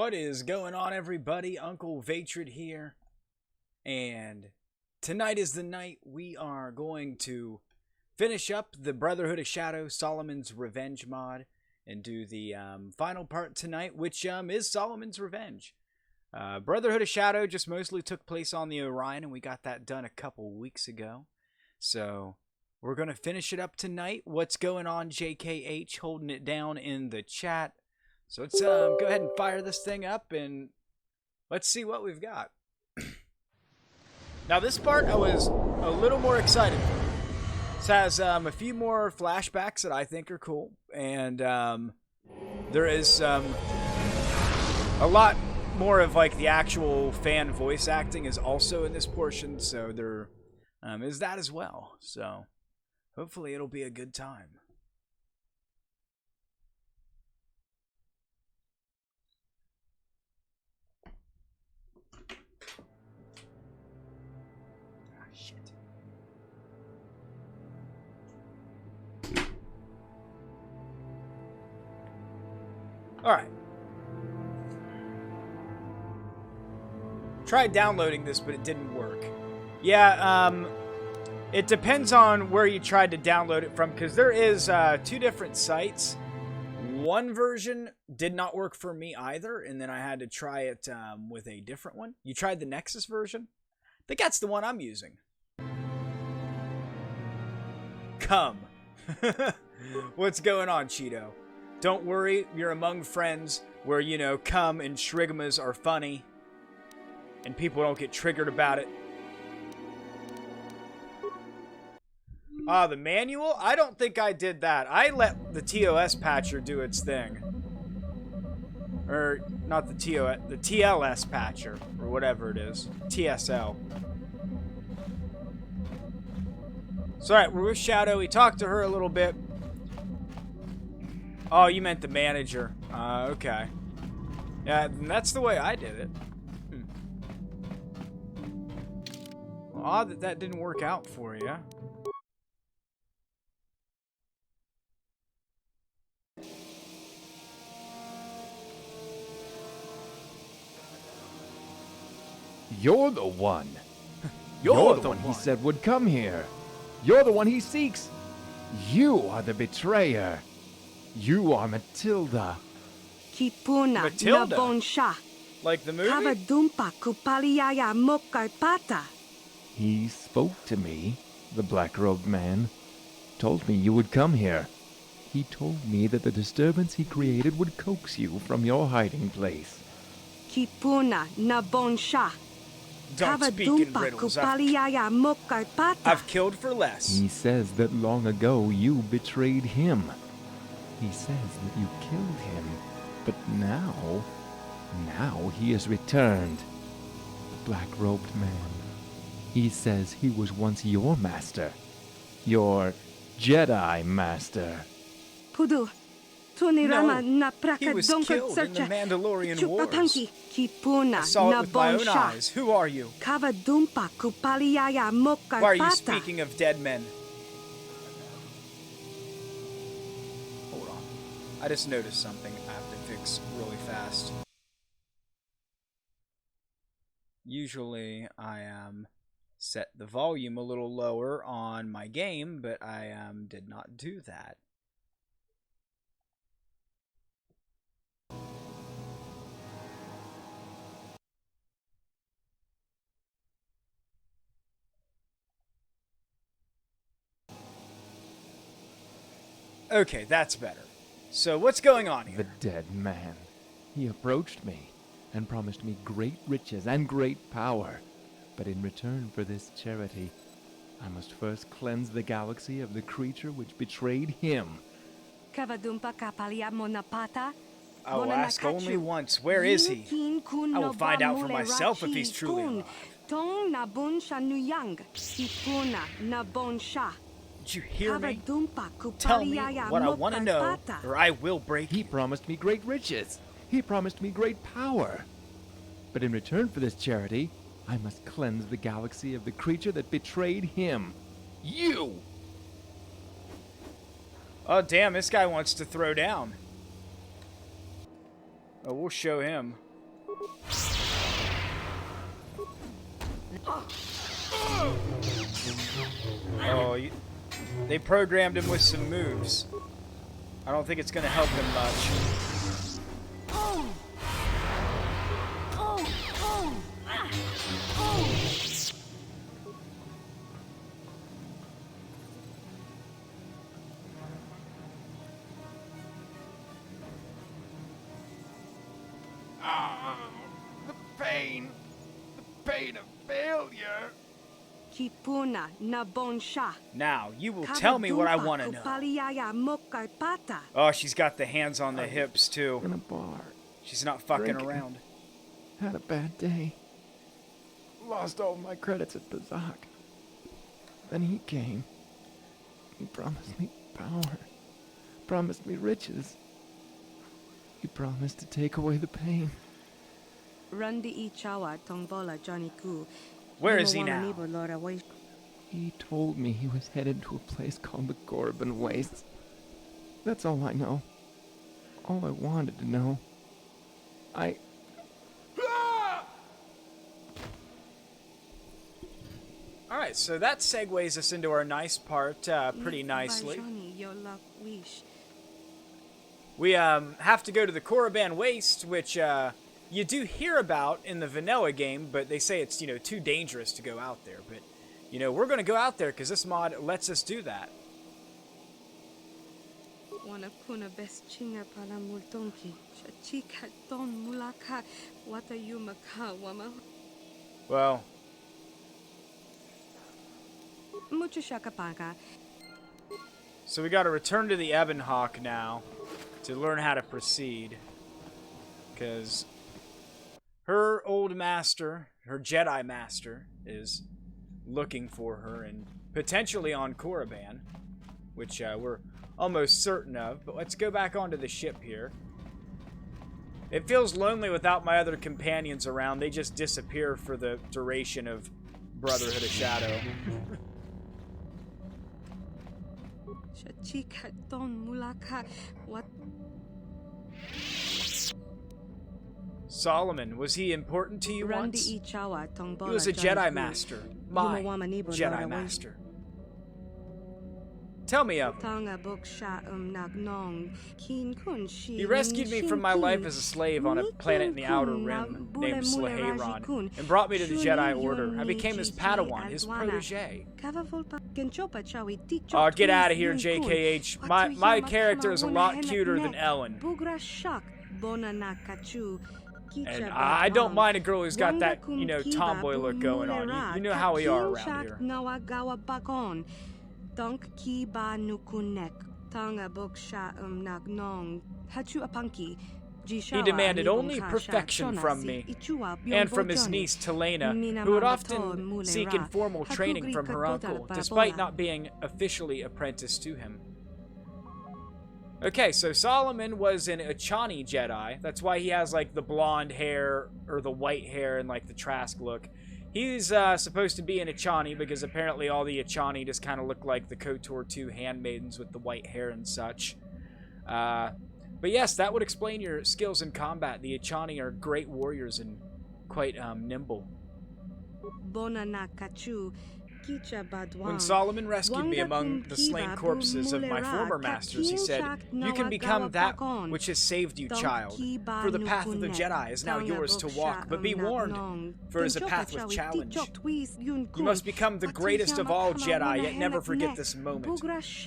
What is going on, everybody? Uncle Vatred here, and tonight is the night we are going to finish up the Brotherhood of Shadow Solomon's Revenge mod and do the final part tonight, which is Solomon's Revenge. Brotherhood of Shadow just mostly took place on the Orion, and we got that done a couple weeks ago. So we're going to finish it up tonight. What's going on, JKH? Holding it down in the chat. So let's go ahead and fire this thing up, and let's see what we've got. Now, this part I was a little more excited for. This has a few more flashbacks that I think are cool, and there is a lot more of like the actual fan voice acting is also in this portion, so there is that as well. So hopefully it'll be a good time. Alright. Tried downloading this, but it didn't work. Yeah, it depends on where you tried to download it from, because there is two different sites. One version did not work for me either, and then I had to try it with a different one. You tried the Nexus version? I think that's the one I'm using. Come. What's going on, Cheeto? Don't worry, you're among friends where, you know, cum and shrigmas are funny. And people don't get triggered about it. Ah, the manual? I don't think I did that. I let the TOS patcher do its thing. Or, not the TOS, the TLS patcher. Or whatever it is. TSL. So, alright, we're with Shadow. We talked to her a little bit. Oh, you meant the manager. Okay. Yeah, that's the way I did it. Well, odd that that didn't work out for you. You're the one. You're the one he said would come here. You're the one he seeks. You are the betrayer. You are Matilda. Kipuna Matilda? Nabonsha. Like the movie? Kavadumpa Kupaliaya Mokarpata. He spoke to me, the black-robed man. Told me you would come here. He told me that the disturbance he created would coax you from your hiding place. Kipuna Nabonsha. Don't speak in riddles. I've killed for less. He says that long ago you betrayed him. He says that you killed him, but now he has returned. The black-robed man. He says he was once your master. Your Jedi master. Pudu. No, he was killed in the Mandalorian Wars. I saw it with my own eyes. Who are you? Why are you speaking of dead men? Hold on. I just noticed something I have to fix really fast. Usually I set the volume a little lower on my game, but I did not do that. Okay, that's better. So what's going on here? The dead man. He approached me and promised me great riches and great power. But in return for this charity, I must first cleanse the galaxy of the creature which betrayed him. Kavadumpa Kapalia Monapata. I will ask only once. Where is he? I will find out for myself if he's truly alive. Tong Nabunsha Nuyang. Kipuna Nabonsha. Did you hear me? Tell me what I want to know, or I will break He you. promised me great riches. He promised me great power. But in return for this charity, I must cleanse the galaxy of the creature that betrayed him. You! Oh, damn, this guy wants to throw down. Oh, we'll show him. Oh, they programmed him with some moves. I don't think it's going to help him much. The pain of failure. Kipuna na bonsha. Now, you will tell me what I want to know. Oh, she's got the hands on the hips, too. In a bar. She's not fucking Drinking. around. Had a bad day. Lost all my credits at Bazak. Then he came. He promised me power. Promised me riches. He promised to take away the pain. Randi ichawa tongbola Johnny Ku. Where is he now? He told me he was headed to a place called the Gorban Wastes. That's all I know. All I wanted to know. Alright, so that segues us into our nice part pretty nicely. We have to go to the Korriban Waste, which you do hear about in the vanilla game, but they say it's, too dangerous to go out there. But, we're going to go out there because this mod lets us do that. Well, so we got to return to the Ebon Hawk now to learn how to proceed, because her old master, her Jedi master, is looking for her and potentially on Korriban, which we're almost certain of. But let's go back onto the ship here. It feels lonely without my other companions around. They just disappear for the duration of Brotherhood of Shadow. Solomon, was he important to you once? He was a Jedi Master. My Jedi Master. Tell me of him. He rescued me from my life as a slave on a planet in the Outer Rim named Slaheyron and brought me to the Jedi Order. I became his Padawan, his protege. Oh, get out of here, JKH. My character is a lot cuter than Ellen. And I don't mind a girl who's got that, tomboy look going on. You know how we are around here. He demanded only perfection from me, and from his niece Telena, who would often seek informal training from her uncle, despite not being officially apprenticed to him. Okay, so Solomon was an Achani Jedi. That's why he has, like, the blonde hair, or the white hair, and, like, the Trask look. He's supposed to be an Achani because apparently all the Achani just kind of look like the KOTOR 2 handmaidens with the white hair and such. But yes, that would explain your skills in combat. The Achani are great warriors and quite nimble. When Solomon rescued me among the slain corpses of my former masters, he said, "You can become that which has saved you, child. For the path of the Jedi is now yours to walk, but be warned, for it is a path with challenge. You must become the greatest of all Jedi, yet never forget this moment.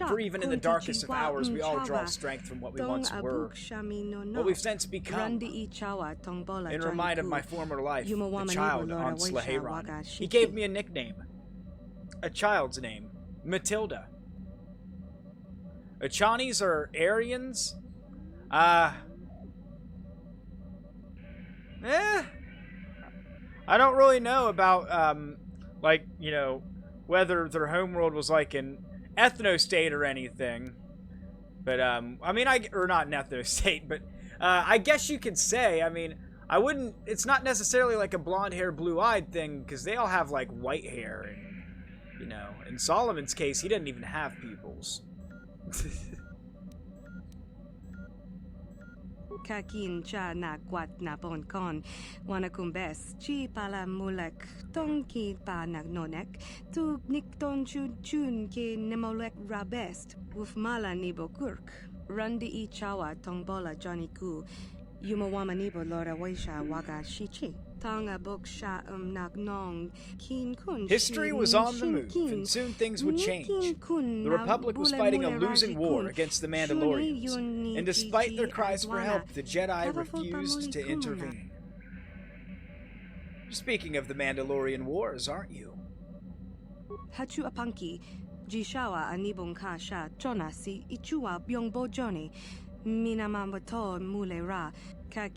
For even in the darkest of hours, we all draw strength from what we once were, what we've since become." In remind of my former life, the child on Slaheyron, he gave me a nickname. A child's name, Matilda. Achanis are Aryans? I don't really know about, whether their homeworld was like an ethno-state or anything. But, or not an ethno-state, but, I guess you could say, it's not necessarily like a blonde hair, blue-eyed thing, because they all have, like, white hair, and in Solomon's case, he didn't even have pupils. kakin cha na kwat na bon kon, wanakumbes, chi pala mulek, tonki pa nagnonek, tu nikton chun ki nemolek rabest, ufmala nibo kurk, rundi I chawa tongbola Johnny Ku, yumawama nibo lora waisha waga shichi. History was on the move, and soon things would change. The Republic was fighting a losing war against the Mandalorians, and despite their cries for help, the Jedi refused to intervene. Speaking of the Mandalorian Wars, aren't you? Hachu apanki, jishawa anibong kasha chonasi ichua byongbo Johnny, minamambato mule ra. I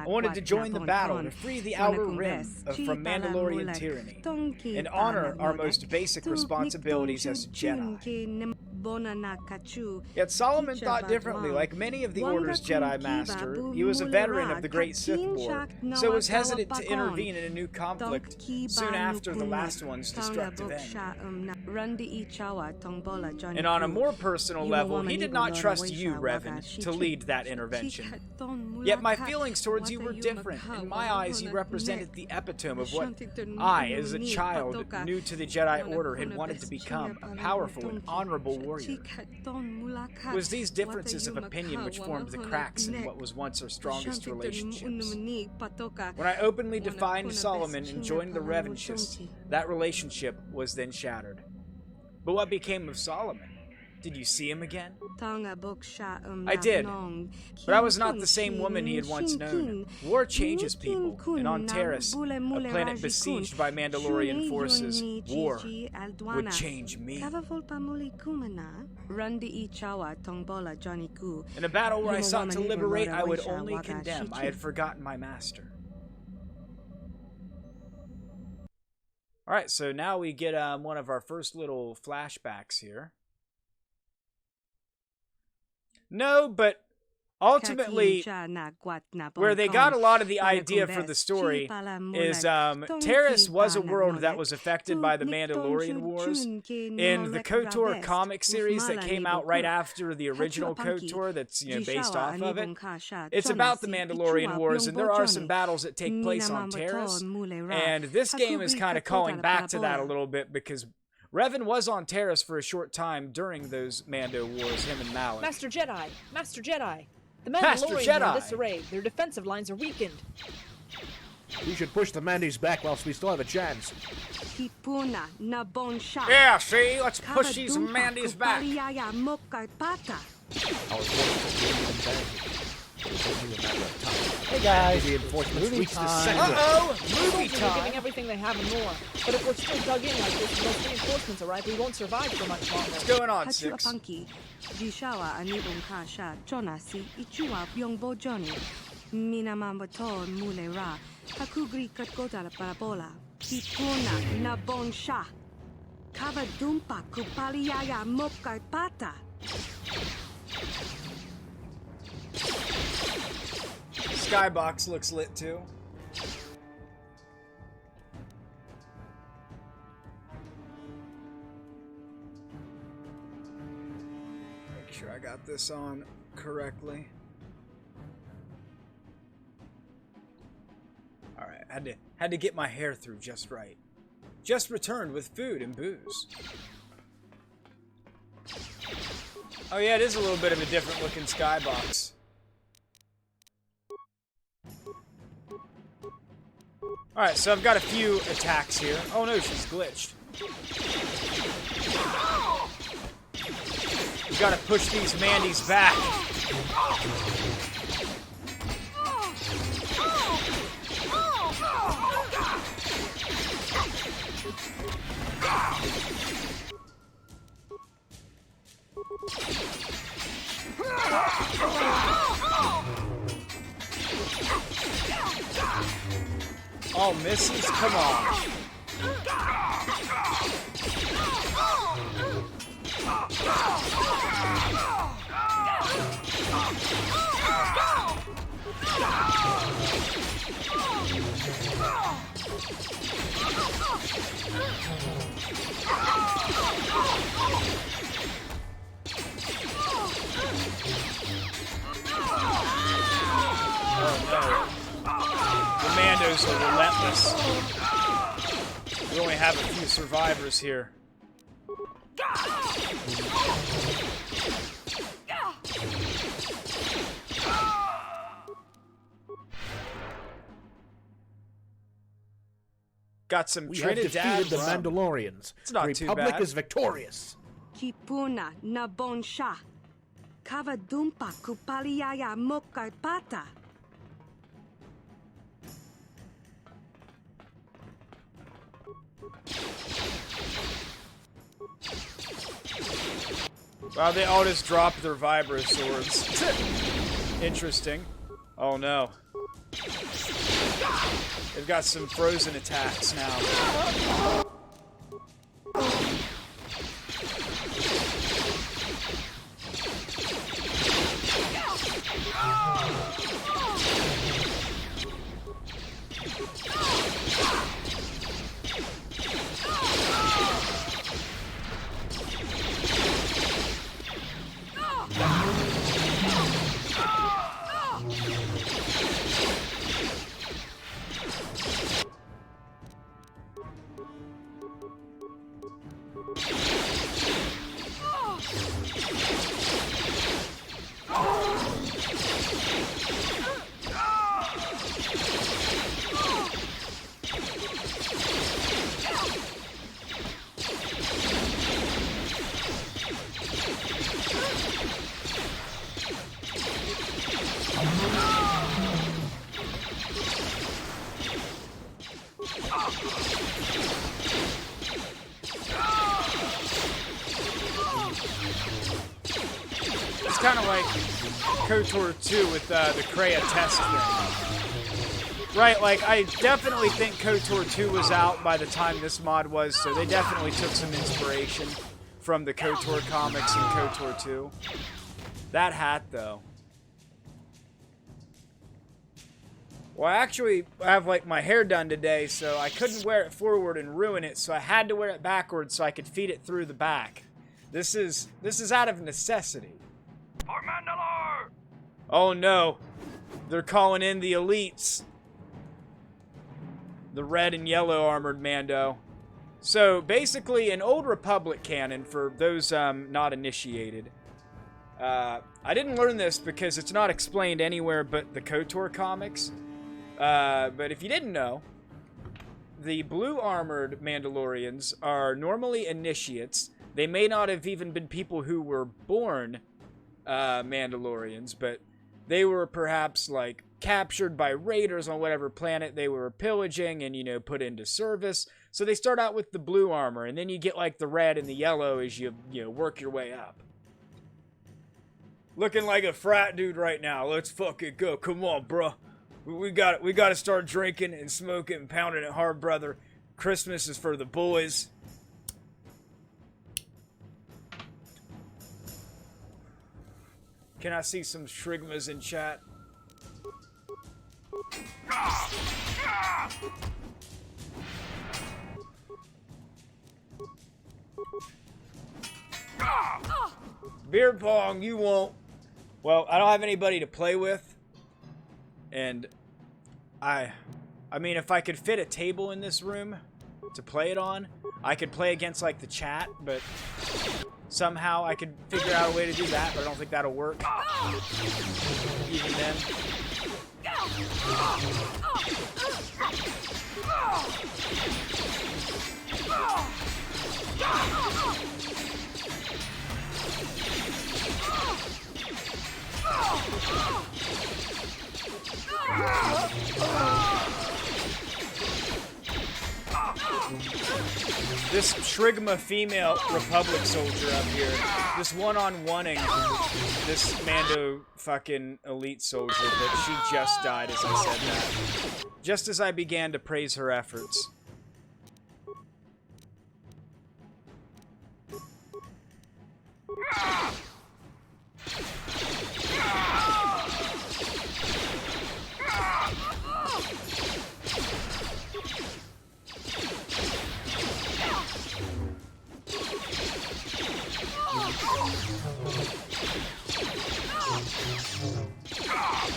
wanted to join the battle to free the Outer Rim from Mandalorian tyranny and honor our most basic responsibilities as Jedi. Yet Solomon thought differently. Like many of the Order's Jedi Master, he was a veteran of the Great Sith War, so was hesitant to intervene in a new conflict soon after the last one's destructive end. And on a more personal level, he did not trust you, Revan, to lead that intervention. Yet my feelings towards you were different. In my eyes, you represented the epitome of what I, as a child new to the Jedi Order, had wanted to become, a powerful and honorable warrior. It was these differences of opinion which formed the cracks in what was once our strongest relationships. When I openly defined Solomon and joined the Revanchists, that relationship was then shattered. But what became of Solomon? Did you see him again? I did, but I was not the same woman he had once known. War changes people, and on Taris, a planet besieged by Mandalorian forces, war would change me. In a battle where I sought to liberate, I would only condemn. I had forgotten my master. Alright, so now we get one of our first little flashbacks here. No, but ultimately, where they got a lot of the idea for the story is Taris was a world that was affected by the Mandalorian Wars. In the KOTOR comic series that came out right after the original KOTOR that's based off of it, it's about the Mandalorian Wars, and there are some battles that take place on Taris. And this game is kind of calling back to that a little bit because Revan was on Taris for a short time during those Mando Wars, him and Malak. Master Jedi! Master Jedi! The Mandalorians are in disarray. Their defensive lines are weakened. We should push the Mandis back whilst we still have a chance. Yeah, see? Let's push these Mandis back. Hey guys, reinforcements reached the center. Movie They're time! giving everything they have and more. But if we're still dug in like this and those reinforcements arrive, we won't survive for much longer. What's going on, Six? Skybox looks lit too. Make sure I got this on correctly. Alright, had to get my hair through just right. Just returned with food and booze. Oh yeah, it is a little bit of a different looking skybox. Alright, so I've got a few attacks here. Oh no, she's glitched. We've got to push these Mandis back. All misses? Come on. Oh no. The Mandos are relentless. We only have a few survivors here. Got some We have Trinidad defeated the rum. Mandalorians. It's not the too Republic bad. is victorious. Kipuna na bonsha. Kavadumpa kupaliaya mokapata. Wow, they all just dropped their vibro swords. Interesting. Oh no. They've got some frozen attacks now. It's kind of like KOTOR 2 with the Kreia test thing. Right, like, I definitely think KOTOR 2 was out by the time this mod was, so they definitely took some inspiration from the KOTOR comics and KOTOR 2. That hat, though. Well, I actually have, like, my hair done today, so I couldn't wear it forward and ruin it, so I had to wear it backwards so I could feed it through the back. This is out of necessity. For Mandalore! Oh no, they're calling in the elites. The red and yellow armored Mando. So basically, in Old Republic canon, for those not initiated, I didn't learn this because it's not explained anywhere but the KOTOR comics. But if you didn't know, the blue armored Mandalorians are normally initiates. They may not have even been people who were born Mandalorians, but they were perhaps like captured by raiders on whatever planet they were pillaging and, you know, put into service. So they start out with the blue armor, and then you get like the red and the yellow as you work your way up. Looking like a frat dude right now. Let's fucking go. Come on, bro. We got to start drinking and smoking and pounding it hard, brother. Christmas is for the boys. Can I see some shrigmas in chat? Beer pong, you won't. Well, I don't have anybody to play with. And I mean, if I could fit a table in this room to play it on, I could play against, like, the chat, but somehow I could figure out a way to do that, but I don't think that'll work. Even then. This Shrigma female Republic soldier up here, this one-on-oneing this Mando fucking elite soldier, but she just died as I said that. Just as I began to praise her efforts.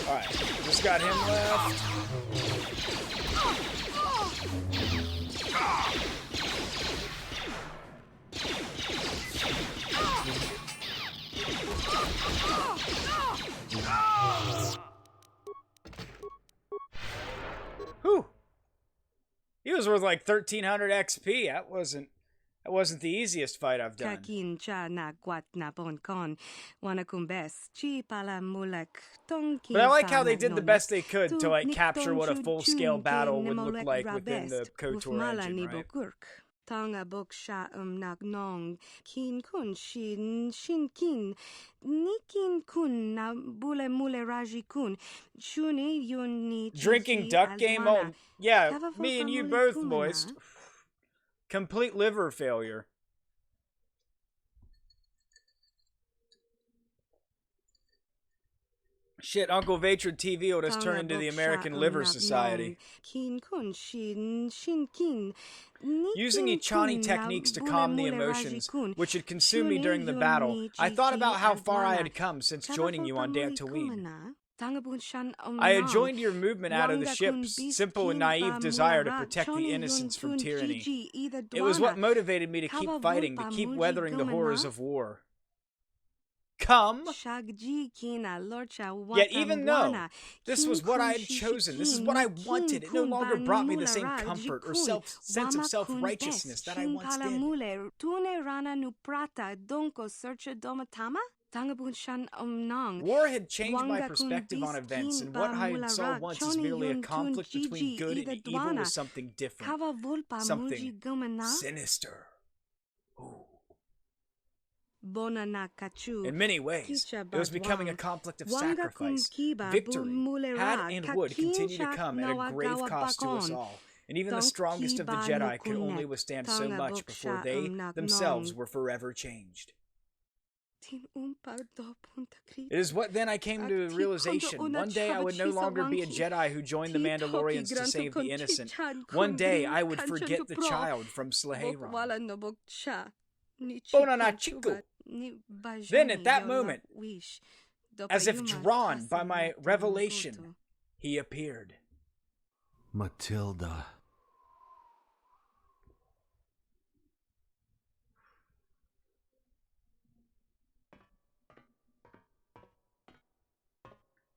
Alright, just just got him left. Whew. He was worth like 1300 XP. That wasn't the easiest fight I've done. Kakin cha na guat na bon kon. Wana kumbes chi pala mulak tonki. But I like how they did the best they could to like capture what a full-scale battle would look like within the KOTOR engine, right? Tanga bok sha nak nong kin kun shin kin nikin kun na bule mule raji kun shuni yun ni Drinking duck game? Oh, yeah, me and you both, moist. Complete liver failure. Shit, Uncle Vatred TV will just turn into the American Liver Society. Using Ichani techniques to calm the emotions, which had consumed me during the battle, I thought about how far I had come since joining you on Dantooine. I had joined your movement out of the ship's simple and naive desire to protect the innocents from tyranny. It was what motivated me to keep fighting, to keep weathering the horrors of war. Come. Yet even though this was what I had chosen, this is what I wanted, it no longer brought me the same comfort or sense of self-righteousness that I once did. War had changed my perspective on events, and what I had saw once as merely a conflict between good and evil was something different, something sinister. Ooh. In many ways, it was becoming a conflict of sacrifice. Victory had and would continue to come at a grave cost to us all, and even the strongest of the Jedi could only withstand so much before they themselves were forever changed. It is what then I came to the realization. One day I would no longer be a Jedi who joined the Mandalorians to save the innocent. One day I would forget the child from Sleheyron. Bonanachiku. Then at that moment, as if drawn by my revelation, he appeared. Matilda.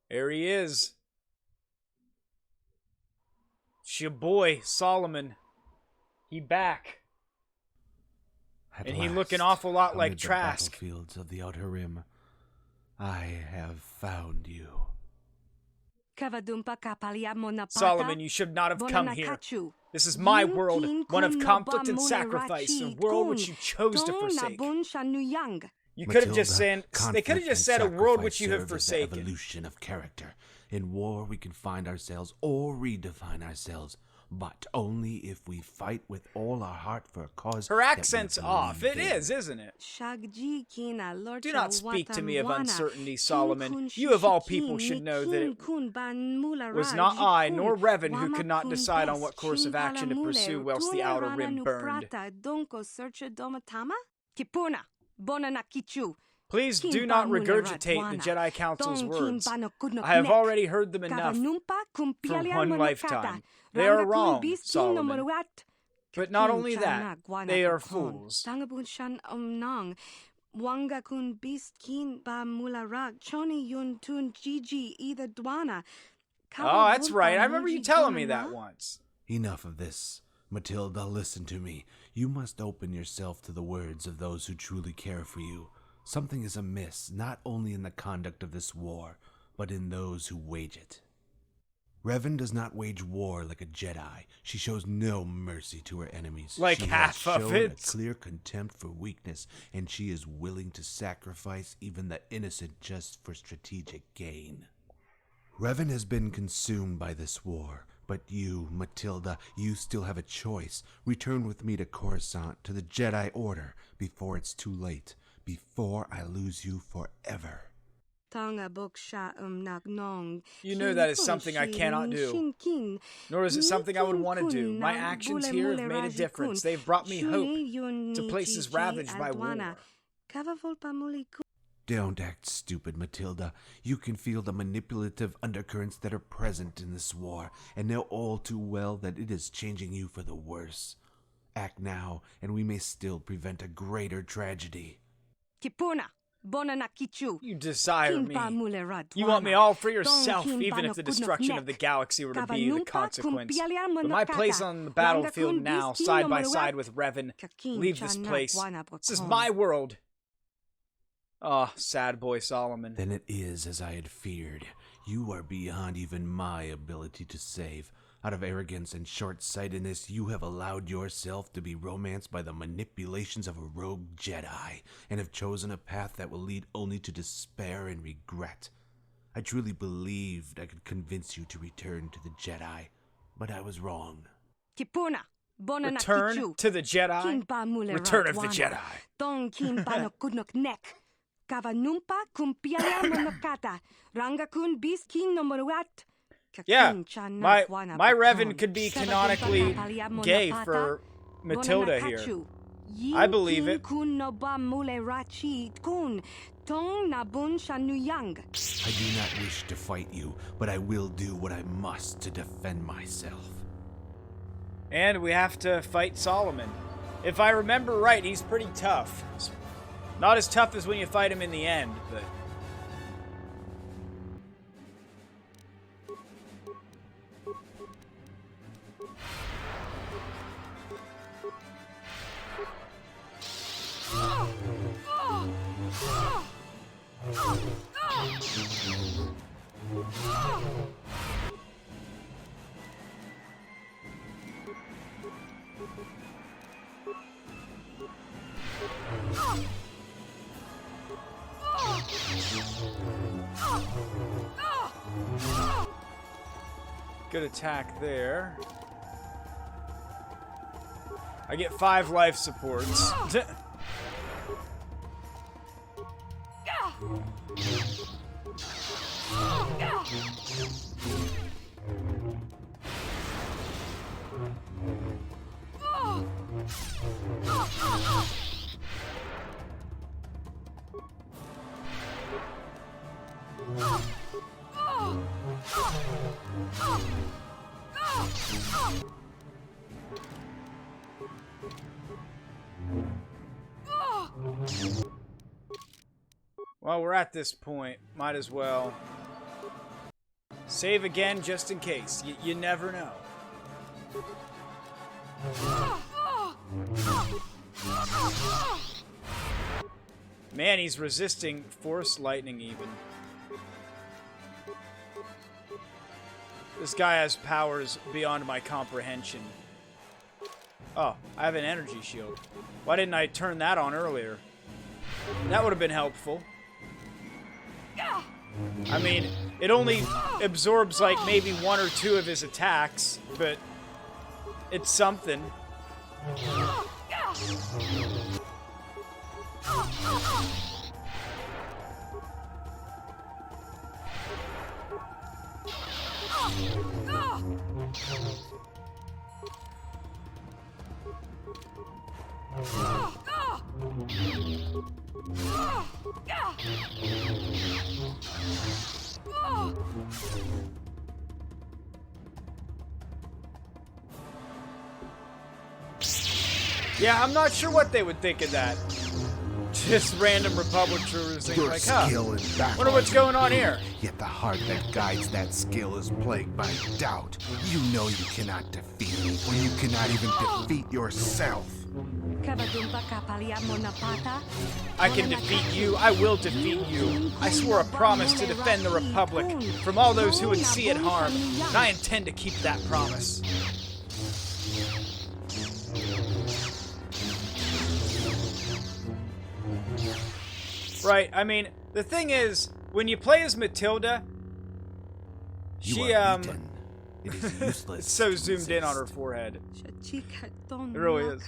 There he is. It's your boy, Solomon. He back. At and he last, looking awful lot like amid the Trask. Battlefields of the Outer Rim, I have found you. Solomon, you should not have come here. This is my world, one of conflict and sacrifice, a world which you chose to forsake. You could have just said, they could have just said a world which you have forsaken. Evolution of character. In war, we can find ourselves or redefine ourselves, but only if we fight with all our heart for a cause. Her accent's off. It is, isn't it? Do not speak to me of uncertainty, Solomon. You of all people should know that it was not I nor Revan who could not decide on what course of action to pursue whilst the Outer Rim burned. Please do not regurgitate the Jedi Council's words. I have already heard them enough for one lifetime. They are wrong, Solomon. But not only that, they are fools. Oh, that's right. I remember you telling me that once. Enough of this. Matilda, listen to me. You must open yourself to the words of those who truly care for you. Something is amiss, not only in the conduct of this war, but in those who wage it. Revan does not wage war like a Jedi. She shows no mercy to her enemies. Like she half has of shown it. a clear contempt for weakness, and she is willing to sacrifice even the innocent just for strategic gain. Revan has been consumed by this war, but you, Matilda, you still have a choice. Return with me to Coruscant, to the Jedi Order, before it's too late, before I lose you forever. You know that is something I cannot do, nor is it something I would want to do. My actions here have made a difference. They've brought me hope to places ravaged by war. Don't act stupid, Matilda. You can feel the manipulative undercurrents that are present in this war, and know all too well that it is changing you for the worse. Act now, and we may still prevent a greater tragedy. Kipuna, bona na kichu. You desire me. Kimpa mulerad You want me wana. all for yourself, Dong even kimpa if the no kudnok destruction of the nek. galaxy were to be the Kavanumpa consequence. kumpialian But my monokata. place on the Ranga battlefield kun now, biski side by no side maluat. with Revan, Kakin leave this chana place. wana This is bokon. my world. Oh, sad boy Solomon. Then it is as I had feared. You are beyond even my ability to save. Out of arrogance and short-sightedness, you have allowed yourself to be romanced by the manipulations of a rogue Jedi, and have chosen a path that will lead only to despair and regret. I truly believed I could convince you to return to the Jedi, but I was wrong. Kipuna, bona na Return kichu. to the Jedi. Kimpa mulerad Return of the wana. Jedi. Dong kimpa no kudnok nek. Kavanumpa kumpialian monokata. Ranga kun biski no maluat. Yeah, Kakin chana my wana Revan bokon. could be Kavanumpa canonically kapalian gay monopata. for Matilda here. Bonanakachu. I believe it. Kun no ba mule rachi kun. Tong nabun shanuyang. I do not wish to fight you, but I will do what I must to defend myself. And we have to fight Solomon. If I remember right, he's pretty tough. Not as tough as when you fight him in the end, but... Good attack there. I get 5 life supports. Well, we're at this point. Might as well save again just in case. You never know. Man, he's resisting Force Lightning even. This guy has powers beyond my comprehension. Oh, I have an energy shield. Why didn't I turn that on earlier? That would have been helpful. I mean, it only absorbs like maybe 1 or 2 of his attacks, but it's something. Yeah, I'm not sure what they would think of that. Just random Republic troopers thinking Your like, huh, skill in battle wonder what's is going on good, here. Yet the heart that guides that skill is plagued by doubt. You know you cannot defeat me, or you cannot even defeat yourself. Kavadumpa kapalia monapata. I can defeat you. I will defeat you. I swore a promise to defend the Republic from all those who would see it harm, and I intend to keep that promise. Right, I mean, the thing is, when you play as Matilda, You she, are beaten. It is useless. it's so to zoomed in on her resist. forehead. It really is.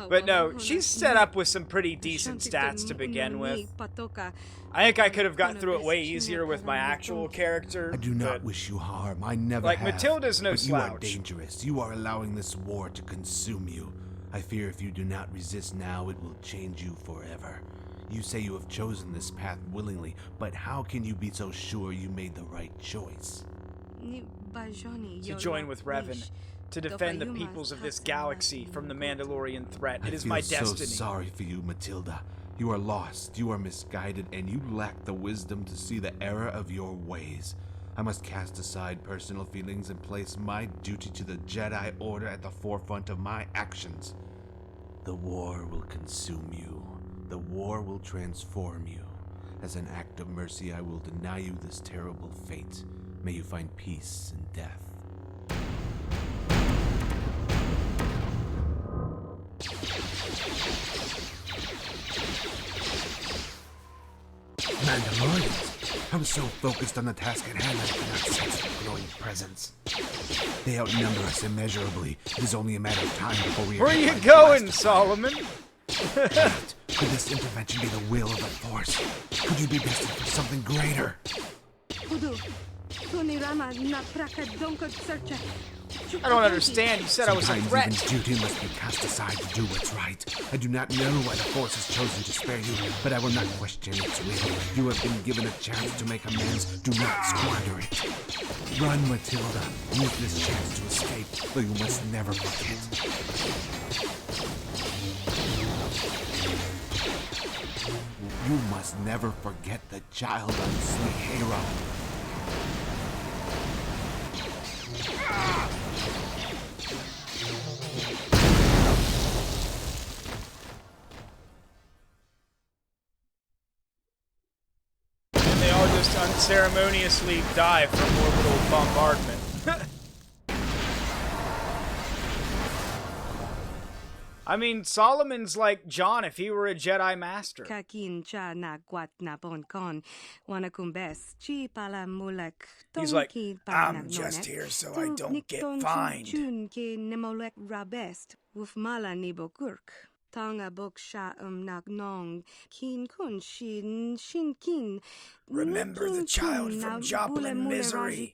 But no, she's set up with some pretty decent stats to begin with. I think I could have got through it way easier with my actual character. I do not but wish you harm. I never Like, have. Matilda's no but you are slouch. dangerous. You are allowing this war to consume you. I fear if you do not resist now, it will change you forever. You say you have chosen this path willingly, but how can you be so sure you made the right choice? To join with Revan, to defend the peoples of this galaxy from the Mandalorian threat. It is my destiny. I feel so sorry for you, Matilda. You are lost, you are misguided, and you lack the wisdom to see the error of your ways. I must cast aside personal feelings and place my duty to the Jedi Order at the forefront of my actions. The war will consume you. The war will transform you. As an act of mercy, I will deny you this terrible fate. May you find peace in death. Mandalorians! I was so focused on the task at hand I could not sense their growing presence. They outnumber us immeasurably. It is only a matter of time before we... Where are you going, Solomon? Could this intervention be the will of the Force? Could you be destined for something greater? I don't understand. You said I was a threat. Sometimes even duty must be cast aside to do what's right. I do not know why the Force has chosen to spare you, but I will not question its will. You have been given a chance to make amends. Do not squander it. Run, Matilda. Use this chance to escape, though you must never forget. You must never forget the child of Slihero. And they all just unceremoniously die from orbital bombardment. I mean, Solomon's like John if he were a Jedi Master. He's like, I'm just here so I don't get fined. Remember the child from Joplin Misery.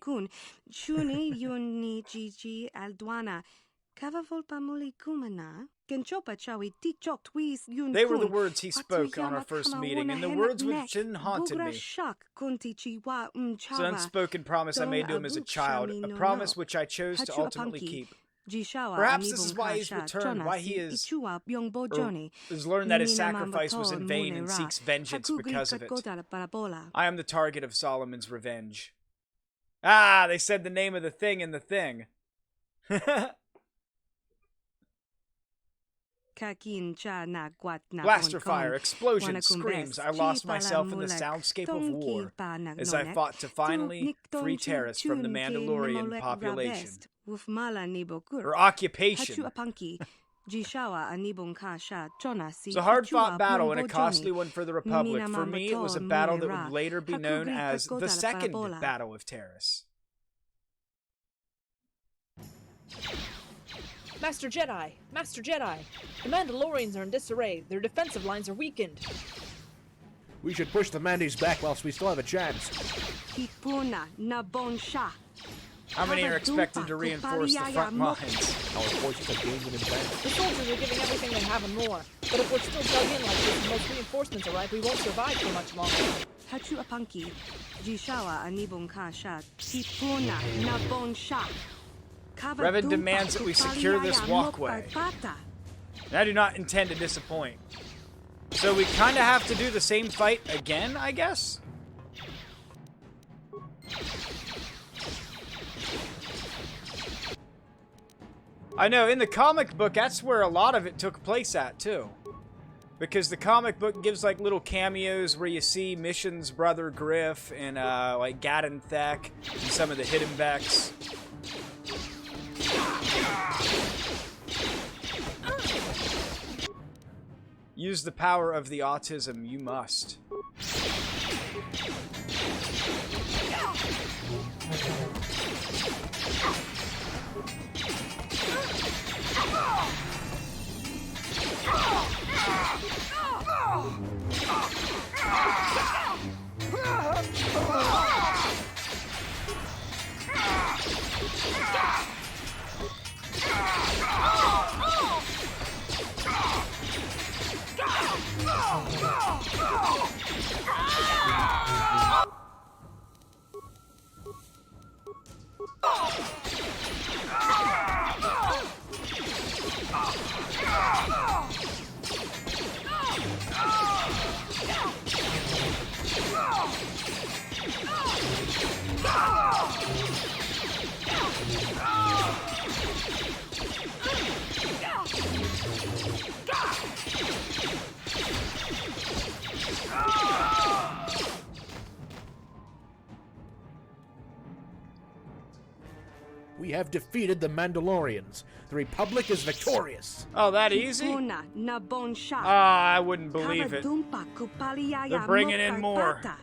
They were the words he spoke on our first meeting, and the words which didn't haunted me. It's an unspoken promise I made to him as a child, a promise which I chose to ultimately keep. Perhaps this is why he's returned, why he has learned that his sacrifice was in vain and seeks vengeance because of it. I am the target of Solomon's revenge. Ah, they said the name of the thing in the thing. Blaster fire, explosions, screams. I lost myself in the soundscape of war as I fought to finally free Taris from the Mandalorian population. Or occupation. It's a hard-fought battle and a costly one for the Republic. For me, it was a battle that would later be known as the Second Battle of Taris. Master Jedi! Master Jedi! The Mandalorians are in disarray. Their defensive lines are weakened. We should push the Mandis back whilst we still have a chance. How many are expected to reinforce the front lines? Our forces are gaining in advance. The soldiers are giving everything they have and more. But if we're still dug in like this and most reinforcements arrive, we won't survive for much longer. Revan demands that we secure this walkway. And I do not intend to disappoint. So we kind of have to do the same fight again, I guess? I know, in the comic book, that's where a lot of it took place at, too. Because the comic book gives, like, little cameos where you see Mission's brother Griff and, like, Gadon Thek and some of the Hidden Becks. Use the power of the autism, you must. We have defeated the Mandalorians. The Republic is victorious. Oh, that easy? Una na bon shot. I wouldn't believe it. Kavadumpa kupaliaya They're bringing in more. mokarpata.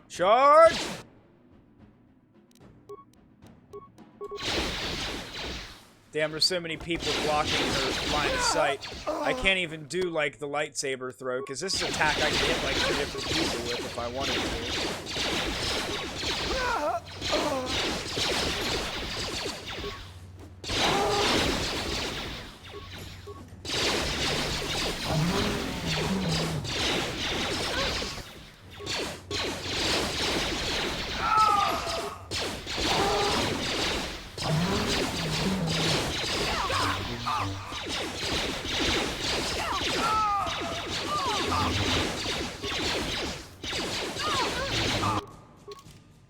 Charge! Damn, there's so many people blocking her line of sight. I can't even do, like, the lightsaber throw, because this is an attack I can hit, like, 2 different people with if I wanted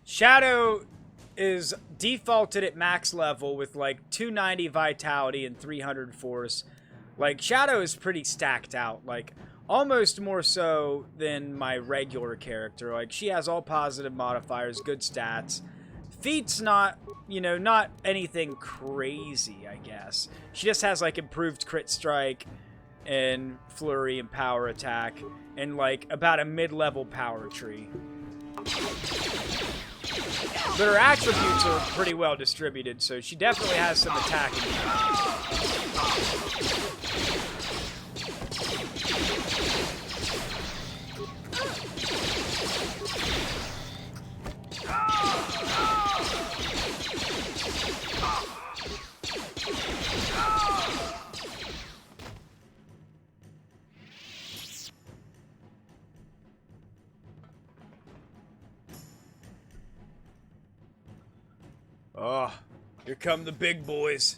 Shadow is defaulted at max level with like 290 vitality and 300 force. Like, Shadow is pretty stacked out, like almost more so than my regular character. Like, she has all positive modifiers, good stats. Feat's not, you know, not anything crazy, I guess. She just has like improved crit strike and flurry and power attack and like about a mid-level power tree. But her attributes are pretty well distributed, so she definitely has some attacking power. Oh, here come the big boys.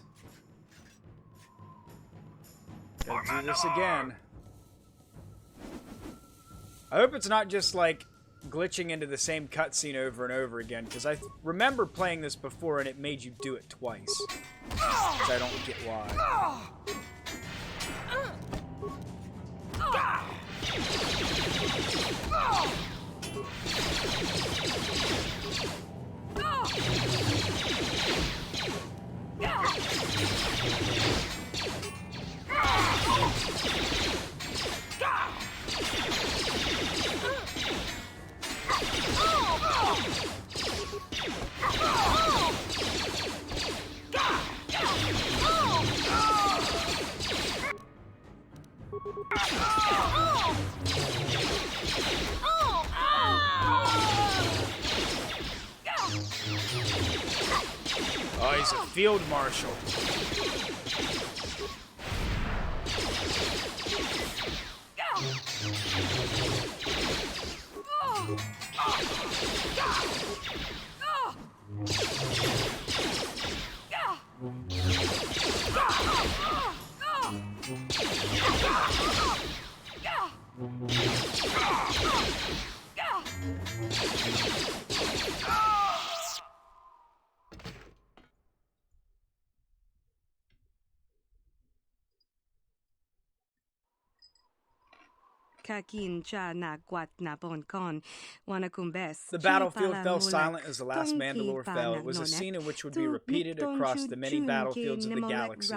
Gotta do this again. I hope it's not just like glitching into the same cutscene over and over again, because I remember playing this before and it made you do it twice. Which I don't get why. Oh, he's a field marshal. The battlefield fell silent as the last Mandalore fell. It was a scene in which would be repeated across the many battlefields of the galaxy.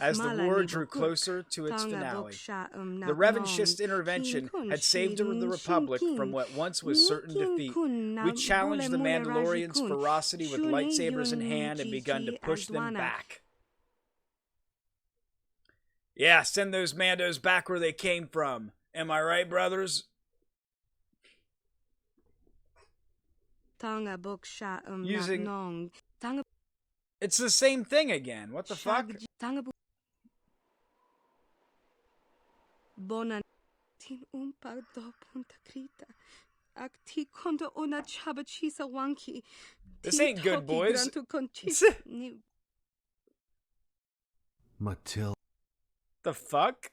As the war drew closer to its finale, the revanchist intervention had saved the Republic from what once was certain defeat. We challenged the Mandalorians' ferocity with lightsabers in hand and begun to push them back. Yeah, send those Mandos back where they came from. Am I right, brothers? Using... It's the same thing again. What the fuck? This ain't good, boys. Matilda. The fuck?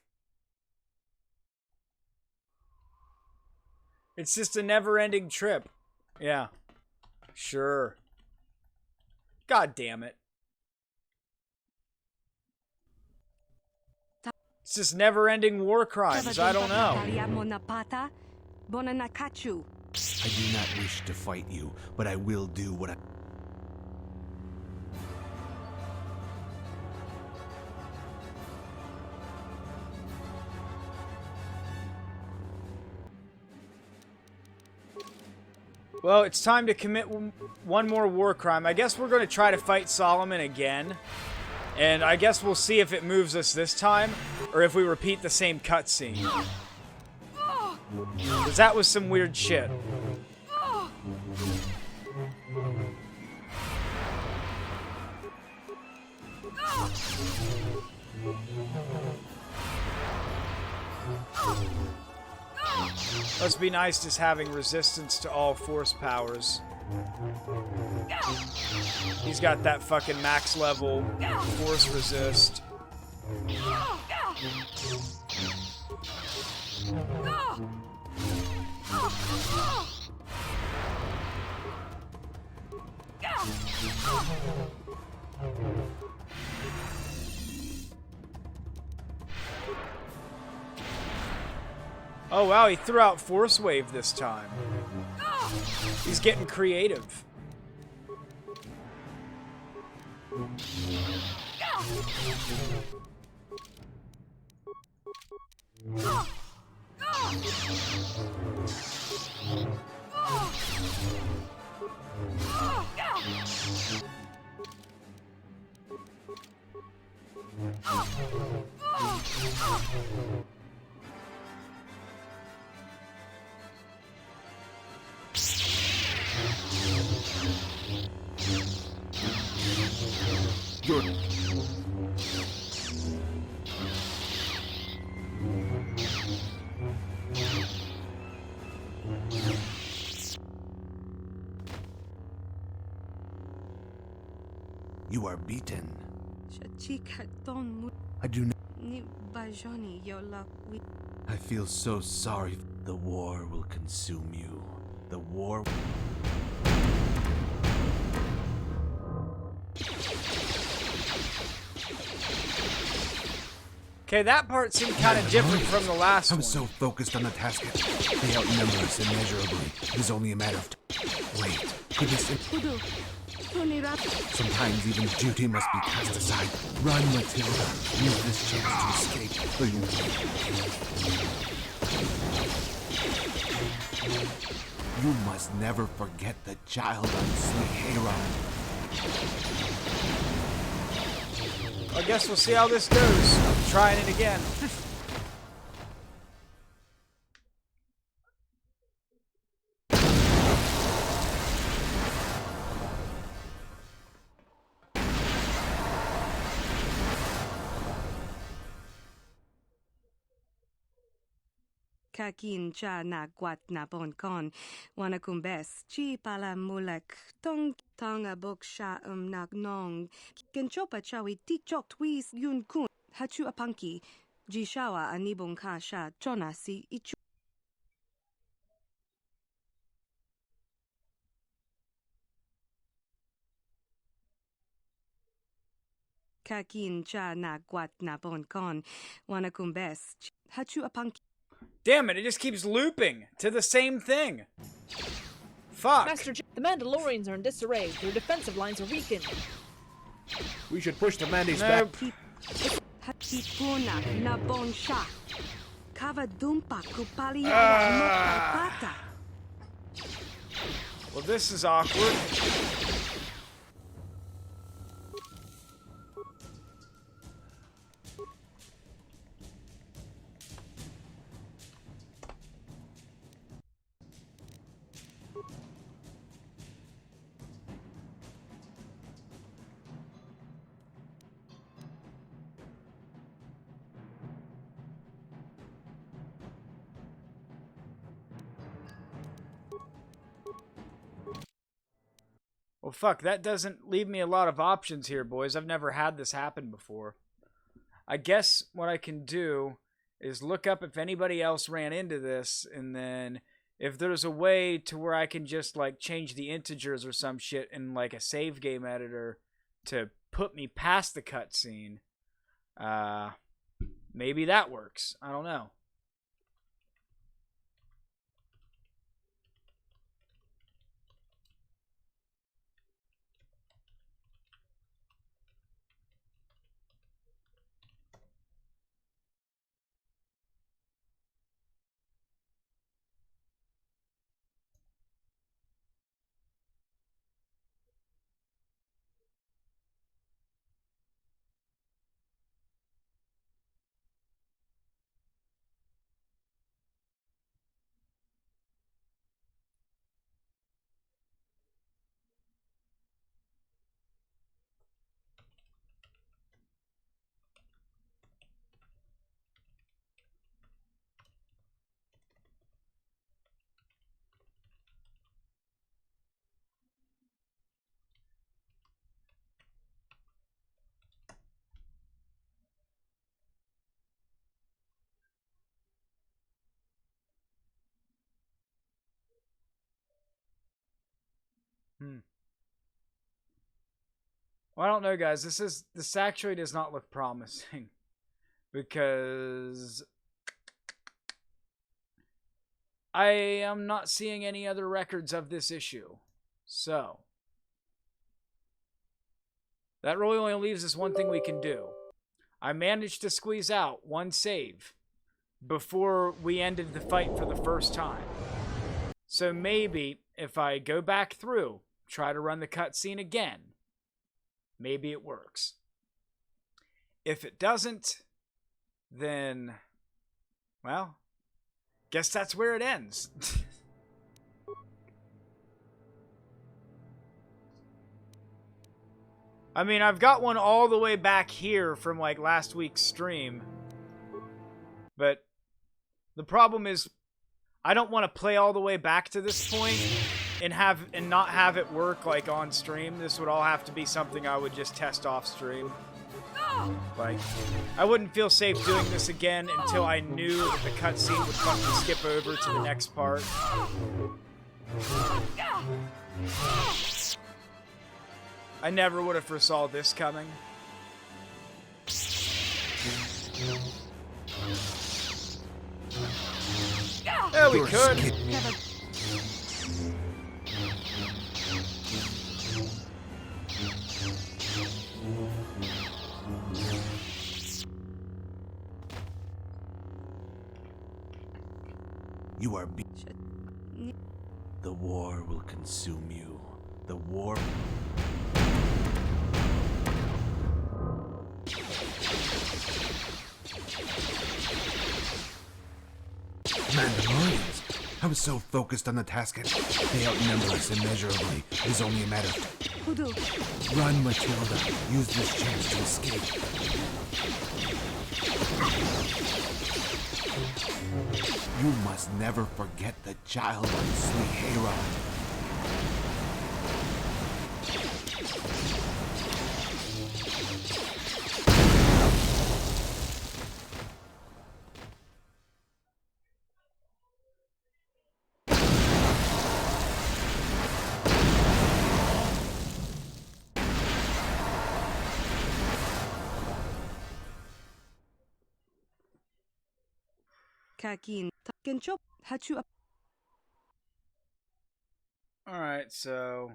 It's just a never-ending trip. Yeah. Sure. God damn it. It's just never-ending war crimes. I don't know. I do not wish to fight you, but I will do what I... Well, it's time to commit one more war crime. I guess we're going to try to fight Solomon again. And I guess we'll see if it moves us this time, or if we repeat the same cutscene. Because that was some weird shit. Must be nice just having resistance to all force powers. He's got that fucking max level force resist. Oh wow, he threw out Force Wave this time. He's getting creative. You are beaten. I do not... I feel so sorry. The war will consume you. The war... Okay, that part seemed kind of different from the last one. I'm so focused on the task. They outnumber us immeasurably. It is only a matter of Wait, could this... Sometimes even duty must be cast aside. Run, Matilda. Use this chance to escape. You must never forget the child on Slihera. I guess we'll see how this goes. I'm trying it again. Kakin cha na guat na bon kon, wanakumbes, chi pala mulek, tong tonga bok sha nak nong, kenchopa chawi tikchok twis yun kun, hachu apanki, jishawa anibong ka sha chona si ichu. Kakin cha na guat na bon kon, wanakumbes, hachu apanki. Damn it just keeps looping to the same thing. Fuck. Master J, the Mandalorians are in disarray. Their defensive lines are weakened. We should push the Mandis Nope. back. Hatipuna na bon sha. Kavadumpa kupali pata. Well, this is awkward. Well, fuck, that doesn't leave me a lot of options here, boys. I've never had this happen before. I guess what I can do is look up if anybody else ran into this, and then if there's a way to where I can just, like, change the integers or some shit in, like, a save game editor to put me past the cutscene, maybe that works. I don't know. Well, I don't know, guys. This actually does not look promising because I am not seeing any other records of this issue. So that really only leaves us one thing we can do. I managed to squeeze out one save before we ended the fight for the first time. So maybe if I go back through, try to run the cutscene again, maybe it works. If it doesn't, then, well, guess that's where it ends. I mean, I've got one all the way back here from, like, last week's stream. But the problem is, I don't want to play all the way back to this point and not have it work, like, on stream. This would all have to be something I would just test off stream. Like, I wouldn't feel safe doing this again until I knew that the cutscene would fucking skip over to the next part. I never would have foresaw this coming. Yeah, we could. You are the war will consume you. The war... Mandalorians! I was so focused on the task at they outnumber us immeasurably. It is only a matter of... Run, Matilda. Use this chance to escape. You must never forget the child of sweet Hera. Alright, so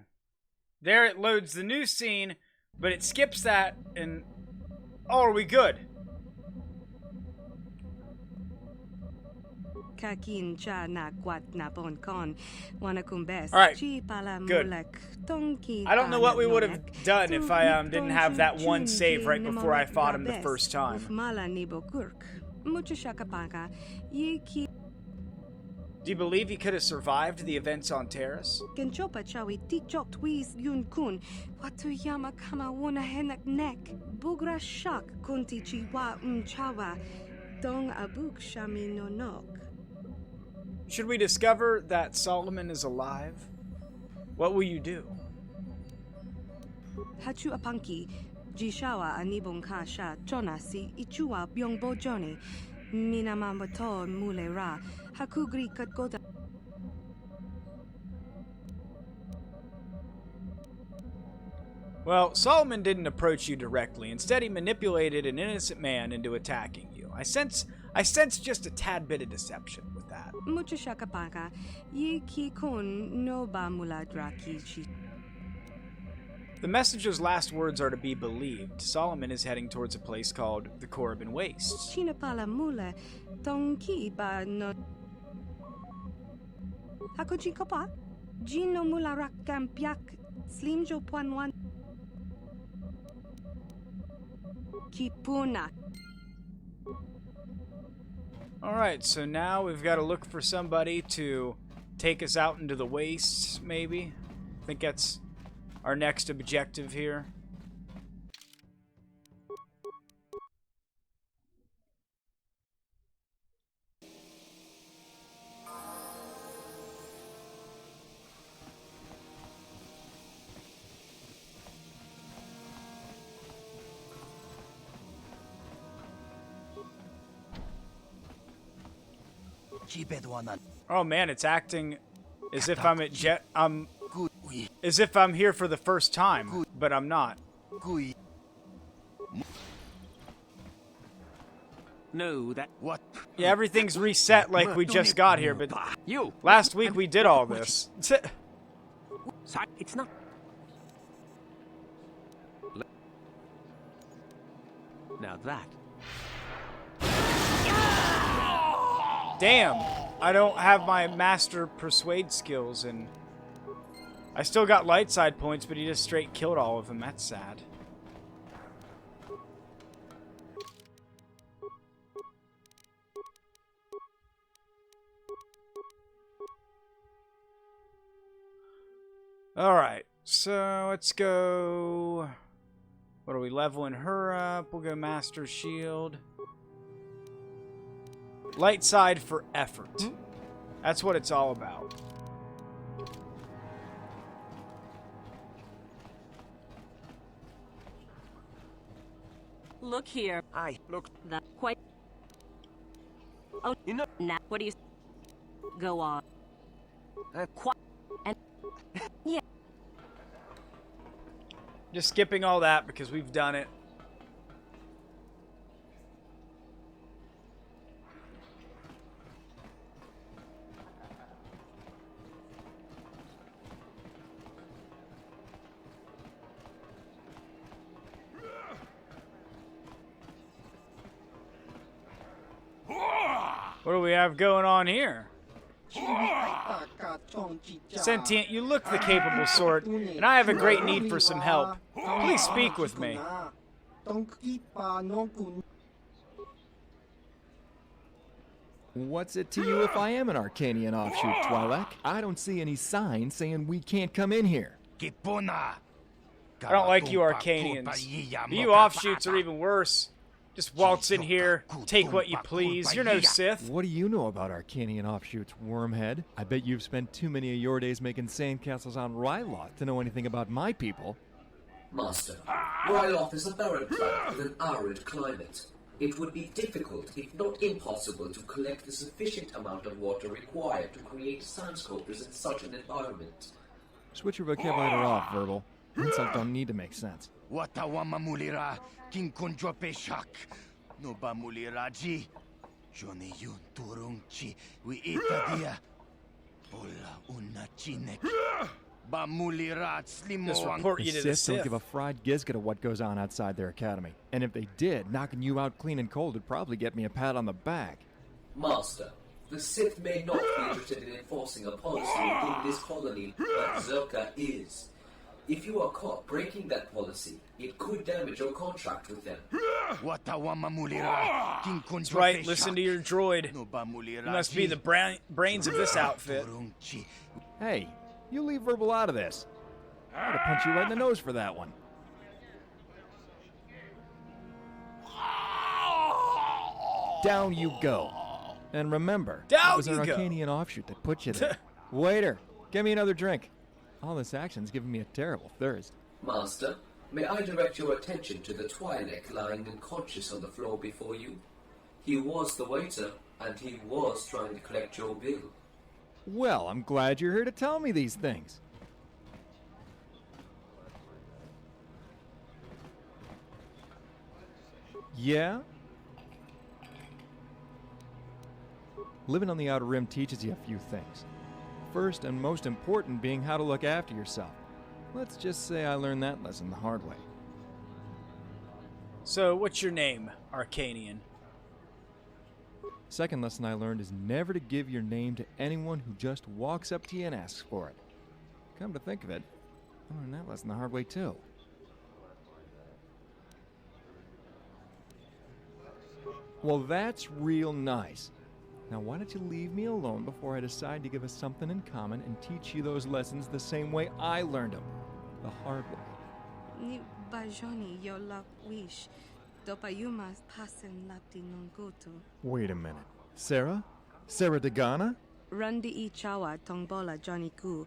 there it loads the new scene, but it skips that, and oh, are we good? Alright, good. I don't know what we would have done if I didn't have that one save right before I fought him the first time. Do you believe he could have survived the events on Terrace? Should we discover that Solomon is alive? What will you do? Hachu apanki, Jishawa anibong kasha, Jonasi, Ichua byongbo Johnny, Minamamoto mulera, Hakugri katgota. Well, Solomon didn't approach you directly. Instead, he manipulated an innocent man into attacking you. I sense just a tad bit of deception with that. The messenger's last words are to be believed. Solomon is heading towards a place called the Corbin Wastes. Alright, so now we've got to look for somebody to take us out into the wastes, maybe. I think that's our next objective here. 집에도 안 Oh man, it's acting as if I'm at jet. As if I'm here for the first time, but I'm not. No, that what? Yeah, everything's reset like we just got here, but You. last week we did all this. It's not. Now that. Damn, I don't have my master persuade skills, and I still got light side points, but he just straight killed all of them. That's sad. Alright, so let's go... What are we, leveling her up? We'll go Master Shield. Light side for effort. That's what it's all about. Look here. I look. That quite. Oh, You know. now what do you? Go on. Quite. And yeah. Just skipping all that because we've done it. What do we have going on here? Sentient, you look the capable sort, and I have a great need for some help. Please speak with me. What's it to you if I am an Arcanian offshoot, Twi'lek? I don't see any signs saying we can't come in here. I don't like you Arcanians. You offshoots are even worse. Just waltz in here, take what you please. You're no Sith. What do you know about Arcanian offshoots, Wormhead? I bet you've spent too many of your days making sandcastles on Ryloth to know anything about my people. Master, Ryloth is a barren planet with an arid climate. It would be difficult, if not impossible, to collect the sufficient amount of water required to create sand sculptures in such an environment. Switch your vocabulary off, Verbal. Insults don't need to make sense. Watawama mulira, king konjope shak. No ba muliraji. Joni yun turungchi, we ita dia. Bola una chinek. Ba mulirat slimo. Just report you to The the Sith don't Sith. give a fried gizka of what goes on outside their academy. And if they did, knocking you out clean and cold would probably get me a pat on the back. Master, the Sith may not be interested in enforcing a policy within this colony, but Zerka is. If you are caught breaking that policy, it could damage your contract with them. Watawama mulira, king konjope That's right, listen to your droid. No ba muliraji. You must be the brains of this outfit. Turungchi. Hey, you leave Verbal out of this. I'd have punched you right in the nose for that one. Down you go. And remember, Down it was an you go. Arcanian offshoot that put you there. Waiter, give me another drink. All this action's giving me a terrible thirst. Master, may I direct your attention to the Twi'lek lying unconscious on the floor before you? He was the waiter, and he was trying to collect your bill. Well, I'm glad you're here to tell me these things. Yeah? Living on the Outer Rim teaches you a few things. First and most important being how to look after yourself. Let's just say I learned that lesson the hard way. So, what's your name, Arcanian? Second lesson I learned is never to give your name to anyone who just walks up to you and asks for it. Come to think of it, I learned that lesson the hard way too. Well, that's real nice. Now why don't you leave me alone before I decide to give us something in common and teach you those lessons the same way I learned them, the hard way. Ni bajoni yo lak wish. Dopayumas pasen lapti non goto. Wait a minute. Sarah? Sarah Dagana? Rundi I chawa tongbola Johnny Ku.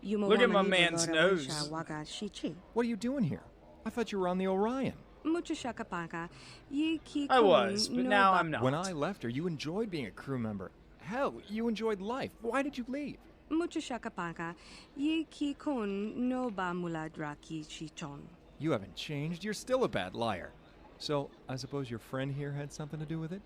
Look at my man's nose. Waga shichi. What are you doing here? I thought you were on the Orion. Mucho shakapaka. Yi ki I was, but now I'm not. When I left her, you enjoyed being a crew member. Hell, you enjoyed life. Why did you leave? Mucho shakapaka, ye ki kon no ba muladraki chichon. You haven't changed. You're still a bad liar. So, I suppose your friend here had something to do with it?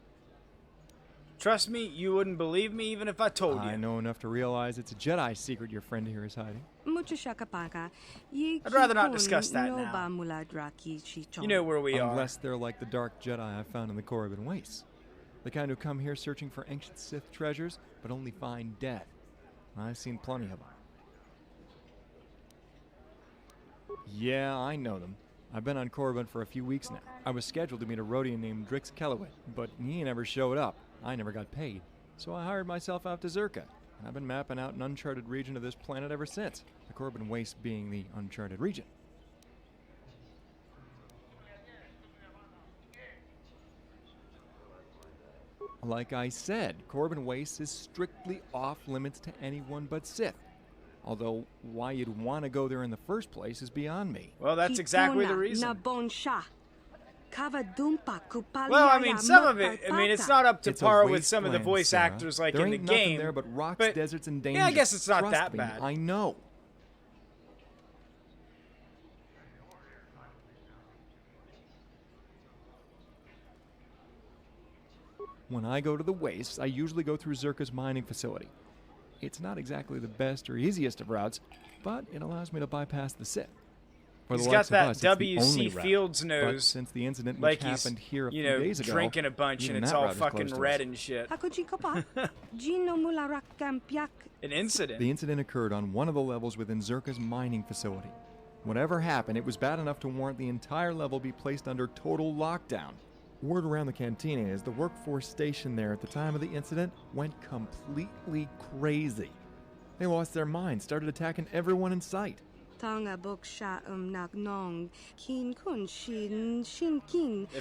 Trust me, you wouldn't believe me even if I told you. I know enough to realize it's a Jedi secret your friend here is hiding. Mucho shakapaka, ye I'd rather not ki discuss that kon no now. ba muladraki chichon. You know where we are. Unless they're like the dark Jedi I found in the Korriban Wastes. The kind who come here searching for ancient Sith treasures, but only find death. I've seen plenty of them. Yeah, I know them. I've been on Korriban for a few weeks now. I was scheduled to meet a Rhodian named Drix Kellowit, but he never showed up. I never got paid. So I hired myself out to Zerka. And I've been mapping out an uncharted region of this planet ever since, the Korriban Wastes being the uncharted region. Like I said, Korriban Wastes is strictly off limits to anyone but Sith. Although, why you'd want to go there in the first place is beyond me. Well, that's exactly the reason. Well, I mean, some of it, it's not up to par with some of the voice Sarah. actors like there in the ain't nothing game. There but rocks, but deserts, and danger. yeah, I guess it's not Trust that me, bad. I know. When I go to the Wastes, I usually go through Zerka's mining facility. It's not exactly the best or easiest of routes, but it allows me to bypass the Sith. For He's the got likes of that us, it's the only W.C. route. Fields But nose, since the incident like which he's, happened here a you few know, days ago, drinking a bunch and even it's that all route is fucking closed to red us. and shit. An incident? The incident occurred on one of the levels within Zerka's mining facility. Whatever happened, it was bad enough to warrant the entire level be placed under total lockdown. Word around the cantina is the workforce stationed there at the time of the incident went completely crazy. They lost their minds, started attacking everyone in sight. If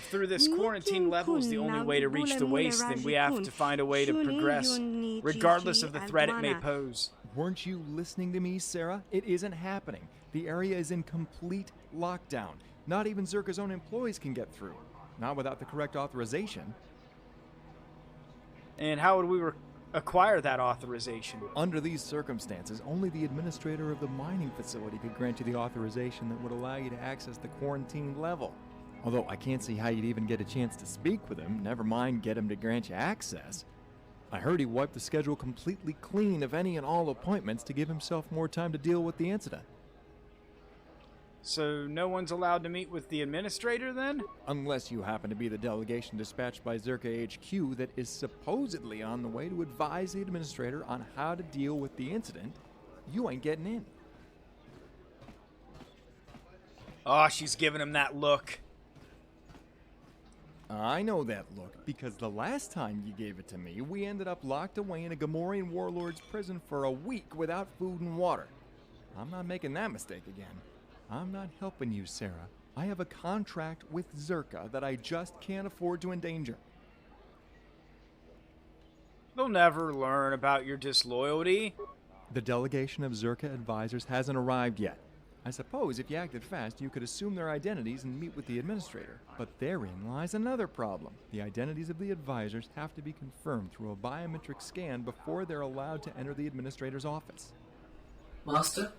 through this quarantine level is the only way to reach the waste, then we have to find a way to progress, regardless of the threat it may pose. Weren't you listening to me, Sarah? It isn't happening. The area is in complete lockdown. Not even Zerka's own employees can get through. Not without the correct authorization. And how would we acquire that authorization? Under these circumstances, only the administrator of the mining facility could grant you the authorization that would allow you to access the quarantined level. Although I can't see how you'd even get a chance to speak with him, never mind get him to grant you access. I heard he wiped the schedule completely clean of any and all appointments to give himself more time to deal with the incident. So no one's allowed to meet with the administrator then? Unless you happen to be the delegation dispatched by Zerka HQ that is supposedly on the way to advise the administrator on how to deal with the incident, you ain't getting in. Oh, she's giving him that look. I know that look, because the last time you gave it to me, we ended up locked away in a Gamorrean warlord's prison for a week without food and water. I'm not making that mistake again. I'm not helping you, Sarah. I have a contract with Zerka that I just can't afford to endanger. They'll never learn about your disloyalty. The delegation of Zerka advisors hasn't arrived yet. I suppose if you acted fast, you could assume their identities and meet with the administrator. But therein lies another problem. The identities of the advisors have to be confirmed through a biometric scan before they're allowed to enter the administrator's office. Master,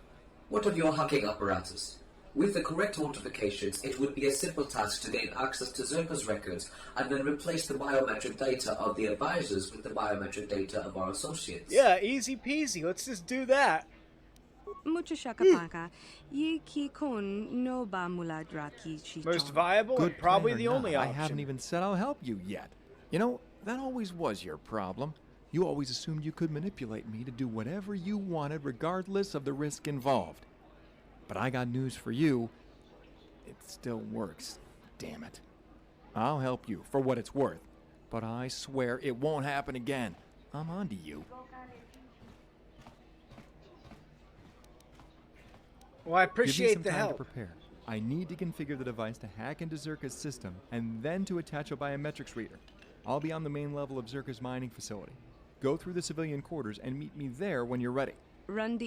what of your hacking apparatus? With the correct authentications, it would be a simple task to gain access to Zerka's records and then replace the biometric data of the advisors with the biometric data of our associates. Yeah, easy peasy. Let's just do that. Most viable Good and probably plan or the only not, option. I haven't even said I'll help you yet. You know, that always was your problem. You always assumed you could manipulate me to do whatever you wanted regardless of the risk involved. But I got news for you. It still works. Damn it. I'll help you for what it's worth. But I swear it won't happen again. I'm on to you. Well, I Give me appreciate some the time help. to prepare. I need to configure the device to hack into Zerka's system and then to attach a biometrics reader. I'll be on the main level of Zerka's mining facility. Go through the civilian quarters and meet me there when you're ready. All right,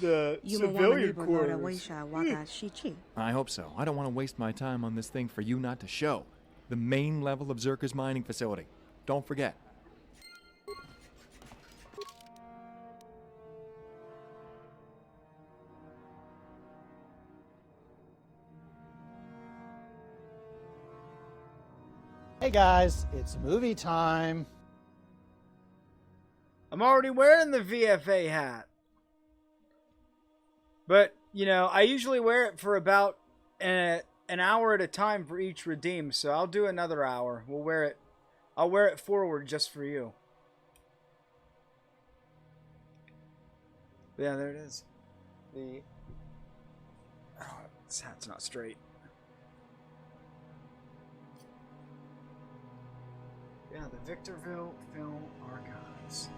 the civilian quarters. I hope so. I don't want to waste my time on this thing for you not to show. The main level of Zerka's mining facility. Don't forget. Hey guys, it's movie time. I'm already wearing the VFA hat. But, you know, I usually wear it for about an hour at a time for each redeem, so I'll do another hour. I'll wear it forward just for you. Yeah, there it is. Oh, this hat's not straight. Yeah, the Victorville Film Archives.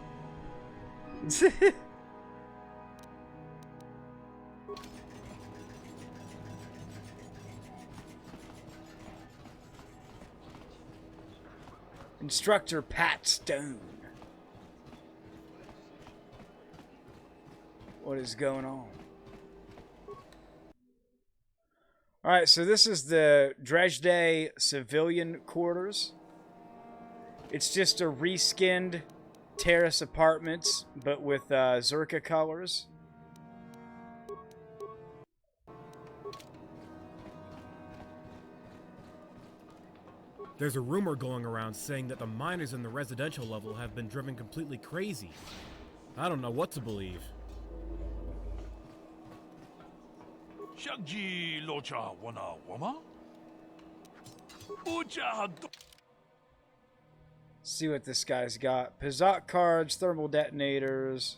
Instructor Pat Stone. What is going on? Alright, so this is the Dresde civilian quarters. It's just a reskinned terrace apartments, but with Zerka colors. There's a rumor going around saying that the miners in the residential level have been driven completely crazy. I don't know what to believe. See what this guy's got. Pizak cards, thermal detonators.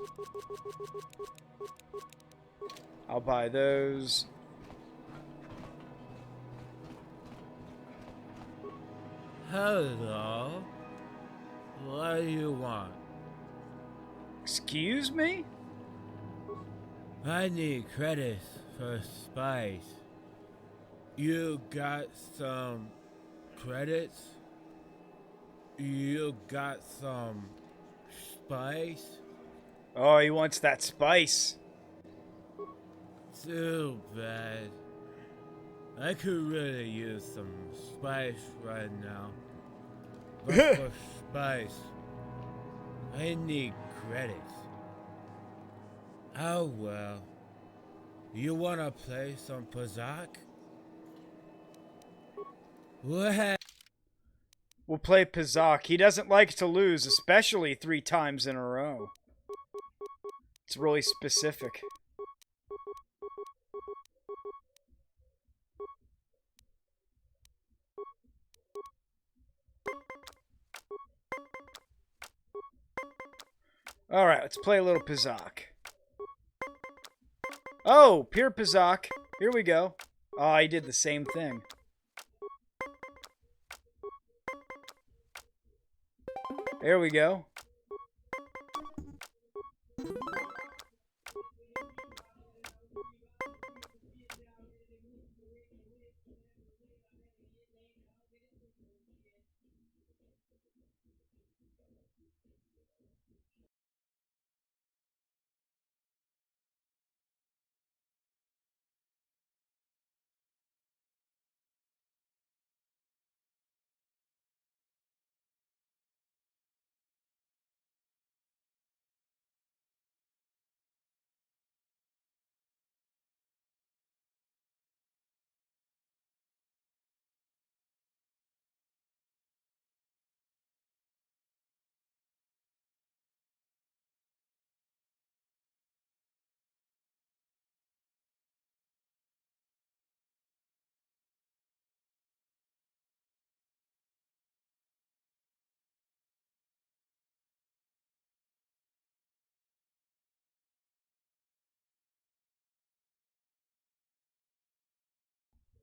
I'll buy those. Hello? What do you want? Excuse me? I need credits for spice. You got some credits? You got some spice? Oh, he wants that spice. Too bad. I could really use some spice right now. But for spice, I need credits. Oh well. You wanna play some Pizak? What? We'll play Pizak. He doesn't like to lose, especially 3 times in a row. It's really specific. Alright, let's play a little Pizak. Oh, pure Pizak. Here we go. Oh, he did the same thing. There we go.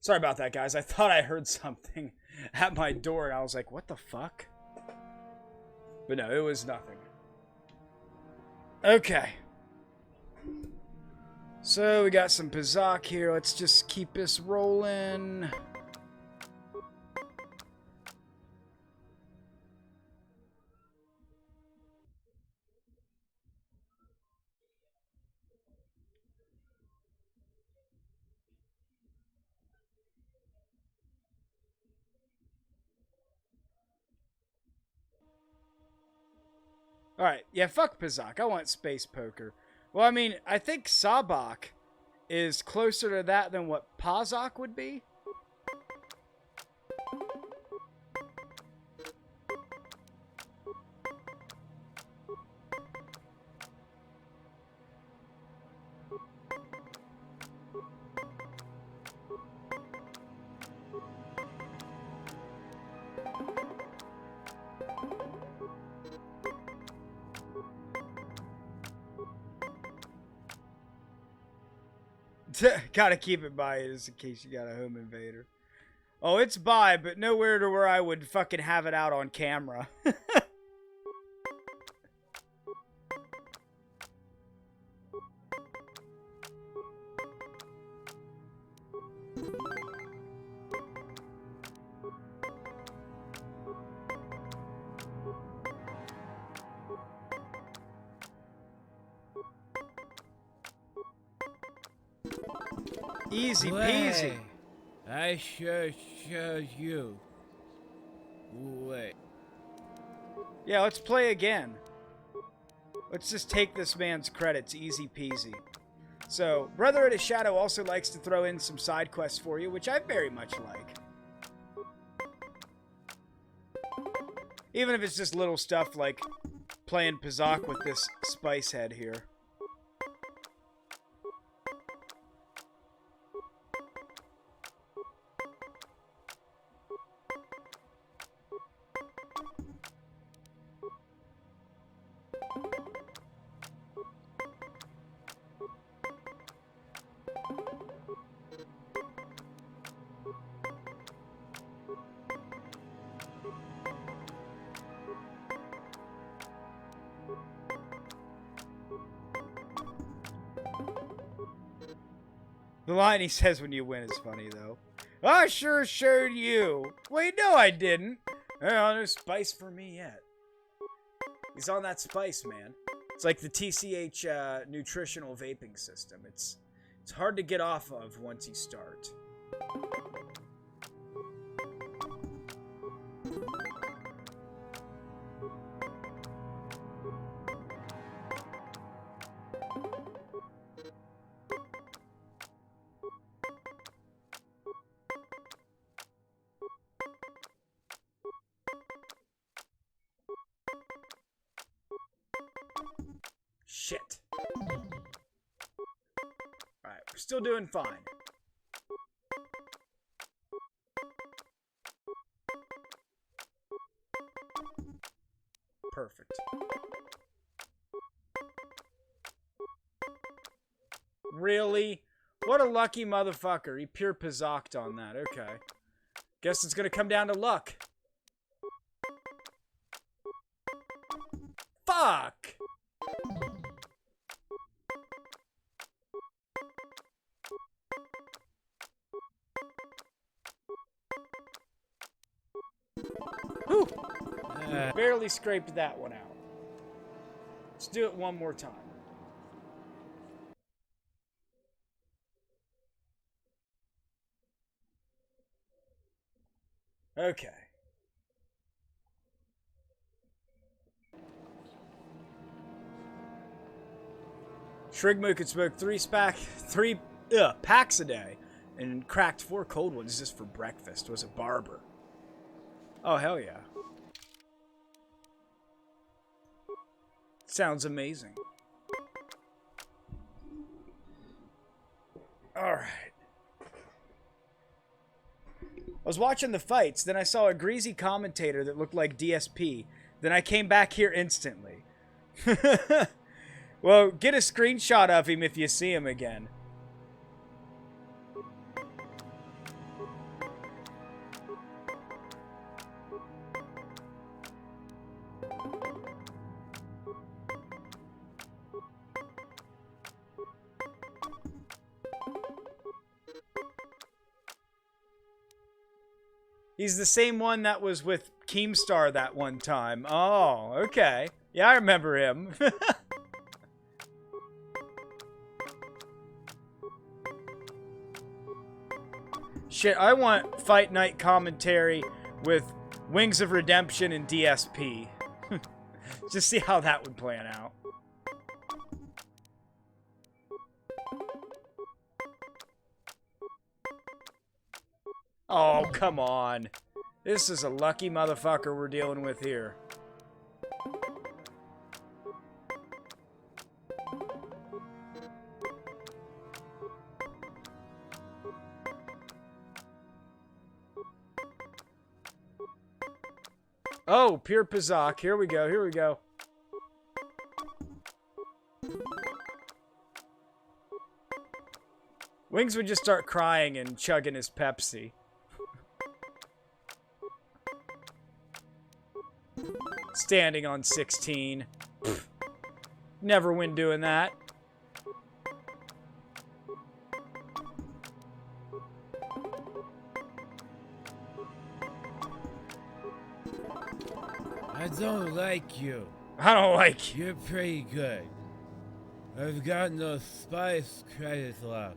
Sorry about that, guys. I thought I heard something at my door, and I was like, what the fuck? But no, it was nothing. Okay. So, we got some Pizak here. Let's just keep this rolling. Alright, yeah, fuck Pizak. I want Space Poker. Well, I mean, I think Sabak is closer to that than what Pazak would be. Gotta keep it by you just in case you got a home invader. Oh, it's by, but nowhere to where I would fucking have it out on camera. Easy peasy. I sure you. Wait. Yeah, let's play again. Let's just take this man's credits. Easy peasy. So, Brotherhood of Shadow also likes to throw in some side quests for you, which I very much like. Even if it's just little stuff like playing Pazak with this spice head here. The line he says when you win is funny, though. I sure showed you. Wait, no, I didn't. Oh, no spice for me yet. He's on that spice, man. It's like the TCH nutritional vaping system. It's hard to get off of once you start. Shit. Alright, we're still doing fine. Perfect. Really? What a lucky motherfucker. He pure pizzaked on that. Okay. Guess it's gonna come down to luck. Fuck! Whew. Barely scraped that one out. Let's do it one more time. Okay. Shrigmo could smoke three packs a day and cracked 4 cold ones just for breakfast. Was a barber. Oh, hell yeah. Sounds amazing. Alright. I was watching the fights, then I saw a greasy commentator that looked like DSP. Then I came back here instantly. Well, get a screenshot of him if you see him again. He's the same one that was with Keemstar that one time. Oh, okay. Yeah, I remember him. Shit, I want Fight Night commentary with Wings of Redemption and DSP. Just see how that would plan out. Oh, come on. This is a lucky motherfucker we're dealing with here. Oh, pure Pazak. Here we go, here we go. Wings would just start crying and chugging his Pepsi. Standing on 16. Pfft. Never win doing that. I don't like you. I don't like you. You're pretty good. I've got no spice credits left.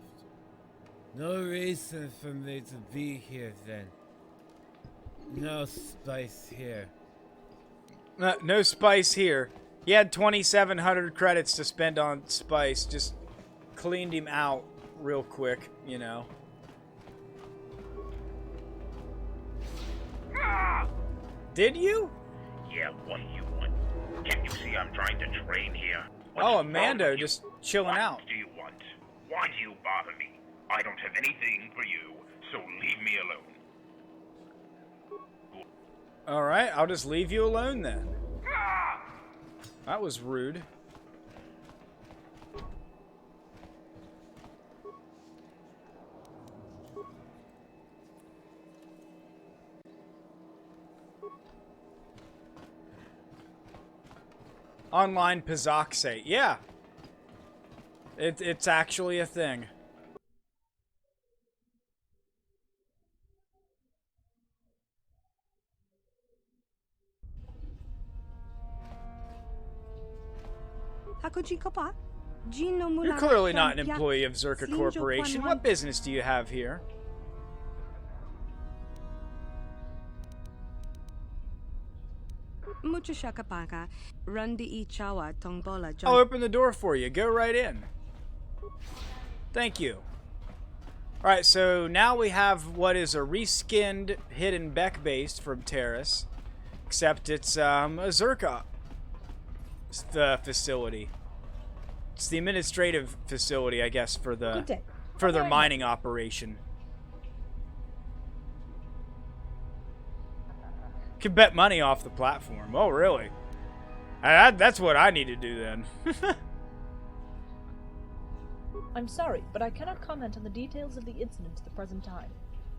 No reason for me to be here then. No spice here. No spice here. He had 2,700 credits to spend on spice. Just cleaned him out real quick, you know. Did you? Yeah, what do you want? Can't you see I'm trying to train here? Oh, Amando just chilling out. What do you want? Why do you bother me? I don't have anything for you, so leave me alone. Alright, I'll just leave you alone then. That was rude. Online Pizoxate. Yeah. It's actually a thing. You're clearly not an employee of Zerka Corporation. What business do you have here? I'll open the door for you. Go right in. Thank you. Alright, so now we have what is a reskinned Hidden Beck base from Terrace. Except it's a Zerka facility. It's the administrative facility, I guess, for the their mining operation. Could bet money off the platform. Oh, really? That's what I need to do then. I'm sorry, but I cannot comment on the details of the incident at the present time.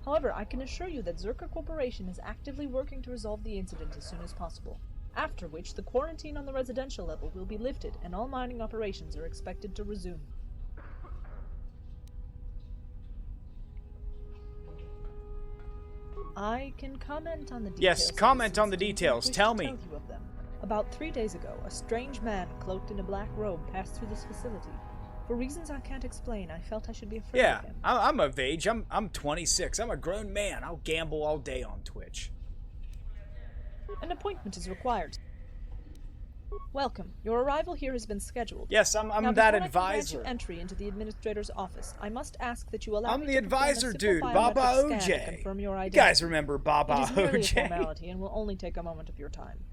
However, I can assure you that Zerka Corporation is actively working to resolve the incident as soon as possible. After which, the quarantine on the residential level will be lifted and all mining operations are expected to resume. I can comment on the details. Yes, comment on the details. Tell me. Tell you of them. About 3 days ago, a strange man cloaked in a black robe passed through this facility. For reasons I can't explain, I felt I should be afraid of him. I'm of age. I'm 26. I'm a grown man. I'll gamble all day on Twitch. An appointment is required. Welcome. Your arrival here has been scheduled. Yes, I'm now, that before advisor. I can grant you entry into the administrator's office, I must ask that you allow I'm me the to perform advisor, a simple dude. biometric Baba scan to OJ. confirm your You identity. guys remember Baba It is merely OJ? a formality and will only take a moment of your time.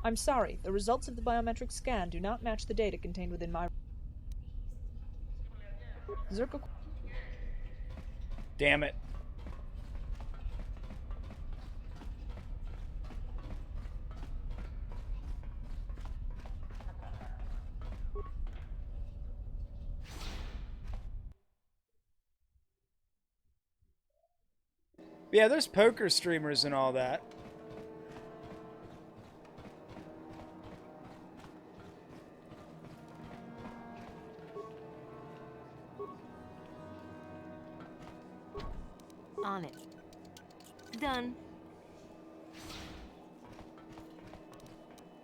I'm sorry, the results of the biometric scan do not match the data contained within my... Zerka... Damn it. Yeah, there's poker streamers and all that. On it. Done.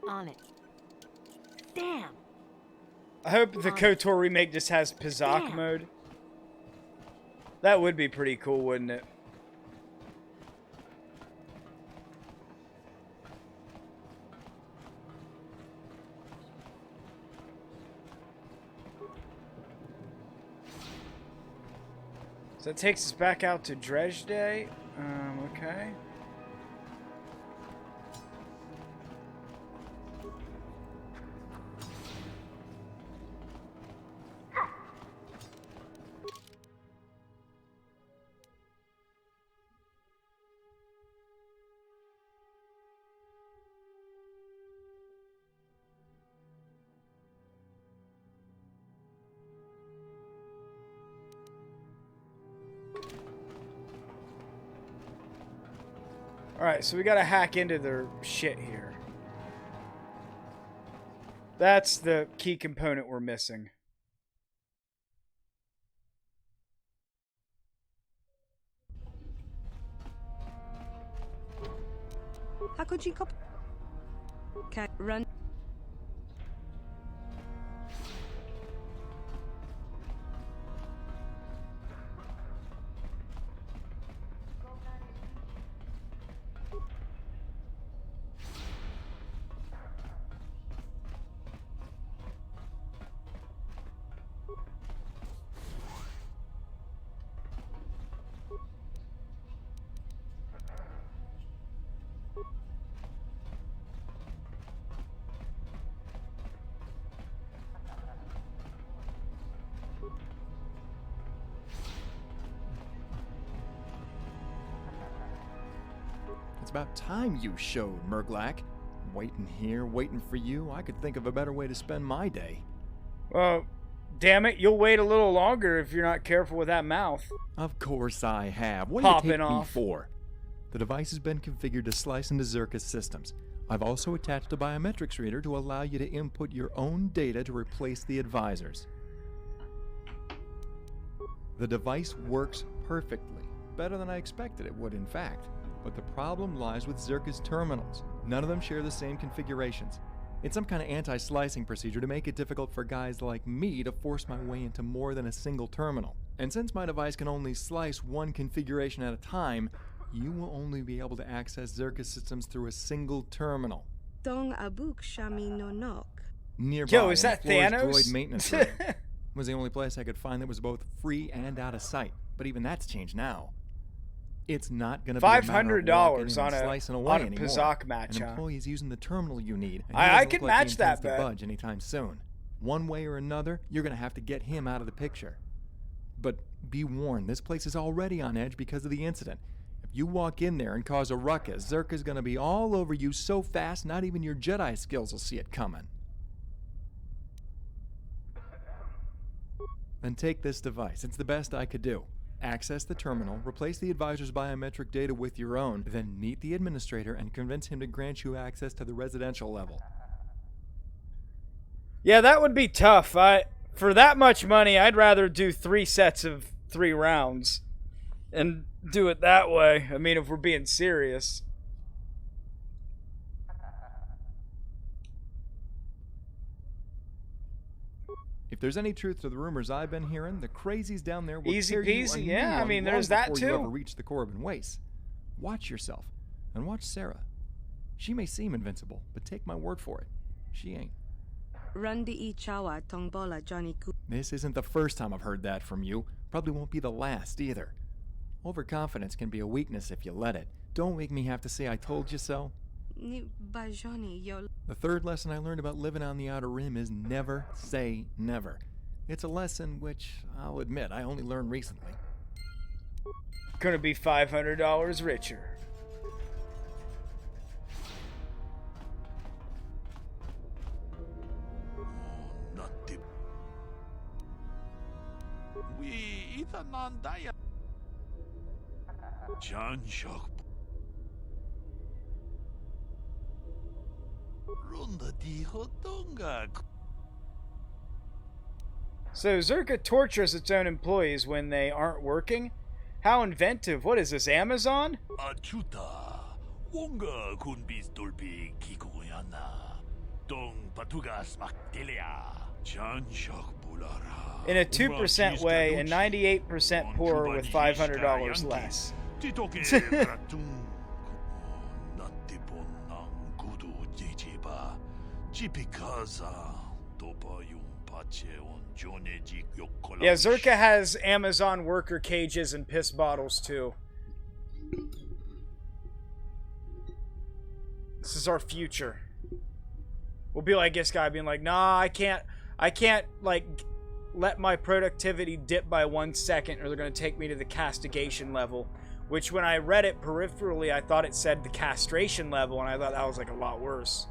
On it. Damn. I hope the KOTOR remake just has Pizak mode. That would be pretty cool, wouldn't it? So that takes us back out to Dresde. Okay. Alright, so we gotta hack into their shit here. That's the key component we're missing. How could you cop? Okay, run. It's about time you showed, Murglak. Waiting here, waiting for you. I could think of a better way to spend my day. Well, damn it, you'll wait a little longer if you're not careful with that mouth. Of course I have. What do you Popping take off. me for? The device has been configured to slice into Zerka's systems. I've also attached a biometrics reader to allow you to input your own data to replace the advisors. The device works perfectly. Better than I expected it would, in fact. But the problem lies with Zerka's terminals. None of them share the same configurations. It's some kind of anti-slicing procedure to make it difficult for guys like me to force my way into more than a single terminal. And since my device can only slice one configuration at a time, you will only be able to access Zerka's systems through a single terminal. Dong abuk shami no nok. Nearby, Yo, is in that the floor's Thanos? droid maintenance room. Was the only place I could find that was both free and out of sight. But even that's changed now. It's not going to be $500 on a anymore. Pazak match. An employee's using the terminal you need. And I could could match that bet. budge anytime soon. One way or another, you're going to have to get him out of the picture. But be warned, this place is already on edge because of the incident. If you walk in there and cause a ruckus, Zerka's going to be all over you so fast, not even your Jedi skills will see it coming. Then take this device. It's the best I could do. Access the terminal, replace the advisor's biometric data with your own, then meet the administrator and convince him to grant you access to the residential level. Yeah, that would be tough. For that much money, I'd rather do 3 sets of 3 rounds and do it that way. I mean, if we're being serious. If there's any truth to the rumors I've been hearing, the crazies down there will Easy tear you peasy, a new yeah, I one mean, long there's that before you too. ever reach the Corbin Waste. Watch yourself, and watch Sarah. She may seem invincible, but take my word for it, she ain't. Randi I chawa tongbola Johnny Ku. This isn't the first time I've heard that from you. Probably won't be the last either. Overconfidence can be a weakness if you let it. Don't make me have to say I told you so. Ni ba Johnny yo. The third lesson I learned about living on the Outer Rim is never say never. It's a lesson which, I'll admit, I only learned recently. Gonna be $500 richer. So Zerka tortures its own employees when they aren't working? How inventive. What is this, Amazon? In a 2% way and 98% poorer with $500 less. Yeah, Zerka has Amazon worker cages and piss bottles too. This is our future. We'll be like this guy being like, nah, I can't like let my productivity dip by 1 second or they're gonna take me to the castigation level. Which when I read it peripherally, I thought it said the castration level, and I thought that was like a lot worse.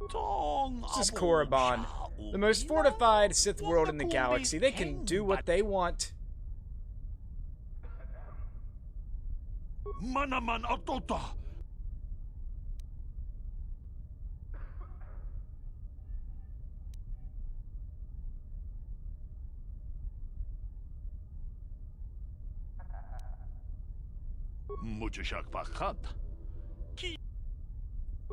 This is Korriban, the most fortified Sith world in the galaxy. They can do what they want. Manaman Otota. Muchashak Pakat. Ki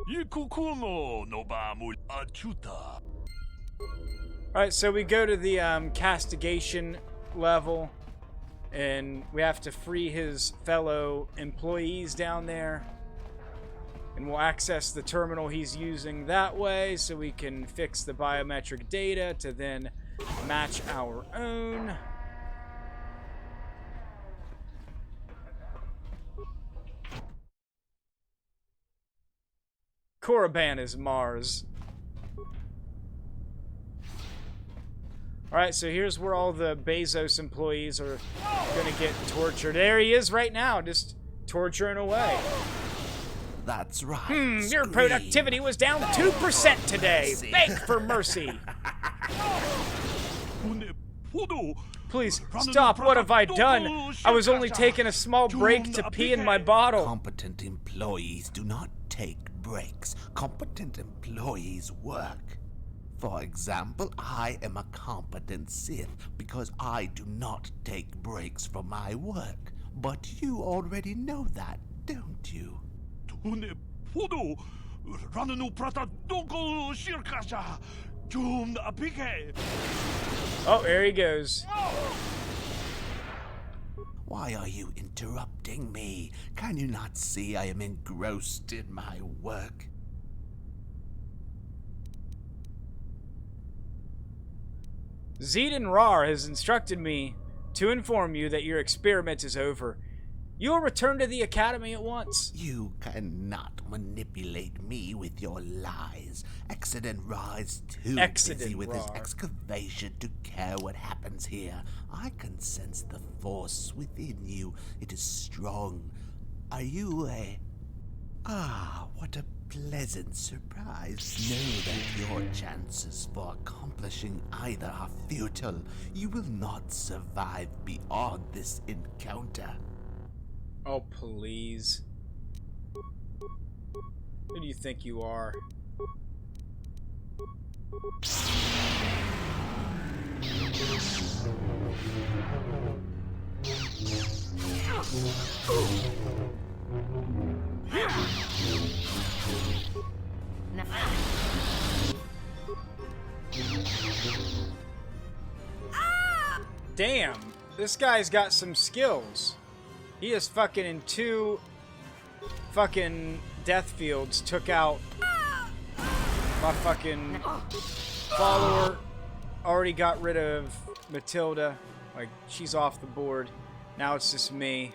Yikukumo no Bamul Achuta. Alright, so we go to the castigation level, and we have to free his fellow employees down there. And we'll access the terminal he's using that way, so we can fix the biometric data to then match our own. Korriban is Mars. Alright, so here's where all the Bezos employees are gonna get tortured. There he is right now, just torturing away. That's right. Your productivity was down 2% today. Beg for mercy. Please, stop. What have I done? I was only taking a small break to pee in my bottle. Competent employees do not take breaks. Competent employees work. For example, I am a competent Sith because I do not take breaks from my work. But you already know that, don't you? Oh, there he goes. Why are you interrupting me? Can you not see I am engrossed in my work? Zeden Rar has instructed me to inform you that your experiment is over. You will return to the Academy at once. You cannot manipulate me with your lies. Exodus Ra is too busy with his excavation to care what happens here. I can sense the force within you. It is strong. Are you a... Ah, what a pleasant surprise. Know that your chances for accomplishing either are futile. You will not survive beyond this encounter. Oh, please. Who do you think you are? Damn, this guy's got some skills. He is fucking in 2 fucking death fields, took out my fucking follower, already got rid of Matilda, like she's off the board. Now it's just me.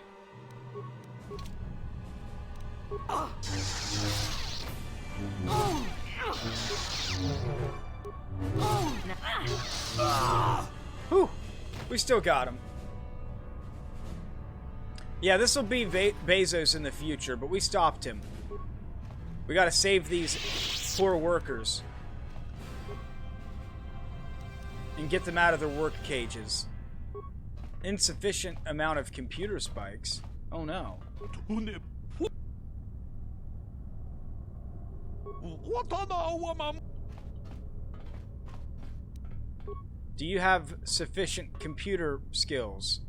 Whew, we still got him. Yeah, this will be Bezos in the future, but we stopped him. We gotta save these poor workers. And get them out of their work cages. Insufficient amount of computer spikes. Oh no. Do you have sufficient computer skills?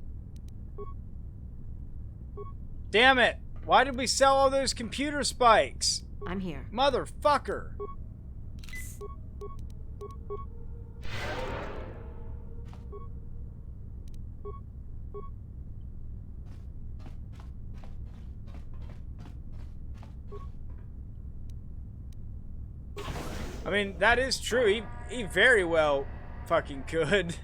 Damn it! Why did we sell all those computer spikes? I'm here. Motherfucker! I mean, that is true. He very well fucking could.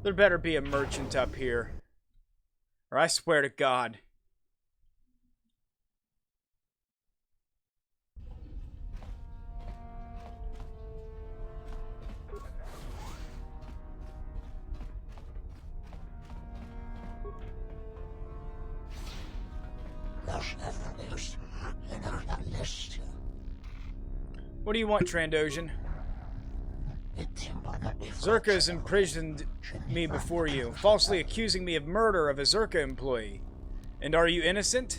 There better be a merchant up here. Or I swear to God. What do you want, Trandoshan? Zerka's imprisoned me before you, falsely accusing me of murder of a Zerka employee. And are you innocent?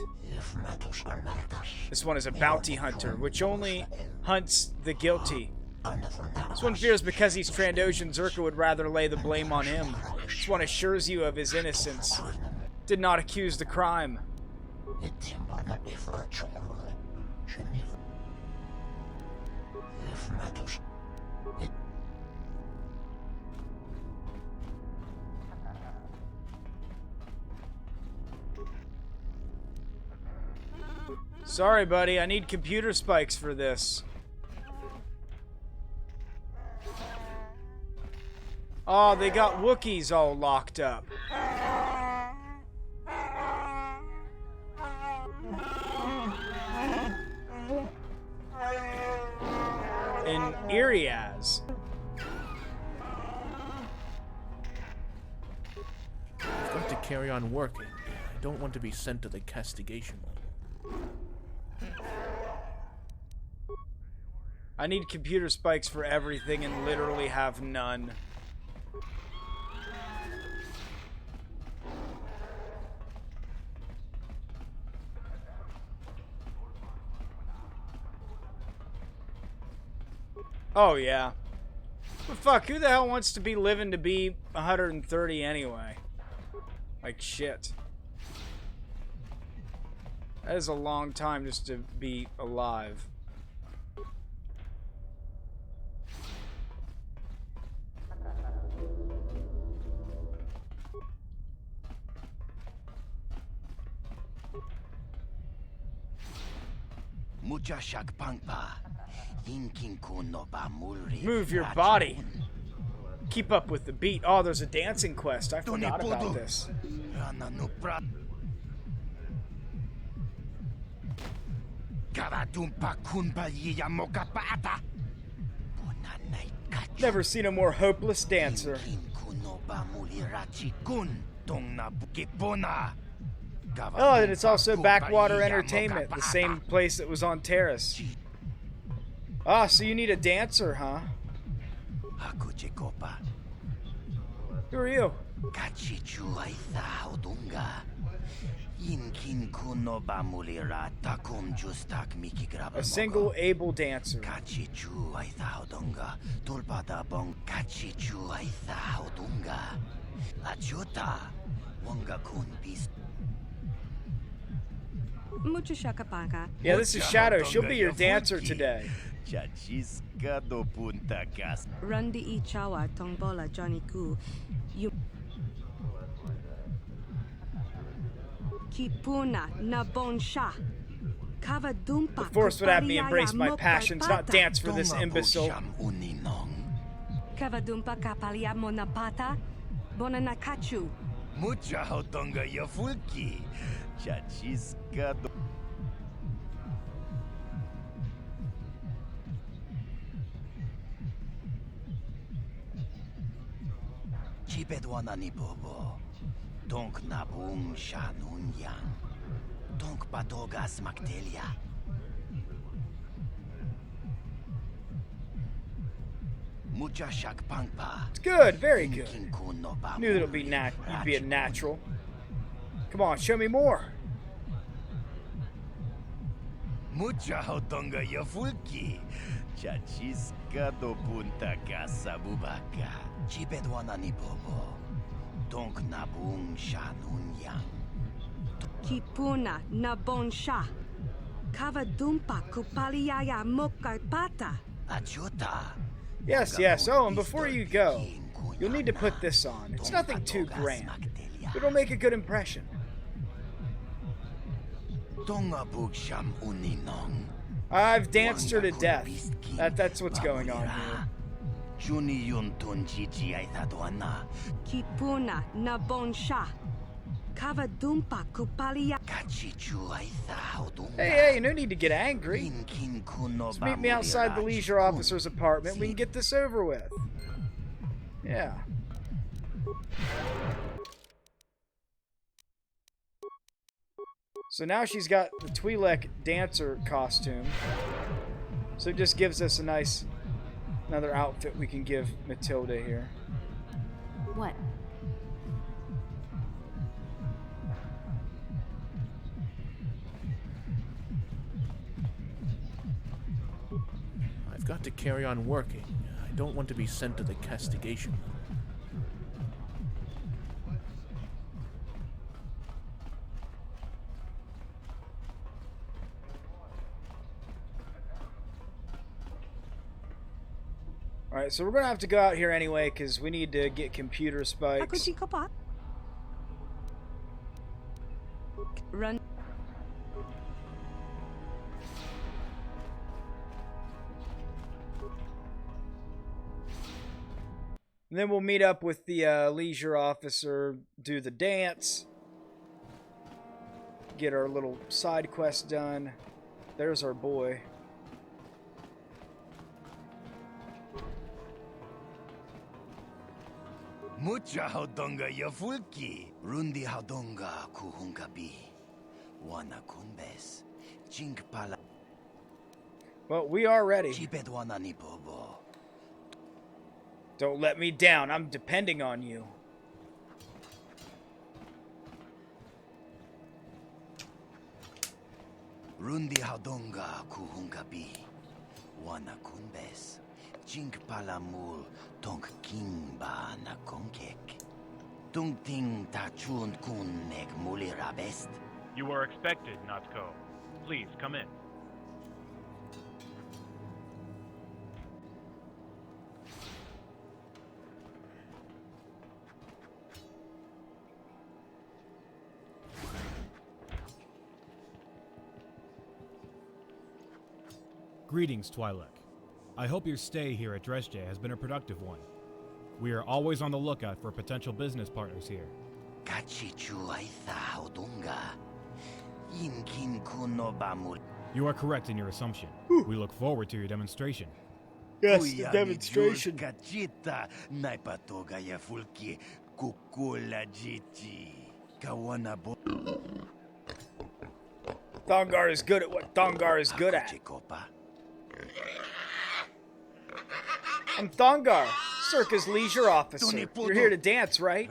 This one is a bounty hunter, which only hunts the guilty. This one fears because he's Trandoshan, Zerka would rather lay the blame on him. This one assures you of his innocence. Did not accuse the crime. Sorry, buddy, I need computer spikes for this. Oh, they got Wookiees all locked up. In Iriaz. I've got to carry on working. I don't want to be sent to the castigation level. I need computer spikes for everything and literally have none. Oh, yeah. But fuck, who the hell wants to be living to be 130 anyway? Like, shit. That is a long time just to be alive. Move your body. Keep up with the beat. Oh, there's a dancing quest. I forgot about this. Never seen a more hopeless dancer. Oh, and it's also Backwater Entertainment, the same place that was on Terrace. Ah, so you need a dancer, huh? Who are you? A single able dancer. Yeah, this is Shadow. She'll be your dancer today. Rundi Ichawa Tongbola Johnny Ku. You Kipuna Nabonsha. The Force would have me embrace my passions, not dance for this imbecile. Kavadumpa Kapalia Monapata Bonanakachu. Mucha hotonga yafulki. Chachiska do. Chipedwana ni bobo. Donk nabum shanunyang. Donk patogas maktelia. It's good, very good. Knew that it'll be you'd be a natural. Come on, show me more. Mucha hotonga yafulki. Chachiska do punta casa bubaka. Chipedwana ni bobo. Donk nabum shanunyang. Kipuna Nabonsha. Kavadumpa Kupaliaya Mokapata. Achuta. Yes, yes. Oh, and before you go, you'll need to put this on. It's nothing too grand, but it'll make a good impression. I've danced her to death. That's what's going on here. Kipuna Nabonsha. Kavadumpa Kupalia. Hey, no need to get angry. Just meet me outside the leisure officer's apartment. We can get this over with. Yeah. So now she's got the Twi'lek dancer costume. So it just gives us another outfit we can give Matilda here. What? got to carry on working. I don't want to be sent to the castigation. Alright, so we're gonna have to go out here anyway, because we need to get computer spikes. Akuchi ko pa? Run. And then we'll meet up with the leisure officer, do the dance, get our little side quest done. There's our boy. Mucha haudonga yafulki. Rundi haudonga kuhungabi. Wana kunbes. Chinkpala. Well, we are ready. Chipedwana ni bobo. Don't let me down. I'm depending on you. Rundi haudonga kuhungabi. Wana kunbes. Chinkpalamul tonk kimba na konkek. Tung ting tachun kun nek mulirabest. You are expected, Natsuko. Please, come in. Greetings, Twi'lek. I hope your stay here at Dresde has been a productive one. We are always on the lookout for potential business partners here. You are correct in your assumption. We look forward to your demonstration. Yes, the demonstration. Thongar is good at what Thongar is good at. I'm Thongar, Circus leisure officer. You're here to dance, right?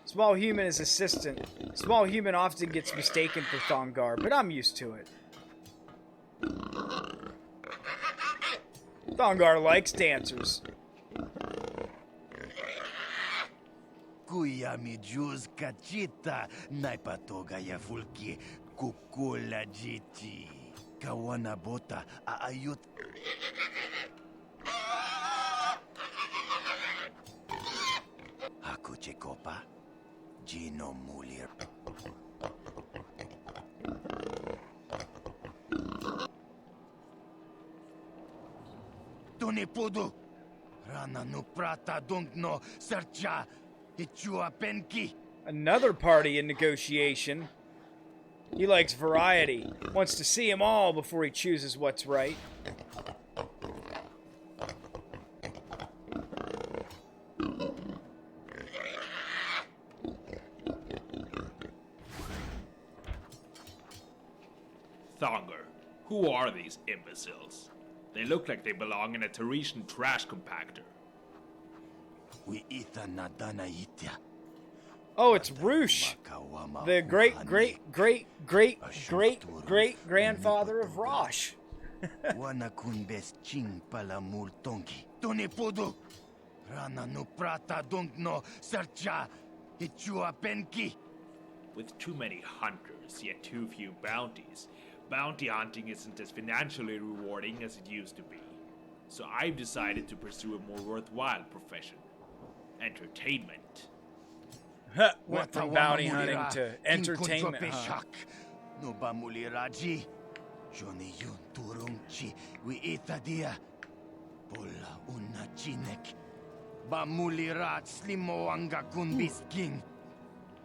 Small human is assistant. Small human often gets mistaken for Thongar, but I'm used to it. Thongar likes dancers. Kuyami juz kachita naipatoga ya fulki kukula jiti kawana bota aayut. Hakuche kopa Gino Mulir. Tuni pudu Rana no prata dunkno sercha. Another party in negotiation. He likes variety. Wants to see them all before he chooses what's right. Thongar, who are these imbeciles? They look like they belong in a Teresian trash compactor. Oh, it's Roosh, the great grandfather of Rosh. With too many hunters, yet too few bounties, bounty hunting isn't as financially rewarding as it used to be. So I've decided to pursue a more worthwhile profession. Entertainment. Went from bounty hunting to entertainment. No bamuliraji. Johnny yun turungchi we itadia. Bola una chinek. Bamulirat slimoanga kunbisking.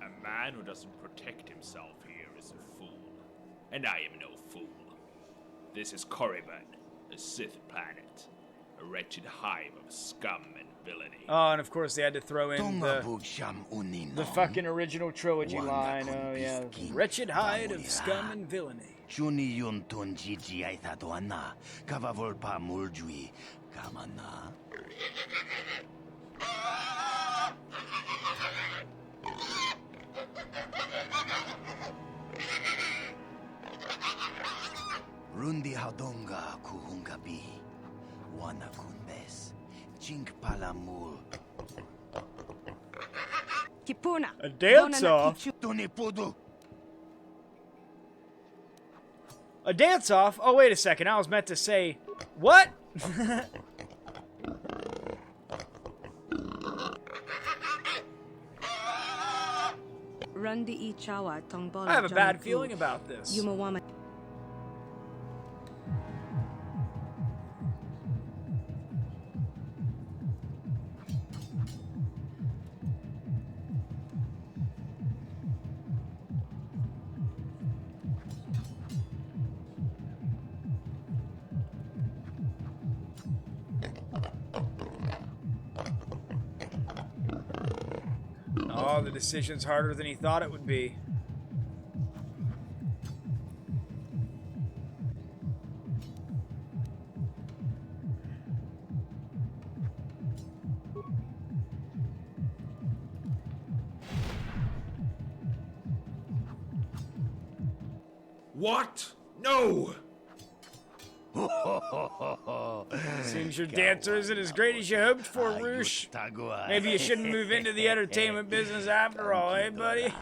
A man who doesn't protect himself here is a fool. And I am no fool. This is Korriban, a Sith planet. A wretched hive of scum and villainy. Oh, and of course they had to throw in the fucking original trilogy line. Oh yeah, wretched hive of scum and villainy. Chuni yun ton jiji aithadoana, kavavolpa muljui, kamana. Rundi hadonga kuhungabi. Wana kunbes. Chink palamul. Kipuna. A dance-off? Tunipudu. A dance-off? Oh, wait a second. I was meant to say... What? Rundi ichawa tongbola. I have a bad feeling about this. Yumawama. Oh, the decision's harder than he thought it would be. What? No! Seems your dancer isn't as great as you hoped for, Roosh. Maybe you shouldn't move into the entertainment business after all, eh, buddy?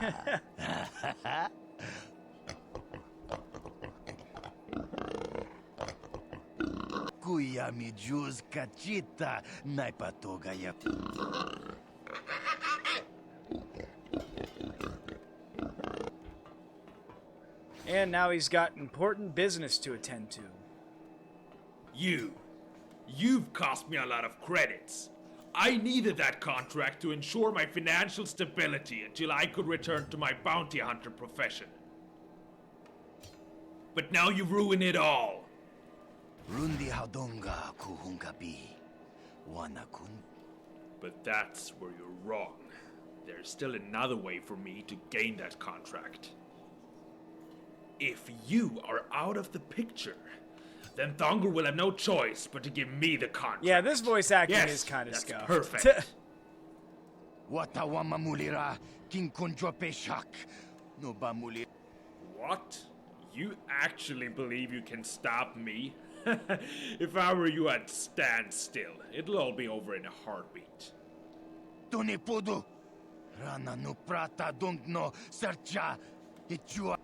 Kuya mi juz kachita naipatoga ya. And now he's got important business to attend to. You've cost me a lot of credits. I needed that contract to ensure my financial stability until I could return to my bounty hunter profession. But now you've ruined it all. Rundi hadonga kuhungabi. Wanakun. But that's where you're wrong. There's still another way for me to gain that contract. If you are out of the picture, then Thongar will have no choice but to give me the contract. Yeah, this voice acting yes, is kind of that's scuffed. Perfect. Watawama mulira king konjope shak. No ba mulira. What? You actually believe you can stop me? If I were you, I'd stand still. It'll all be over in a heartbeat. Tony Podo. Rana no prata don't know sercha. Ichua.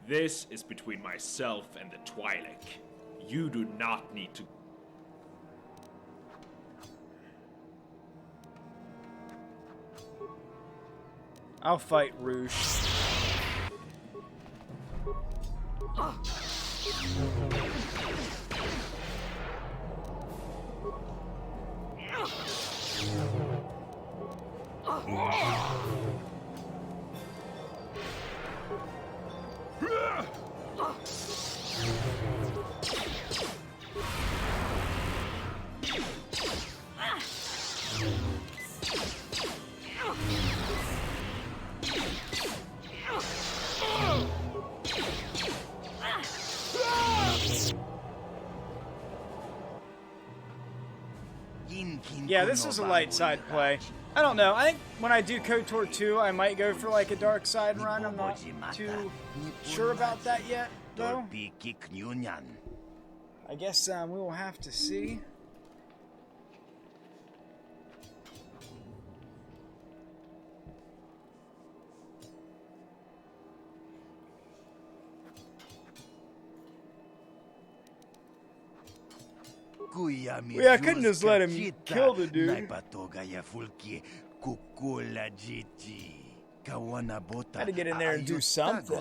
This is between myself and the Twi'lek. You do not need to... I'll fight Roosh. Yeah, this is a light side play. I don't know. I think when I do KOTOR 2, I might go for like a dark side run. I'm not too sure about that yet, though. I guess we will have to see. Yeah, I couldn't just let him kill the dude. Had to get in there and do something.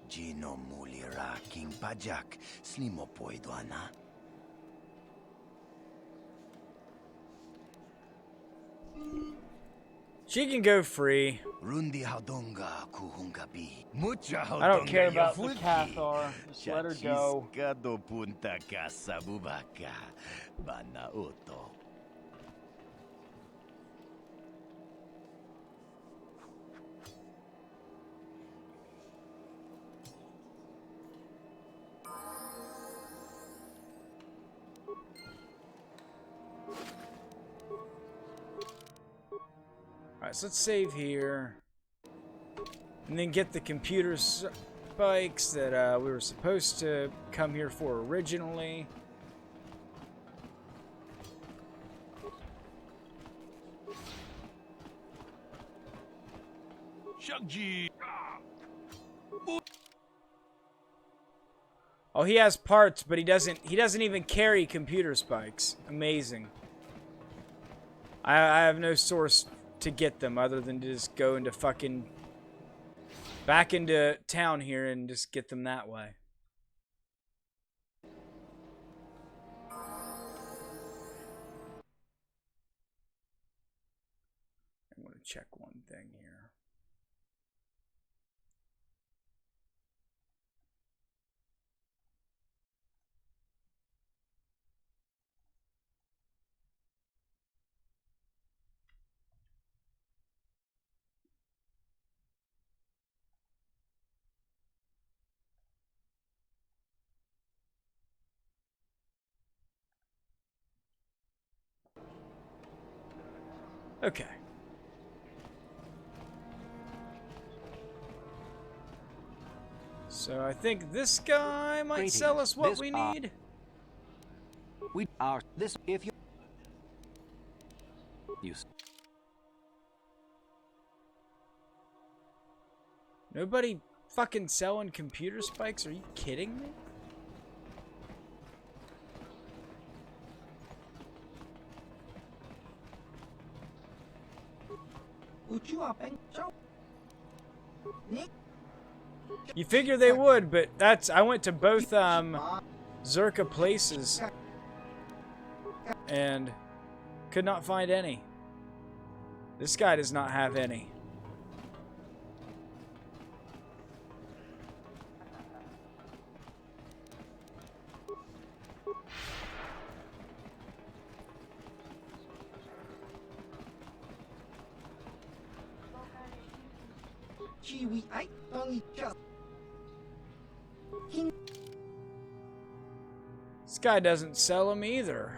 Gino mulira king pajak slimo poiduana. She can go free. Rundi hadonga kuhungabi. I don't care about the KOTOR. Just let her go. Do punta casa bubaka. Bana oto. Alright, so let's save here. And then get the computer spikes that we were supposed to come here for originally. Oh, he has parts, but he doesn't even carry computer spikes. Amazing. I have no source to get them other than to just go into fucking back into town here and just get them that way. I'm going to check one thing here. Okay. So I think this guy might sell us what we need. We are this if you Nobody fucking selling computer spikes? Are you kidding me? You figure they would, but I went to both Zerka places and could not find any. This guy does not have any. This guy doesn't sell them either.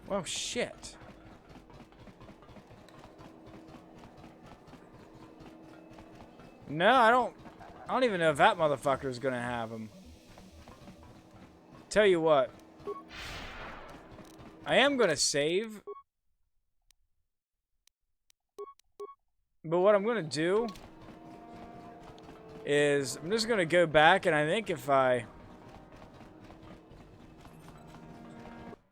Oh shit. No, I don't even know if that motherfucker is gonna have them. Tell you what. I am gonna save. But what I'm gonna do is I'm just gonna go back, and I think if I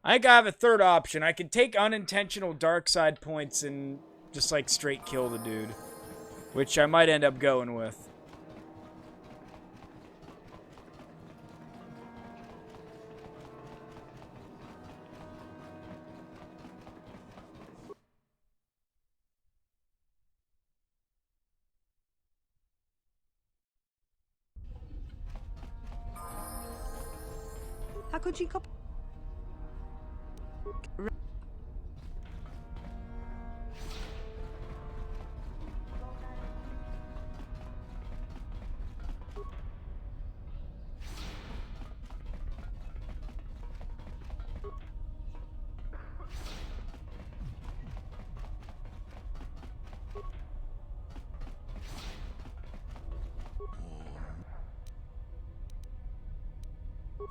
think I have a third option. I could take unintentional dark side points and just like straight kill the dude, which I might end up going with. Hakuji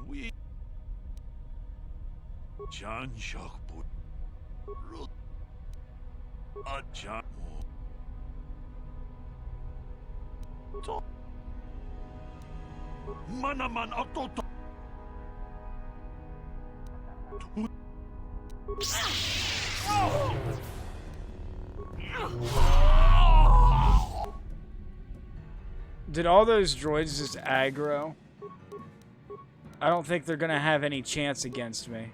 We John Shockwood John Manaman Ototo Did all those droids just aggro? I don't think they're gonna have any chance against me.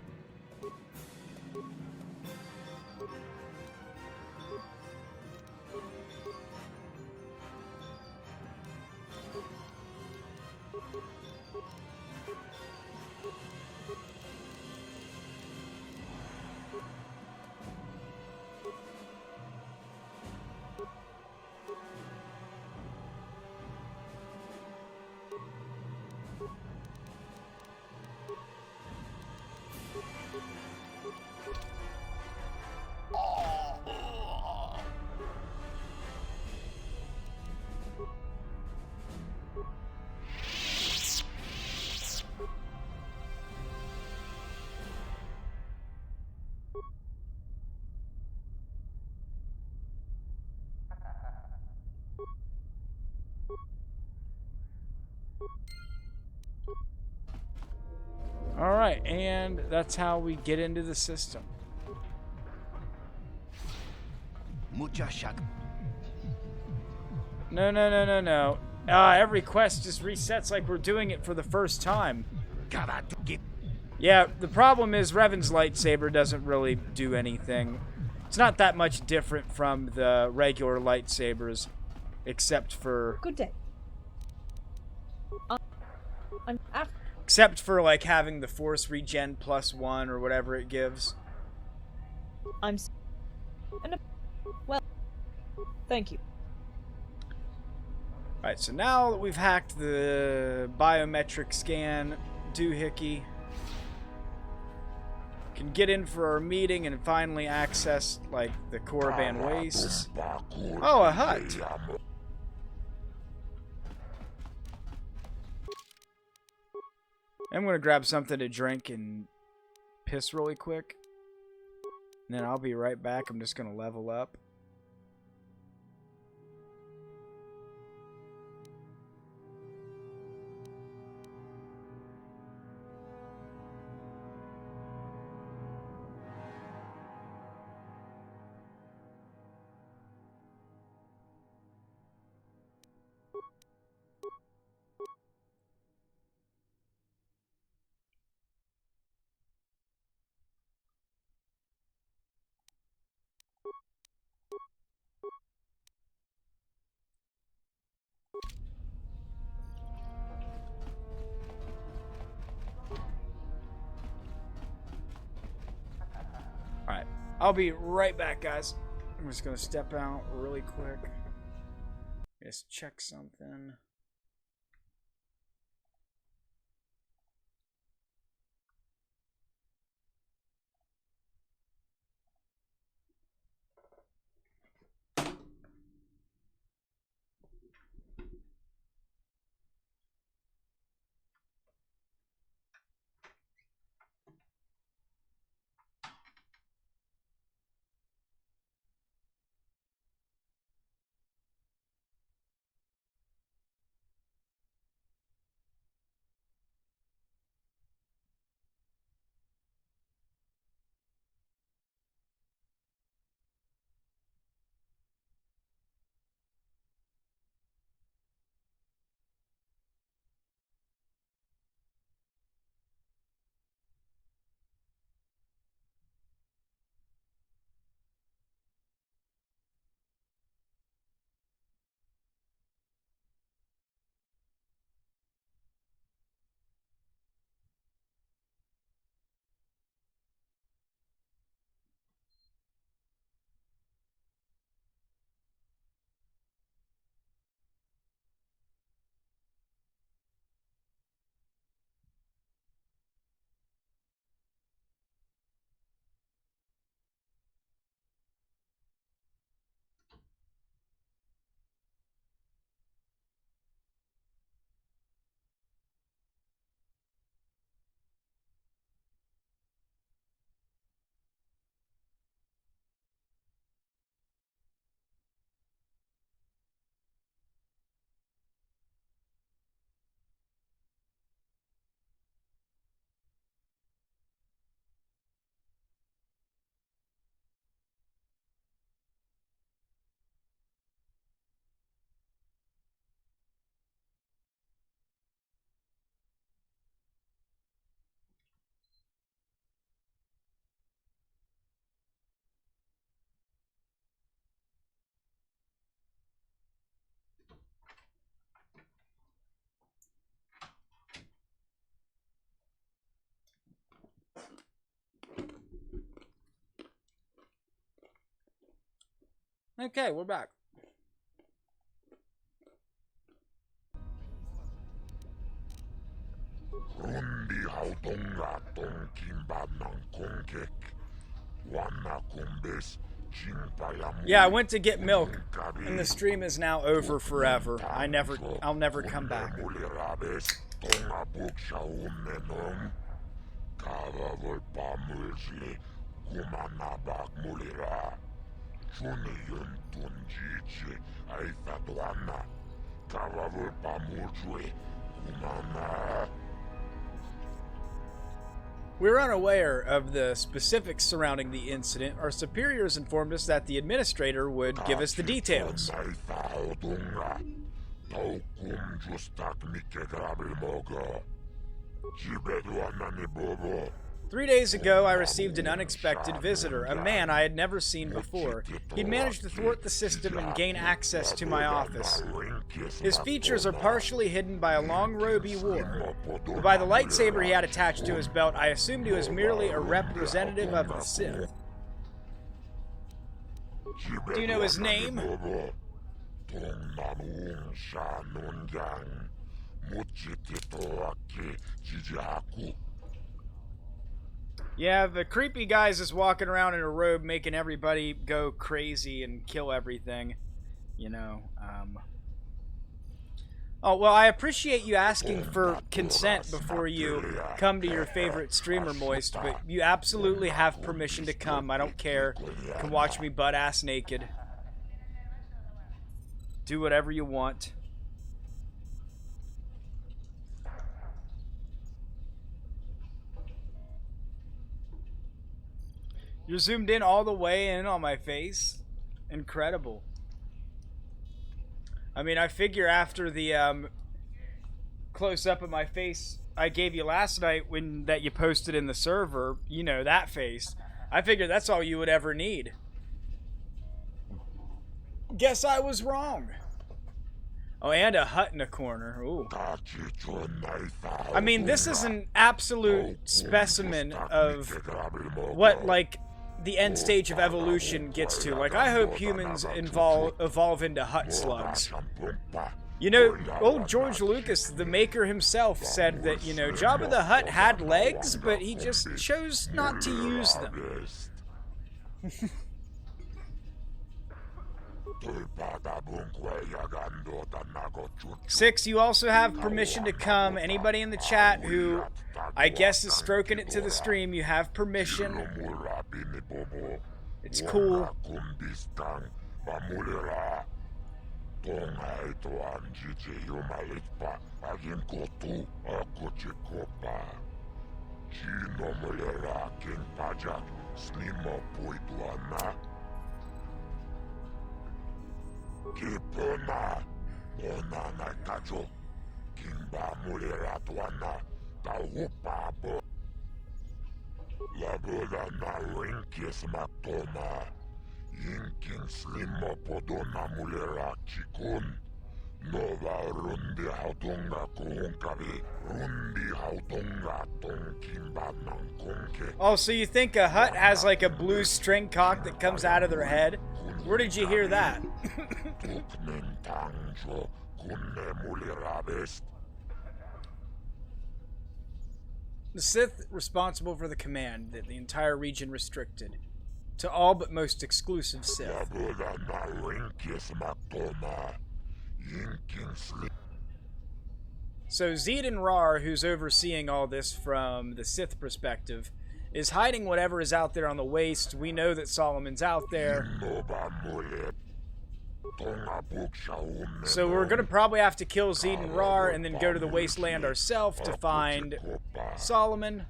Alright, and that's how we get into the system. No. Every quest just resets like we're doing it for the first time. Yeah, the problem is Revan's lightsaber doesn't really do anything. It's not that much different from the regular lightsabers, except for... Good day. Except for, like, having the Force Regen +1 or whatever it gives. Well, thank you. Alright, so now that we've hacked the biometric scan doohickey, can get in for our meeting and finally access, like, the Korriban Wastes. Oh, a hut! I'm gonna grab something to drink and piss really quick. And then I'll be right back. I'm just gonna level up. Alright, I'll be right back, guys. I'm just gonna step out really quick. Just check something. Okay, we're back. Yeah, I went to get milk, and the stream is now over forever. I'll never come back. We're unaware of the specifics surrounding the incident. Our superiors informed us that the administrator would give us the details. 3 days ago, I received an unexpected visitor, a man I had never seen before. He'd managed to thwart the system and gain access to my office. His features are partially hidden by a long robe he wore, but by the lightsaber he had attached to his belt, I assumed he was merely a representative of the Sith. Do you know his name? Yeah, the creepy guy's just walking around in a robe making everybody go crazy and kill everything. You know, Oh, well, I appreciate you asking for consent before you come to your favorite streamer, Moist, but you absolutely have permission to come. I don't care. You can watch me butt-ass naked. Do whatever you want. You're zoomed in all the way in on my face. Incredible. I mean, I figure after the close-up of my face I gave you last night that you posted in the server, you know, that face, I figured that's all you would ever need. Guess I was wrong. Oh, and a hut in a corner. Ooh. I mean, this is an absolute specimen of what, like, the end stage of evolution gets to. Like, I hope humans evolve into hut slugs. You know, old George Lucas, the maker himself, said that, you know, Jabba the Hutt had legs, but he just chose not to use them. 6, you also have permission to come. Anybody in the chat who, I guess, is stroking it to the stream, you have permission. It's cool. Kipona, Mona Nakajo, Kimba Mulera Tuana, Taupa, Lagoda na Rinkis Matona, Yinkin Slimo Podona Mulera Chikun, Nova Rundi Hautunga Kuhunkavi, Rundi Hautunga Tonkimba Nankunke. Oh, so you think a hut has like a blue string cock that comes out of their head? Where did you hear that? The Sith responsible for the command that the entire region restricted to all but most exclusive Sith. So Zed and Rar, who's overseeing all this from the Sith perspective, is hiding whatever is out there on the waste. We know that Solomon's out there. So we're going to probably have to kill Zed and Rar and then go to the wasteland ourselves to find Solomon.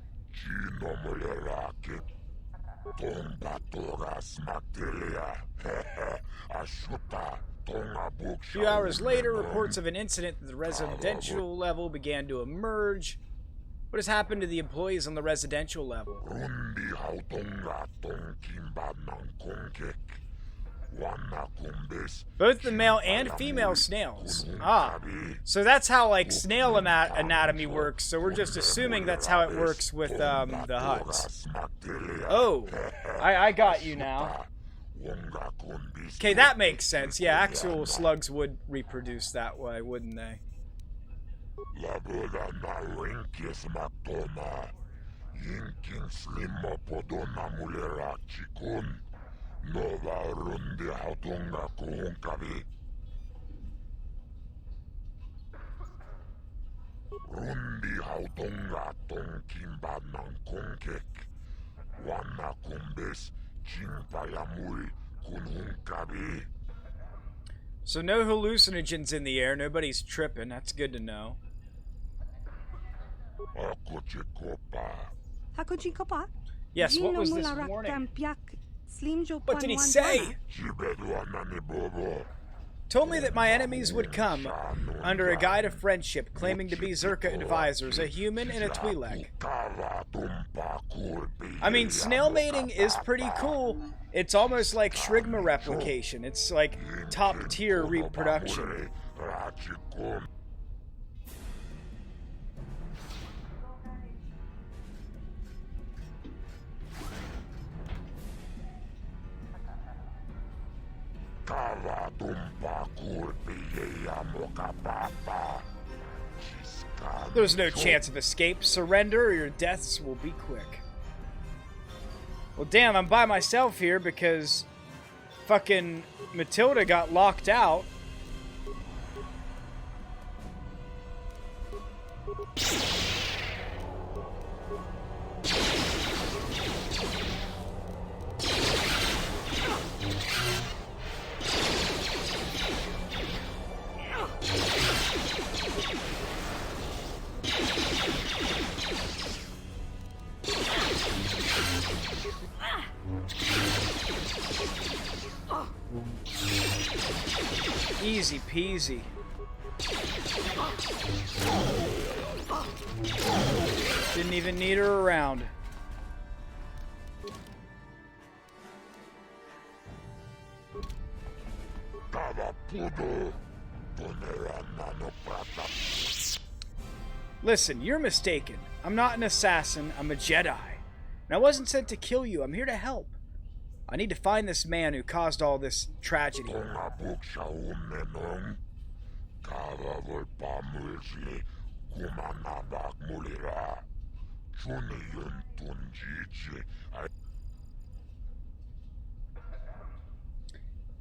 A few hours later, reports of an incident at the residential level began to emerge. What has happened to the employees on the residential level? Both the male and female snails. Ah, so that's how, like, snail anatomy works, so we're just assuming that's how it works with the huts. Oh, I got you now. Okay, that makes sense. Yeah, actual slugs would reproduce that way, wouldn't they? So no hallucinogens in the air, nobody's tripping, that's good to know. Yes, what was this warning? What did he say? Told me that my enemies would come under a guide of friendship, claiming to be Zerka advisors, a human and a Twi'lek. I mean, snail mating is pretty cool. It's almost like Shrigma replication. It's like top tier reproduction. There's no chance of escape. Surrender or your deaths will be quick. Well, damn, I'm by myself here because fucking Matilda got locked out. Easy peasy. Didn't even need her around. Listen, you're mistaken. I'm not an assassin, I'm a Jedi. And I wasn't sent to kill you, I'm here to help. I need to find this man who caused all this tragedy.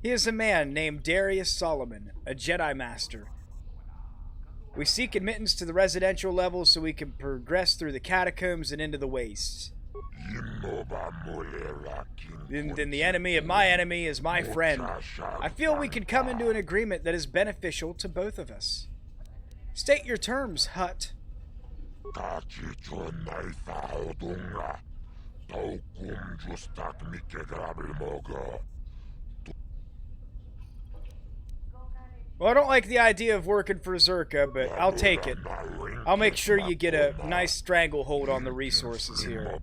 He is a man named Darius Solomon, a Jedi Master. We seek admittance to the residential level so we can progress through the catacombs and into the wastes. Then the enemy of my enemy is my friend. I feel we can come into an agreement that is beneficial to both of us. State your terms, Hut. Well, I don't like the idea of working for Zerka, but I'll take it. I'll make sure you get a nice stranglehold on the resources here.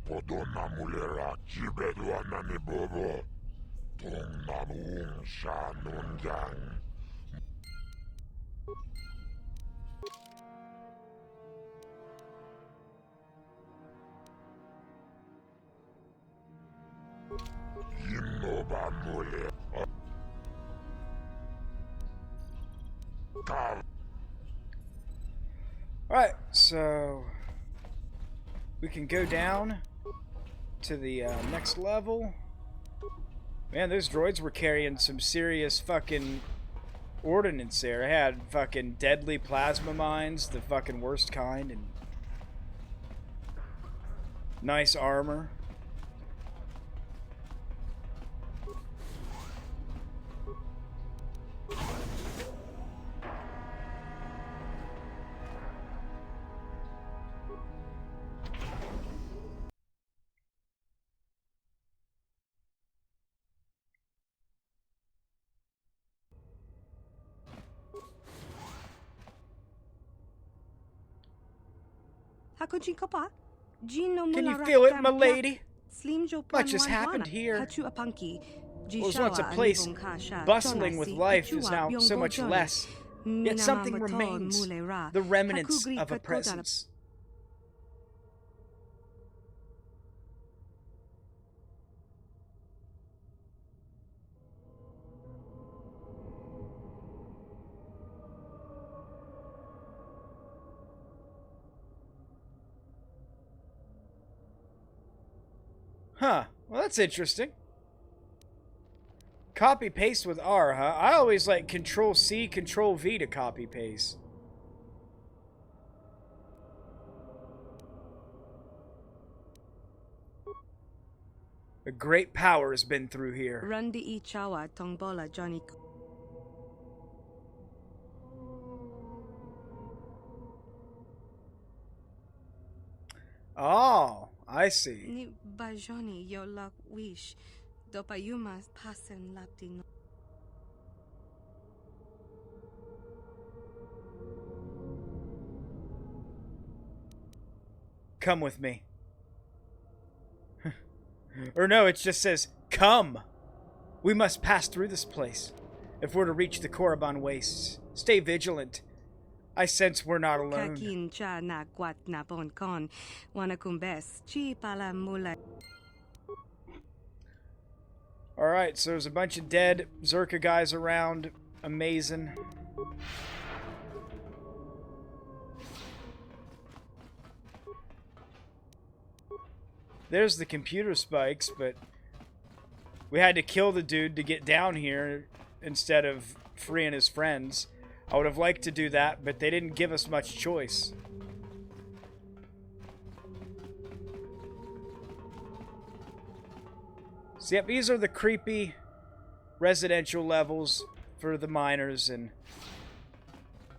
Alright, so we can go down to the next level. Man, those droids were carrying some serious fucking ordnance there. I had fucking deadly plasma mines, the fucking worst kind, and nice armor. Can you feel it, my lady? Much has happened here. What was once a place bustling with life is now so much less. Yet something remains, the remnants of a presence. Huh. Well, that's interesting. Copy paste with R, huh? I always like Control C, Control V to copy paste. A great power has been through here. Randi Ichawa Tongbola Johnny. Oh, I see. Ni bajoni yo lak wish. Dopayuma pasen laptino. Come with me. Or no, it just says, come! We must pass through this place if we're to reach the Korriban Wastes. Stay vigilant. I sense we're not alone. Kakin cha na kwat na ponkon. Wanakumbes. Chi pala mula. Alright, so there's a bunch of dead Zerka guys around. Amazing. There's the computer spikes, but we had to kill the dude to get down here instead of freeing his friends. I would have liked to do that, but they didn't give us much choice. So yep, these are the creepy residential levels for the miners, and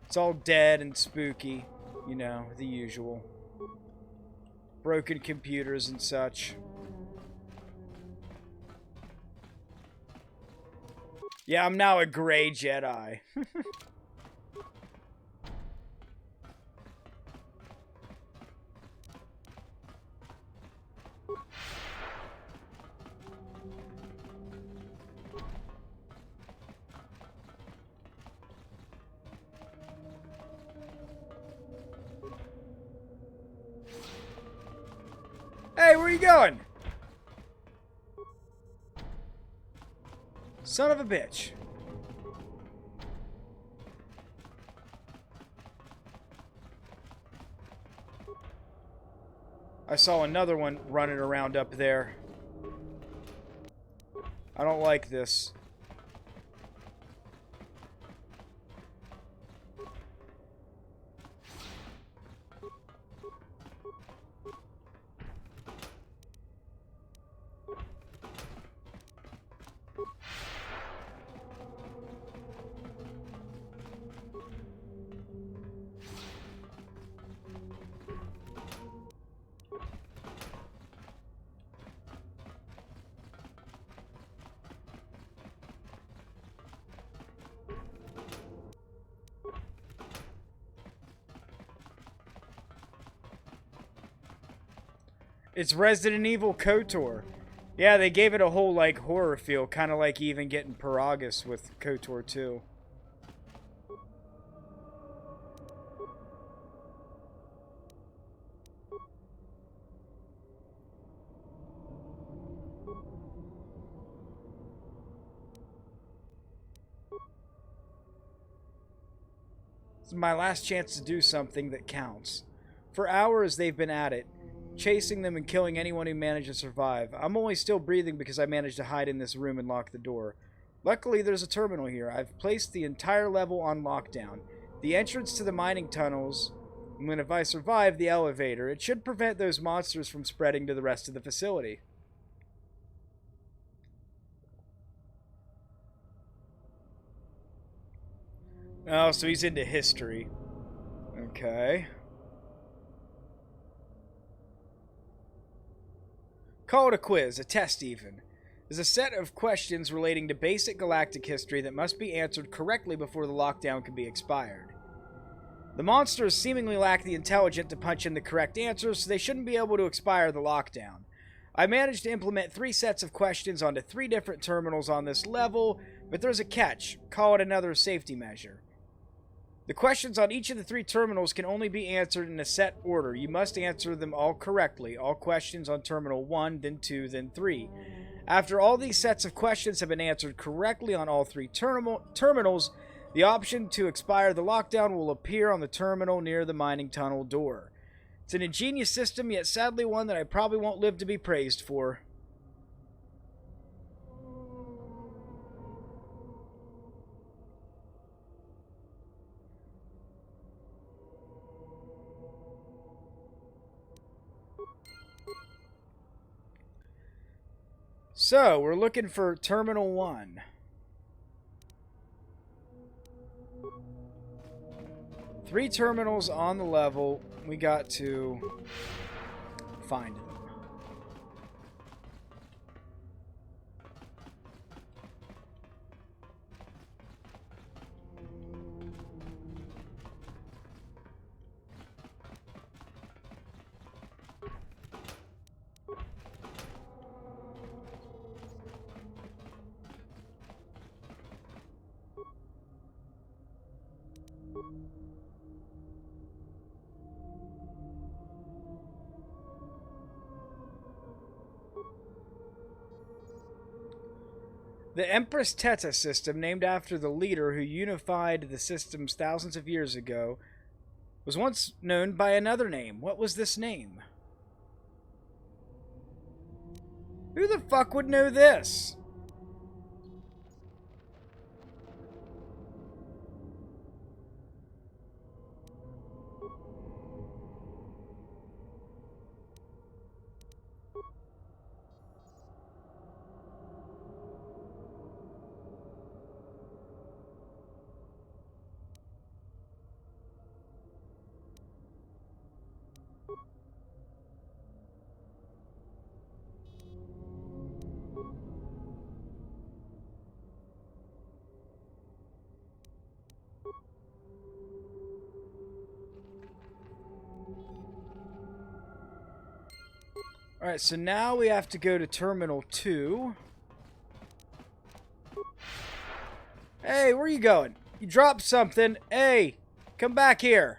it's all dead and spooky, you know, the usual. Broken computers and such. Yeah, I'm now a gray Jedi. Hey, where are you going? Son of a bitch. I saw another one running around up there. I don't like this. It's Resident Evil KOTOR. Yeah, they gave it a whole, like, horror feel, kind of like even getting Paragus with KOTOR 2. This is my last chance to do something that counts. For hours they've been at it, chasing them and killing anyone who managed to survive. I'm only still breathing because I managed to hide in this room and lock the door. Luckily, there's a terminal here. I've placed the entire level on lockdown. The entrance to the mining tunnels, and then if I survive, the elevator. It should prevent those monsters from spreading to the rest of the facility. Oh, so he's into history. Okay. Call it a quiz, a test even. Is a set of questions relating to basic galactic history that must be answered correctly before the lockdown can be expired. The monsters seemingly lack the intelligence to punch in the correct answers, so they shouldn't be able to expire the lockdown. I managed to implement 3 sets of questions onto 3 different terminals on this level, but there's a catch. Call it another safety measure. The questions on each of the 3 terminals can only be answered in a set order. You must answer them all correctly. All questions on Terminal 1, then 2, then 3. After all these sets of questions have been answered correctly on all 3 terminals, the option to expire the lockdown will appear on the terminal near the mining tunnel door. It's an ingenious system, yet sadly one that I probably won't live to be praised for. So, we're looking for Terminal 1. Three terminals on the level. We got to find them. The Empress Teta system, named after the leader who unified the systems thousands of years ago, was once known by another name. What was this name? Who the fuck would know this? Alright, so now we have to go to Terminal 2. Hey, where are you going? You dropped something. Hey, come back here.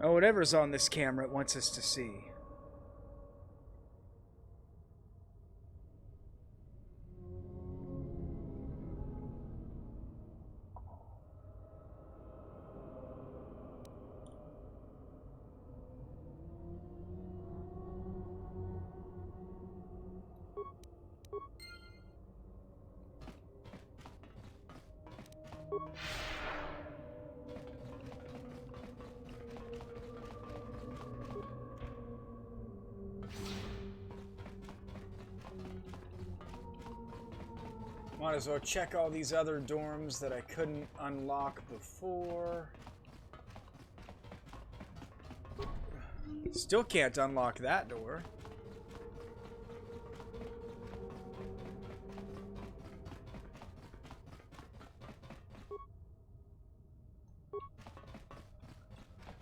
Oh, whatever's on this camera it wants us to see. Might as well check all these other dorms that I couldn't unlock before. Still can't unlock that door.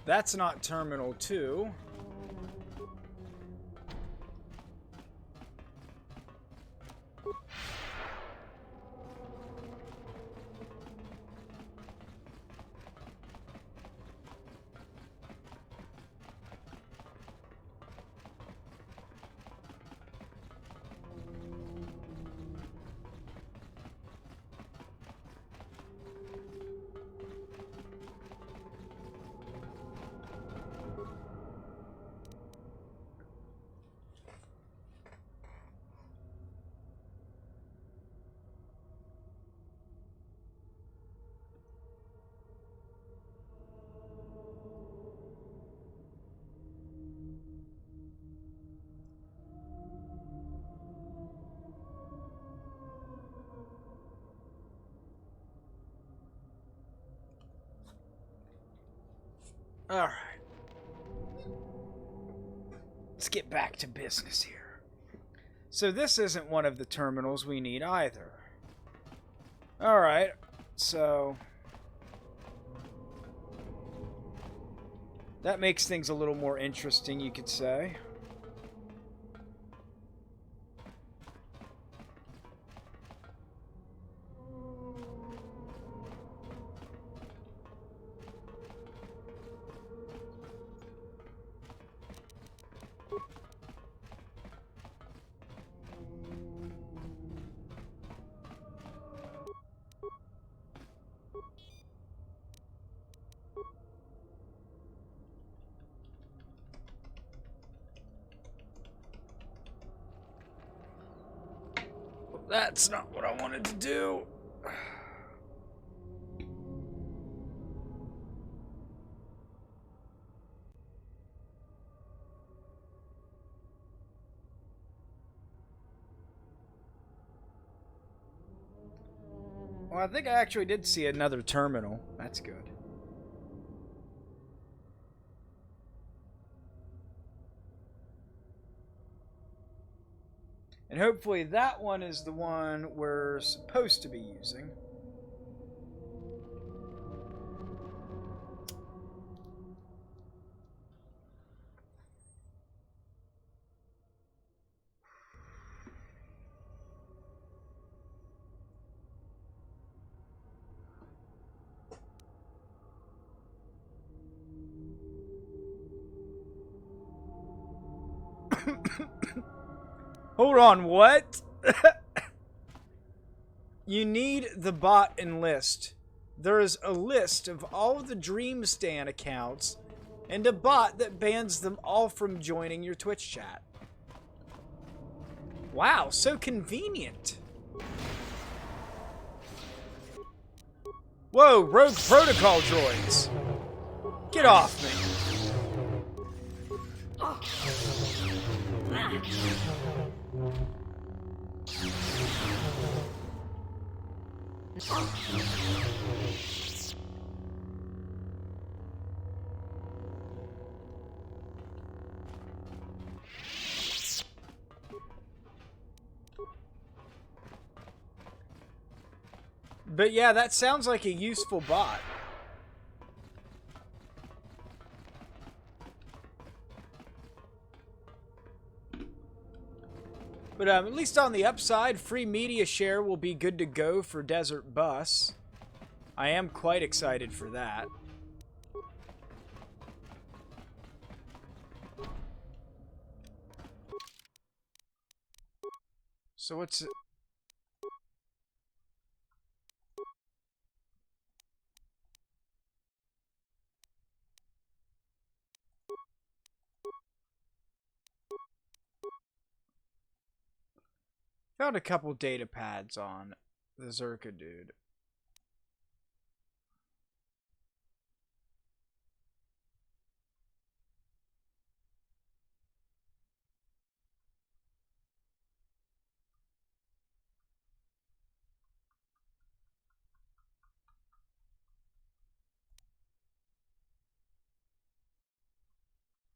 That's not Terminal 2. Alright. Let's get back to business here. So this isn't one of the terminals we need either. Alright, so that makes things a little more interesting, you could say. That's not what I wanted to do. Well, I think I actually did see another terminal. That's good. And hopefully that one is the one we're supposed to be using. Hold on, what? You need the bot enlist. There is a list of all of the Dreamstan accounts and a bot that bans them all from joining your Twitch chat. Wow, so convenient. Whoa, rogue protocol droids. Get off me. But yeah, that sounds like a useful bot. But at least on the upside, free media share will be good to go for Desert Bus. I am quite excited for that. So what's it? Found a couple data pads on the Zerka dude.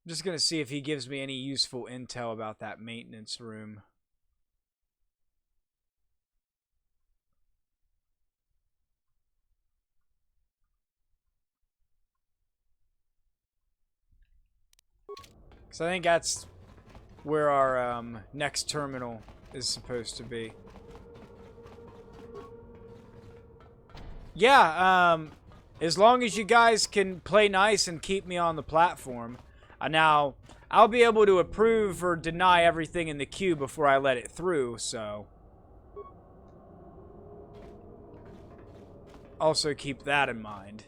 I'm just gonna see if he gives me any useful intel about that maintenance room. So I think that's where our next terminal is supposed to be. Yeah, as long as you guys can play nice and keep me on the platform. Now, I'll be able to approve or deny everything in the queue before I let it through, so... Also keep that in mind.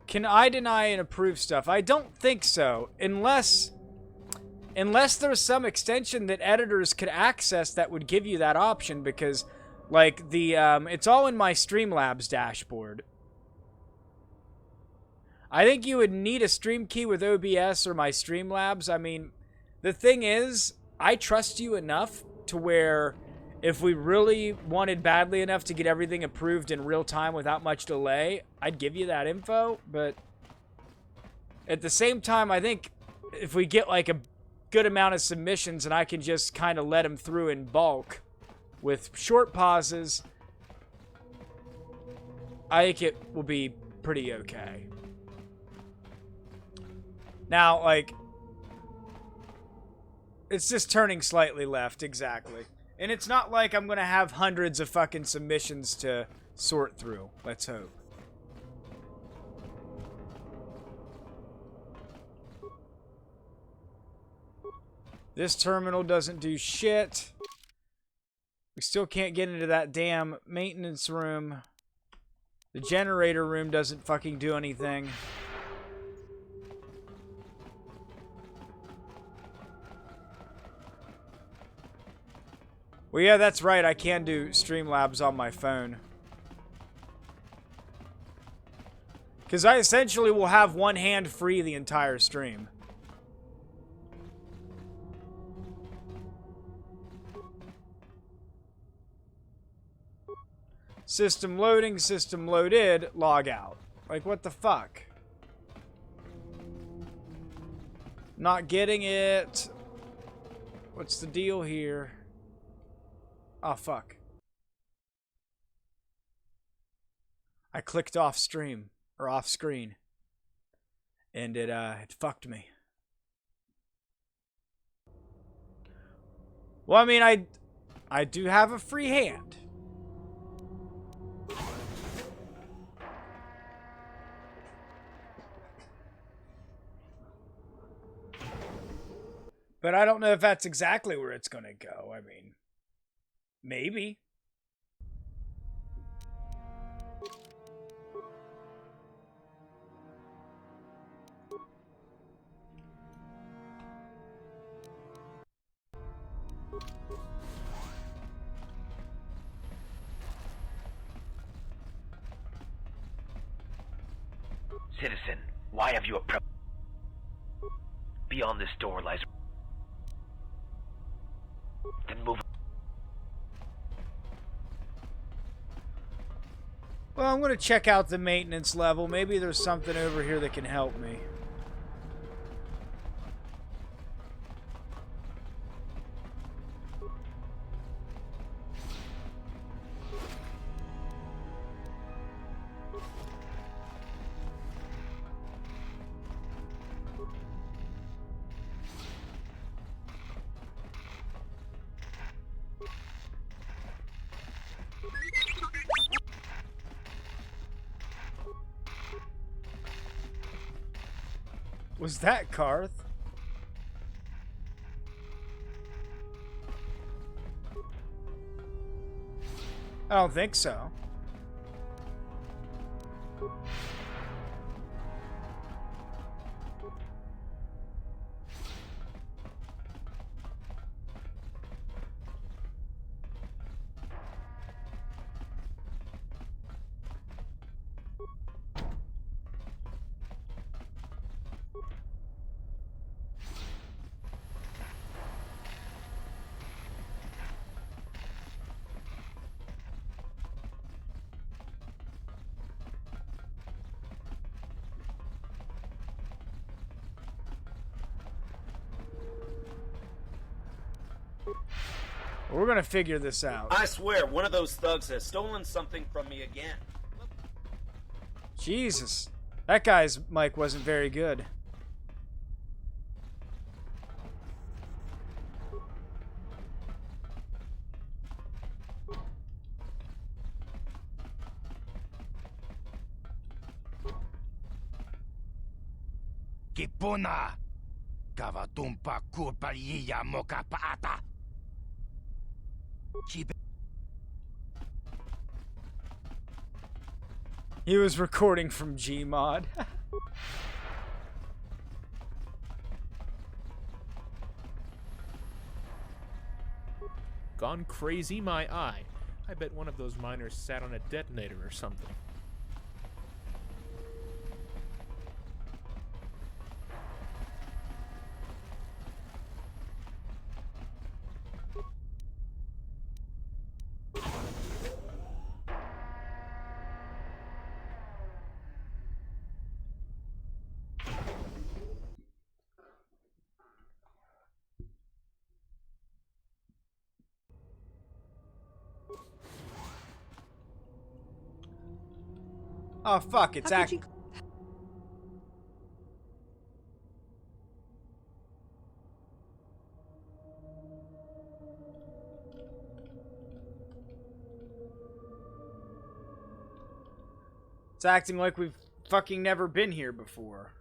Can I deny and approve stuff? I don't think so. Unless there's some extension that editors could access that would give you that option, because, like, it's all in my Streamlabs dashboard. I think you would need a stream key with OBS or my Streamlabs. I mean, the thing is, I trust you enough to where if we really wanted badly enough to get everything approved in real time without much delay, I'd give you that info. But at the same time, I think if we get like a good amount of submissions and I can just kind of let them through in bulk with short pauses, I think it will be pretty okay. Now, like, it's just turning slightly left, exactly. And it's not like I'm going to have hundreds of fucking submissions to sort through. Let's hope. This terminal doesn't do shit. We still can't get into that damn maintenance room. The generator room doesn't fucking do anything. Well, yeah, that's right. I can do Streamlabs on my phone. Because I essentially will have one hand free the entire stream. System loading, system loaded, log out. Like, what the fuck? Not getting it. What's the deal here? Oh, fuck. I clicked off stream. Or off screen. And it fucked me. Well, I mean, I do have a free hand. But I don't know if that's exactly where it's gonna go. I mean, maybe. Citizen, why have you approached? Beyond this door lies... Then move... Well, I'm gonna check out the maintenance level. Maybe there's something over here that can help me. Was that Karth? I don't think so. We're gonna figure this out. I swear, one of those thugs has stolen something from me again. Jesus. That guy's mic wasn't very good. Kipuna! Kavatumpa kurpaliya moka paata! He was recording from Gmod. Gone crazy, my eye. I bet one of those miners sat on a detonator or something. Oh fuck, it's acting. It's acting like we've fucking never been here before.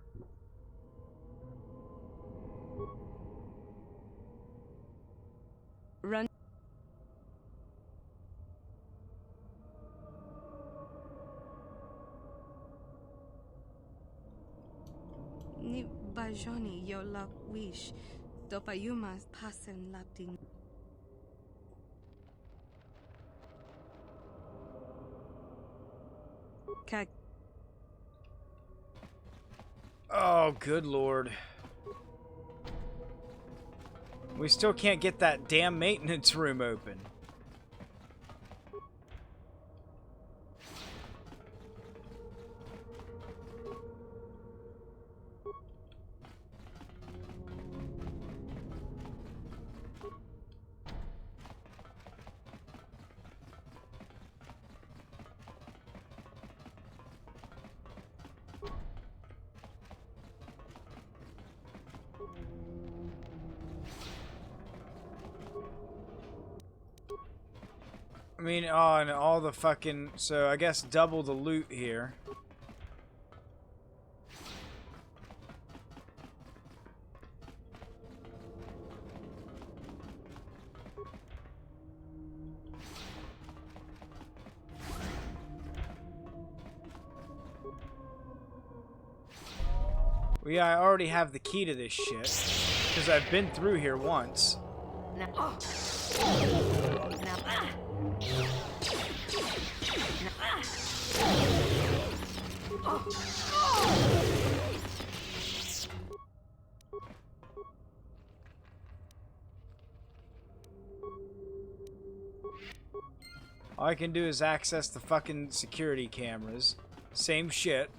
Run. Ni bajoni yo lak wish. Dopayumas pasen laptin. Kak. Oh, good lord. We still can't get that damn maintenance room open. I mean, oh, and all the fucking... So, I guess double the loot here. Well, yeah, I already have the key to this shit. Because I've been through here once. All I can do is access the fucking security cameras. Same shit.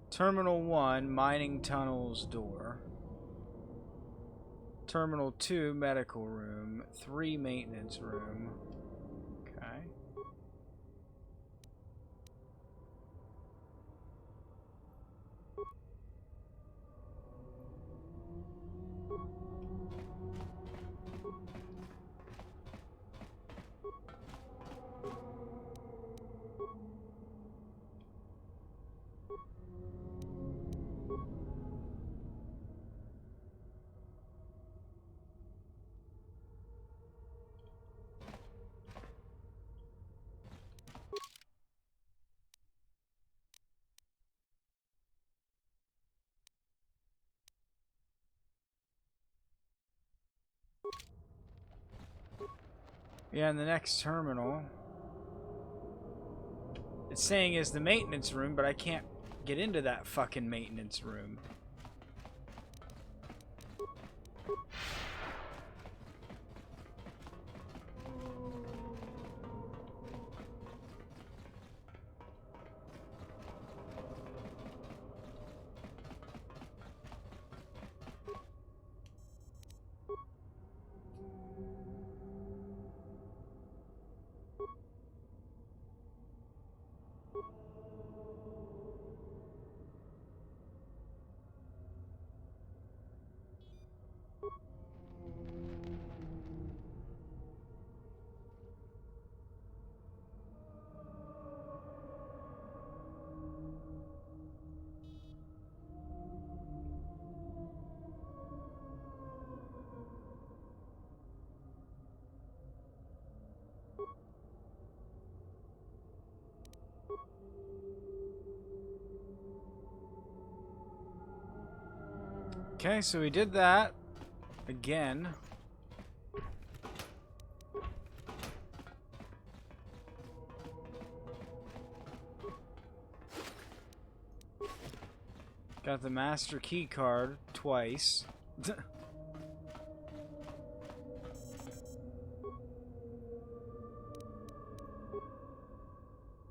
Terminal 1, mining tunnels door. Terminal 2, medical room. 3, maintenance room. Okay. Yeah, and the next terminal, it's saying is the maintenance room, but I can't get into that fucking maintenance room. Okay, so we did that again. Got the master key card twice.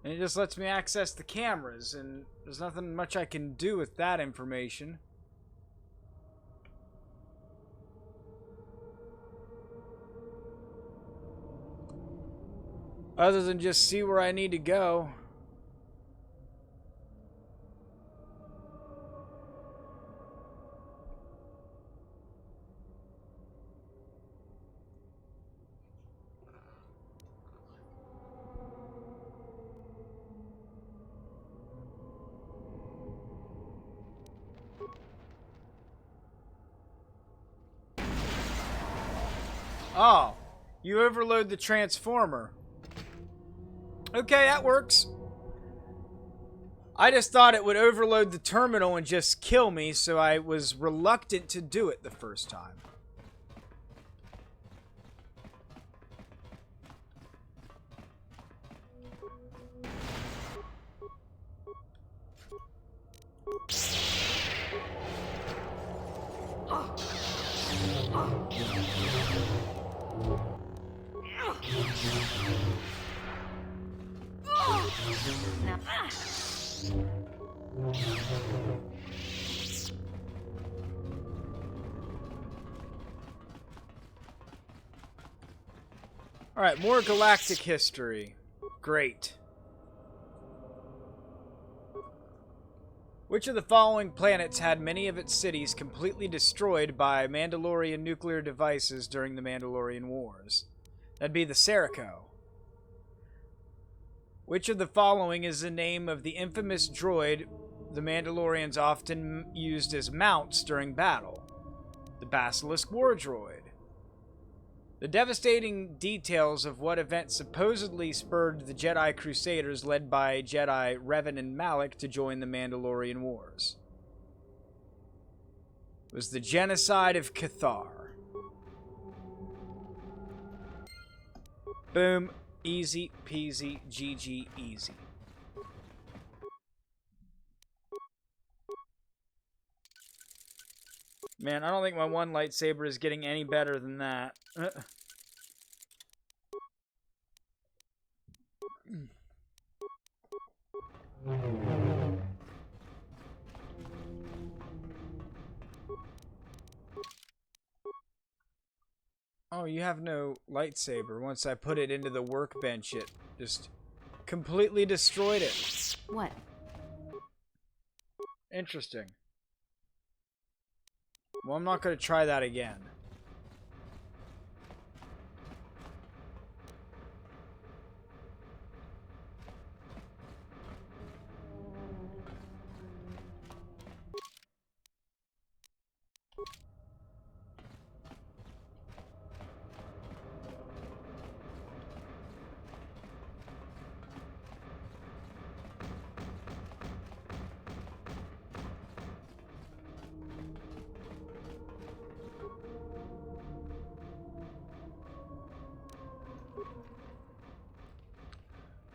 And it just lets me access the cameras, and there's nothing much I can do with that information. Other than just see where I need to go. Oh, you overload the transformer. Okay, that works. I just thought it would overload the terminal and just kill me, so I was reluctant to do it the first time. Alright, more galactic history. Great. Which of the following planets had many of its cities completely destroyed by Mandalorian nuclear devices during the Mandalorian Wars? That'd be the Serico. Which of the following is the name of the infamous droid the Mandalorians often used as mounts during battle? The Basilisk War Droid. The devastating details of what event supposedly spurred the Jedi Crusaders led by Jedi Revan and Malak to join the Mandalorian Wars. It was the genocide of KOTOR. Boom. Easy peasy, GG easy. Man, I don't think my one lightsaber is getting any better than that. Oh, you have no lightsaber. Once I put it into the workbench, it just completely destroyed it. What? Interesting. Well, I'm not going to try that again.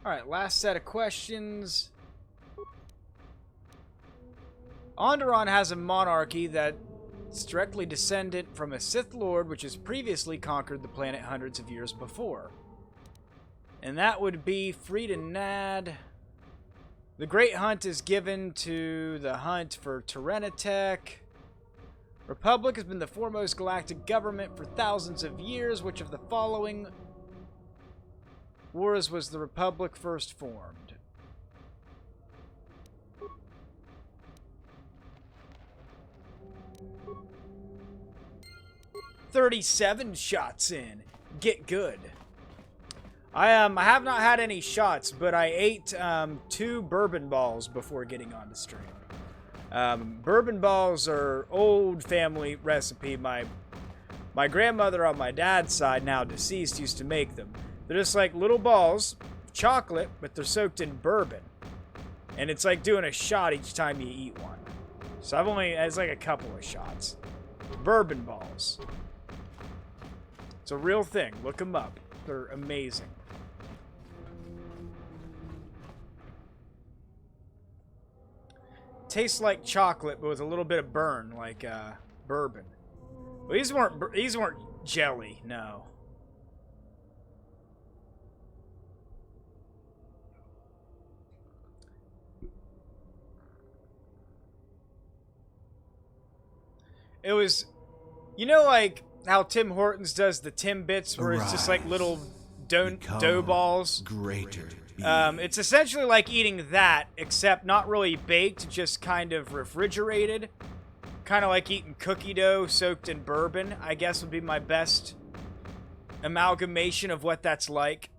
Alright, last set of questions. Onderon has a monarchy that's directly descendant from a Sith Lord which has previously conquered the planet hundreds of years before. And that would be Frida Nad. The Great Hunt is given to the hunt for Tyranitech. Republic has been the foremost galactic government for thousands of years. Which of the following wars was the Republic first formed? "37 shots in. Get good." I have not had any shots, but I ate 2 bourbon balls before getting onto stream. Bourbon balls are old family recipe. My grandmother on my dad's side, now deceased, used to make them. They're just like little balls of chocolate, but they're soaked in bourbon. And it's like doing a shot each time you eat one. So it's like a couple of shots. Bourbon balls. It's a real thing. Look them up. They're amazing. Tastes like chocolate, but with a little bit of burn, like bourbon. Well, these weren't jelly, no. It was, you know, like how Tim Hortons does the Timbits, where it's just like little dough balls. Greater. It's essentially like eating that, except not really baked, just kind of refrigerated. Kind of like eating cookie dough soaked in bourbon, I guess would be my best amalgamation of what that's like.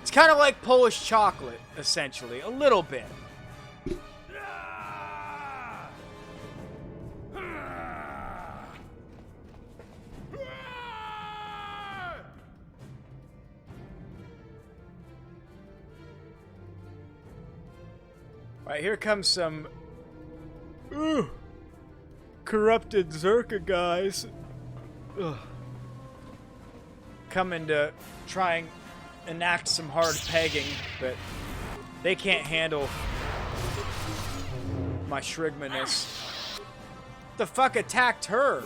It's kind of like Polish chocolate, essentially. A little bit. Alright, here comes some corrupted Zerka guys. Coming to try and enact some hard pegging, but they can't handle my Shrigmaness. The fuck attacked her?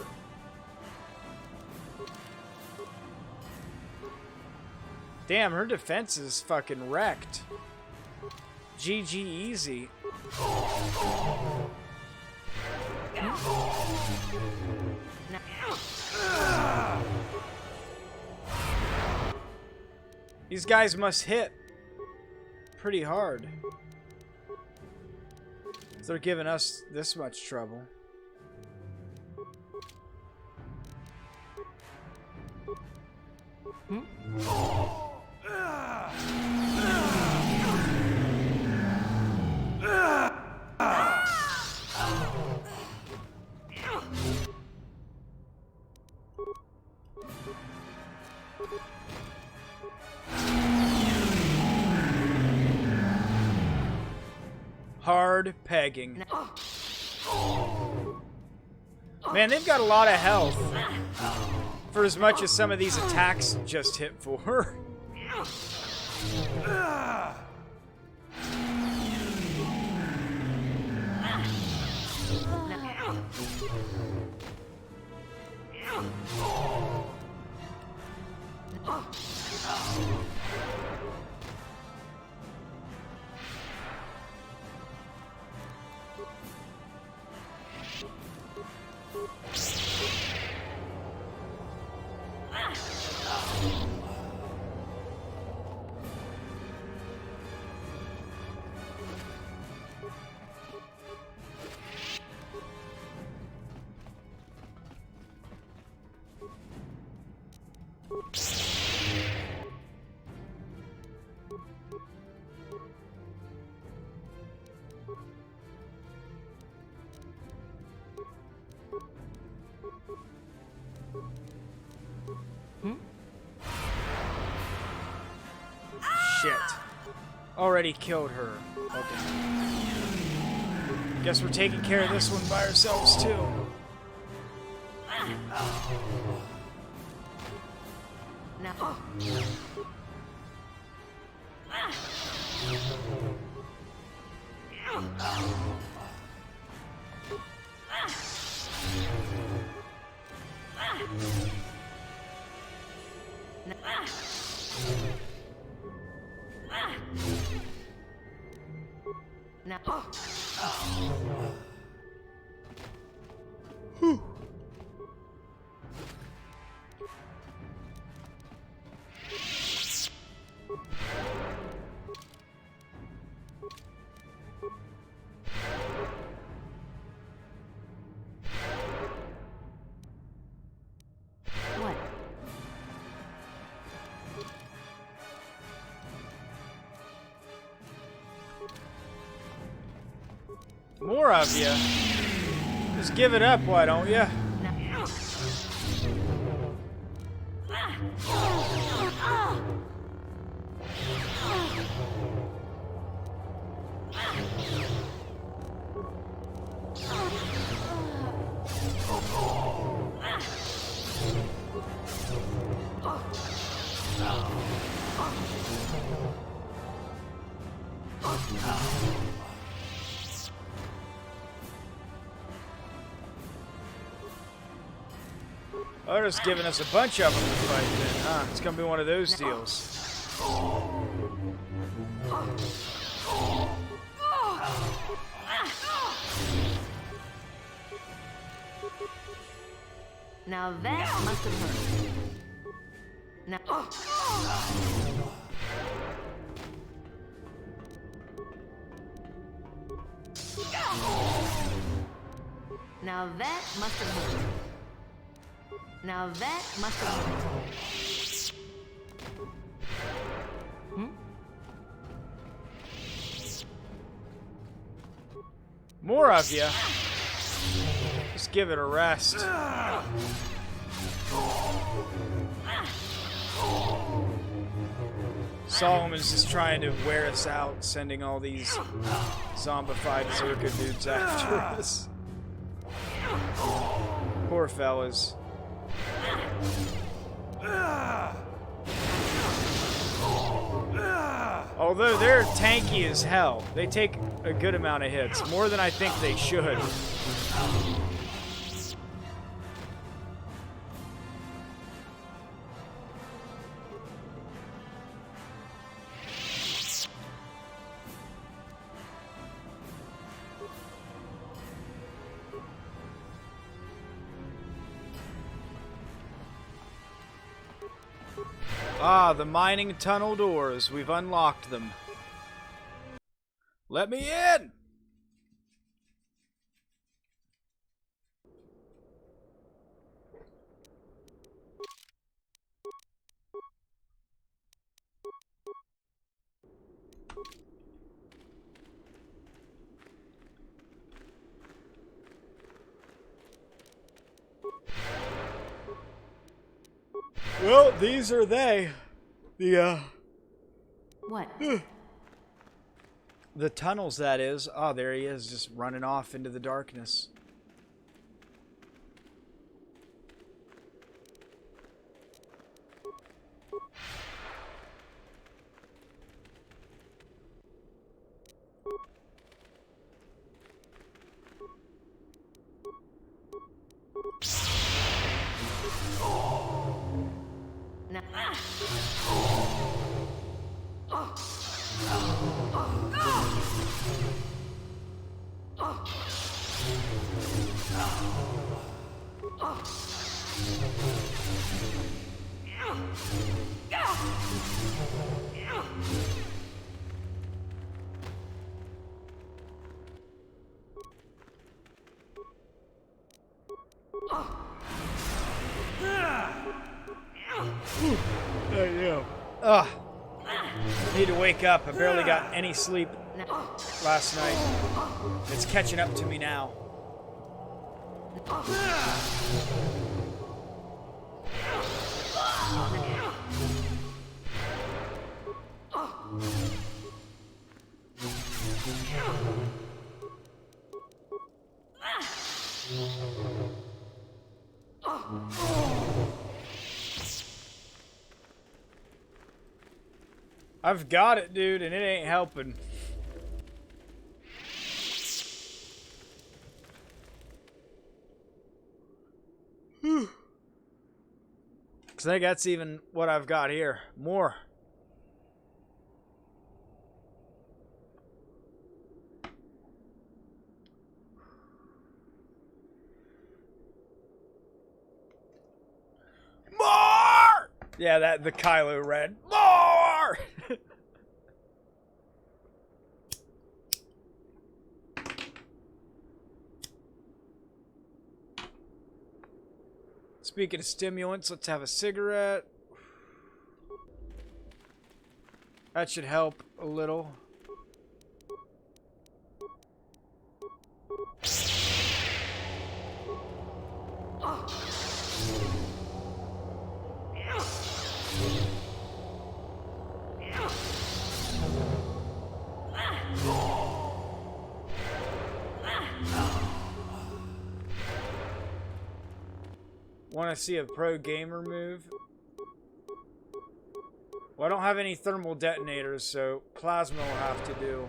Damn, her defense is fucking wrecked. GG easy. These guys must hit pretty hard. They're giving us this much trouble. Hard pegging. Man, they've got a lot of health for as much as some of these attacks just hit for. Shit. Already killed her. Okay. Guess we're taking care of this one by ourselves, too. Whew. More of you. Just give it up, why don't you? Oh, they're just giving us a bunch of them to fight then, huh? It's gonna be one of those deals. Now that must have hurt. Now. Now that must have hurt. Now that must have hurt. More of you. Just give it a rest. Solomon's just trying to wear us out, sending all these zombified Zerka dudes after us. Poor fellas. Although they're tanky as hell, they take a good amount of hits, more than I think they should. Ah, the mining tunnel doors. We've unlocked them. Let me in! Well, these are they. What? The tunnels, that is. Oh, there he is, just running off into the darkness. Ugh. I need to wake up. I barely got any sleep last night. It's catching up to me now. I've got it, dude, and it ain't helping. Whew. 'Cause I think that's even what I've got here. More. More! Yeah, the Kylo Ren. More! Speaking of stimulants, let's have a cigarette. That should help a little. Want to see a pro gamer move? Well, I don't have any thermal detonators, so plasma will have to do.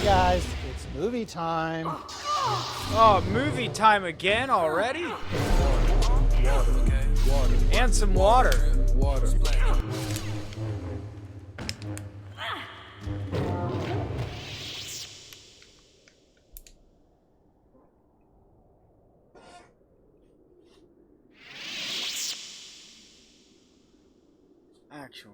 guys, it's movie time. Oh, movie time again already? And some water. Actually.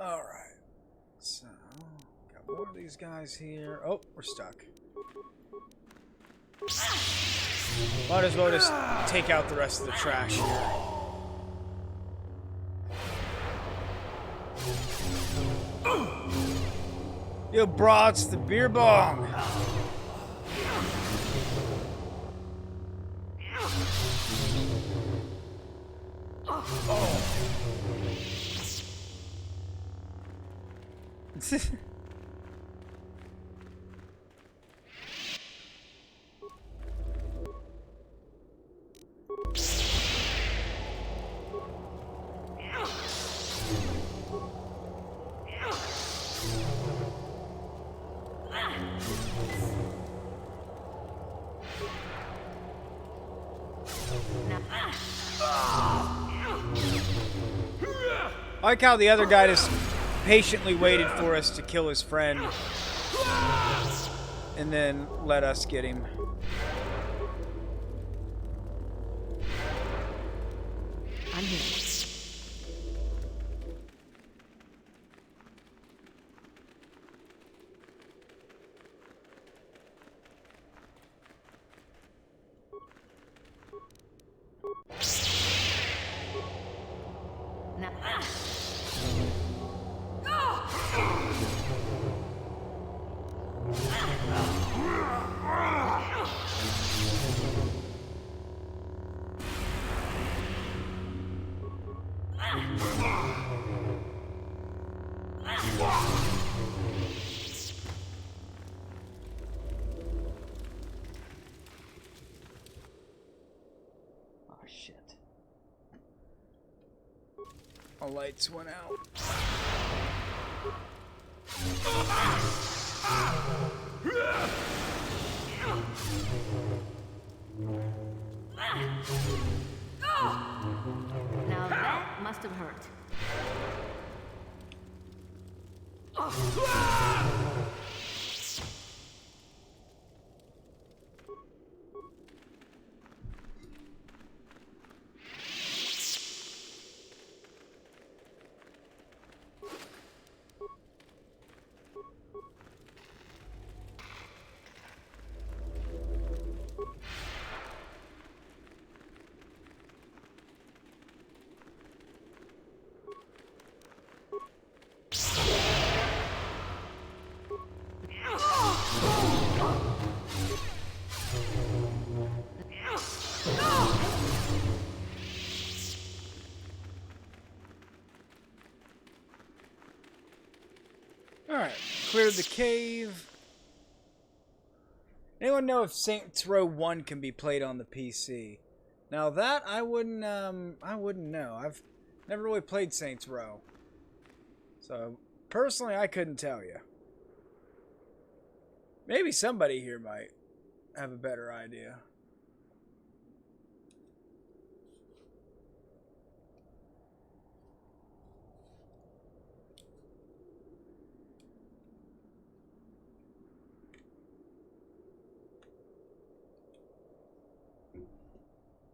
Alright. So, got more of these guys here. Oh, we're stuck. Might as well just take out the rest of the trash here. Yo, brats, the beer bong. Oh. I like how the other guy just patiently waited for us to kill his friend and then let us get him. I'm here. Oh shit. All lights went out. Now that must have hurt. Alright, cleared the cave. Anyone know if Saints Row 1 can be played on the PC? Now that I wouldn't know. I've never really played Saints Row. So personally I couldn't tell you. Maybe somebody here might have a better idea.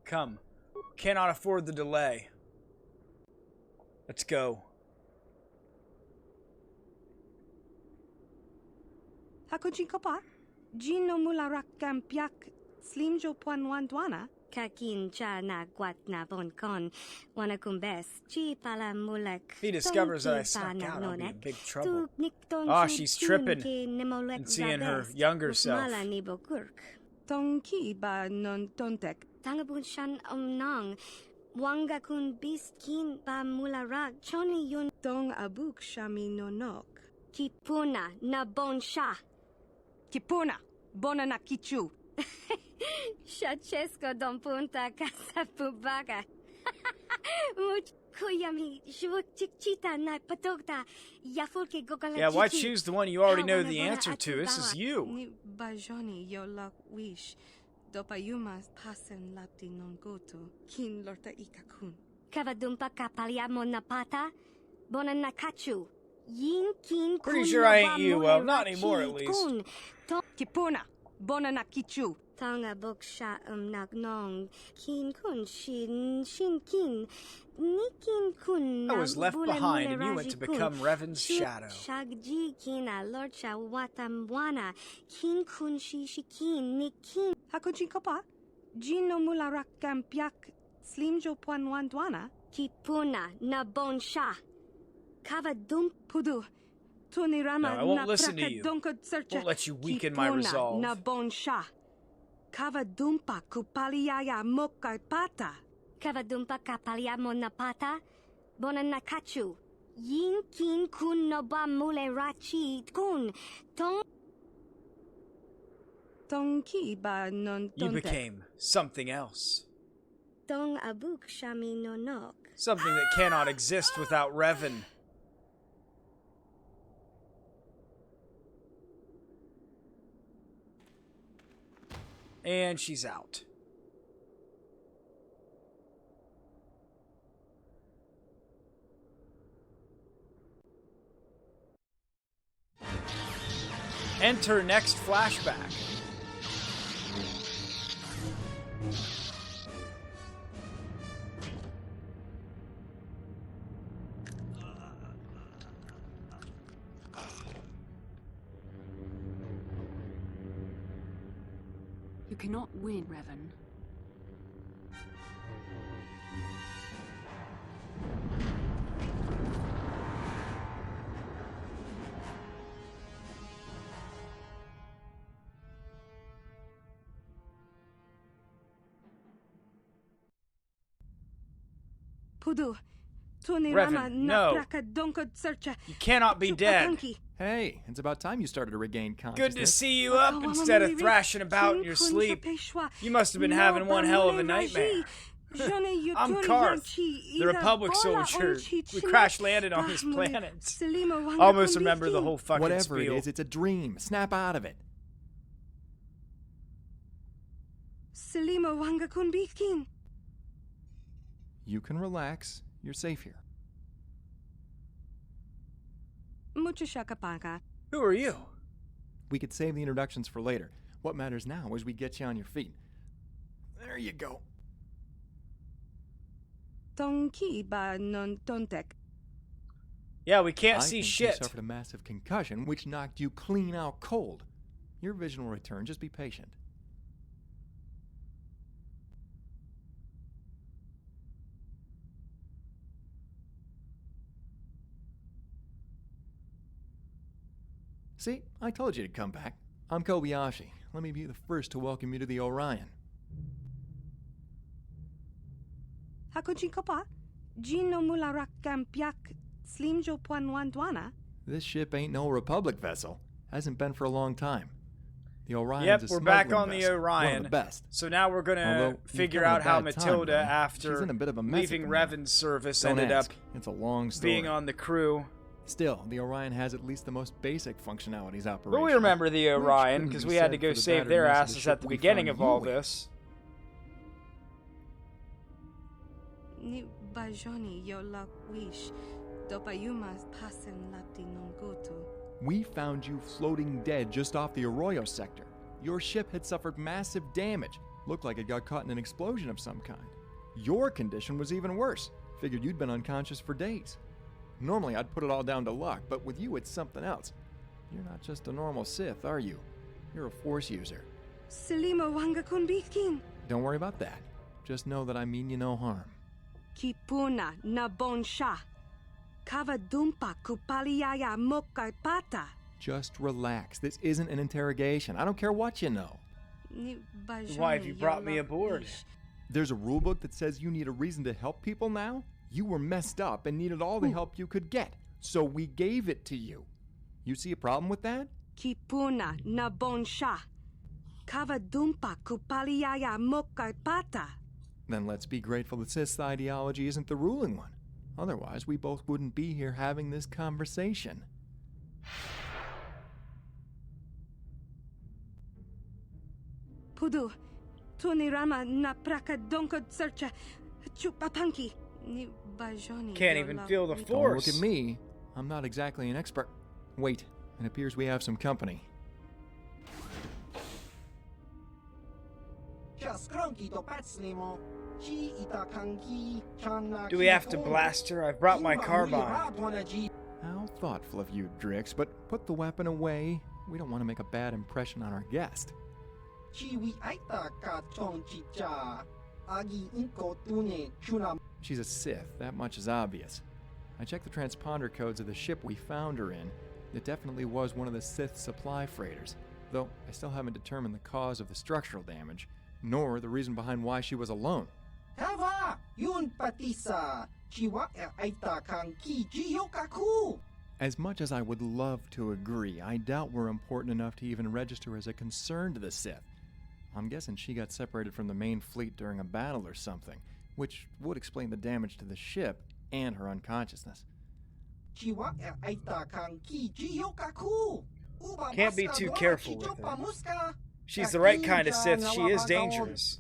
Come. Cannot afford the delay. Let's go. Hakuji kopa? Gino mularak kampiak slimjo puanwandwana? Kakin cha na guat na bonkon wanakumbes chi pala mulek. He discovers that I snuck out, I'll be in big trouble. Oh, she's tripping and seeing her younger self. Tonki ba non tontek tangabun shan nang. Wanga kun biskin ba mularak choni yun dong abuk shami nonok. Kipuna na bonsha. Kipuna bona na kichu. Shachesko don punta casa pubaga. Much kuyami shuk chichita na patokta yafulke gogala. Yeah, why choose the one you already know the answer to? This is you. Ni bajoni yo lak wish. Dopayumas pasen lapti non goto. Kin lorta ikakun. Kavadumpa kapaliamo na pata. Bona nakachu. Yin kin kun. Pretty sure I ain't you. Well, not anymore at least. Kipuna. Bona nakichu. Tanga boksha nagnong. Kin kun shin kin. Nikin kun. I was left behind and you went to become Revan's shadow. Shagji kina lorcha watamwana. Kin kun shishikin nikin. Hakuji kopa. Jino mularak kampiak. Slimjo puanwandwana. Kipuna na bonsha. Kava dum pudu. No, I won't listen to you. Won't let you weaken my resolve. Na bonsha. Kava dumpa kupaliaya mokai pata. Kava dumpa kapaliamo na pata. Bona nakachu. Yin kin kun noba mule rachi kun. Tongki ba non tonte. You became something else. Tong abuk shami nonok. Something that cannot exist without Revan. And she's out. Enter next flashback. You cannot win, Revan. Pudu. Revan, no. You cannot be dead. Hey, it's about time you started to regain consciousness. Good to see you up instead of thrashing about in your sleep. You must have been having one hell of a nightmare. I'm Karth, the Republic soldier. We crash landed on this planet. Almost remember the whole fucking Whatever spiel. it is, it's a dream. Snap out of it. You can relax. You're safe here. Who are you? We could save the introductions for later. What matters now is we get you on your feet. There you go. Yeah, we can't I see think shit. You suffered a massive concussion, which knocked you clean out cold. Your vision will return. Just be patient. See, I told you to come back. I'm Kobayashi. Let me be the first to welcome you to the Orion. This ship ain't no Republic vessel. Hasn't been for a long time. The Orion's a we're back on smuggling the vessel, Orion. one of the best. So now we're gonna Although, figure you've come out at a how bad time, Matilda, really. after She's in a bit of a mess leaving at the moment. Revan's service, Don't ended ask. up It's a long story. being on the crew. Still, the Orion has at least the most basic functionalities operational. But we remember the Which Orion couldn't because be we had to said go for the save battered their mess of the asses ship at the we beginning found of all you in. this. We found you floating dead just off the Arroyo sector. Your ship had suffered massive damage. Looked like it got caught in an explosion of some kind. Your condition was even worse. Figured you'd been unconscious for days. Normally, I'd put it all down to luck, but with you, it's something else. You're not just a normal Sith, are you? You're a Force user. Don't worry about that. Just know that I mean you no harm. Kipuna na bonsha. Kavadumpa kupaliaya mokai pata. Just relax. This isn't an interrogation. I don't care what you know. Why have you brought me aboard? There's a rulebook that says you need a reason to help people now? You were messed up and needed all the help you could get, so we gave it to you. You see a problem with that? Kipuna na bonsha. Kavadumpa kupaliaya mokapata. Then let's be grateful that Sith's ideology isn't the ruling one. Otherwise, we both wouldn't be here having this conversation. Pudu, tunirama na prakadonko searcha chupapanki ni bajoni. Can't even feel the Don't force. look at me. I'm not exactly an expert. Wait, it appears we have some company. Do we have to blast her? I've brought my carbine. How thoughtful of you, Drix, but put the weapon away. We don't want to make a bad impression on our guest. She's a Sith, that much is obvious. I checked the transponder codes of the ship we found her in. It definitely was one of the Sith supply freighters, though I still haven't determined the cause of the structural damage, nor the reason behind why she was alone. As much as I would love to agree, I doubt we're important enough to even register as a concern to the Sith. I'm guessing she got separated from the main fleet during a battle or something, which would explain the damage to the ship and her unconsciousness. Can't be too careful with her. She's the right kind of Sith. She is dangerous.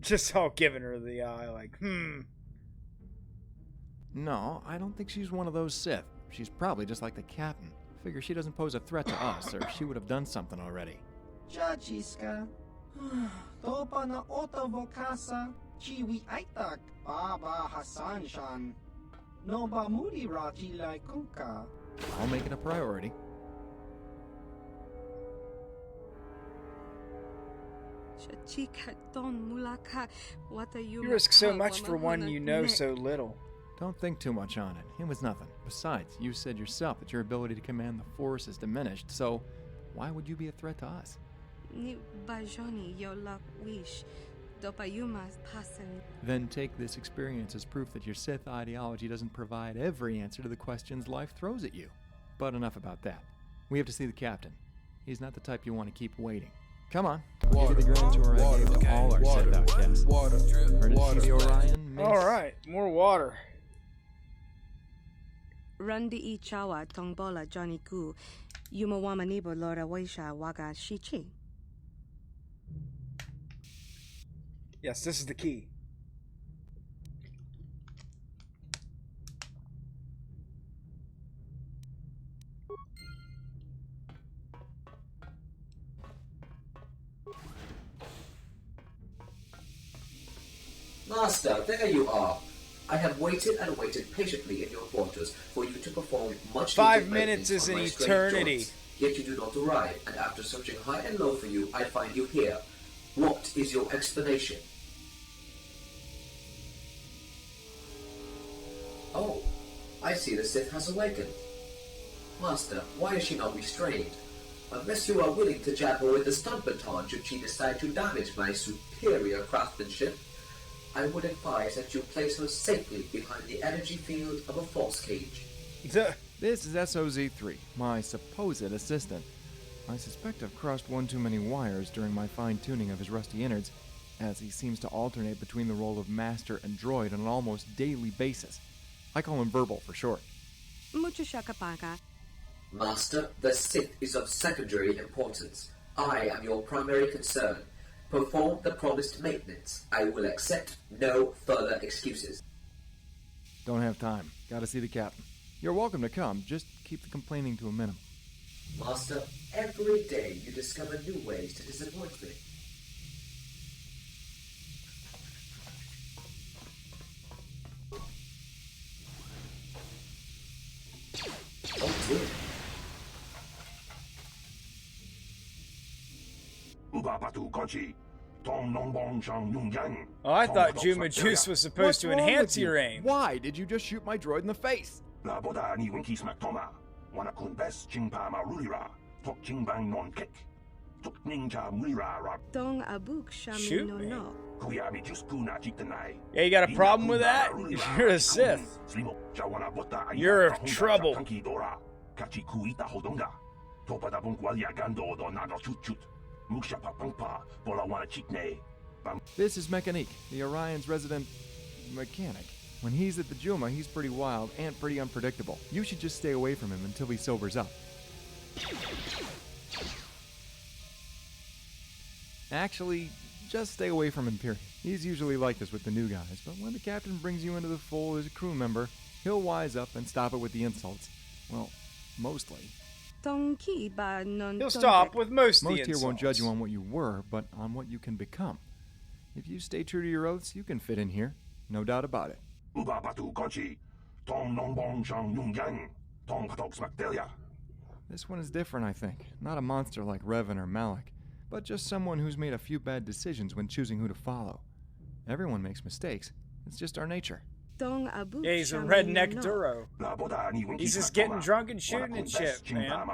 Just all giving her the eye, like, No, I don't think she's one of those Sith. She's probably just like the captain. Figure she doesn't pose a threat to us, or she would have done something already. Jajiska. Topa na otavokasa. Chiwi aitak. Baba Hasan-shan. No ba mudi raji lai kunka. I'll make it a priority. You risk so much for one you know so little. Don't think too much on it. It was nothing. Besides, you said yourself that your ability to command the Force is diminished, so why would you be a threat to us? Then take this experience as proof that your Sith ideology doesn't provide every answer to the questions life throws at you. But enough about that. We have to see the captain. He's not the type you want to keep waiting. Come on. I'll give you the grand tour I gave to all our Sith outcasts. Ready to see the Orion? Alright, more water. Rundi I chawa tongbola Johnny Ku. Yumawamanibo Lora Waisha Waga Shichi. Yes, this is the key. Master, there you are. I have waited and waited patiently in your quarters for you to perform much 5 minutes is an eternity. Yet you do not arrive, and after searching high and low for you, I find you here. What is your explanation? Oh, I see the Sith has awakened. Master, why is she not restrained? Unless you are willing to jab her with the stun baton should she decide to damage my superior craftsmanship, I would advise that you place her safely behind the energy field of a force cage. This is SOZ-3, my supposed assistant. I suspect I've crossed one too many wires during my fine-tuning of his rusty innards, as he seems to alternate between the role of master and droid on an almost daily basis. I call him Verbal for short. Master, the Sith is of secondary importance. I am your primary concern. Perform the promised maintenance. I will accept no further excuses. Don't have time. Gotta see the captain. You're welcome to come, just keep the complaining to a minimum. Master, every day you discover new ways to disappoint me. Oh dear. Oh, I thought Juma Juice was supposed to enhance your aim. Why did you just shoot my droid in the face? Tong abuk shami Shoot no me. no. Yeah, you got a problem with that? You're a Sith. You're trouble. This is Mechanique, the Orion's resident mechanic. When he's at the Juma, he's pretty wild and pretty unpredictable. You should just stay away from him until he sobers up. Actually, just stay away from him, period. He's usually like this with the new guys, but when the captain brings you into the fold as a crew member, he'll wise up and stop it with the insults. Well, mostly. He'll stop with most of the Most here won't insults. judge you on what you were, but on what you can become. If you stay true to your oaths, you can fit in here. No doubt about it. This one is different, I think. Not a monster like Revan or Malik, but just someone who's made a few bad decisions when choosing who to follow. Everyone makes mistakes. It's just our nature. Yeah, he's a redneck Duro. He's just getting drunk and shooting and shit, man.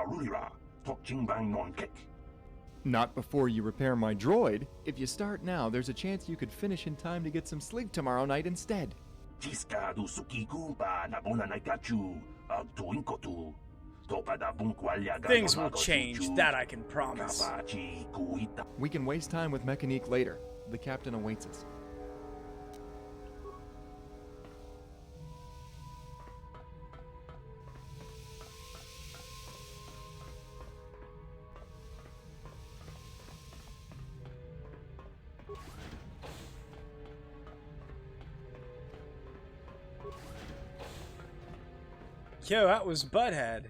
Not before you repair my droid. If you start now, there's a chance you could finish in time to get some sleep tomorrow night instead. Things will change, that I can promise. We can waste time with Mechanique later. The captain awaits us. Yo, that was Butthead.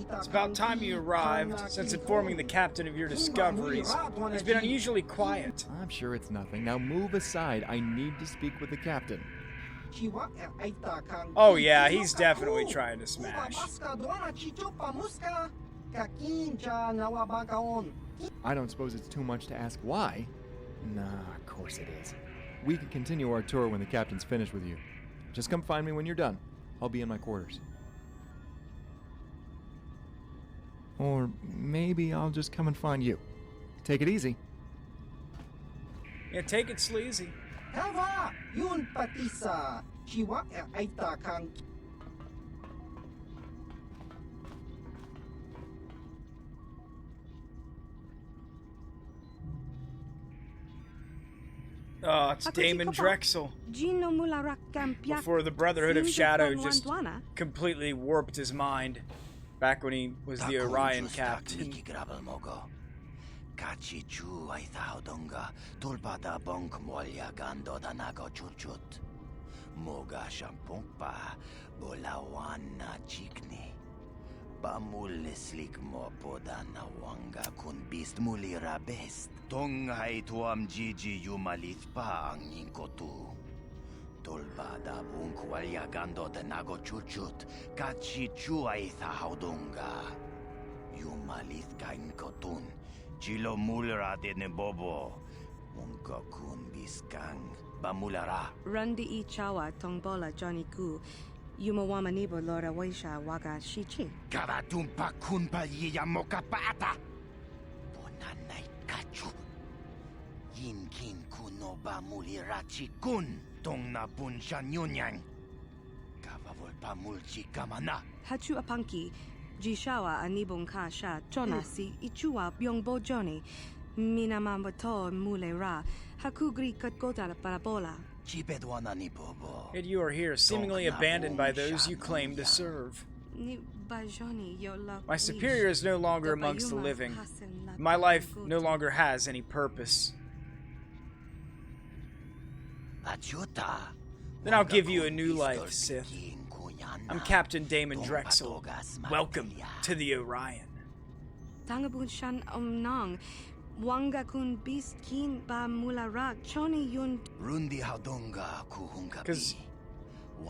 It's about time you arrived, since informing the captain of your discoveries has been unusually quiet. I'm sure it's nothing. Now move aside. I need to speak with the captain. Oh yeah, he's definitely trying to smash. I don't suppose it's too much to ask why. Nah, of course it is. We can continue our tour when the captain's finished with you. Just come find me when you're done. I'll be in my quarters. Or maybe I'll just come and find you. Take it easy. Yeah, take it sleazy. Oh, it's Damon Drexel. Before the Brotherhood of Shadow just completely warped his mind. Back when he was the Orion captain. Kachichu ay thaudonga tulpada bonk molya gando danago chuchut. Moga shampongpa bolawana chikni. Bamulislik mo podana wanga kun bist mulira best. Tongai tuam jiji yumalit pa ang inkotu. Tulpada bunk walya gando danago chuchut. Kachichu ay thaudonga. Yumalit ka inkotun. Chilo mulera de nebobo. Munka kun biskang. Bamulara. Randi ichawa tongbola Johnny Gu. Yumawama nibo lora waisha waga shichi. Karatumpa kun palya moka pata. Bonanay kachu. Yinkin kuno bamulirachi kun. Tong na bunsha nyunyang. Kavavol pamulchi kamana. Hachu apanki. Jishawa anibong kasha chona si ichua byongbo Johnny. Minamambato mule ra. Hakugri katgota parabola. Yet you are here, seemingly abandoned by those you claim to serve. My superior is no longer amongst the living. My life no longer has any purpose. Then I'll give you a new life, Sith. I'm Captain Damon Drexel. Welcome to the Orion. Tangabun shan omnang. Wanga kun biskin ba mularak choni yun. Rundi hadonga kuhunga. Because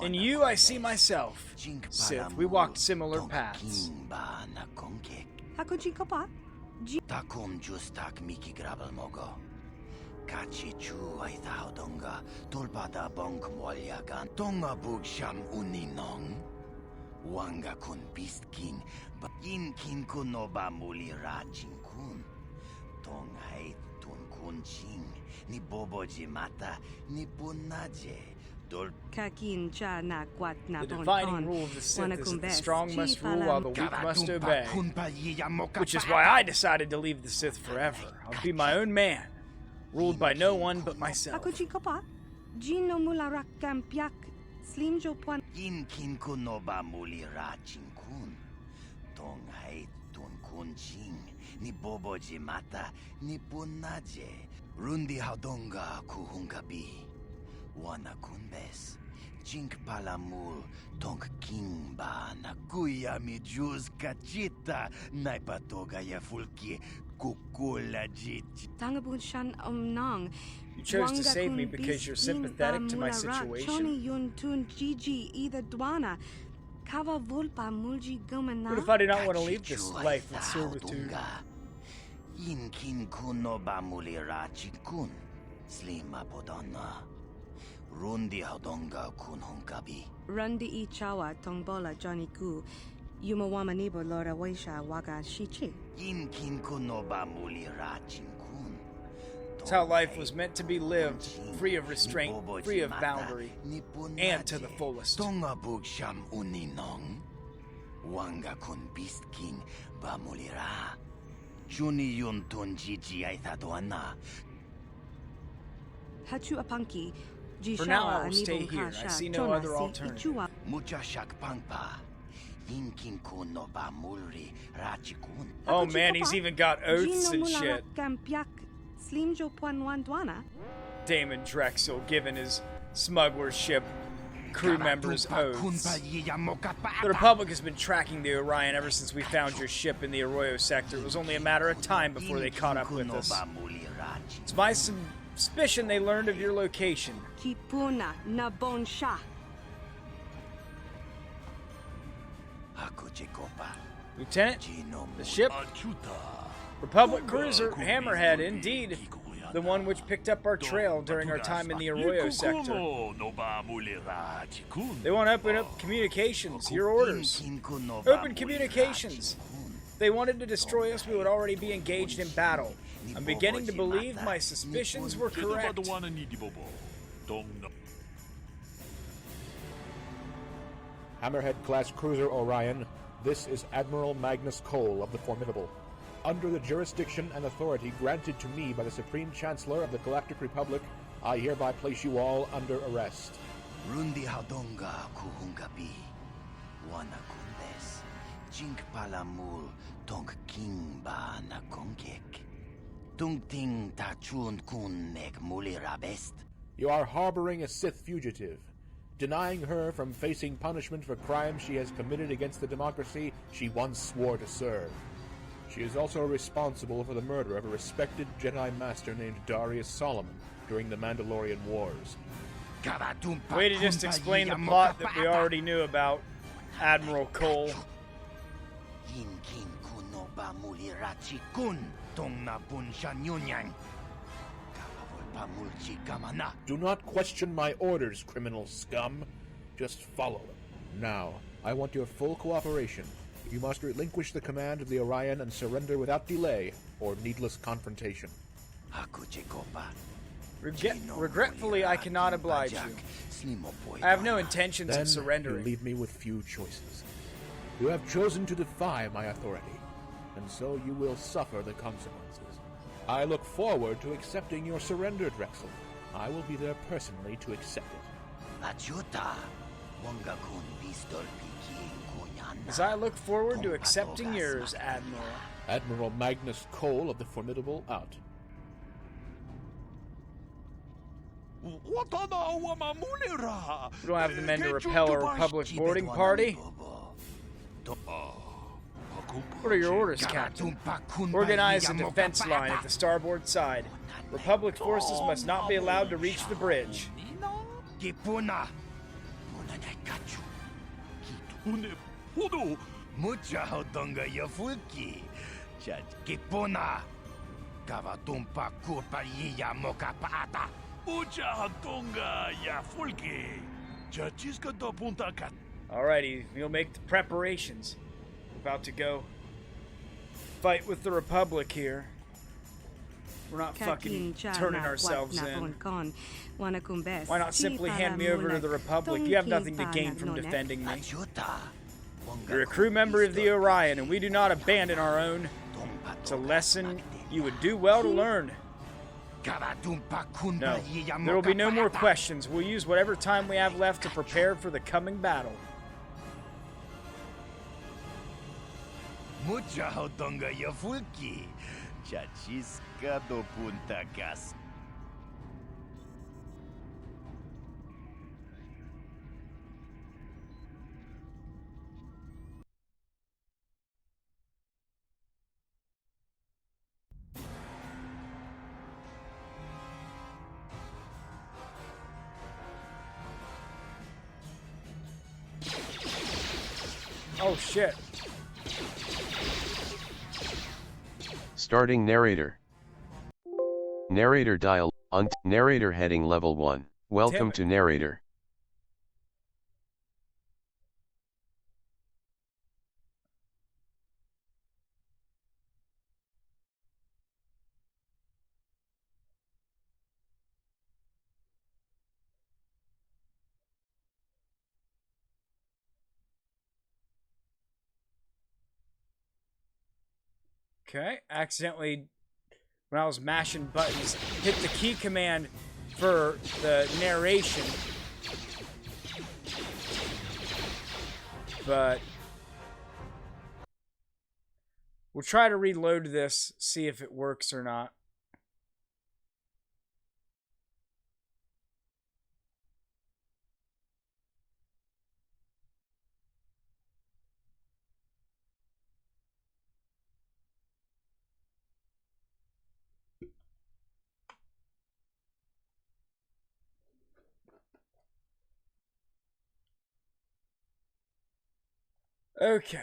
in you I see myself, Sith. We walked similar paths. Hakuji kopa? Takum justak miki grabal mogo. Kachi chu ay hadonga tulpada bonk molyagan. Tonga bug sham uninong. Wanga kun biskin ba kin kuno ba mulira jinkun. Tongai tun kun ching ni boboji mata ni punaje. Kakin cha na kwat na The defining rule of the Sith is that the strong must rule while the weak must obey. Which is why I decided to leave the Sith forever. I'll be my own man, ruled by no one but myself. Hakuji kopa? Jino mularak kampiak slimjo puan. Kin kuno ba mulira jinkun. Tongai tun kun ching. Ni boboji mata ni punaje. Rundi hadonga kuhungabi. Wana kunbes. Jink palamul tonk kimba na kuya mi juz kachita. Naipatoga ya fulki kukula jit. Tangabun shan omnang. You chose to save me because you're sympathetic to my situation. Choni yun tun gigi either dwana. Kava vulpa mulji gomana. What if I do not want to leave this life of servitude? Kin kuno ba mulira chikun. Slima podonna. Rundi hadonga kun hunkabi. Rundi ichawa tongbola Johnny Ku. Yumawama nibo lora waisha waga shichi. Kin kuno ba mulira chinkun. It's how life was meant to be lived, free of restraint, free of boundary, and to the fullest. Tonga bug sham uninong. Wanga kun beast king ba mulira. Juni yun tun gigi ay thadwana. Hachu apanki. For now, I will stay here. I see no other alternative. Mucha shak pangpa. Inkin kuno ba mulri rachikun. Oh man, he's even got oaths and shit. Damon Drexel giving his smuggler ship crew members oaths. The Republic has been tracking the Orion ever since we found your ship in the Arroyo sector. It was only a matter of time before they caught up with us. It's my suspicion they learned of your location. Kipuna na bonsha. Lieutenant, the ship? Republic cruiser Hammerhead, indeed. The one which picked up our trail during our time in the Arroyo sector. They want to open up communications. Your orders. Open communications. If they wanted to destroy us, we would already be engaged in battle. I'm beginning to believe my suspicions were correct. Hammerhead-class cruiser Orion, this is Admiral Magnus Cole of the Formidable. Under the jurisdiction and authority granted to me by the Supreme Chancellor of the Galactic Republic, I hereby place you all under arrest. Rundi hadonga kuhungabi. Wana kundes. Jink palamul tonk kimba na konkek. Tungting tachun kun nek mulirabest. You are harboring a Sith fugitive, denying her from facing punishment for crimes she has committed against the democracy she once swore to serve. She is also responsible for the murder of a respected Jedi Master named Darius Solomon during the Mandalorian Wars. Way to just explain the plot that we already knew about, Admiral Cole. Do not question my orders, criminal scum. Just follow them. Now, I want your full cooperation. You must relinquish the command of the Orion and surrender without delay or needless confrontation. Regretfully, I cannot oblige you. I have no intentions of surrendering. You leave me with few choices. You have chosen to defy my authority, and so you will suffer the consequences. I look forward to accepting your surrender, Drexel. I will be there personally to accept it. As I look forward to accepting yours, Admiral. Admiral Magnus Cole of the Formidable out. We don't have the men to repel a Republic boarding party. What are your orders, Captain? Organize a defense line at the starboard side. Republic forces must not be allowed to reach the bridge. Alrighty, we'll make the preparations. We're about to go fight with the Republic here. We're not fucking turning ourselves in. Why not simply hand me over to the Republic? You have nothing to gain from defending me. You're a crew member of the Orion, and we do not abandon our own. It's a lesson you would do well to learn. No, there will be no more questions. We'll use whatever time we have left to prepare for the coming battle. Oh shit. Starting narrator. Narrator dial. Narrator heading level 1. Welcome to narrator. Okay, accidentally, when I was mashing buttons, hit the key command for the narration. But we'll try to reload this, see if it works or not. Okay.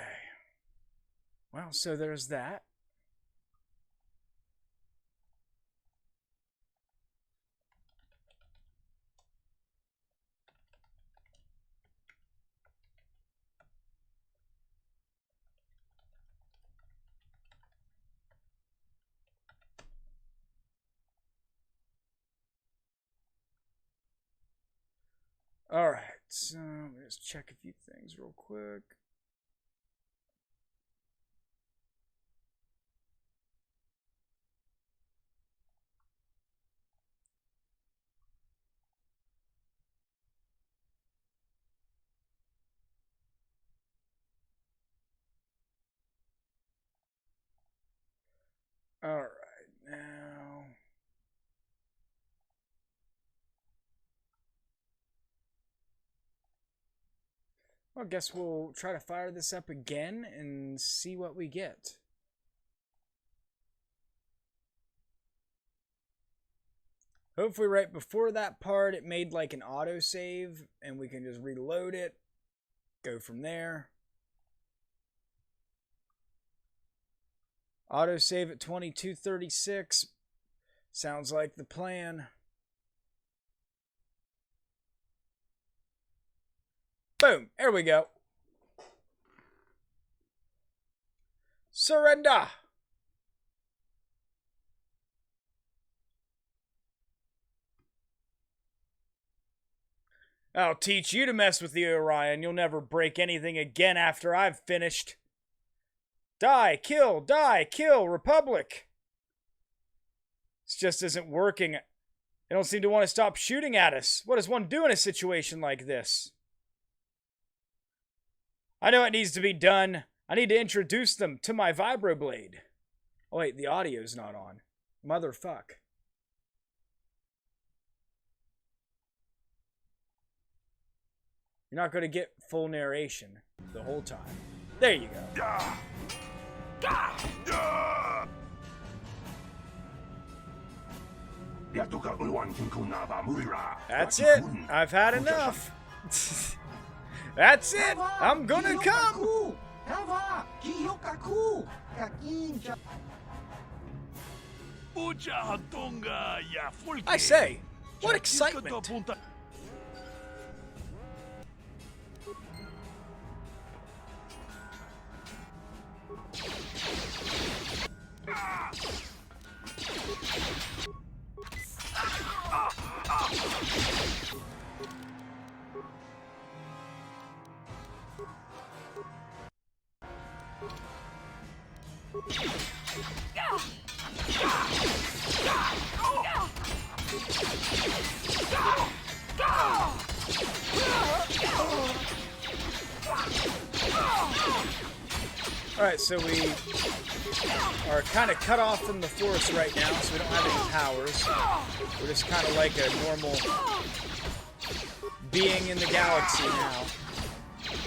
Well, so there's that. Alright, so let's check a few things real quick. Alright, now... Well, I guess we'll try to fire this up again and see what we get. Hopefully right before that part it made like an autosave and we can just reload it, go from there. Autosave at 2236. Sounds like the plan. Boom! There we go. Surrender! I'll teach you to mess with the Orion. You'll never break anything again after I've finished. Die, kill, Republic! This just isn't working. They don't seem to want to stop shooting at us. What does one do in a situation like this? I know it needs to be done. I need to introduce them to my vibroblade. Oh wait, the audio's not on. Motherfuck. You're not going to get full narration the whole time. There you go. That's it. I've had enough. That's it. I'm gonna come. I say, what excitement. Alright, so we are kind of cut off from the force right now, so we don't have any powers. We're just kind of like a normal being in the galaxy now.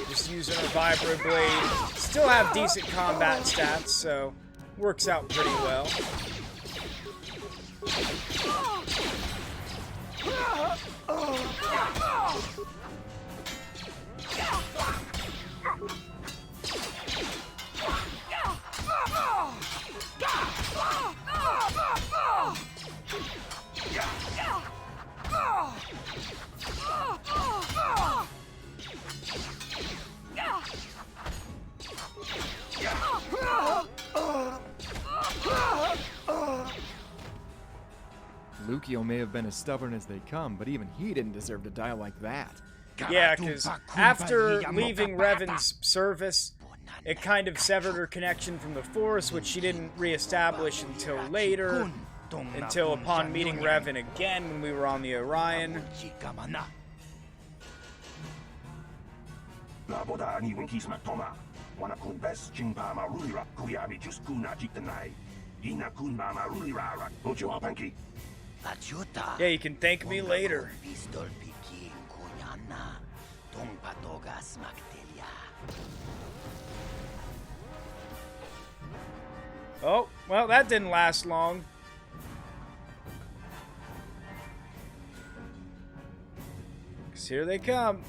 Just using our vibro blade. Still have decent combat stats, so works out pretty well. Lukio may have been as stubborn as they come, but even he didn't deserve to die like that. Yeah, because after leaving Revan's service, it kind of severed her connection from the Force, which she didn't reestablish until later, until upon meeting Revan again when we were on the Orion. Yeah, you can thank me later. Oh, well, that didn't last long. Because here they come.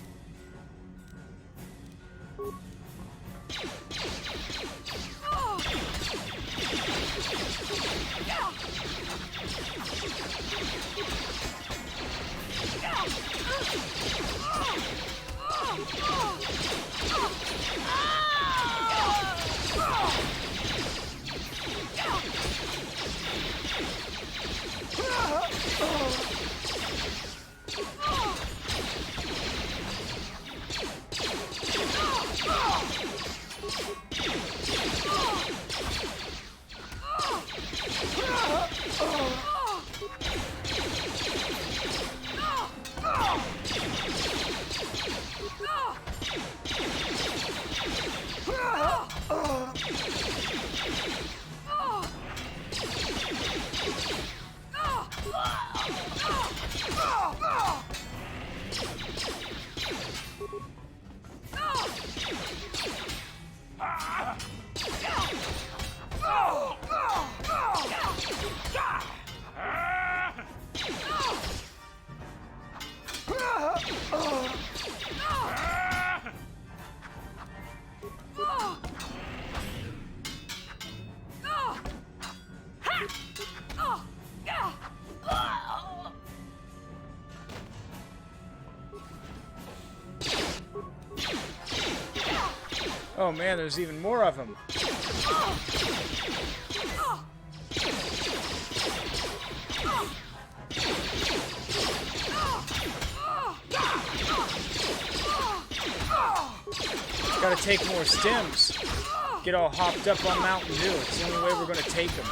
Oh man, there's even more of them. Gotta take more stems. Get all hopped up on Mountain Dew. It's the only way we're gonna take them.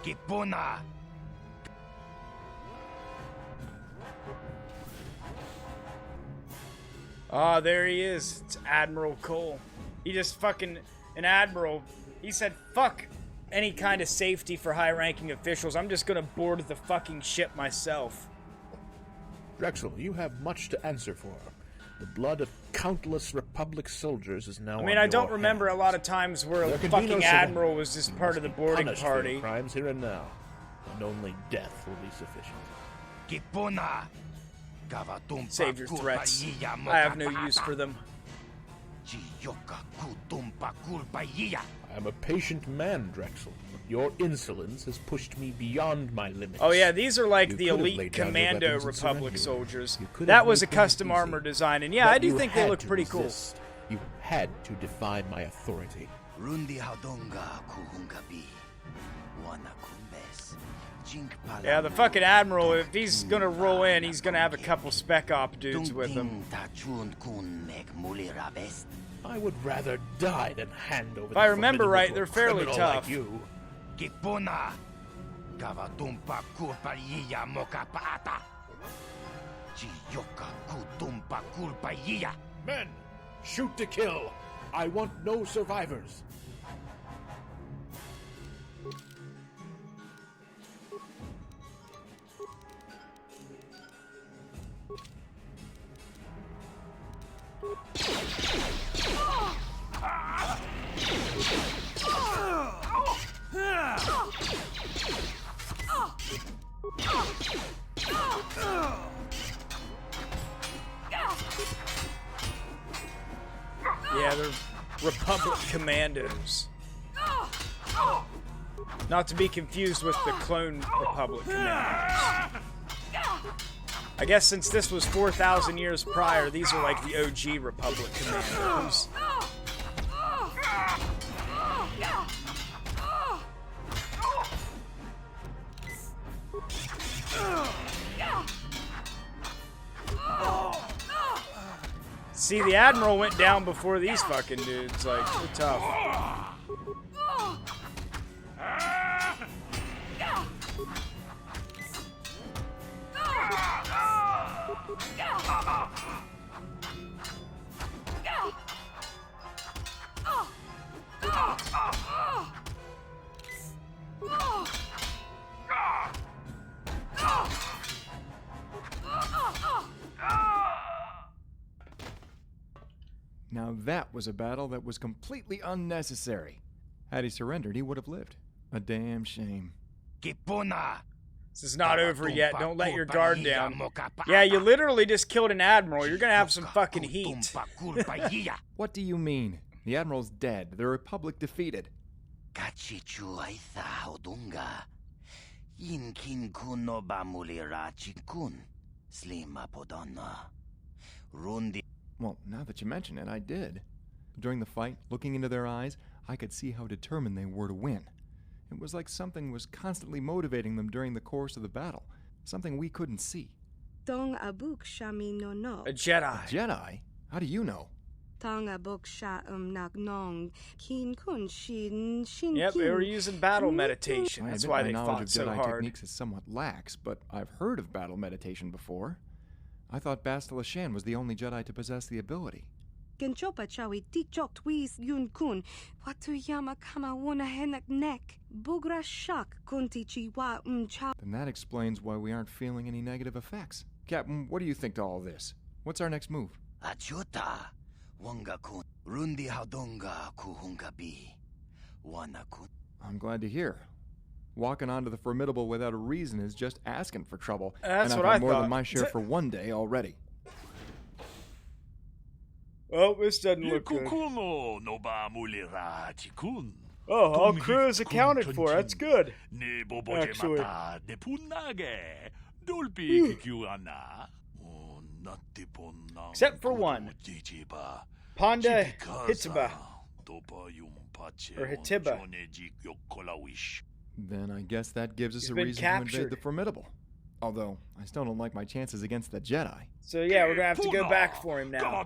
Kipuna! Ah, there he is. It's Admiral Cole. He just fucking... An admiral. He said, fuck any kind of safety for high-ranking officials. I'm just gonna board the fucking ship myself. Drexel, you have much to answer for. The blood of countless Republic soldiers is now I mean, on I don't your remember hands. a lot of times where a There can be fucking no admiral survivors. was just You part must of the be boarding punished for your party. crimes here and now, and only death will be sufficient. Kipuna! Save your threats. I have no use for them. I am a patient man, Drexel. Your insolence has pushed me beyond my limits. Oh yeah, these are like You the could have elite laid down your Commando weapons and Republic surrendered. soldiers. You could That have was a made things custom easy. armor design, and yeah, But I do you think they had look to pretty cool. resist. You had to defy my authority. Rundi Hadonga Kuhungabi. Wana Kumbes. Jink Yeah, the fucking admiral, if he's gonna roll in, he's gonna have a couple spec op dudes with him. I would rather die than hand over. If I remember right, they're fairly tough. Like you. Kipuna! Gavatumpa Kulpaiya Mokapata! Chiyoka Kutumpa Kulpaiya! Men, shoot to kill. I want no survivors. Yeah, they're Republic Commandos. Not to be confused with the clone Republic Commandos. I guess since this was 4,000 years prior, these are like the OG Republic Commandos. See, the Admiral went down before these fucking dudes. Like, they're tough. Now that was a battle that was completely unnecessary. Had he surrendered, he would have lived. A damn shame. Kipuna! This is not over yet. Don't let your guard down. Yeah, you literally just killed an admiral. You're gonna have some fucking heat. What do you mean? The admiral's dead. The Republic defeated. Kachichu aitha hodunga. Yinkin kuno bamulira chikun. Slima podonna. Rundi. Well, now that you mention it, I did. During the fight, looking into their eyes, I could see how determined they were to win. It was like something was constantly motivating them during the course of the battle. Something we couldn't see. Tong abuk shami no no. A Jedi. A Jedi? How do you know? Tong abuk sha nak nong kin kun shin shin. Yep, they were using battle meditation. I That's admit why my they knowledge fought of so Jedi hard. techniques is somewhat lax, but I've heard of battle meditation before. I thought Bastila Shan was the only Jedi to possess the ability. Genchopa chawi tichok twis yun kun. Watu yama kama wona henak nek. Bugra shak kunti chiwa cha. Then that explains why we aren't feeling any negative effects. Captain, what do you think to all this? What's our next move? Achuta. Wanga kun. Rundi hadonga kuhungabi. Wana kun. I'm glad to hear. Walking onto the Formidable without a reason is just asking for trouble. That's and what I've I had more thought. than my share for one day already. Oh, this doesn't look good. Oh, all crew is accounted for. That's good. Actually. Except for one. Ponda Hitiba. Or Hitiba. Then I guess that gives us He's a been reason captured. to invade the Formidable. Although, I still don't like my chances against the Jedi. So yeah, we're gonna have to go back for him now.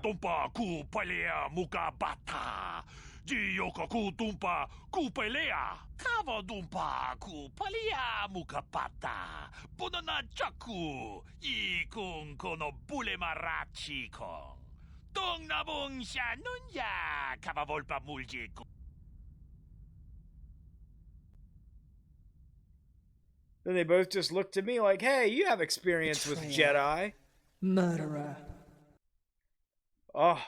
Then they both just looked at me like, hey, you have experience with Jedi. Murderer. Oh.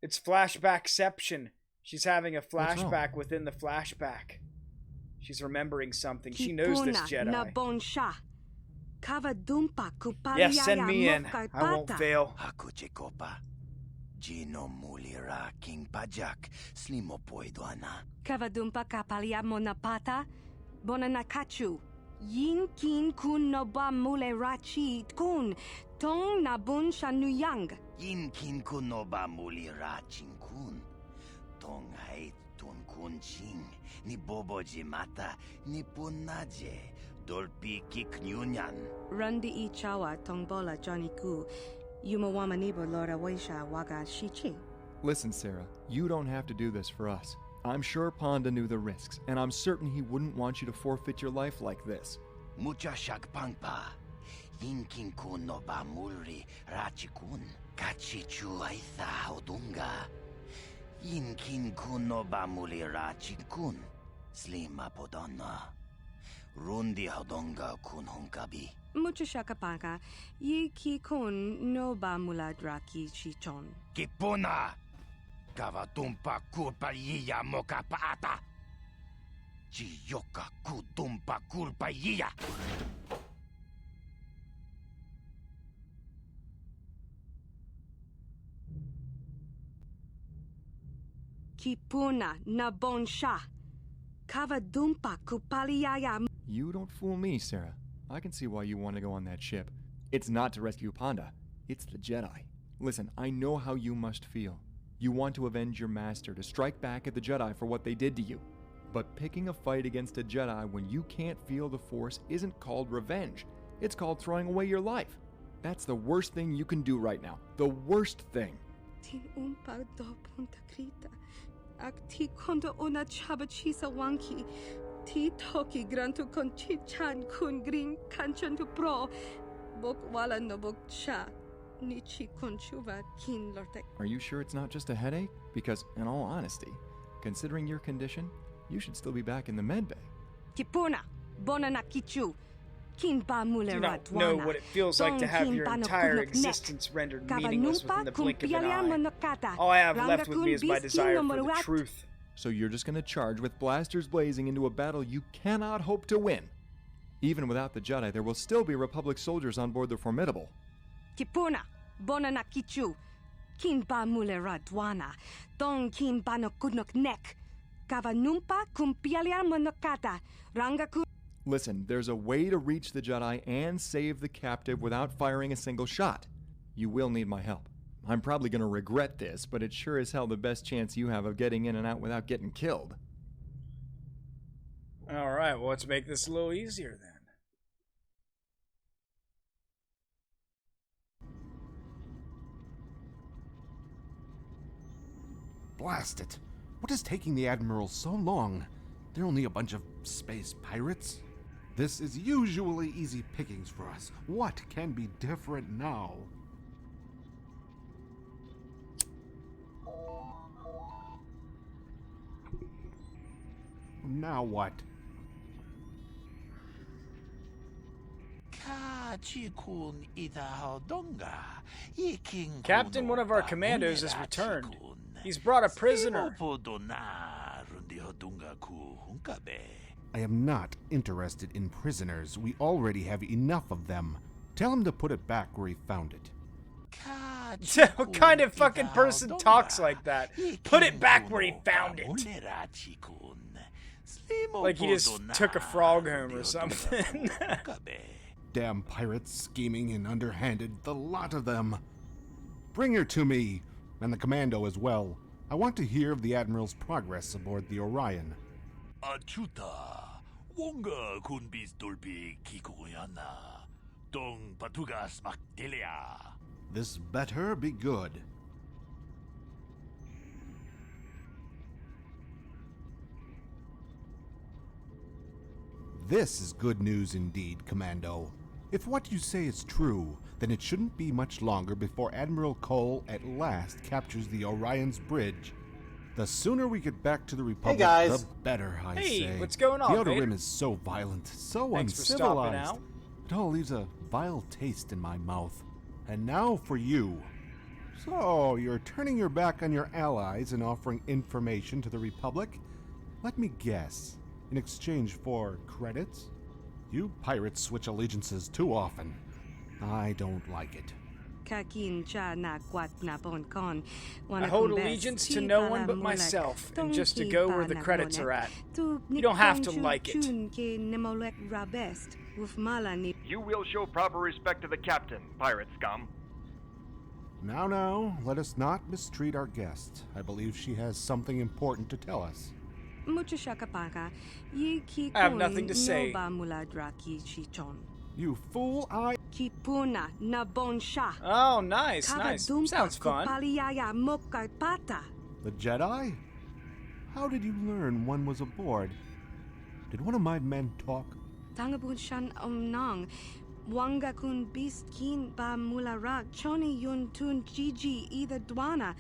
It's flashbackception. She's having a flashback within the flashback. She's remembering something. She knows this Jedi. Yes, send me in. I won't fail. Gino mulira king pajak slimo poidoana. Kavadumpa kapalia monapata, bonanakachu. Yin kin kun noba mule rachi kun, tong nabun shanuyang. Yin kin kun noba mulira ching kun. Tong hait tun kun ching. Ni bobo jimata, ni punaje. Dolpi kiknyunyan. Rundi ichawa tongbola Johnny Ku. Yumawamanibo Lora Waisha Waga Shichi. Listen, Sarah, you don't have to do this for us. I'm sure Ponda knew the risks, and I'm certain he wouldn't want you to forfeit your life like this. Mucha shakpangpa. Yinkin kun no ba mulri rachikun. Kachichu aitha hodunga. Yinkin kun no ba muli rachikun. Slima podonna. Rundi hodonga kun hunkabi. Mucho shakapaka, ye ki kun no ba muladraki chichon. Kipuna! Kavatumpa kulpa yiya moka paata! Chiyoka kutumpa kulpa yiya! Kipuna na bonsha. Kavadumpa kupaliaya. You don't fool me, Sarah. I can see why you want to go on that ship. It's not to rescue Ponda. It's the Jedi. Listen, I know how you must feel. You want to avenge your master, to strike back at the Jedi for what they did to you. But picking a fight against a Jedi when you can't feel the Force isn't called revenge. It's called throwing away your life. That's the worst thing you can do right now. The worst thing. Tin umpa do punta krita. Ak ti kondo una chabachisa wanki. Ti toki grantu con chichan kun green kanchan tu pro. Bok wala no bok cha. Nichi conchuva kin lortek. Are you sure it's not just a headache? Because, in all honesty, considering your condition, you should still be back in the med bay. Kipuna, bonana kichu. Kin ba mule Do not know what it feels like to have your entire existence rendered meaningless within the blink of an eye. All I have left with me is my desire for the truth. So you're just gonna charge with blasters blazing into a battle you cannot hope to win. Even without the Jedi, there will still be Republic soldiers on board the Formidable. Kipuna, bonana kichu. Kin ba mule radwana. Dong kin ba no kudnok nek. Kavanumpa kumpialia monokata. Rangaku. Listen, there's a way to reach the Jedi and save the captive without firing a single shot. You will need my help. I'm probably going to regret this, but it's sure as hell the best chance you have of getting in and out without getting killed. Alright, well, let's make this a little easier then. Blast it! What is taking the Admiral so long? They're only a bunch of space pirates. This is usually easy pickings for us. What can be different now? Now what? Captain, one of our commandos has returned. He's brought a prisoner. I am not interested in prisoners. We already have enough of them. Tell him to put it back where he found it. What kind of fucking person talks like that? Put it back where he found it. Like he just took a frog home or something. Damn pirates, scheming and underhanded, the lot of them. Bring her to me, and the commando as well. I want to hear of the Admiral's progress aboard the Orion. Achuta, wonga kun bistolpi kikoyana, dong patugas maktelia. This better be good. This is good news indeed, Commando. If what you say is true, then it shouldn't be much longer before Admiral Cole at last captures the Orion's bridge. The sooner we get back to the Republic, the better, I say. Hey, what's going on, The Outer Vader? Rim is so violent, so Thanks for stopping uncivilized. out. It all leaves a vile taste in my mouth. And now for you. So, you're turning your back on your allies and offering information to the Republic? Let me guess. In exchange for credits? You pirates switch allegiances too often. I don't like it. I hold allegiance to no one but myself, and just to go where the credits are at. You don't have to like it. You will show proper respect to the captain, pirate scum. Now, let us not mistreat our guest. I believe she has something important to tell us. I have nothing to say. You fool, I... Oh, nice. Sounds fun. The Jedi? How did you learn one was aboard? Did one of my men talk? Wanga kun biskin ba mularak choni yun tun gigi either dwana.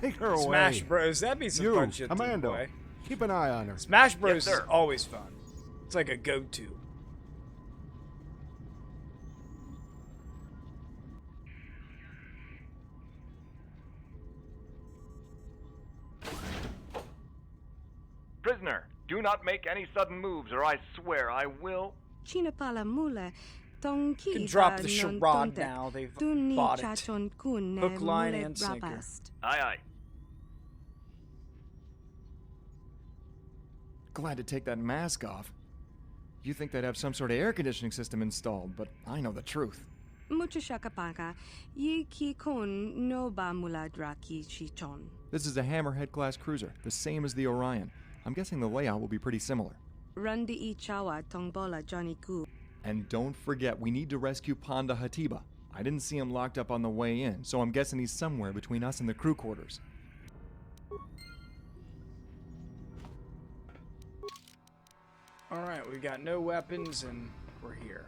Take her away. Smash Bros. That'd be some fun shit to Commando, play. keep an eye on her. Smash Bros. Is always fun. It's like a go-to. Prisoner, do not make any sudden moves or I swear I will... Chinapala mula. You can drop the charade now. They've bought it. Hook, line, and sinker. Aye, aye. Glad to take that mask off. You think they'd have some sort of air conditioning system installed, but I know the truth. This is a Hammerhead-class cruiser, the same as the Orion. I'm guessing the layout will be pretty similar. And don't forget, we need to rescue Panda Hatiba. I didn't see him locked up on the way in, so I'm guessing he's somewhere between us and the crew quarters. Alright, we got no weapons and we're here.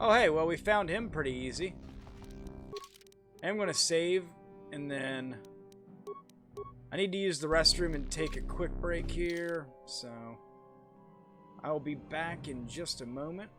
Oh hey, well we found him pretty easy. I'm gonna save and then I need to use the restroom and take a quick break here, so I will be back in just a moment.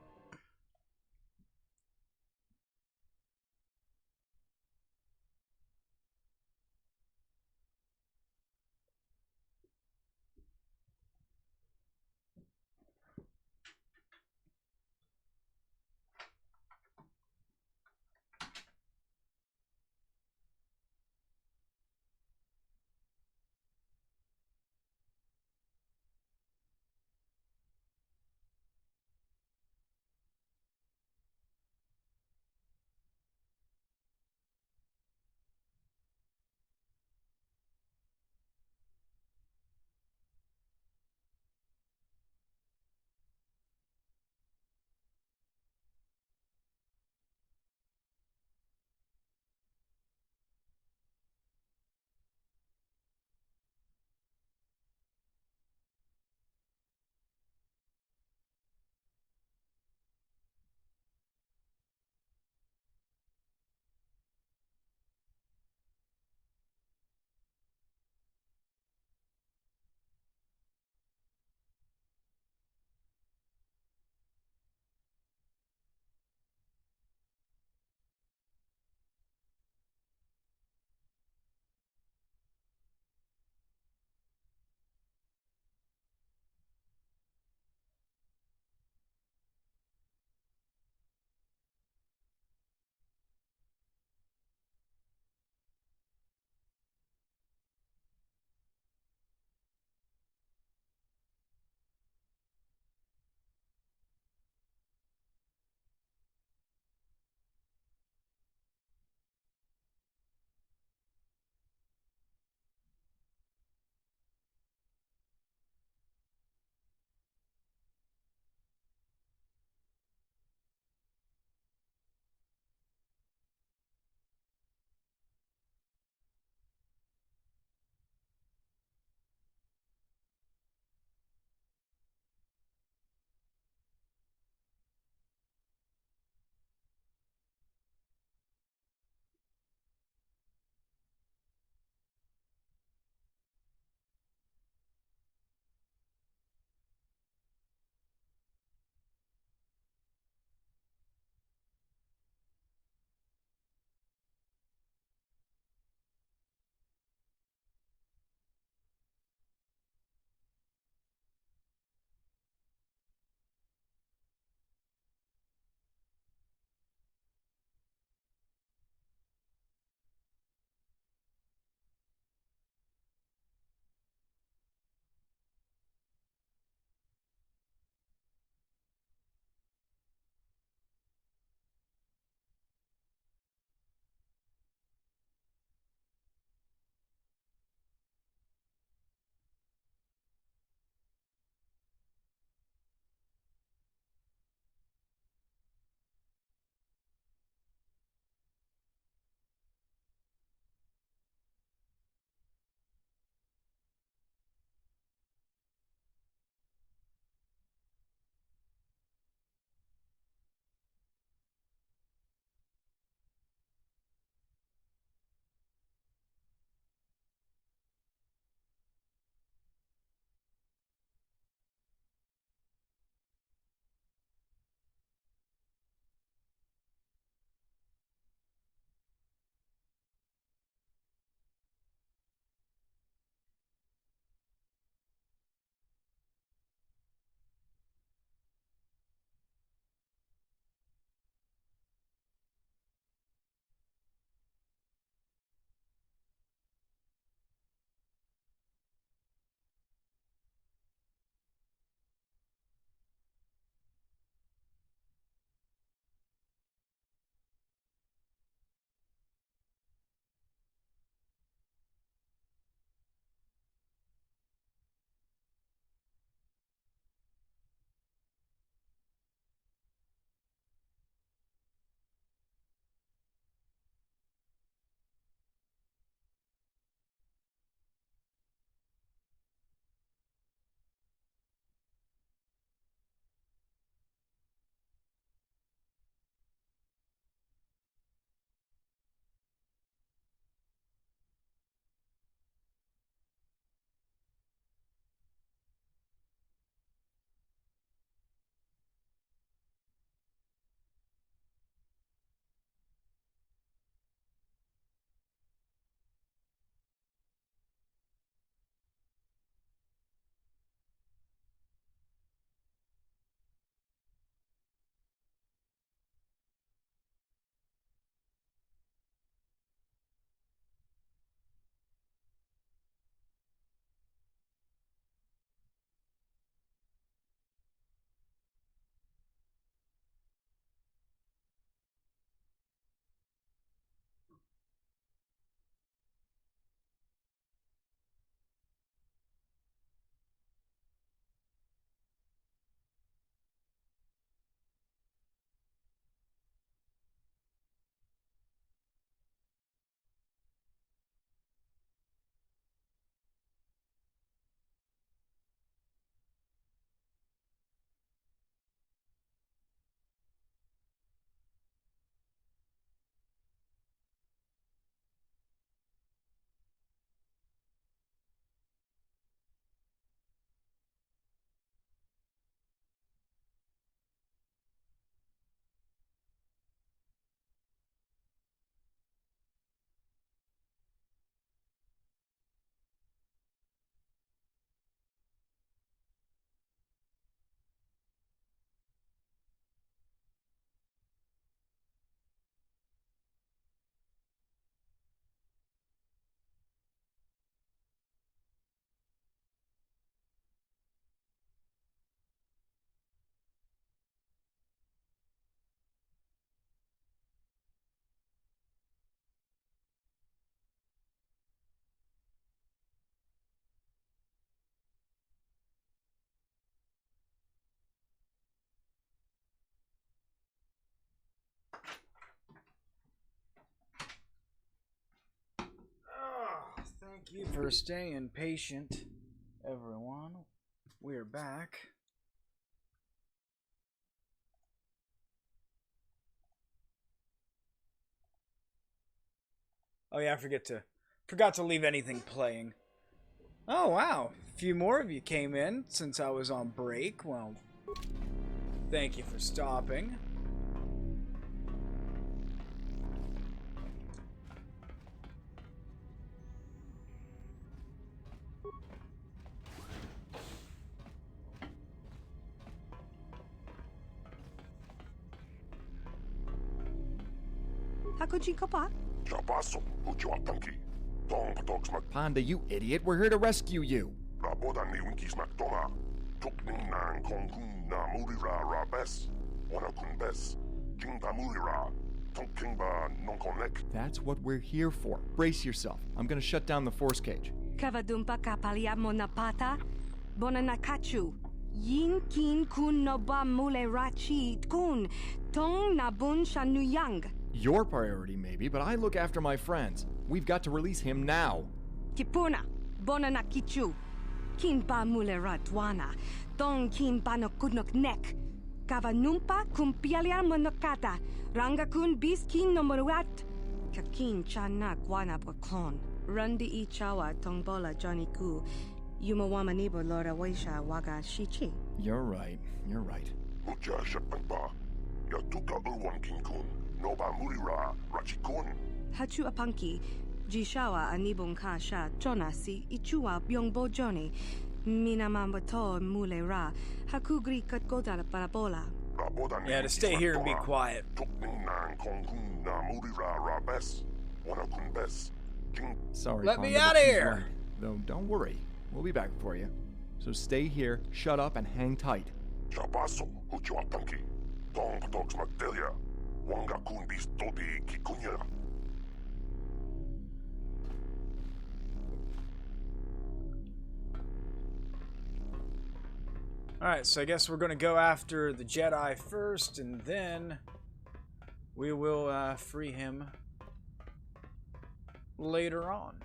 Thank you for staying patient, everyone. We're back. Oh yeah, I forgot to leave anything playing. Oh wow, a few more of you came in since I was on break. Well, thank you for stopping. Panda, you idiot, we're here to rescue you. That's what we're here for. Brace yourself. I'm gonna shut down the force cage. Kavadumpa kapalia monapata, bonanakachu. Yin kin kun noba mule rachi kun, tong nabun shanuyang. Your priority, maybe, but I look after my friends. We've got to release him now. Kipuna, bonanakichu. Kin ba mule ratwana, tong kin ba no kunok nek. Kavanumpa kumpialia monokata, ranga kun bis kin no moruat. Kakin chana guana bokon. Rundi ichawa tongbola Johnny Ku. Yumawamanibo Lora Waisha Waga Shichi. You're right. Hachu apanki, Jishawa anibon kasha, Jonasi, Ichua Byongbo Johnny, Minamambato Mule Ra, Hakugri Katgoda Parabola. Yeah, to stay here and be quiet. Sorry, let Panda, me out of here! Right. Though, don't worry. We'll be back for you. So stay here, shut up, and hang tight. Alright, so I guess we're gonna go after the Jedi first, and then we will free him later on.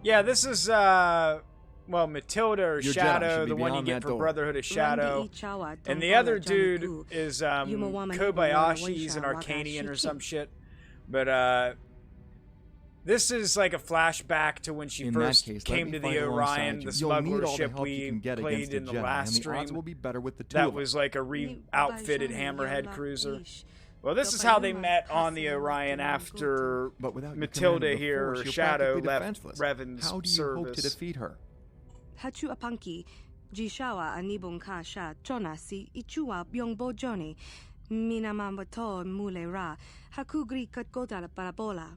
Yeah, this is, well, Matilda or Your Shadow, Jedi the one you get for Brotherhood of Shadow. And the other dude is, Kobayashi, he's an Arcanian or some shit. But, this is like a flashback to when she first came to the Orion, the smuggler ship we played in the last stream. That was like a re-outfitted Hammerhead cruiser. Well, this is how they met on the Orion after Matilda here, or Shadow, left Revan's How do you service. hope to defeat her? Hachu apanki, Jishawa anibon kasha, Jonasi, Ichua Byongbo Johnny, Minamambato Mule Ra, Hakugri Katgoda Parabola.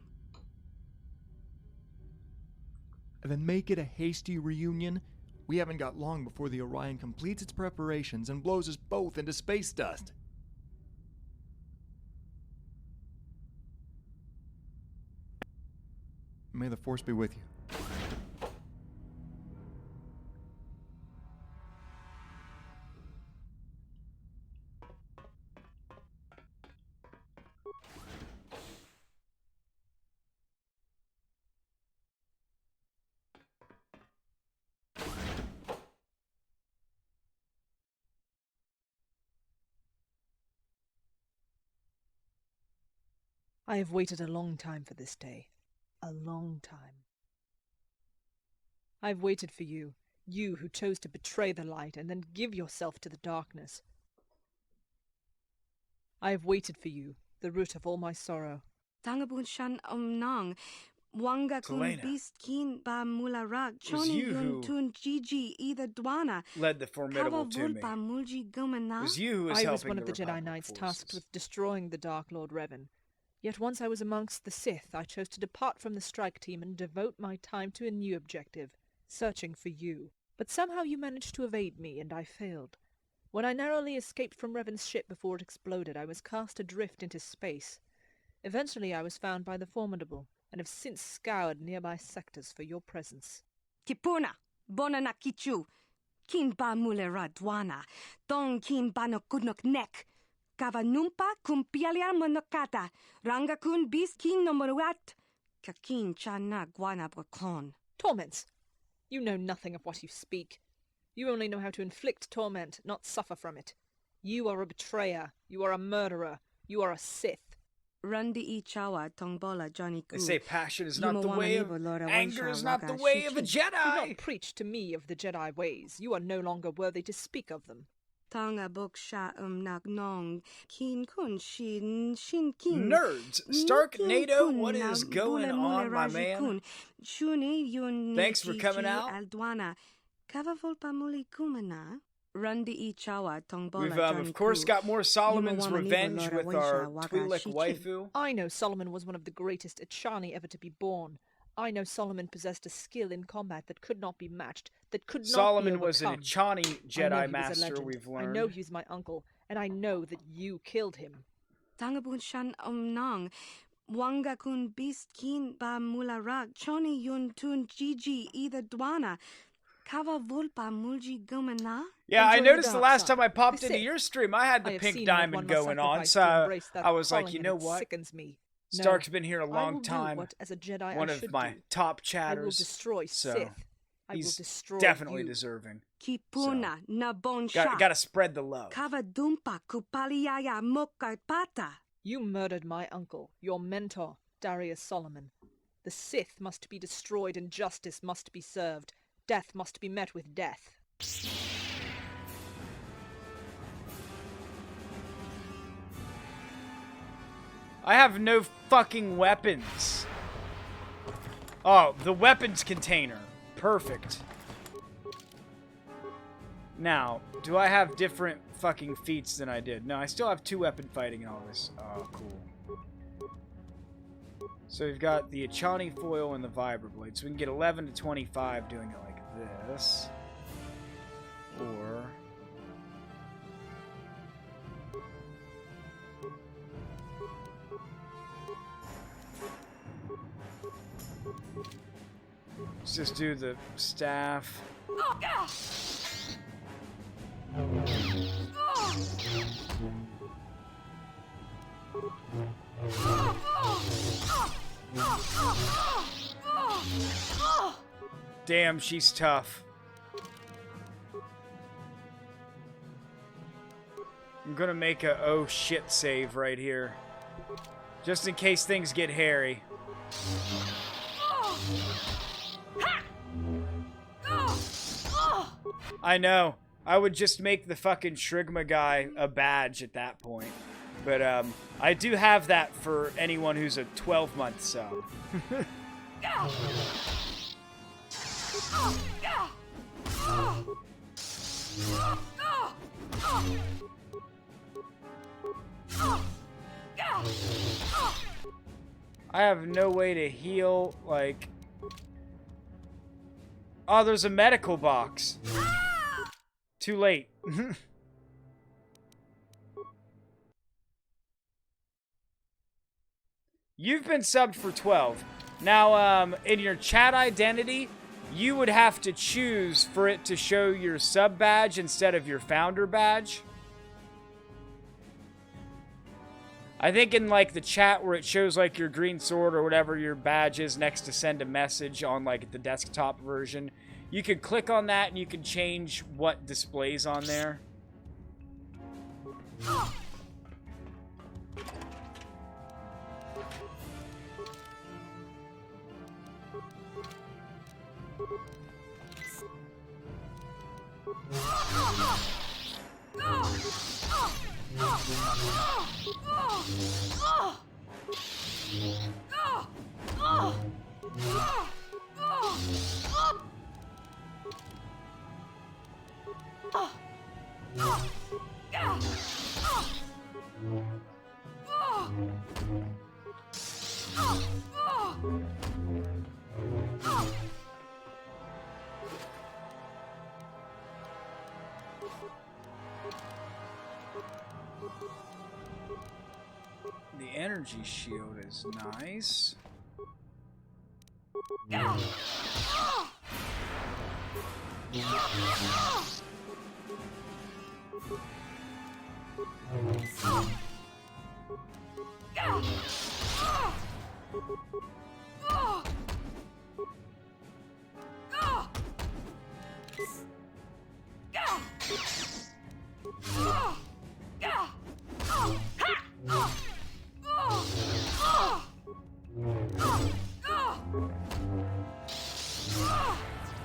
Then make it a hasty reunion. We haven't got long before the Orion completes its preparations and blows us both into space dust. May the Force be with you. I have waited a long time for this day. A long time. I've waited for you, you who chose to betray the light and then give yourself to the darkness. I have waited for you, the root of all my sorrow. Tangabun shan omnang, wanga kun beast kin ba mularak, choni yun tun Gigi either dwana. Led the formidable to me. It was you who was helping I was one of the Jedi Republic Knights forces. tasked with destroying the Dark Lord Revan. Yet once I was amongst the Sith, I chose to depart from the strike team and devote my time to a new objective, searching for you. But somehow you managed to evade me, and I failed. When I narrowly escaped from Revan's ship before it exploded, I was cast adrift into space. Eventually I was found by the Formidable, and have since scoured nearby sectors for your presence. Kipuna, bona na kichu, kin ba mulera dwana, don kin ba no kudnok nek, kava numpa kumpialia monokata, ranga kun bis kin no moruat, kakin chana guana brokon. Torments! You know nothing of what you speak. You only know how to inflict torment, not suffer from it. You are a betrayer. You are a murderer. You are a Sith. Rundi Ichawa Tongbola Johnny Gu. They say passion is not the way of... Anger is not the way of a Jedi! Do not preach to me of the Jedi ways. You are no longer worthy to speak of them. Tonga Boksha Nagnong Kin Kun Shin Kin. Nerds! Stark NATO, what is going on, my man? Thanks for coming out. We've, of course, got more Solomon's Revenge with our Twi'lek waifu. I know Solomon was one of the greatest Echani ever to be born. I know Solomon possessed a skill in combat that could not be matched, that could not Solomon be overcome. was an Echani Jedi Master, we've learned. I know he's my uncle, and I know that you killed him. Tangabun shan omnang. Wanga kun bist kin ba mularak. Choni yun tun gigi either dwana. Kava vulpa mulji gomana. Yeah, I noticed the last time I popped into your stream, I had the pink diamond going on, so I was like, you know what? Stark's been here a long time. One of my top chatters. I will destroy Sith. He's definitely deserving. Kipuna na bon gotta spread the love. Kava dumpa kupaliaya moka pata. You murdered my uncle, your mentor, Darius Solomon. The Sith must be destroyed and justice must be served. Death must be met with death. I have no fucking weapons. Oh, the weapons container. Perfect. Now, do I have different fucking feats than I did? No, I still have 2 weapon fighting and all this. Oh, cool. So we've got the Echani foil and the Vibroblade. So we can get 11 to 25 doing it like this. Or... let's just do the staff. Oh, God. Damn, she's tough. I'm gonna make a oh shit save right here. Just in case things get hairy. I know. I would just make the fucking Shrigma guy a badge at that point. But I do have that for anyone who's a 12-month sub. I have no way to heal, like... Oh, there's a medical box. Too late. You've been subbed for 12. Now, in your chat identity, you would have to choose for it to show your sub badge instead of your founder badge. I think in, like, the chat where it shows, like, your green sword or whatever your badge is next to send a message on, like, the desktop version, you could click on that and you can change what displays on there. energy shield is nice.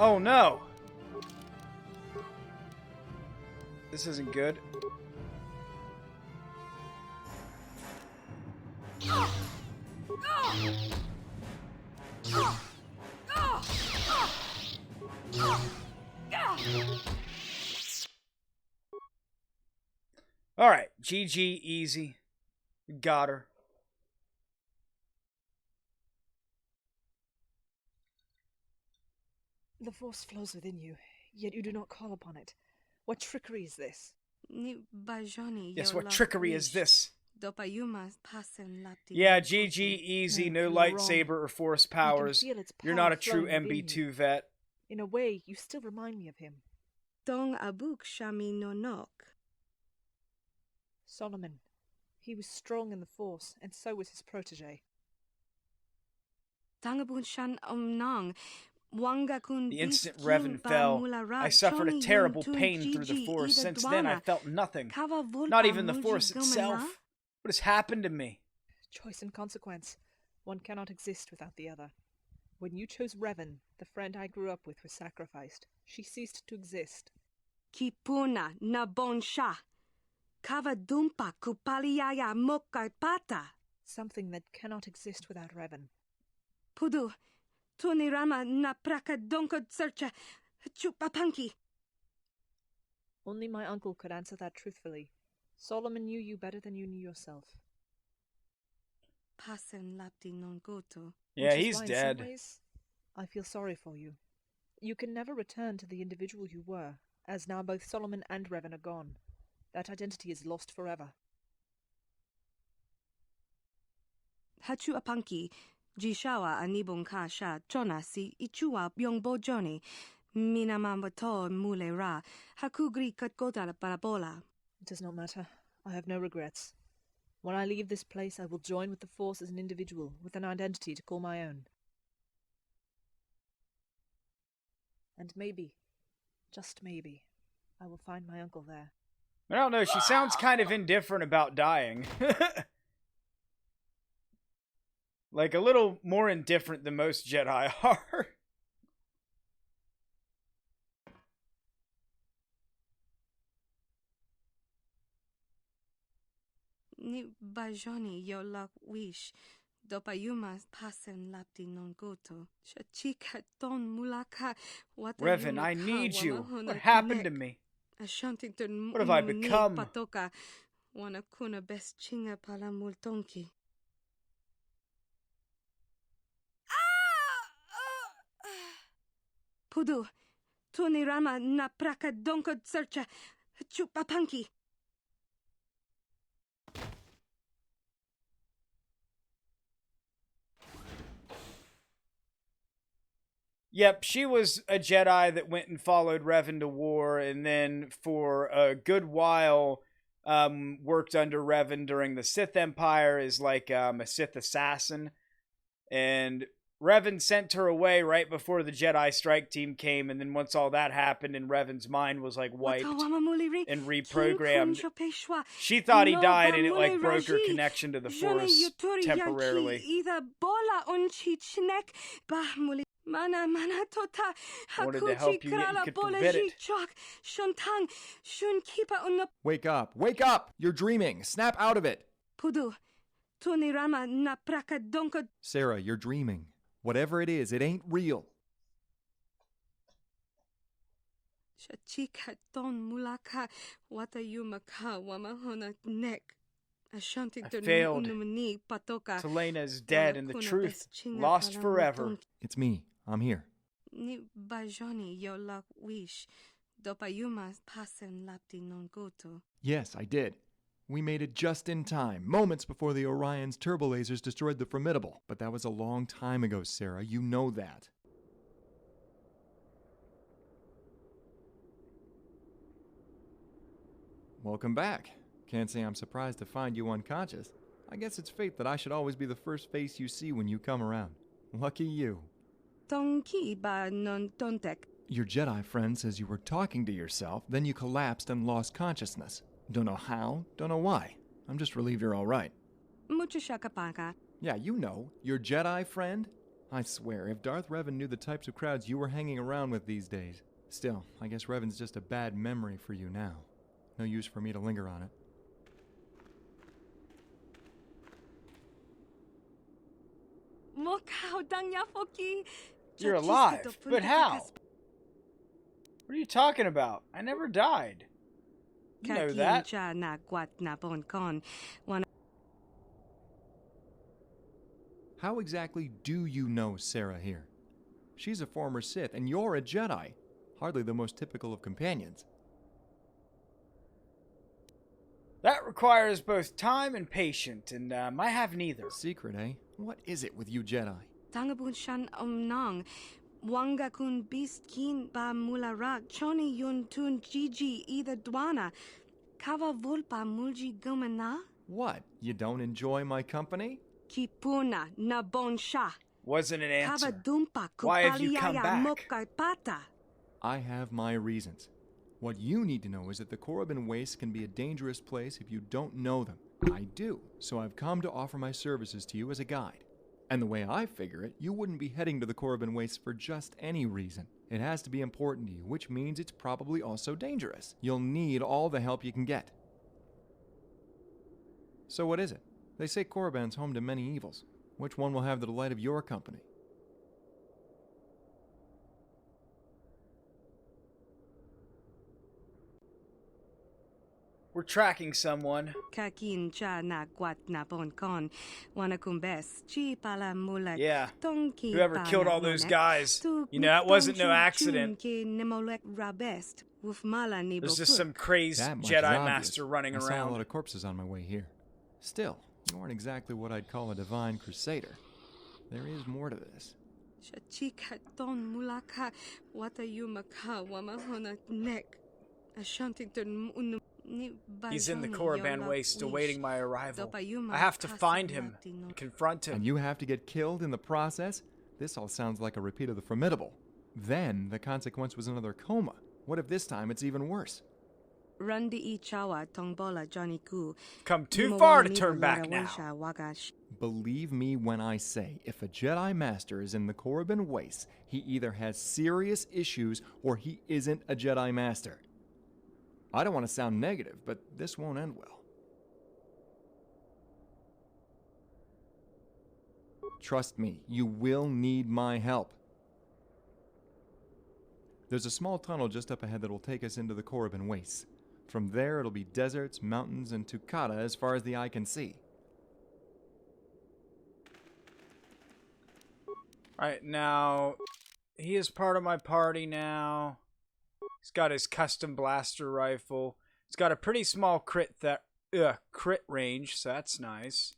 Oh no! This isn't good. Alright, GG, easy. Got her. The force flows within you, yet you do not call upon it. What trickery is this? Yes, what trickery is this? Yeah, GG, easy, no lightsaber or force powers. You're not a true MB2 vet. In a way, you still remind me of him. Solomon. He was strong in the force, and so was his protege. The instant Revan fell, I suffered a terrible pain through the force. Since then, I felt nothing. Not even the force itself. What has happened to me? Choice and consequence. One cannot exist without the other. When you chose Revan, the friend I grew up with was sacrificed. She ceased to exist. Kipuna na bonsha. Kavadumpa kupaliaya mokapata. Something that cannot exist without Revan. Pudu. Tunirama na praka donko searcha chupapanki. Only my uncle could answer that truthfully. Solomon knew you better than you knew yourself. Pasen lapti non goto. Yeah, he's dead. In some ways, I feel sorry for you. You can never return to the individual you were, as now both Solomon and Revan are gone. That identity is lost forever. Hachu apanki. Jishawa anibon kasha chona si ichua byongbo joni minamambato mule ra hakugri katgota parabola. It does not matter. I have no regrets. When I leave this place, I will join with the Force as an individual, with an identity to call my own. And maybe, just maybe, I will find my uncle there. I don't know, she sounds kind of indifferent about dying. Like, a little more indifferent than most Jedi are. Ni bajoni yo lak wish. Dopayumas pasen lapti non goto. Shachika ton mulaka. Revan, I need you. What happened to me? What have I become? Patoka. Wana kuna best chinga pala multonki. Pudu, tunirama na praka donko searcha chupapanki. Yep, she was a Jedi that went and followed Revan to war, and then for a good while worked under Revan during the Sith Empire as like a Sith assassin. And Revan sent her away right before the Jedi strike team came, and then once all that happened and Revan's mind was like wiped and reprogrammed, she thought he died and it like broke her connection to the Force temporarily. Wanted to help you get you could forbid it. Wake up! Wake up! You're dreaming! Snap out of it! Sarah, you're dreaming. Whatever it is, it ain't real. I failed. Selena is dead and the truth lost forever. It's me. I'm here. Yes, I did. We made it just in time, moments before the Orion's turbolasers destroyed the Formidable. But that was a long time ago, Sarah. You know that. Welcome back. Can't say I'm surprised to find you unconscious. I guess it's fate that I should always be the first face you see when you come around. Lucky you. Tonki ba non tontek. Your Jedi friend says you were talking to yourself, then you collapsed and lost consciousness. Don't know how, don't know why. I'm just relieved you're all right. Mucho shakapaka. Yeah, you know, your Jedi friend? I swear, if Darth Revan knew the types of crowds you were hanging around with these days. Still, I guess Revan's just a bad memory for you now. No use for me to linger on it. You're alive, but how? What are you talking about? I never died. You know that. How exactly do you know Sarah here? She's a former Sith, and you're a Jedi. Hardly the most typical of companions. That requires both time and patience, and I have neither. Secret, eh? What is it with you Jedi? Tangabun shan omnang. Wanga kun biskin ba mularak. Choni yun tun gigi either dwana. Kava vulpa mulji gumana? What? You don't enjoy my company? Kipuna na bonsha. Wasn't an answer. Kava dumpa Why have you come back? Mokapata. I have my reasons. What you need to know is that the Korriban Wastes can be a dangerous place if you don't know them. I do, so I've come to offer my services to you as a guide. And the way I figure it, you wouldn't be heading to the Korriban Wastes for just any reason. It has to be important to you, which means it's probably also dangerous. You'll need all the help you can get. So what is it? They say Korriban's home to many evils. Which one will have the delight of your company? We're tracking someone. Yeah. Whoever killed all those guys. You know, that wasn't no accident. There's just some crazed Jedi Master running around. I saw a lot of corpses on my way here. Still, you aren't exactly what I'd call a divine crusader. There is more to this. He's in the Korriban Waste awaiting my arrival. I have to find him and confront him. And you have to get killed in the process? This all sounds like a repeat of the Formidable. Then the consequence was another coma. What if this time it's even worse? Come too far to turn back now. Believe me when I say, if a Jedi Master is in the Korriban Wastes, he either has serious issues or he isn't a Jedi Master. I don't want to sound negative, but this won't end well. Trust me, you will need my help. There's a small tunnel just up ahead that will take us into the Korriban Wastes. From there, it'll be deserts, mountains, and Tukata as far as the eye can see. Alright, now, he is part of my party now. He's got his custom blaster rifle. It's got a pretty small crit range, so that's nice.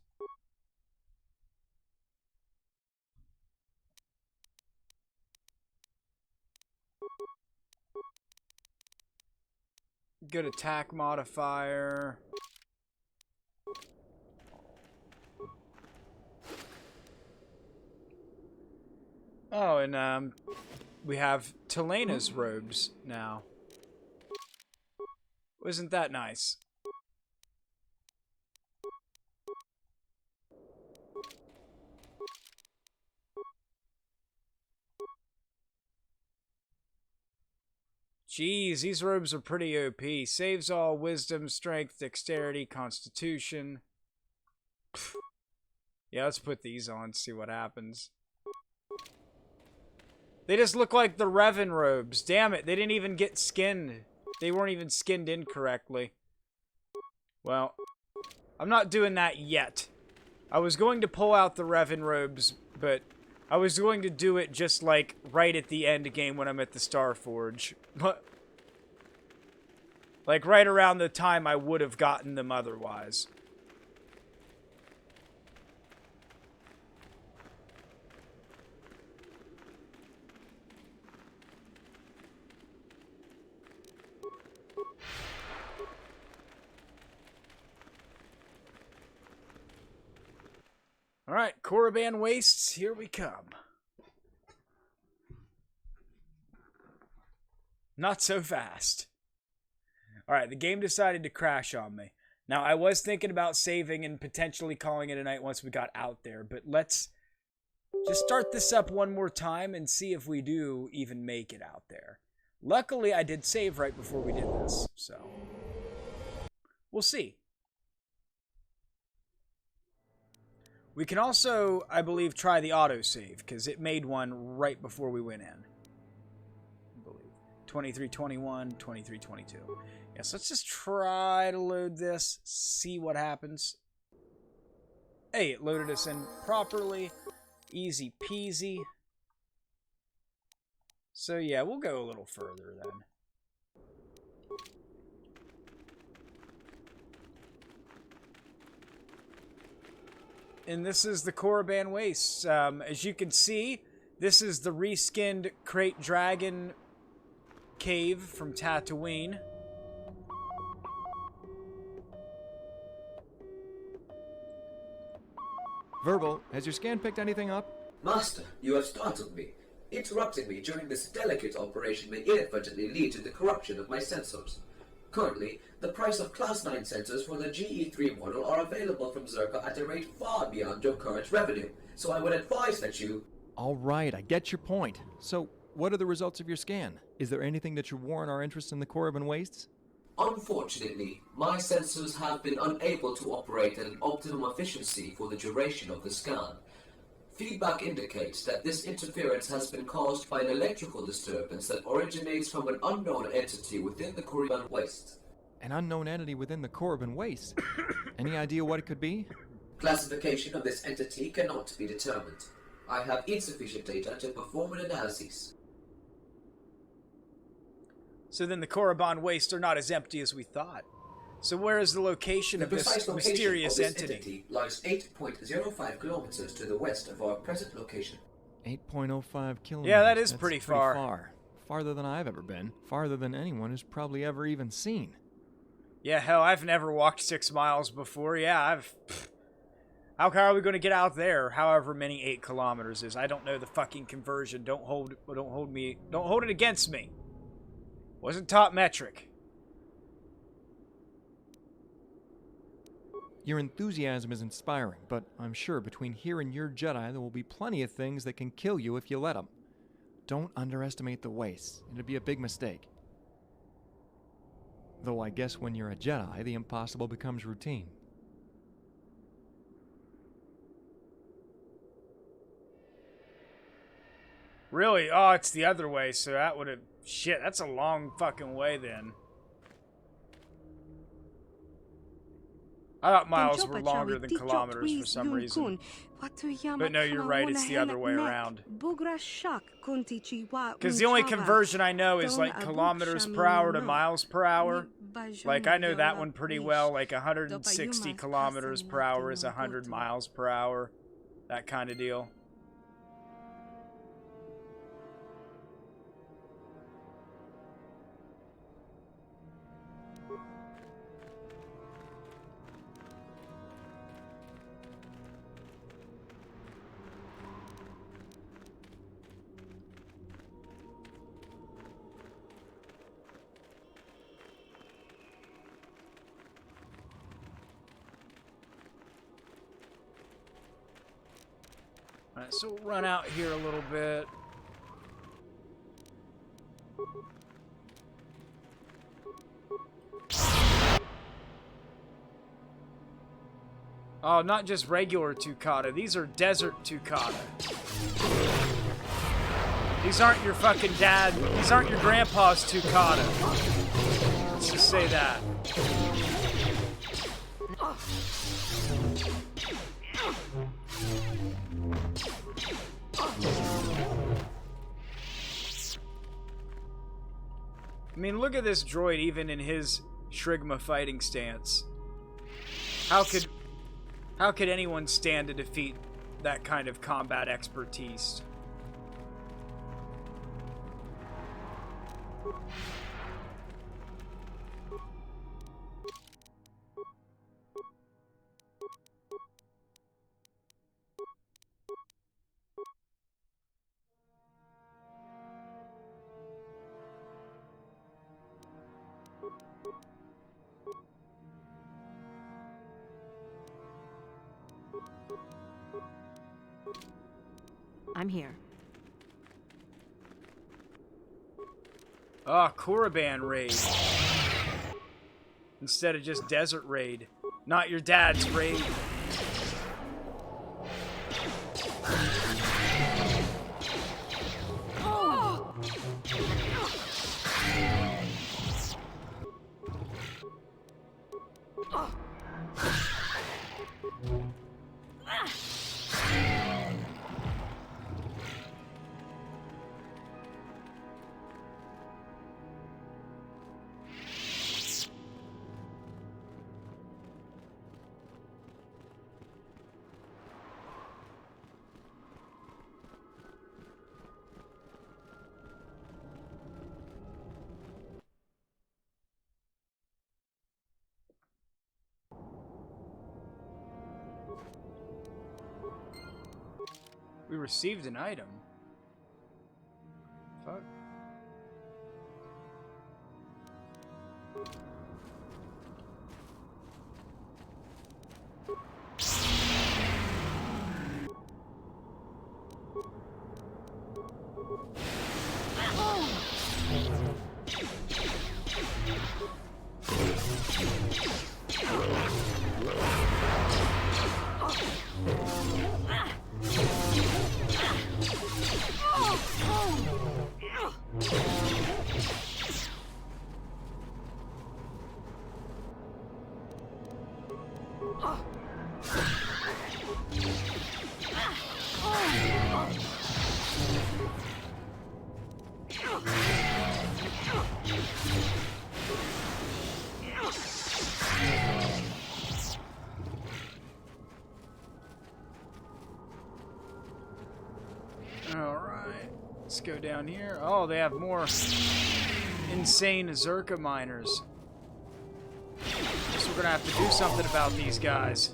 Good attack modifier. Oh, and we have Telena's robes now. Isn't that nice? Jeez, these robes are pretty OP. Saves all wisdom, strength, dexterity, constitution. Pfft. Yeah, let's put these on, see what happens. They just look like the Revan robes. Damn it, they didn't even get skinned. They weren't even skinned in correctly. Well, I'm not doing that yet. I was going to pull out the Revan robes, but I was going to do it just like right at the end game when I'm at the Star Forge. But Like, right around the time I would have gotten them otherwise. Alright, Korriban Wastes, here we come. Not so fast. Alright, the game decided to crash on me. Now, I was thinking about saving and potentially calling it a night once we got out there, but let's just start this up one more time and see if we do even make it out there. Luckily, I did save right before we did this, so we'll see. We can also, I believe, try the autosave, because it made one right before we went in. I believe. 2321, 2322. Yes, let's just try to load this, see what happens. Hey, it loaded us in properly. Easy peasy. So yeah, we'll go a little further then. And this is the Korriban Wastes. As you can see, this is the reskinned Crate Dragon cave from Tatooine. Verbal, has your scan picked anything up? Master, you have startled me. Interrupting me during this delicate operation may inadvertently lead to the corruption of my sensors. Currently, the price of Class 9 sensors for the GE3 model are available from Zerka at a rate far beyond your current revenue, so I would advise that you... Alright, I get your point. So, what are the results of your scan? Is there anything that should warrant our interest in the Korriban Wastes? Unfortunately, my sensors have been unable to operate at an optimum efficiency for the duration of the scan. Feedback indicates that this interference has been caused by an electrical disturbance that originates from an unknown entity within the Korriban Waste. An unknown entity within the Korriban Waste? Any idea what it could be? Classification of this entity cannot be determined. I have insufficient data to perform an analysis. So then the Korriban Wastes are not as empty as we thought. So where is the location of this mysterious entity? Lies 8.05 kilometers to the west of our present location. 8.05 kilometers. Yeah, that is That's pretty far. Farther than I've ever been. Farther than anyone has probably ever even seen. Yeah, hell, I've never walked 6 miles before. Yeah, how are we going to get out there? However many 8 kilometers is. I don't know the fucking conversion. Don't hold it against me. Wasn't taught metric. Your enthusiasm is inspiring, but I'm sure between here and your Jedi there will be plenty of things that can kill you if you let them. Don't underestimate the wastes. It'd be a big mistake. Though I guess when you're a Jedi, the impossible becomes routine. Really? Oh, it's the other way, so that would have... Shit, that's a long fucking way then. I thought miles were longer than kilometers for some reason. But no, you're right, it's the other way around. Because the only conversion I know is like kilometers per hour to miles per hour. Like, I know that one pretty well. Like, 160 kilometers per hour is 100 miles per hour. That kind of deal. Alright, so we'll run out here a little bit. Oh, not just regular Tukata. These are desert Tukata. These aren't your fucking dad. These aren't your grandpa's Tukata. Let's just say that. I mean, look at this droid, even in his Shrigma fighting stance. How could anyone stand to defeat that kind of combat expertise? I'm here. Ah, Korriban raid. Instead of just desert raid. Not your dad's raid. We received an item. Fuck. Let's go down here. Oh, they have more insane Zerka miners. Guess we're gonna have to do something about these guys.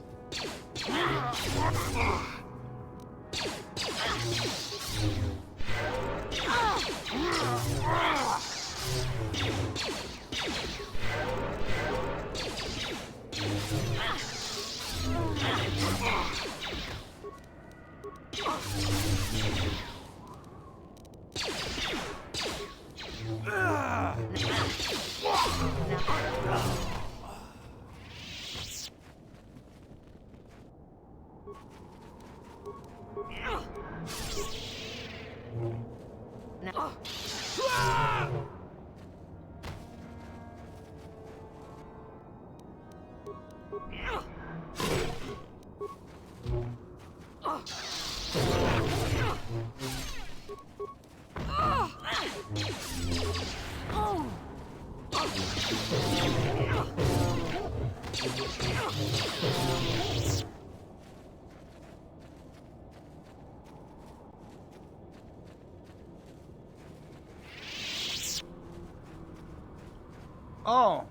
Oh,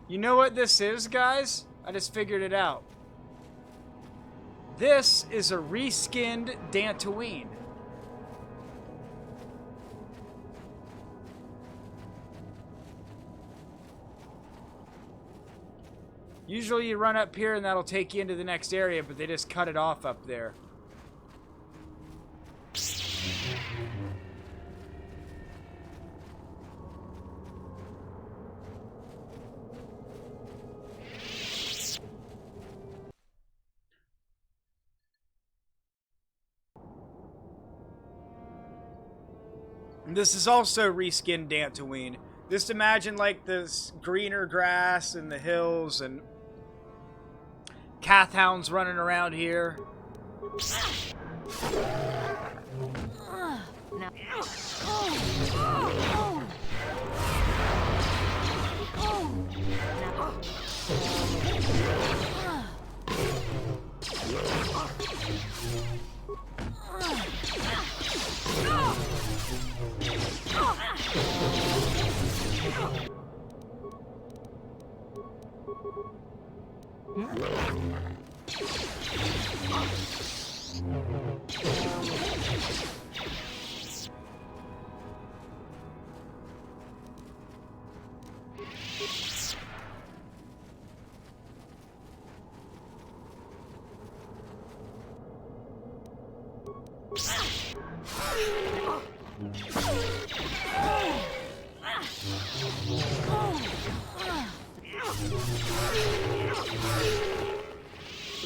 you know what this is, guys? I just figured it out. This is a reskinned Dantooine. Usually you run up here and that'll take you into the next area, but they just cut it off up there. This is also reskinned Dantooine. Just imagine like this greener grass and the hills and Cathhounds running around here.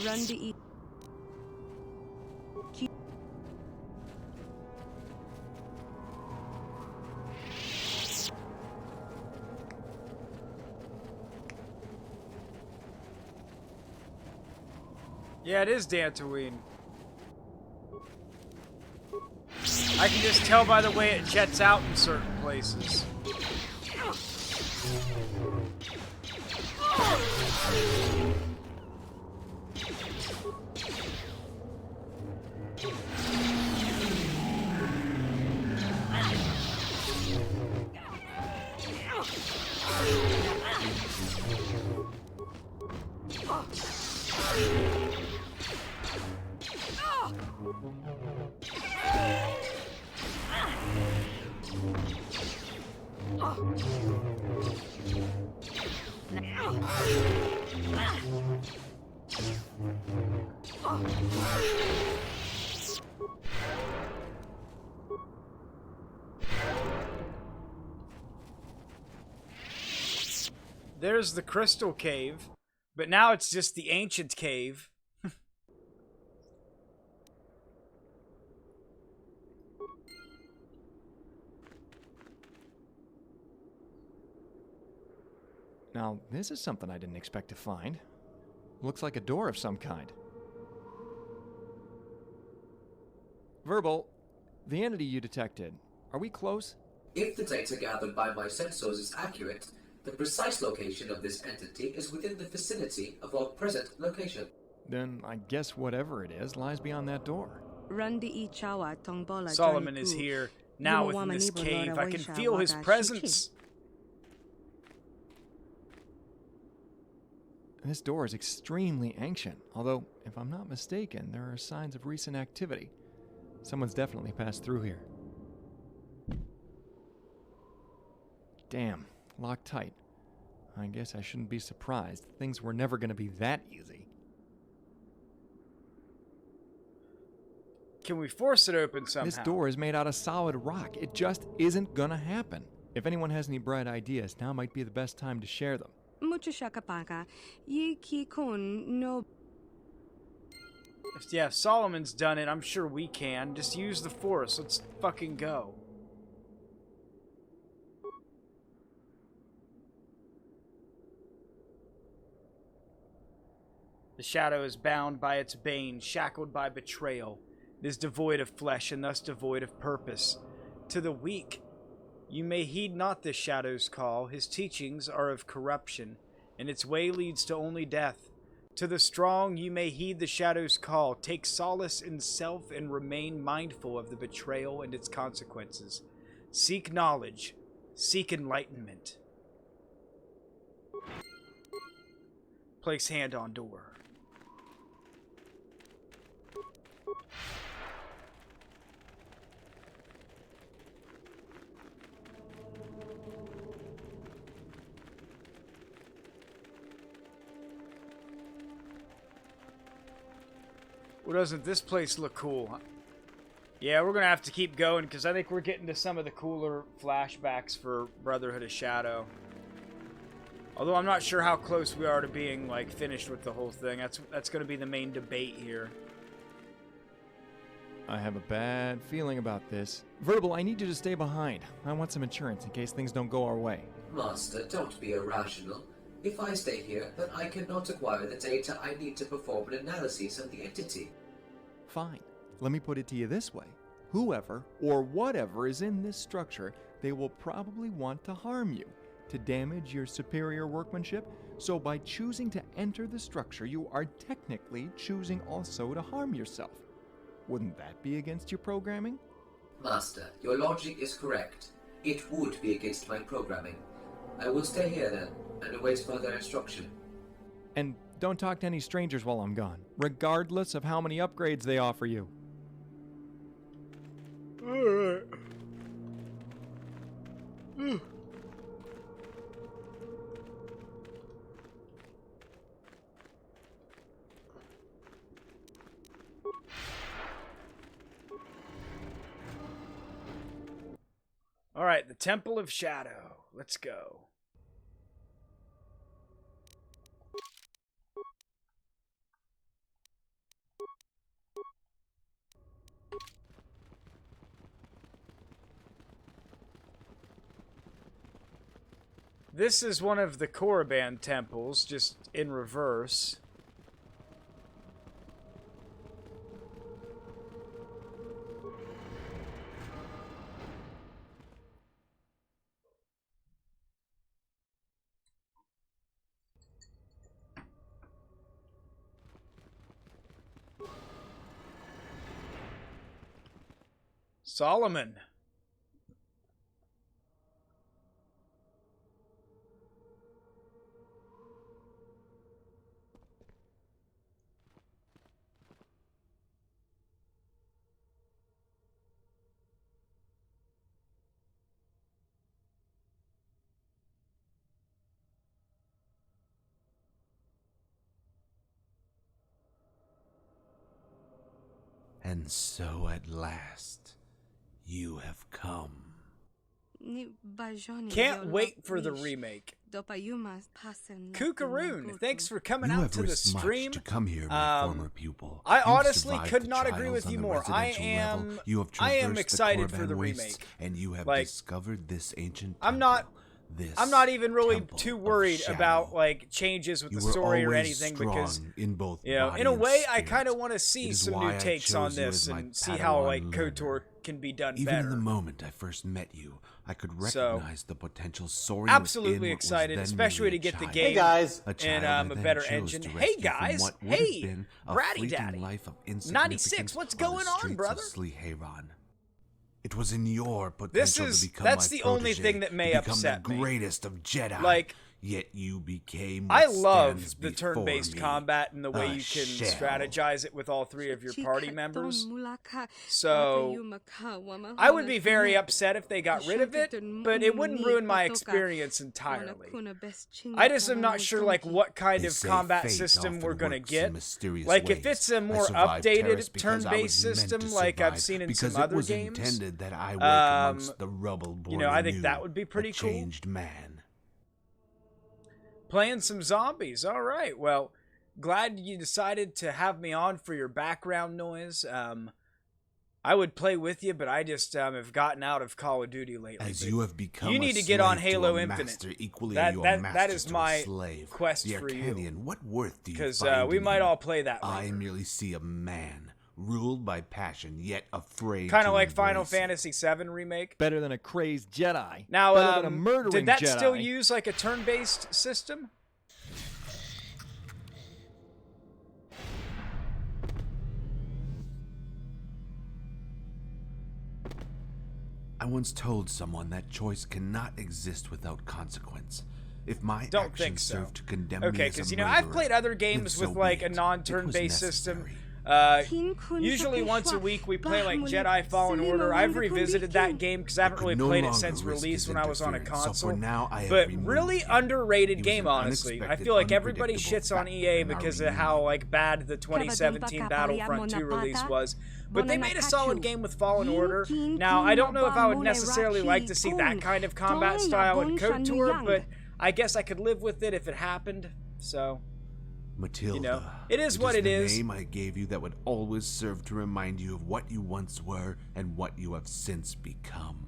Run to eat. Yeah, it is Dantooine. I can just tell by the way it jets out in certain places. There's the crystal cave, but now it's just the ancient cave. Now, this is something I didn't expect to find. Looks like a door of some kind. Verbal, the entity you detected, are we close? If the data gathered by my sensors is accurate, the precise location of this entity is within the vicinity of our present location. Then I guess whatever it is lies beyond that door. Solomon is here, now within this cave. I can feel his presence. This door is extremely ancient, although, if I'm not mistaken, there are signs of recent activity. Someone's definitely passed through here. Damn, locked tight. I guess I shouldn't be surprised. Things were never going to be that easy. Can we force it open somehow? This door is made out of solid rock. It just isn't going to happen. If anyone has any bright ideas, now might be the best time to share them. If Solomon's done it, I'm sure we can. Just use the force. Let's fucking go. The shadow is bound by its bane, shackled by betrayal. It is devoid of flesh and thus devoid of purpose. To the weak, you may heed not this shadow's call. His teachings are of corruption, and its way leads to only death. To the strong, you may heed the shadow's call. Take solace in self and remain mindful of the betrayal and its consequences. Seek knowledge. Seek enlightenment. Place hand on door. Well, doesn't this place look cool? Yeah, we're gonna have to keep going because I think we're getting to some of the cooler flashbacks for Brotherhood of Shadow. Although I'm not sure how close we are to being like finished with the whole thing. That's gonna be the main debate here. I have a bad feeling about this. Verbal, I need you to stay behind. I want some insurance in case things don't go our way. Master, don't be irrational. If I stay here, then I cannot acquire the data I need to perform an analysis of the entity. Fine. Let me put it to you this way. Whoever or whatever is in this structure, they will probably want to harm you. to damage your superior workmanship, so by choosing to enter the structure, you are technically choosing also to harm yourself. Wouldn't that be against your programming? Master, your logic is correct. It would be against my programming. I will stay here then, and await further instruction. And don't talk to any strangers while I'm gone, regardless of how many upgrades they offer you. Alright. Alright, the Temple of Shadow. Let's go. This is one of the Korriban temples, just in reverse. Solomon. And so at last, you have come. Can't wait for the remake. Kukaroon, thanks for coming out to the stream. To come here, my former pupil. I You've honestly survived could the not agree trials with on you the more. I residential level. You have am traversed excited the for the Korriban wastes, remake. and you have Like, discovered this ancient I'm not even really Temple too of worried Shadow. about like changes with You the were story or always anything strong because in both you know, body in a and way, I spirit. kind of want to see It is some why new I takes on chose you this as my and see how Padawan like learner. KOTOR can be done Even better. in the moment I first met you, I could So, recognize the potential soaring absolutely within what was excited, then especially merely to a get the child. game Hey, guys. A child and I a then better chose engine. to Hey rescue from guys, what would have hey, been a Bratty fleeting Daddy. life of 96, insignificance what's on going the on, streets brother? of Sleeheyron. It was in your This potential is to become that's my the only protege, thing that may to become upset the me. greatest of Jedi. Like, yet you became I what love stands the before turn-based me, combat and the way a you can shell. strategize it with all three of your party members. So, I would be very upset if they got rid of it, but it wouldn't ruin my experience entirely. I just am not sure like what kind They of say combat fate system we're often gonna works in get. mysterious Like if ways. it's a I more survived Terrace updated because I turn-based was meant system to like I've survive, seen in because some it other was games, intended that I work amongst the rubble born you know, I think anew, that would be pretty a cool. changed man. Playing some zombies. All right. Well, glad you decided to have me on for your background noise. I would play with you, but I just have gotten out of Call of Duty lately. As you have become you a need to get on slave to Halo a Infinite. master equally that your that master that is to a my slave. quest The for you. Arcanian, what worth do you Because find we in might him? all play that I later. merely see a man ruled by passion, yet afraid. Kind of to like Final embrace it. Fantasy VII Remake. Better than a crazed Jedi. Now, Better than a murdering did that Jedi. still use like a turn-based system? I once told someone that choice cannot exist without consequence. If my Don't actions think so. serve to condemn me Okay, as because a you know I've murderer, played other then games so with like be a it. non-turn-based It was system. necessary. Usually once a week we play like Jedi Fallen Order. I've revisited that game because I haven't really no played it longer since risk release his when I was on a interference, so console. for now I have But removed really him. underrated He was game, an honestly. I unexpected, feel like everybody unpredictable shits on factor EA in our because of how like bad the 2017 Battlefront 2 release was. But they made a solid game with Fallen Order. Now, I don't know if I would necessarily like to see that kind of combat style in KOTOR, but I guess I could live with it if it happened. So, Matilda, you know, it is what it is. The name I gave you that would always serve to remind you of what you once were and what you have since become.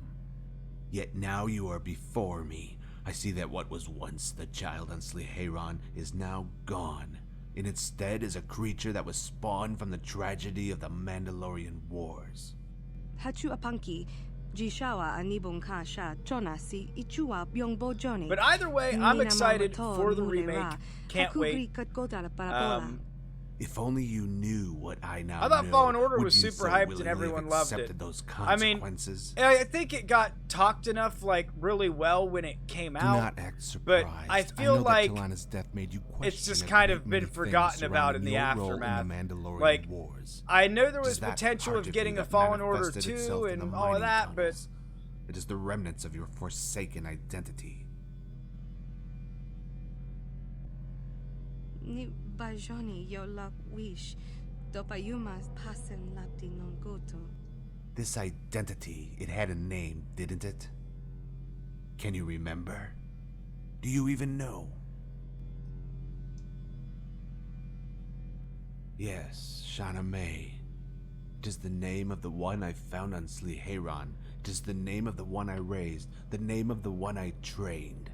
Yet now you are before me. I see that what was once the child on Sleeheyron is now gone. In its stead is a creature that was spawned from the tragedy of the Mandalorian Wars. Hachu Apanki, Jishawa anibong kasha chonasi ichua byongbo Johnny. But either way, I'm excited for the remake. Can't wait. If only you knew what I now know. I thought Fallen Order would was you super so hyped and willingly everyone have loved it. accepted those I mean, consequences? I think it got talked enough, like, really well when it came Do out. not act surprised. But I feel know like that Talana's death made you it's just question kind a of great been many forgotten things about in the surrounding your role aftermath. in the Mandalorian Like, Wars. I know there It was is that potential part of you getting a that Fallen Order manifested 2 itself in and the all of mining that, but tunnels. It is the remnants of your forsaken identity. Ni bajoni yo lak wish. Dopayumas pasen lapti non goto. This identity, it had a name, didn't it? Can you remember? Do you even know? Yes, Shana May. It is the name of the one I found on Sliheiron. It is the name of the one I raised, the name of the one I trained.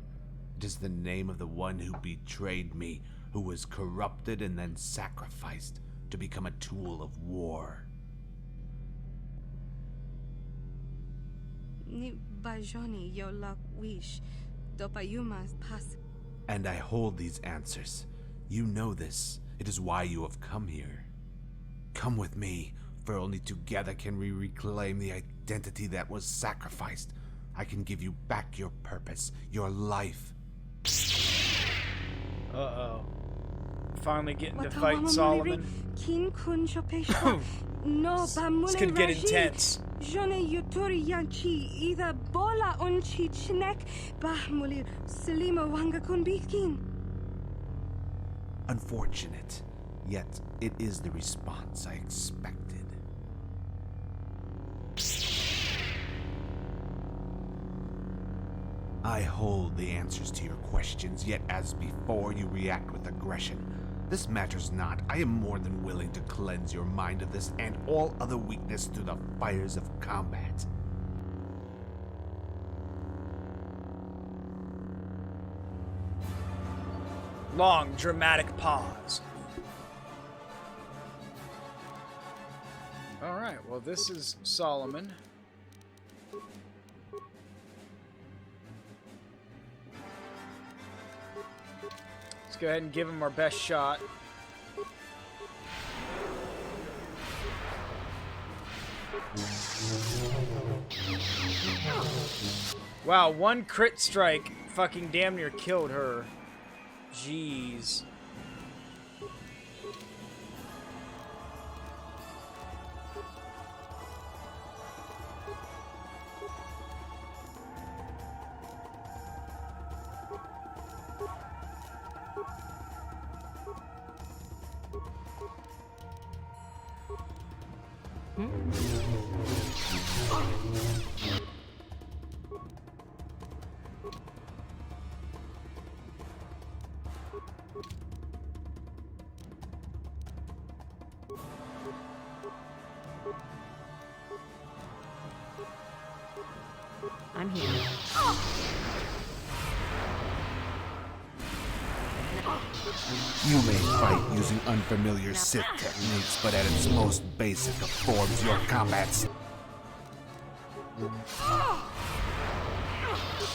It is the name of the one who betrayed me, who was corrupted and then sacrificed to become a tool of war. Ni bajoni yo lak wish. Dopayumas pasen. And I hold these answers. You know this. It is why you have come here. Come with me, for only together can we reclaim the identity that was sacrificed. I can give you back your purpose, your life. Uh-oh. Finally getting to fight Solomon. This could get intense. Unfortunate, yet it is the response I expected. I hold the answers to your questions, yet as before you react with aggression. This matters not. I am more than willing to cleanse your mind of this and all other weakness through the fires of combat. Long, dramatic pause. Alright, well this is Solomon. Let's go ahead and give him our best shot. Wow, one crit strike fucking damn near killed her. Jeez. I'm here. You may fight using unfamiliar Sith techniques, but at its most basic of forms, your combats.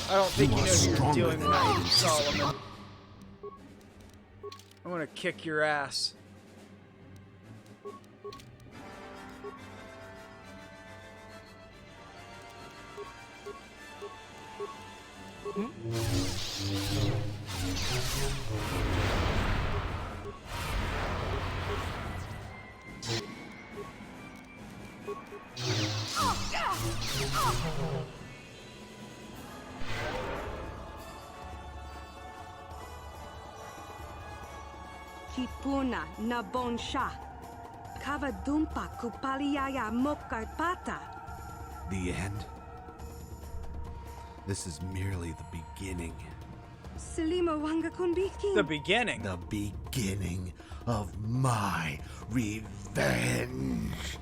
I don't think you know who you're dealing with, Solomon. I'm gonna kick your ass. Kipuna na bonsha. Kavadumpa kupaliaya mokarpata. The end? This is merely the beginning. Selima wanga kunbiki. The beginning. The beginning of my revenge.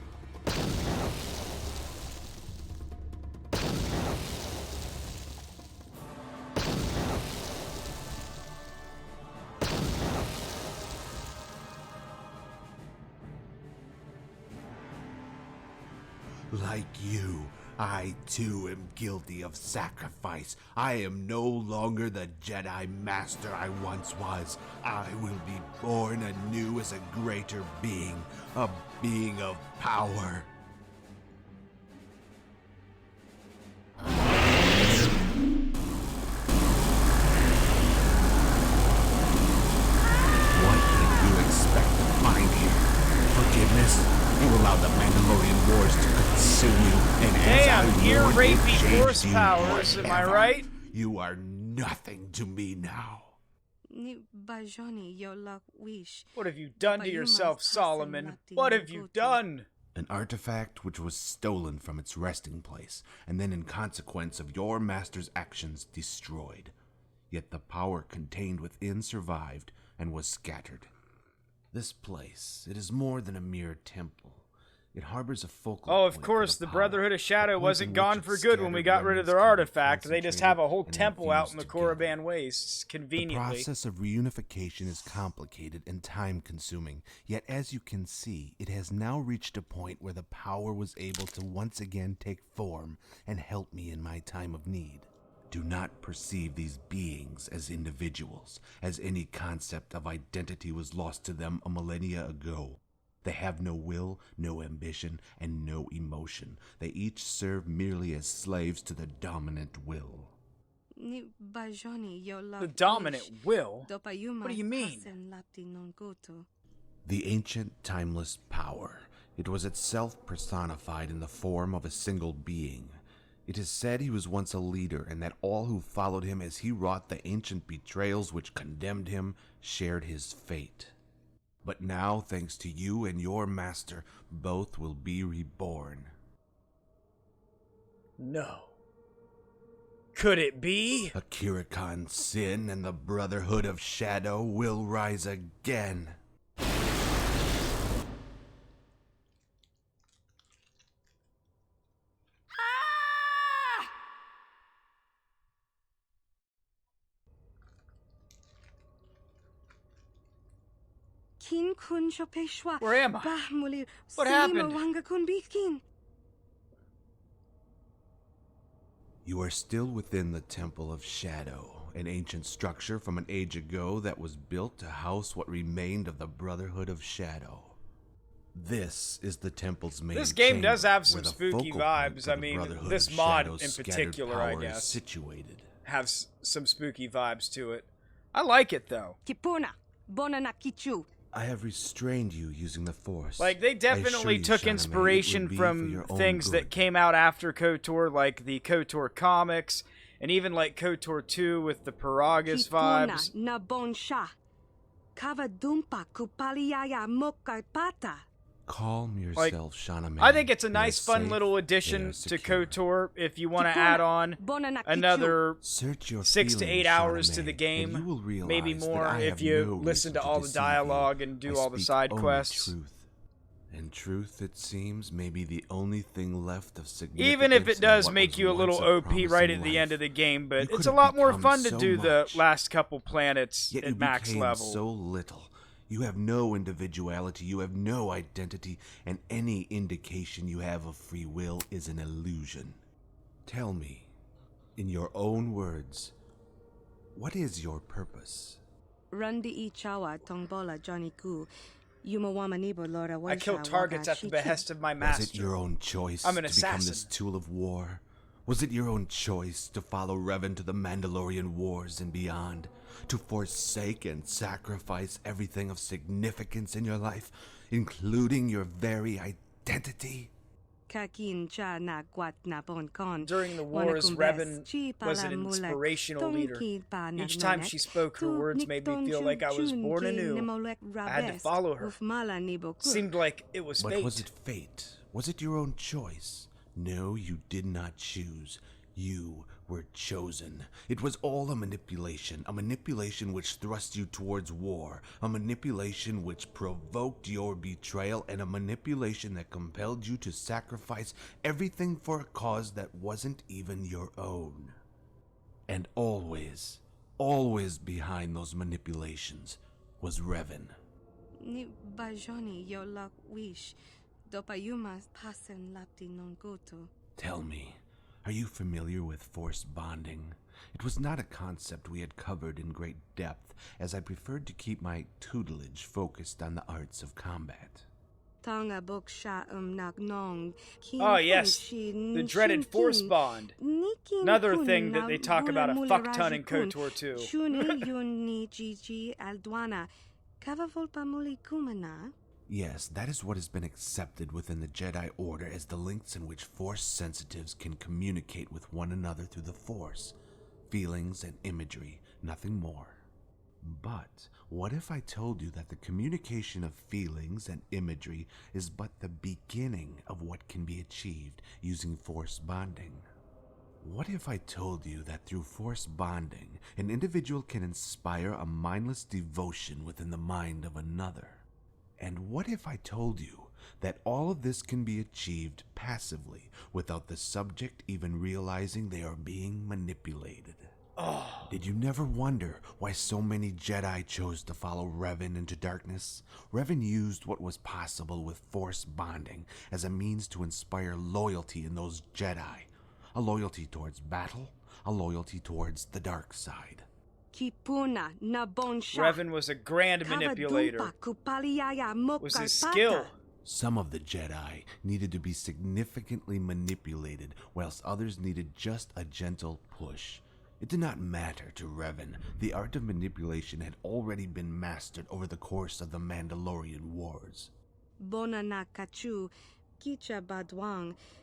Like you, I too am guilty of sacrifice. I am no longer the Jedi Master I once was. I will be born anew as a greater being, a being of power. What did you expect to find here? Forgiveness? You allowed the Mandalorian Wars to consume you, and damn, as I ear warned, it rapey changed force you powers, am I forever. right? You are nothing to me now. Ni bajoni yo lak wish. What have you done to yourself, Solomon? What have you done? An artifact which was stolen from its resting place, and then in consequence of your master's actions destroyed. Yet the power contained within survived and was scattered. This place, it is more than a mere temple. It harbors a focal Oh, of point course, for the Brotherhood of Shadow point wasn't in gone which for its good when we got scattered rid of their remnants can be artifact. They just have a whole concentrated temple and out in the infused Korriban Wastes, The conveniently. process of reunification is complicated and time-consuming, yet as you can see, it has now reached a point where the power was able to once again take form and help me in my time of need. Do not perceive these beings as individuals, as any concept of identity was lost to them a millennia ago. They have no will, no ambition, and no emotion. They each serve merely as slaves to the dominant will. Ni bajoni yo lak The dominant wish. will? Dopa What do you mean? pasen lapti non goto. The ancient, timeless power. It was itself personified in the form of a single being. It is said he was once a leader, and that all who followed him as he wrought the ancient betrayals which condemned him shared his fate. But now, thanks to you and your master, both will be reborn. No. Could it be? Akira Khan's sin and the Brotherhood of Shadow will rise again. Kin kun shopeshwa. Where am I? Bah muli. What Silima happened? wanga kun bitkin. You are still within the Temple of Shadow, an ancient structure from an age ago that was built to house what remained of the Brotherhood of Shadow. This is the temple's main This game does chamber, have some where the spooky focal point vibes. of I the mean, Brotherhood this of mod Shadow's in scattered particular, I power is guess, situated. has some spooky vibes to it. I like it, though. Kipuna. Bona na kichu. I have restrained you using the Force. Like, they I assure definitely you, took Shahnameh, it inspiration would be from for your own things that good. came out after KOTOR, like the KOTOR comics, and even like KOTOR 2 with the Paragas vibes. Kipuna na bonsha. Kava dumpa kupaliaya mokapata. Calm Like, yourself, Shahnameh. I think it's a They nice, are fun safe, little they addition are to secure. KOTOR if you want to Kipuna, add on bona na kichu. another Search your 6 to feelings, 8 hours to Shahnameh, the and game. you will realize Maybe that more I if have you no listen to reason all the deceive you. dialogue and do I all the speak side only quests. Truth. And truth, it seems, may be the only thing left of significance. Even if it in does what make was you a little once OP right promising at the life. end of the game, but You it's could a lot have more become fun to so do much, the last couple planets yet you at max became level. so little. You have no individuality, you have no identity, and any indication you have of free will is an illusion. Tell me, in your own words, what is your purpose? Rundi ichawa tongbola Johnny Ku. Yumawamanibo Lora I kill targets at the behest of my master. Was it your own choice I'm an to become assassin. this tool of war? Was it your own choice to follow Revan to the Mandalorian Wars and beyond? To forsake and sacrifice everything of significance in your life, including your very identity? Kakin cha na kwat na bon kon. During the wars, Revan was an inspirational leader. Each time she spoke, her words made me feel like I was born anew. I had to follow her. Seemed like it was But fate. was it fate? Was it your own choice? No, you did not choose. You were chosen. It was all a manipulation which thrust you towards war, a manipulation which provoked your betrayal, and a manipulation that compelled you to sacrifice everything for a cause that wasn't even your own. And always, always behind those manipulations was Revan. Ni bajoni yo lak wish. Dopa yuma pasen lapti non goto. Tell me, are you familiar with force bonding? It was not a concept we had covered in great depth, as I preferred to keep my tutelage focused on the arts of combat. Oh yes, the dreaded force bond. Another thing that they talk about a fuck ton in KOTOR too. Yes, that is what has been accepted within the Jedi Order as the links in which Force sensitives can communicate with one another through the Force. Feelings and imagery, nothing more. But what if I told you that the communication of feelings and imagery is but the beginning of what can be achieved using Force bonding? What if I told you that through Force bonding, an individual can inspire a mindless devotion within the mind of another? And what if I told you that all of this can be achieved passively, without the subject even realizing they are being manipulated? Oh. Did you never wonder why so many Jedi chose to follow Revan into darkness? Revan used what was possible with Force bonding as a means to inspire loyalty in those Jedi. A loyalty towards battle, a loyalty towards the dark side. Revan was a grand manipulator. Was his skill. Some of the Jedi needed to be significantly manipulated, whilst others needed just a gentle push. It did not matter to Revan. The art of manipulation had already been mastered over the course of the Mandalorian Wars. But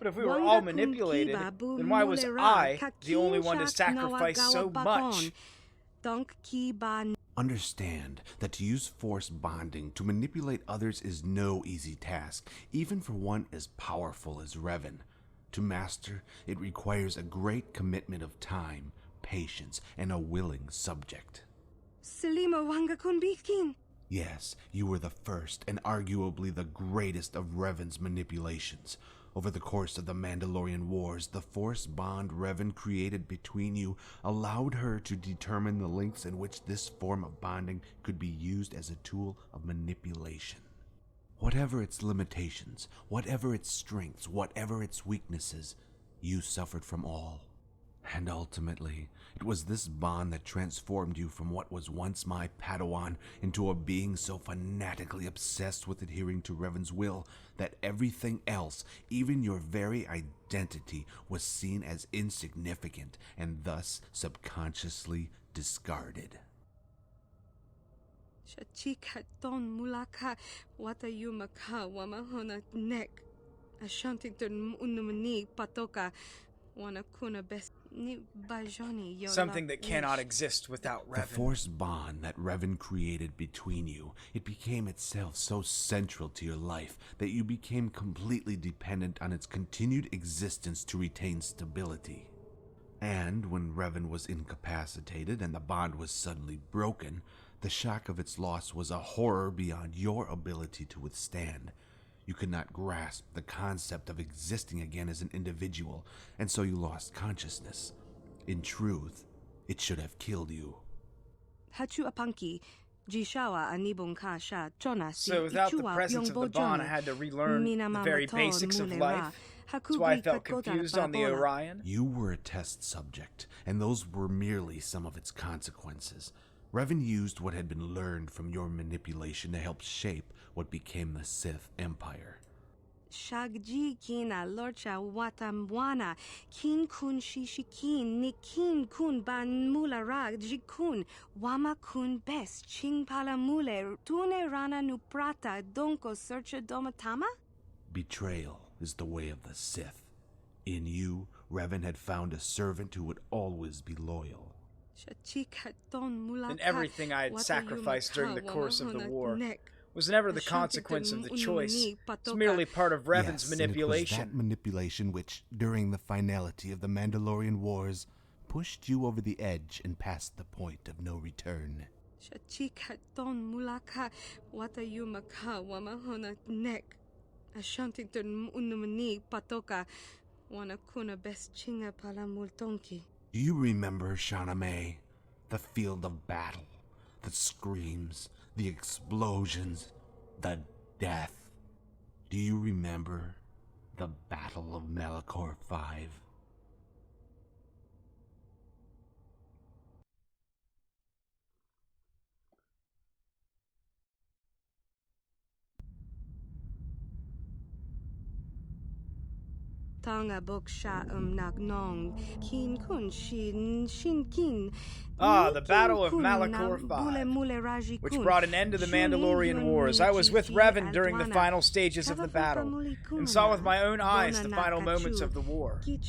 if we were all manipulated, then why was I the only one to sacrifice so much? Understand that to use Force bonding to manipulate others is no easy task, even for one as powerful as Revan. To master, it requires a great commitment of time, patience, and a willing subject. Yes, you were the first and arguably the greatest of Revan's manipulations. Over the course of the Mandalorian Wars, the Force bond Revan created between you allowed her to determine the lengths in which this form of bonding could be used as a tool of manipulation. Whatever its limitations, whatever its strengths, whatever its weaknesses, you suffered from all. And ultimately, it was this bond that transformed you from what was once my Padawan into a being so fanatically obsessed with adhering to Revan's will that everything else, even your very identity, was seen as insignificant and thus subconsciously discarded. Something that cannot exist without Revan. The Force bond that Revan created between you, it became itself so central to your life that you became completely dependent on its continued existence to retain stability. And when Revan was incapacitated and the bond was suddenly broken, the shock of its loss was a horror beyond your ability to withstand. You could not grasp the concept of existing again as an individual, and so you lost consciousness. In truth, it should have killed you. So without the presence of the bond, I had to relearn the very basics of life. That's why I felt confused on the Orion. You were a test subject, and those were merely some of its consequences. Revan used what had been learned from your manipulation to help shape what became the Sith Empire. Shagji kina lorcha watamwana kin kun shishikin nikin kun ban mulara jikun wama kun best ching palamule tune rana nuprata donko searcha domatama? Betrayal is the way of the Sith. In you, Revan had found a servant who would always be loyal. And everything I had sacrificed during the course of the war was never the consequence of the choice. It's merely part of Revan's manipulation. And it was that manipulation which, during the finality of the Mandalorian Wars, pushed you over the edge and past the point of no return. Do you remember, Shauna May? The field of battle, the screams, the explosions, the death. Do you remember? the Battle of Malachor 5. Tanga bok sha nak nong kin kun shin kin. The Battle of Malachor 5, which brought an end to the Mandalorian Wars. I was with Revan during the final stages of the battle, and saw with my own eyes the final moments of the war. We'd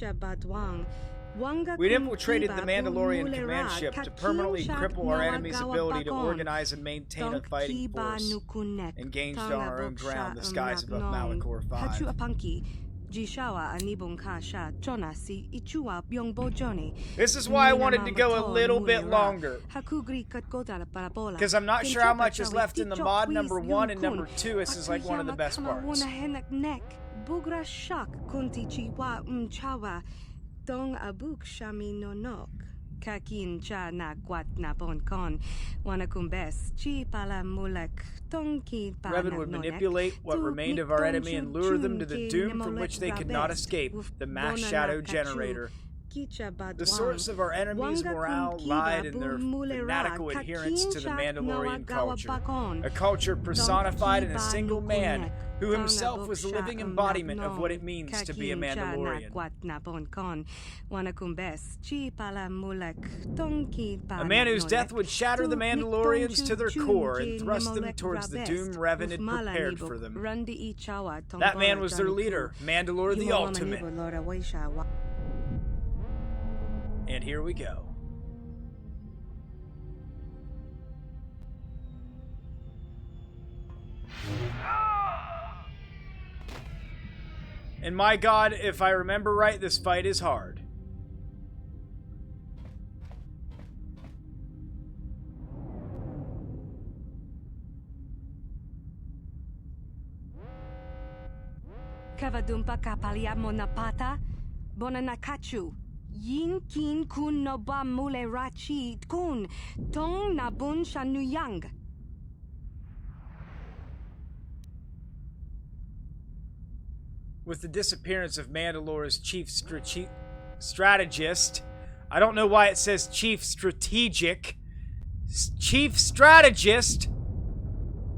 infiltrated the Mandalorian command ship to permanently cripple our enemy's ability to organize and maintain a fighting force, and gained on our own ground the skies above Malachor 5. This is why I wanted to go a little bit longer, because I'm not sure how much is left in the mod number 1 and number 2. This is like one of the best parts. Kakin cha na kwat na bon kon wanakumbes chi pala mulak tongki pa. Revan would manipulate what remained of our enemy and lure them to the doom from which they could not escape, the mass shadow generator. The source of our enemies' morale lied in their fanatical adherence to the Mandalorian culture, a culture personified in a single man who himself was the living embodiment of what it means to be a Mandalorian. A man whose death would shatter the Mandalorians to their core and thrust them towards the doom Revan had prepared for them. That man was their leader, Mandalore the Ultimate. And here we go. And my god, if I remember right, this fight is hard. Kavadumpa kapalia monapata bonanakachu. Yin kin kun no ba mule rachi kun tong nabun shanuyang. With the disappearance of Mandalore's chief strategist, I don't know why it says chief strategic, chief strategist,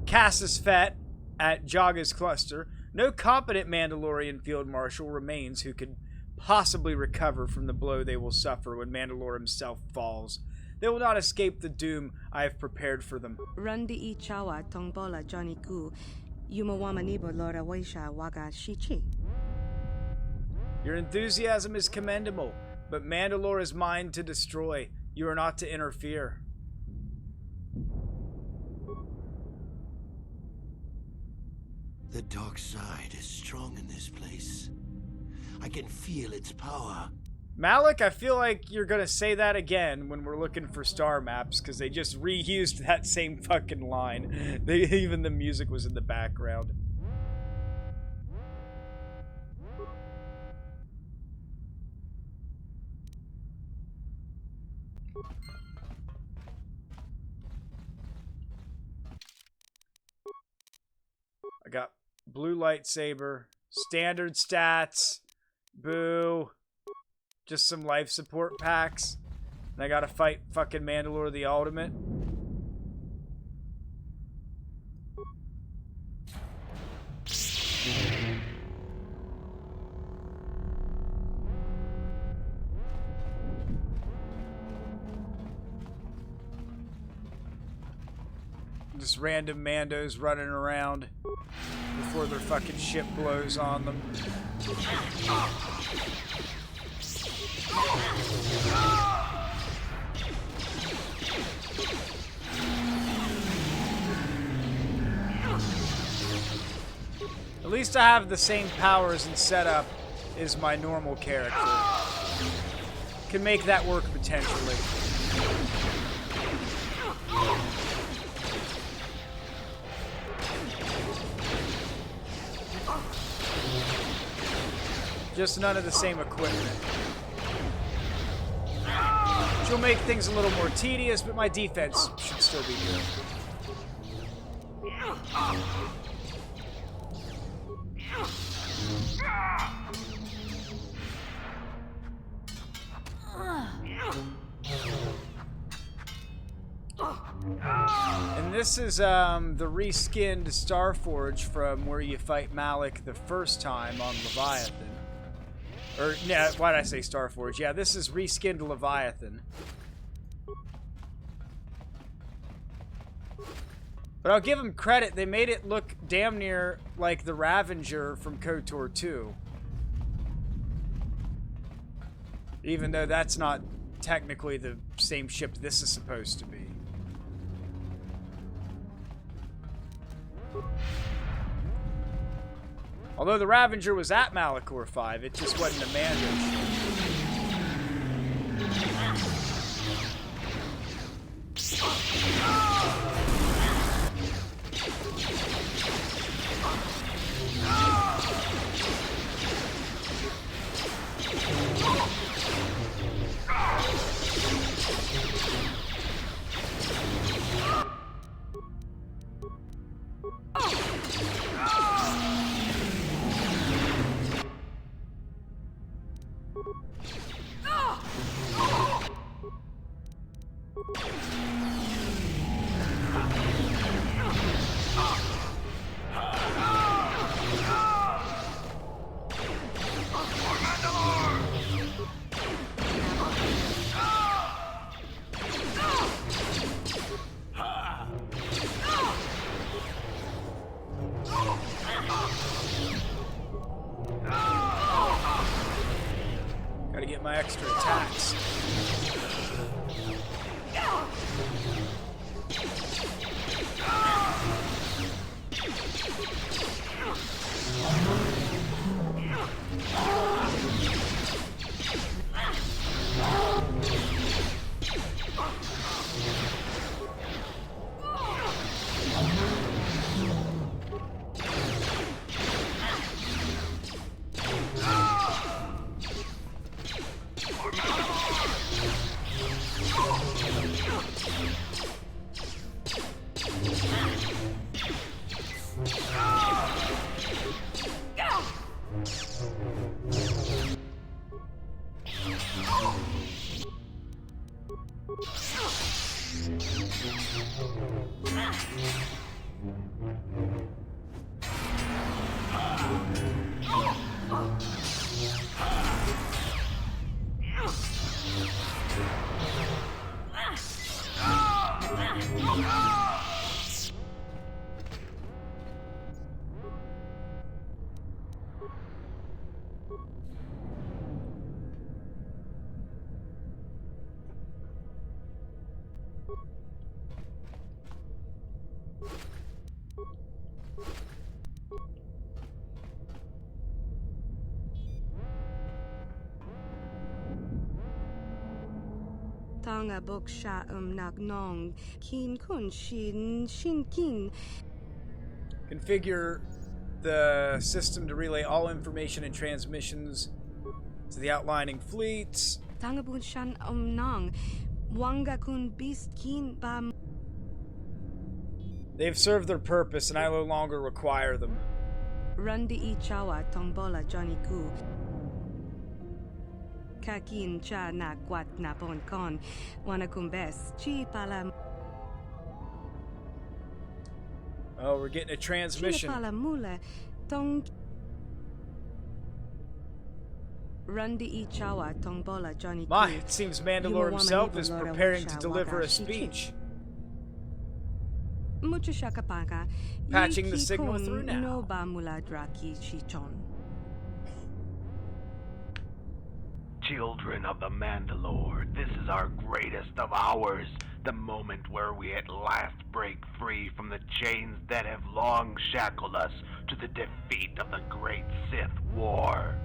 Cassus Fett at Jaga's cluster, no competent Mandalorian field marshal remains who could possibly recover from the blow they will suffer when Mandalore himself falls. They will not escape the doom I have prepared for them. Rundi ichawa tongbola Johnny Ku, yumawamanibo lora waisha waga shichi. Your enthusiasm is commendable, but Mandalore is mine to destroy. You are not to interfere. The dark side is strong in this place. I can feel its power. Malik, I feel like you're gonna say that again when we're looking for star maps, because they just reused that same fucking line. Even the music was in the background. I got blue lightsaber, standard stats, boo, just some life support packs, and I gotta fight fucking Mandalore the Ultimate. Just random Mandos running around before their fucking ship blows on them. At least I have the same powers and setup as my normal character. Can make that work potentially. Just none of the same equipment. Which will make things a little more tedious, but my defense should still be good. And this is the reskinned Starforge from where you fight Malik the first time on Leviathan. Or, yeah, why did I say Starforge? Yeah, this is reskinned Leviathan. But I'll give them credit, they made it look damn near like the Ravager from KOTOR 2. Even though that's not technically the same ship this is supposed to be. Although the Ravager was at Malachor 5, it just wasn't a Mando Gotta get my extra attacks. Tanga bok sha nagnong kin kun shin kin. Configure the system to relay all information and transmissions to the outlining fleets. Tanga bun shan nong wanga kun beast kin ba. They've served their purpose and I no longer require them. Rundi ichawa tombola Johnny Ku. Kakin cha na kwat na pon kon wanakumbes chi pala. Oh, we're getting a transmission. Pala mula tong Rundi ichawa tombola Johnny Ku. My, it seems Mandalore himself is preparing to deliver a speech. Mucho shakapaka. Patching the signal through now. No ba mula draki chichon. Children of the Mandalore, this is our greatest of hours, the moment where we at last break free from the chains that have long shackled us to the defeat of the great Sith War.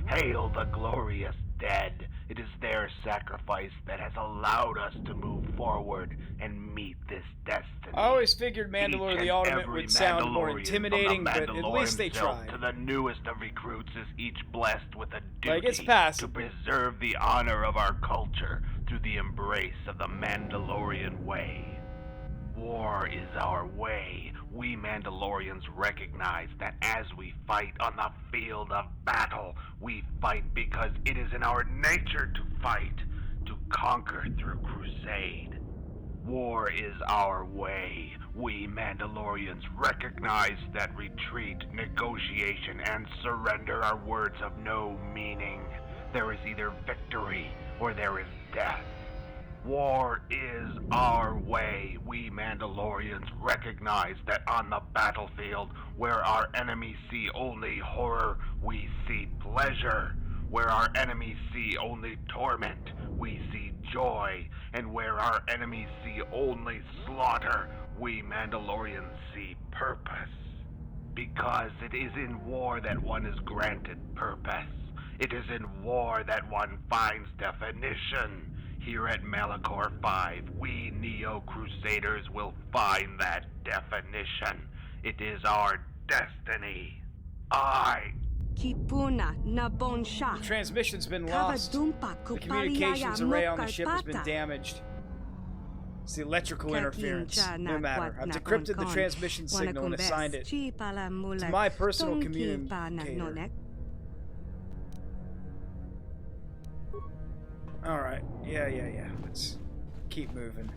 Hail the glorious dead. It is their sacrifice that has allowed us to move forward and meet this destiny. I always figured Mandalore the Ultimate would sound more intimidating, but at least they tried. To the newest of recruits is each blessed with a like duty to preserve the honor of our culture through the embrace of the Mandalorian way. War is our way. We Mandalorians recognize that as we fight on the field of battle, we fight because it is in our nature to fight. conquer through crusade. War is our way. We Mandalorians recognize that retreat, negotiation, and surrender are words of no meaning. There is either victory or there is death. War is our way. We Mandalorians recognize that on the battlefield, where our enemies see only horror, we see pleasure. Where our enemies see only torment, we see joy. And where our enemies see only slaughter, we Mandalorians see purpose. Because it is in war that one is granted purpose. It is in war that one finds definition. Here at Malachor 5, we Neo-Crusaders will find that definition. It is our destiny. The transmission's been lost. The communications array on the ship has been damaged. It's the electrical interference. No matter. I've decrypted the transmission signal and assigned it to my personal communicator. Alright. Yeah. Let's keep moving.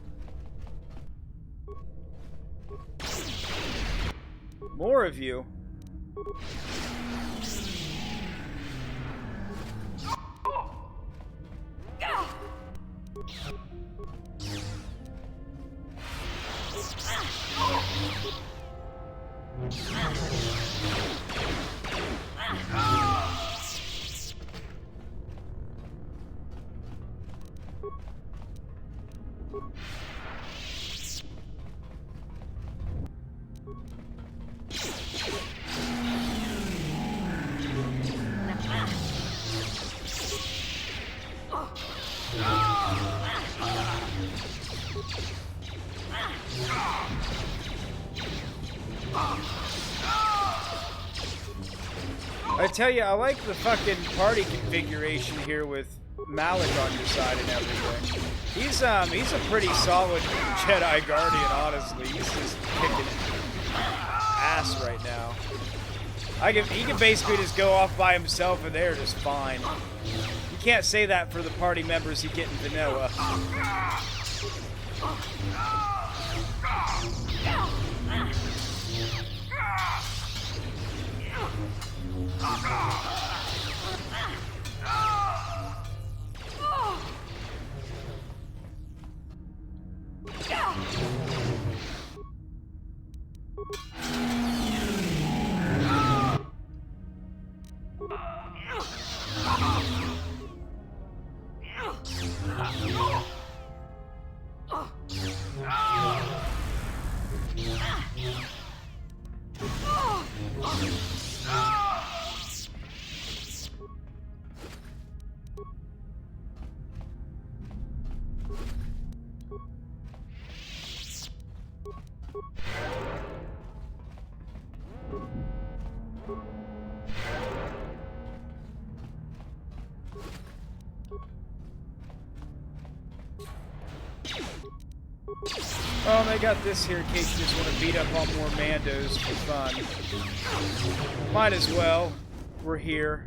More of you. I tell you, I like the fucking party configuration here with Malik on your side and everything. He's a pretty solid Jedi Guardian, honestly. He's just kicking ass right now. He can basically just go off by himself and they're just fine. You can't say that for the party members you get in vanilla. Oh, they got this here in case you just want to beat up on more Mandos for fun. Might as well. We're here.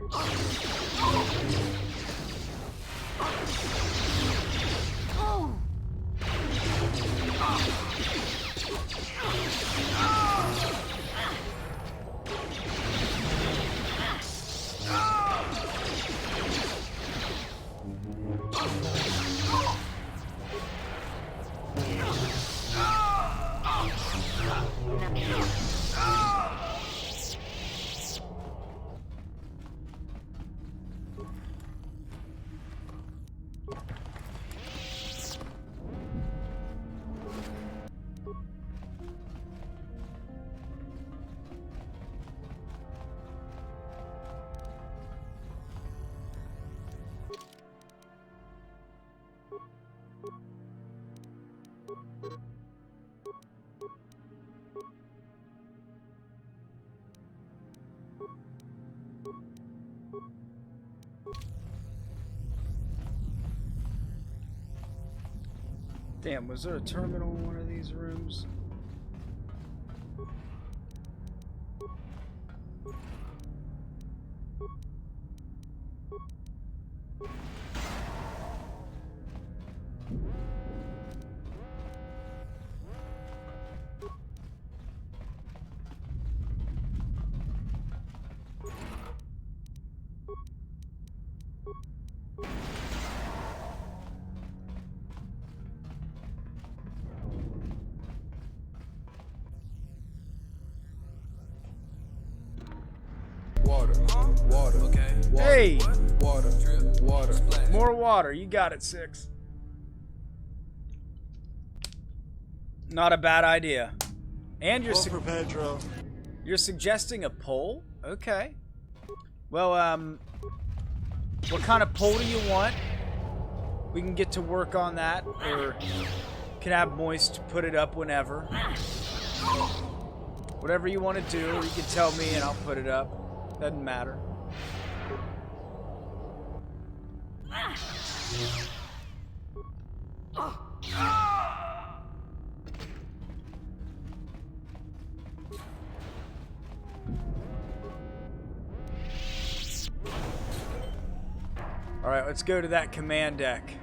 Damn, was there a terminal in one of these rooms? Hey! More water. You got it, 6. Not a bad idea. And you're for Pedro. You're suggesting a poll? Okay. Well, what kind of poll do you want? We can get to work on that, or can have Moist put it up whenever. Whatever you want to do, you can tell me and I'll put it up. Doesn't matter. Alright, let's go to that command deck.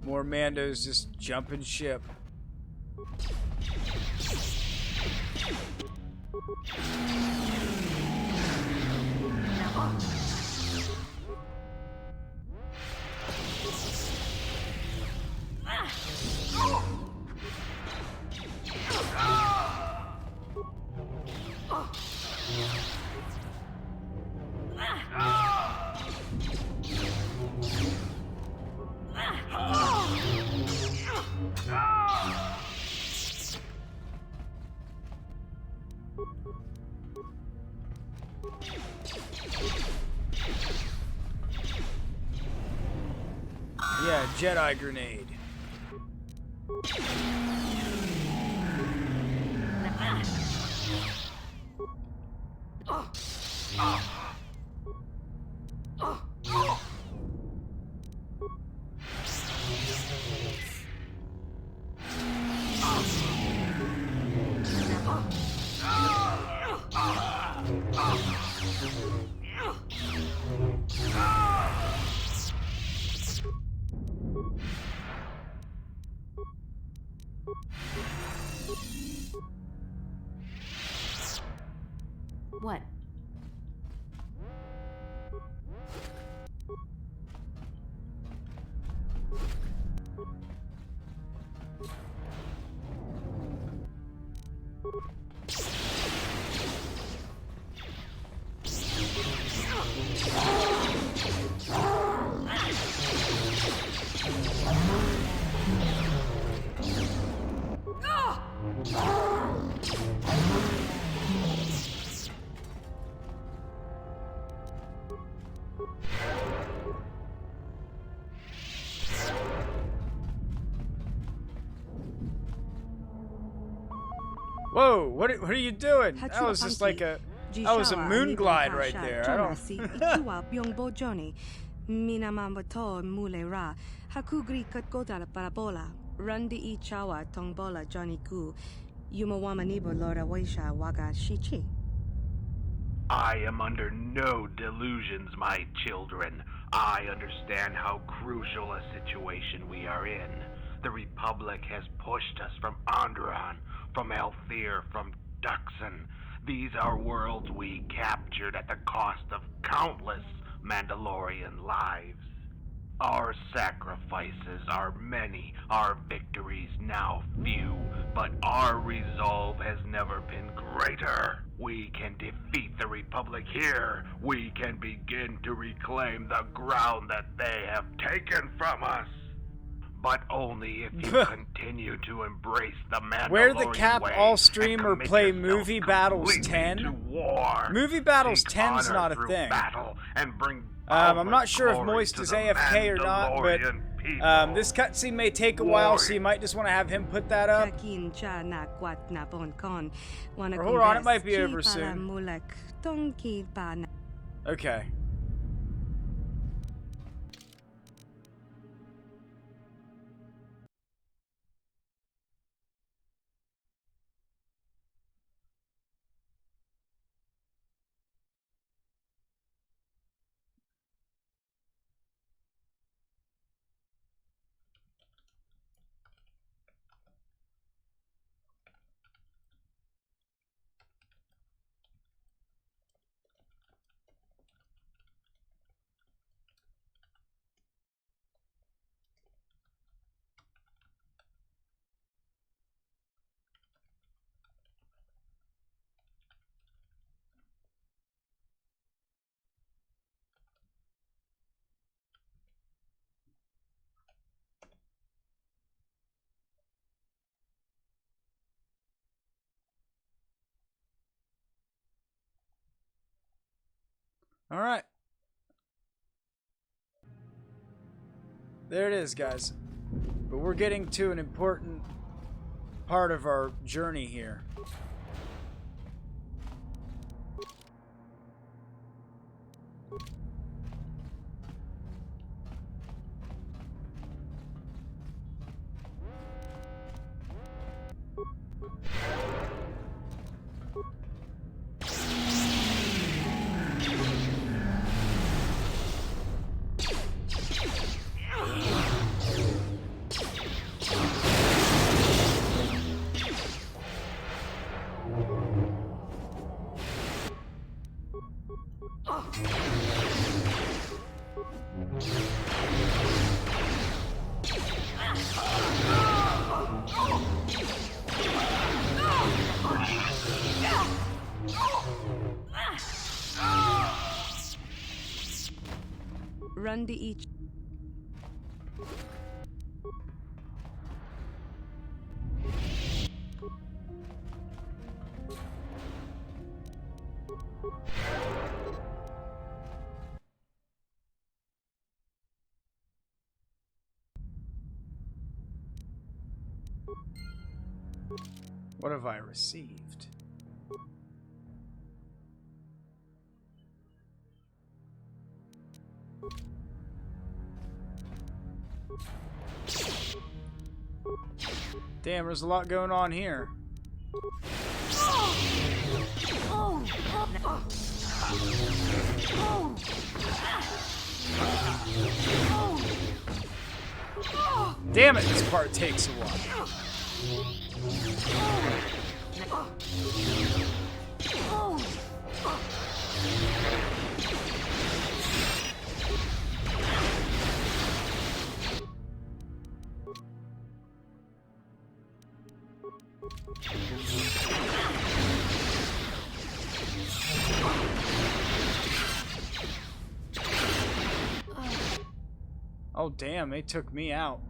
More Mandos just jumping ship. Yeah, Jedi grenade. What? Whoa, what are you doing? That was just like a moon glide right there. I don't Minamamoto mulera hakugri katgota parabola randi I chawa tongbola Johnny Gu Yumawamanibo Lora Waisha Waga Shichi. I am under no delusions, my children. I understand how crucial a situation we are in. The Republic has pushed us from Onderon, from Althir, from Duxon. These are worlds we captured at the cost of countless Mandalorian lives. Our sacrifices are many, our victories now few, but our resolve has never been greater. We can defeat the Republic here. We can begin to reclaim the ground that they have taken from us. But only if you continue to embrace the Mandalorian Where the Cap way all stream and or commit play yourself Movie Battles completely 10? to war. Movie Battles Seek 10 is honor not a through thing. battle and bring I'm not sure if glory Moist to is the AFK or not, but Mandalorian people. this cutscene may take a while, so you might just want to have him put that up. Or hold on, it might be over soon. Okay. Alright. There it is, guys. But we're getting to an important part of our journey here. Run the each. What have I received? Damn, there's a lot going on here. Damn it, this part takes a while. Oh damn, they took me out.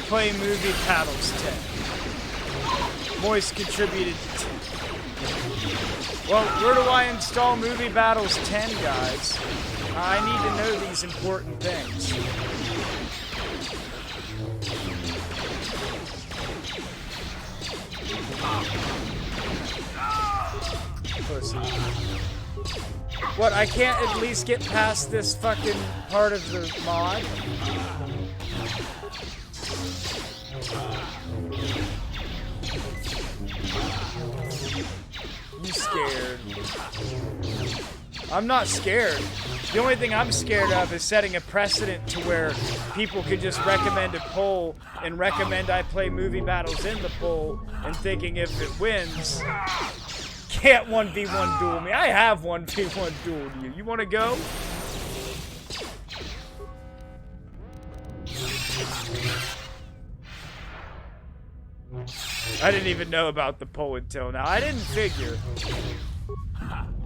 Play movie paddles 10. Moist contributed 10. Well, where do I install movie battles 10, guys? I need to know these important things. Pussy. What, I can't at least get past this fucking part of the mod? You scared. I'm not scared. The only thing I'm scared of is setting a precedent to where people could just recommend a poll and recommend I play movie battles in the poll and thinking if it wins, can't 1v1 duel me. I have 1v1 dueled you. You want to go? I didn't even know about the poll until now. I didn't figure.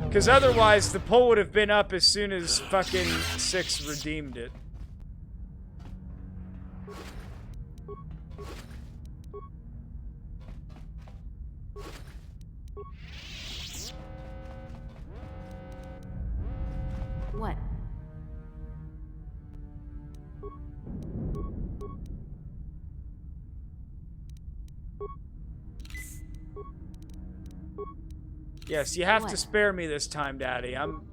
Because otherwise, the poll would have been up as soon as fucking 6 redeemed it. What? Yes, you have to spare me this time, Daddy. I'm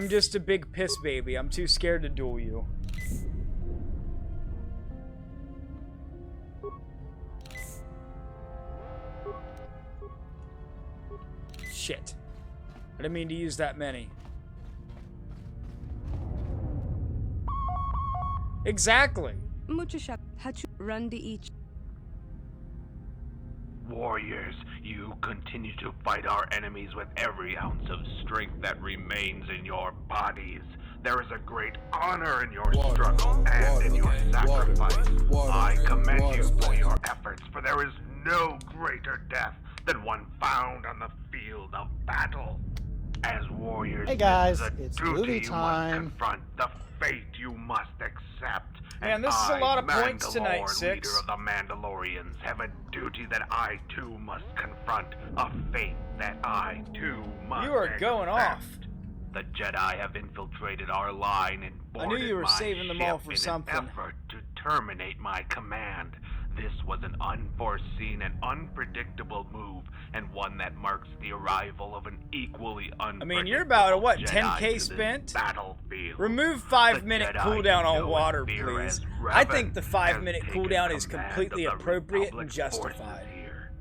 just a big piss baby. I'm too scared to duel you. Shit. I didn't mean to use that many. Exactly. Run the each. Warriors, you continue to fight our enemies with every ounce of strength that remains in your bodies. There is a great honor in your struggle and in your sacrifice. I commend you for your efforts, for there is no greater death than one found on the field of battle. As warriors, Hey guys, this is a it's duty movie you time. must confront, the fate you must accept. Man, And this is a lot of I, points tonight, Mandalore, Six. leader of the Mandalorians, have a duty that I too must confront, a fate that I too must You are going off. The Jedi have infiltrated our line and I boarded knew you were my saving them all ship for in something. an effort to terminate my command. This was an unforeseen and unpredictable move, and one that marks the arrival of an equally unpredictable I mean, you're about at what, Jedi 10k to this spent? battlefield. Remove 5-minute The Jedi cooldown you on know water, and fear please. as I Revan think the has 5-minute taken cooldown is command completely of the appropriate and Republic's justified. forces here.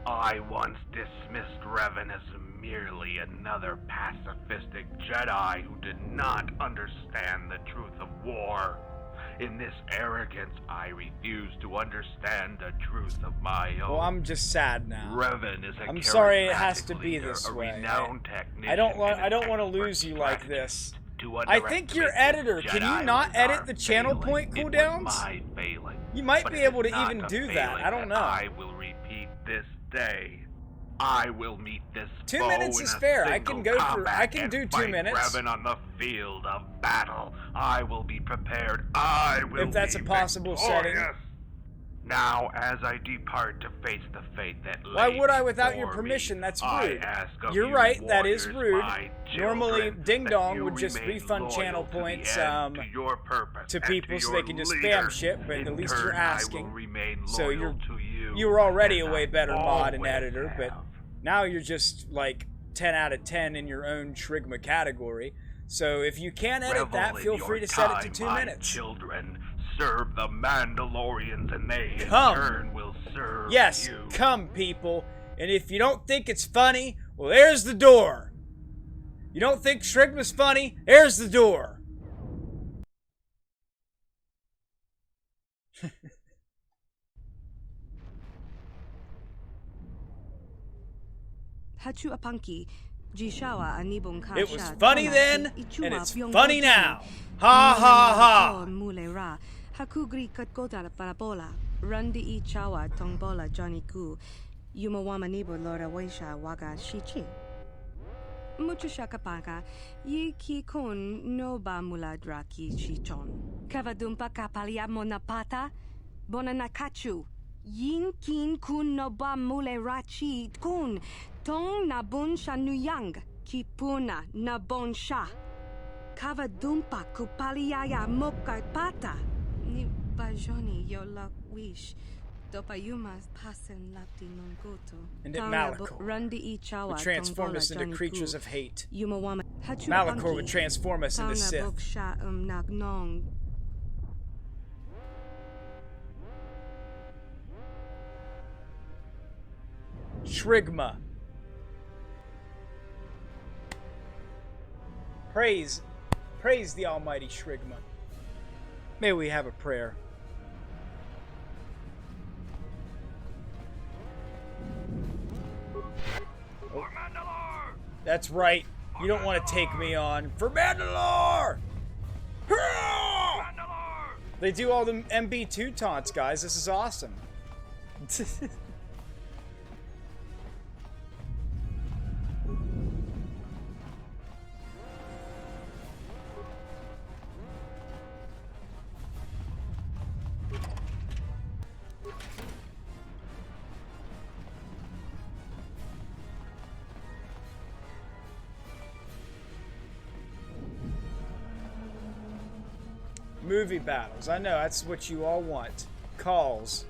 I once dismissed Revan as merely another pacifistic Jedi who did not understand the truth of war. In this arrogance, I refuse to understand the truth of my own. Well, I'm just sad now. Revan is a I'm sorry it has charismatic to be leader, this a way. renowned technician I don't want to and lose you like expert this. To I think your editor, can you not edit the channel point cooldowns? My failing. You might But be it able is to not even a do that. failing I don't know. I will repeat this day. I will meet this 2 foe minutes in is a fair. I single can go for. I combat can and do 2 fight minutes. Revan on the field of battle. I will be prepared. I will If that's be a possible setting. victorious. Now, as I depart to face the fate that Why lays would I without your before me, permission? That's I rude. ask of You're you right. That is warriors, rude. my Normally, children, Ding that Dong you would just remain refund loyal channel to the points end, to your purpose to and people to so they your can just leader. spam shit. But In at least turn, you're asking. I will remain So loyal to you, you were already as a way I better mod and always editor, but have. now you're just like 10 out of 10 in your own Trigma category. So if you can edit that, Revel in feel your free to set it to time, 2 my minutes. Children, serve the Mandalorians, and they in Come. turn will serve Yes, you. come people. And if you don't think it's funny, well, there's the door. You don't think Trigma's funny? There's the door. Hachu apanki, Jishawa anibong kasha. It was funny tona then, ichuma and it's pyong funny goju. now. Ha ha ha. Mule ra. Hakugri katkota parabola. Rundi I chawa tongbola Johnny Ku. Yumawama nibo lora waisha waga shichi. Mucho shakapaka. Yi ki kon no ba mula draki chichon. Kavadumpa kapalia monapata. Bonanakachu. Yin kin kun no ba mule rachi kun. Tong na bon sha nuyang. Kipuna na bon sha. Kavadumpa kupaliaya moka pata. Ni bajoni yo lak wish. Dopayumas pasen lapti non goto. And at Malachor would would transform us into creatures of hate. Malachor Malachor would transform us into Sith. Shrigma. Praise the almighty Shrigma. May we have a prayer. Oh. That's right. You don't want to take me on. For Mandalore! They do all the MB2 taunts, guys. This is awesome. Movie battles. I know, that's what you all want. Calls.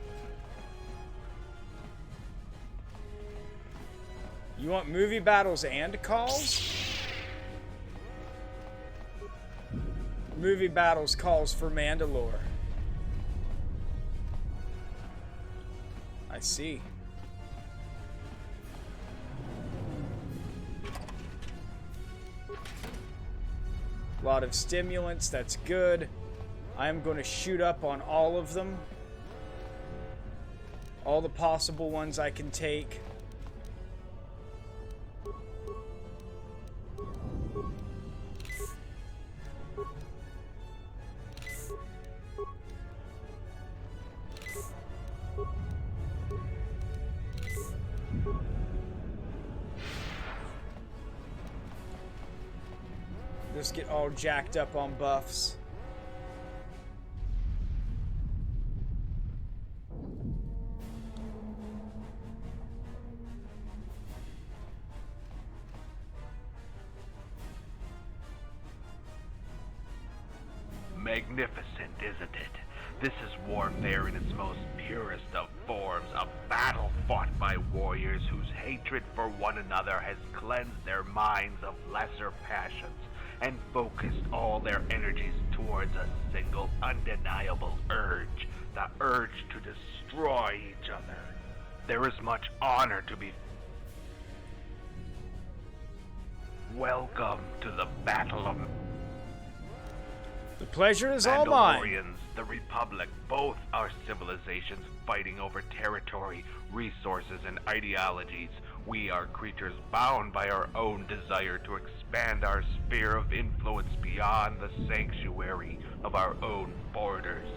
You want movie battles and calls? Movie battles calls for Mandalore. I see. A lot of stimulants, that's good. I am going to shoot up on all of them. all the possible ones I can take. Just get all jacked up on buffs. Magnificent, isn't it? This is warfare in its most purest of forms, a battle fought by warriors whose hatred for one another has cleansed their minds of lesser passions and focused all their energies towards a single undeniable urge, the urge to destroy each other. There is much honor to be... Welcome to the Battle of... The pleasure is all mine. Mandalorians, the Republic, both are civilizations fighting over territory, resources, and ideologies. We are creatures bound by our own desire to expand our sphere of influence beyond the sanctuary of our own borders.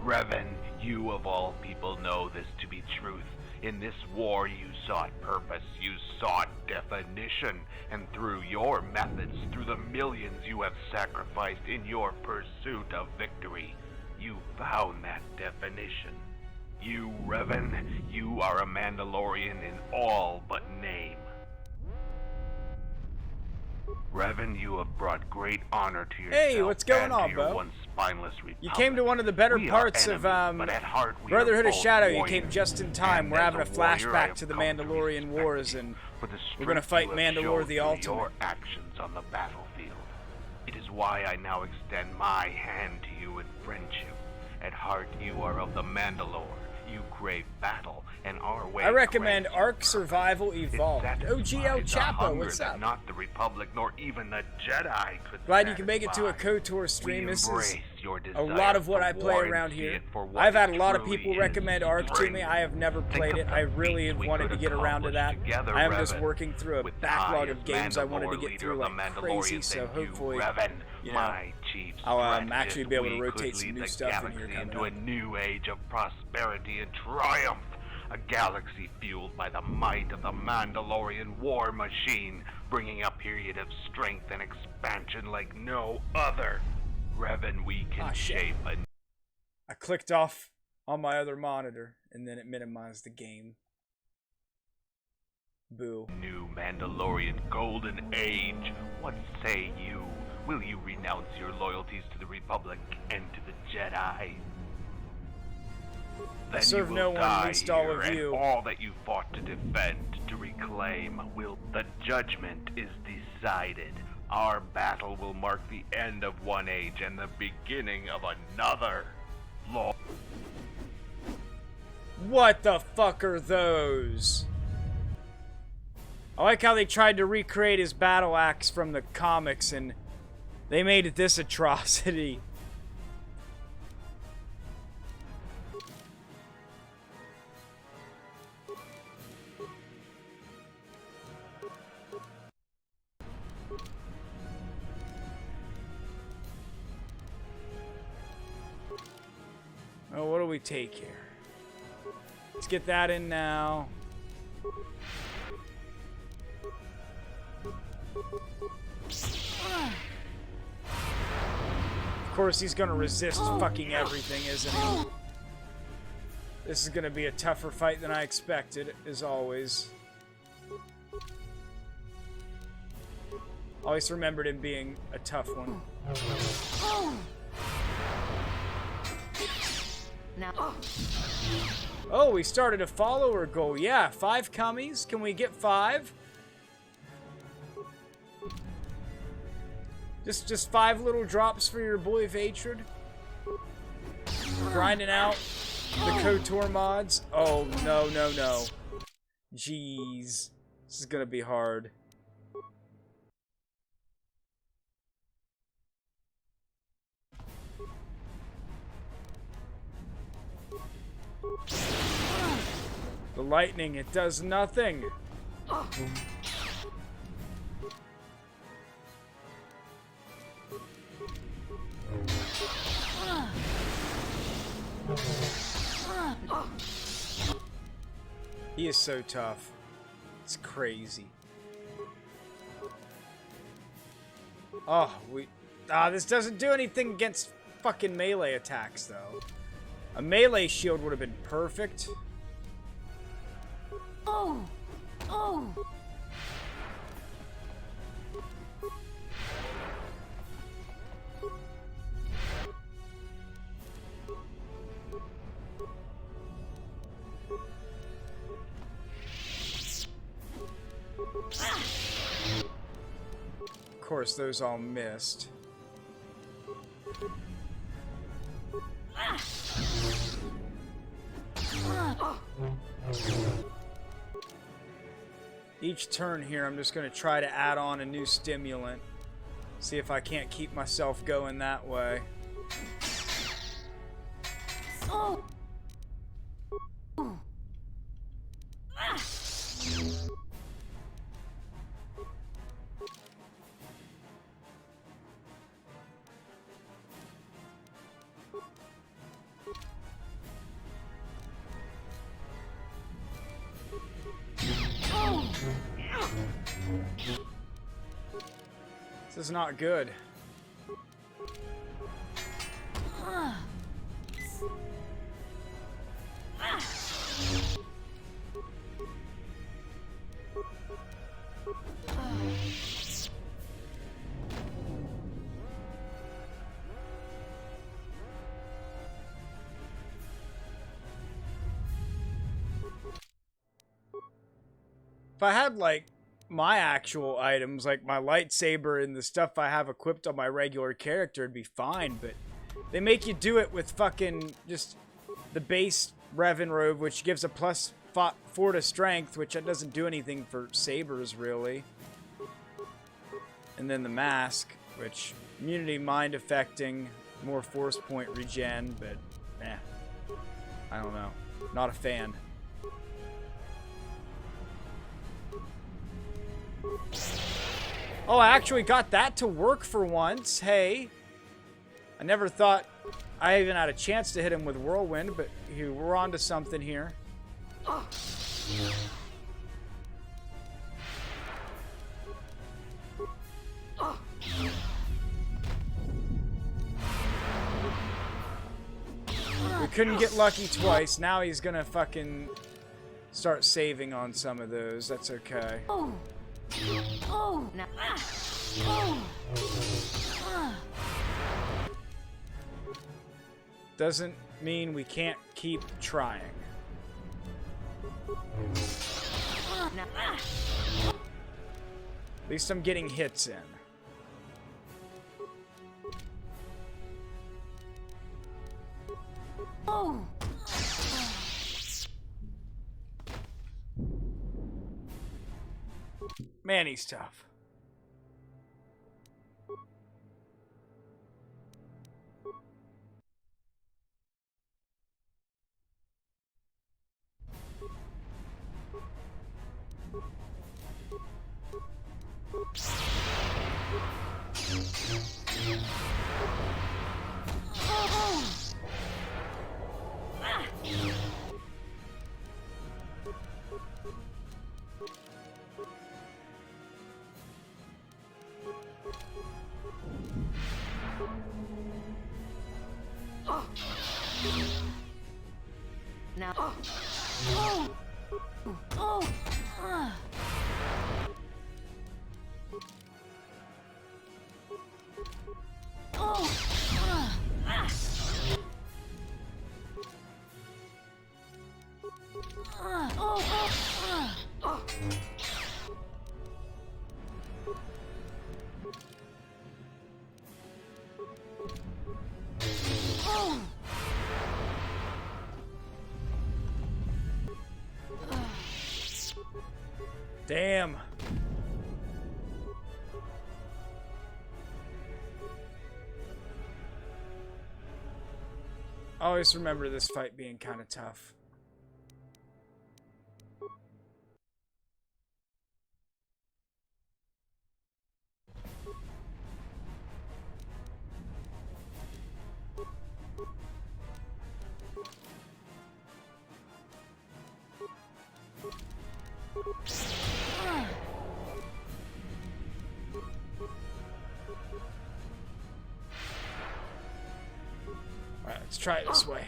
Revan, you of all people know this to be truth. In this war you sought purpose, you sought definition, and through your methods, through the millions you have sacrificed in your pursuit of victory, you found that definition. You, Revan, you are a Mandalorian in all but name. Revan, you have brought great honor to yourself. Hey, what's going on, your Bo? once spineless republic. You came to one of the better parts of Brotherhood of Shadow. You came just in time. We're having a flashback to the Mandalorian Wars, and we're gonna fight Mandalore the Ultimate. Your actions on the battlefield. It is why I now extend my hand to you in friendship. At heart, you are of the Mandalore. You crave battle, and our way. I recommend Ark Survival Evolved. OG El Chapo, what's up? Not the Republic, nor even the Jedi could. Glad you can make it to a KOTOR stream. This is a lot of what I play around here. I've had a lot of people recommend Ark to me. I have never played it. I really have wanted to get around to that. I am just working through a backlog of games I wanted to get through like crazy, so hopefully, you know, I'll actually be able to rotate some new stuff in here coming into a new age of prosperity and triumph. A galaxy fueled by the might of the Mandalorian war machine, bringing a period of strength and expansion like no other. Revan, we can shape a... I clicked off on my other monitor, and then it minimized the game. Boo. New Mandalorian golden age. What say you? Will you renounce your loyalties to the Republic and to the Jedi? Then serve no one, least all of you. All that you fought to defend, to reclaim, will... The judgment is decided. Our battle will mark the end of one age and the beginning of another. What the fuck are those? I like how they tried to recreate his battle axe from the comics and they made it this atrocity. Oh, what do we take here? Let's get that in now. Of course, he's gonna resist fucking everything, isn't he? This is gonna be a tougher fight than I expected, as always. Always remembered him being a tough one. Now. Oh, we started a follower goal. Yeah, 5 cummies. Can we get 5? Just 5 little drops for your boy Vatred. Grinding out the KOTOR mods. Oh, no, no, no. Jeez. This is gonna be hard. The lightning, it does nothing. He is so tough. It's crazy. Oh, this doesn't do anything against fucking melee attacks, though. A melee shield would have been perfect. Oh! Oh! Of course, those all missed. Each turn here, I'm just going to try to add on a new stimulant. See if I can't keep myself going that way. Oh! This is not good. If I had, like, my actual items, like my lightsaber and the stuff I have equipped on my regular character, it'd be fine, but they make you do it with fucking just the base Revan robe, which gives a +4 to strength, which doesn't do anything for sabers, really. And then the mask, which immunity, mind affecting, more force point regen, but I don't know. Not a fan. Oh, I actually got that to work for once. Hey. I never thought I even had a chance to hit him with Whirlwind, but here, we're on to something here. We couldn't get lucky twice. Now he's gonna fucking start saving on some of those. That's okay. Oh! Oh! Now, oh! Doesn't mean we can't keep trying. At least I'm getting hits in. Oh! Man, he's tough. Now. Oh! Oh! Damn. I always remember this fight being kind of tough. try it this way.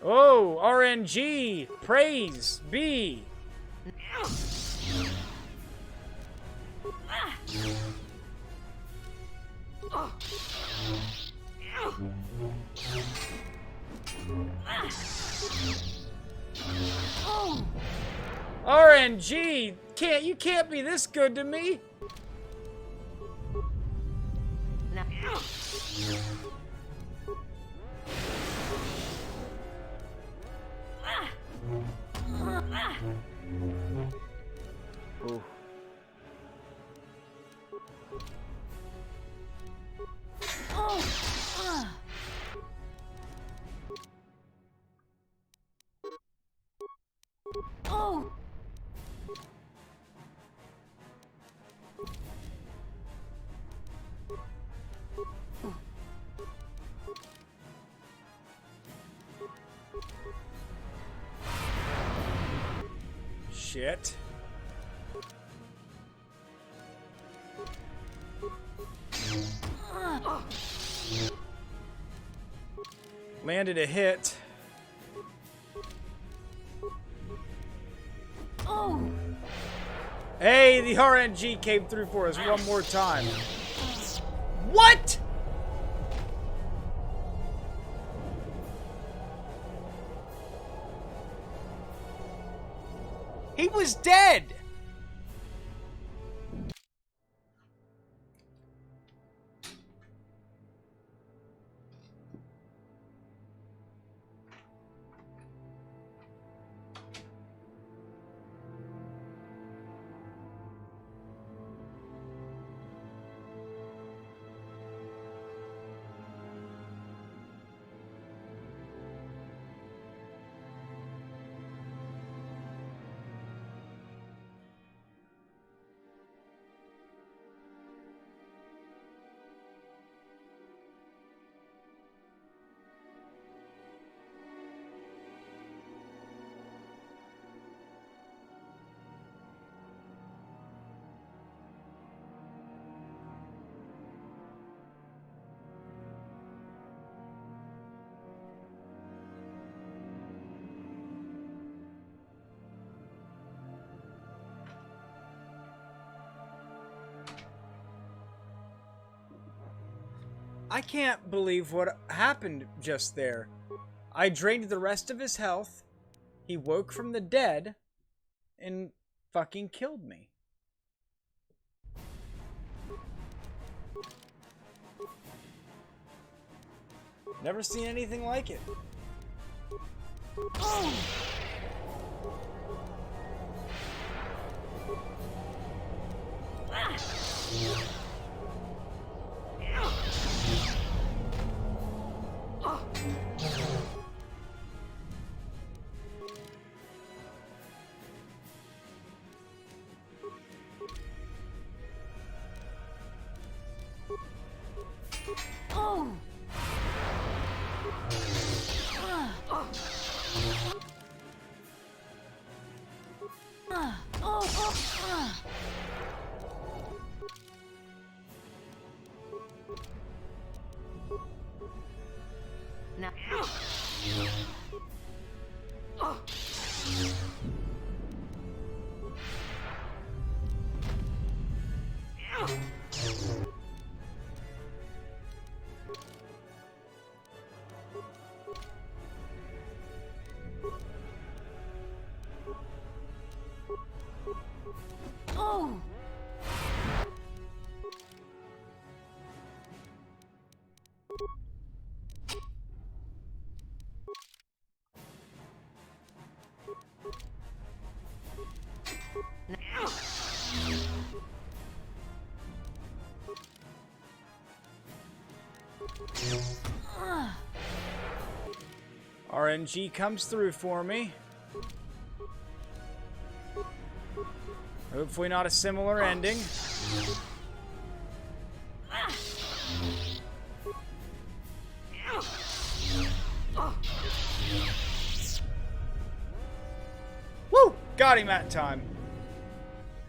Oh, RNG! Praise be! RNG! You can't be this good to me! Ooh. Shit. Landed a hit. Hey, the RNG came through for us one more time. What? He was dead! I can't believe what happened just there. I drained the rest of his health, he woke from the dead, and fucking killed me. Never seen anything like it. RNG comes through for me. Hopefully not a similar ending. karate mat time.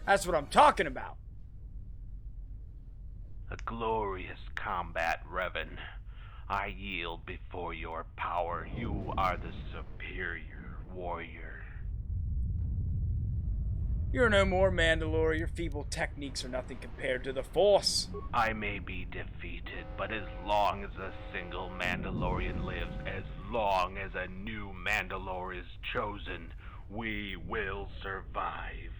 That's what I'm talking about. A glorious combat, Revan. I yield before your power. You are the superior warrior. You're no more, Mandalore. Your feeble techniques are nothing compared to the Force. I may be defeated, but as long as a single Mandalorian lives, as long as a new Mandalore is chosen, we will survive.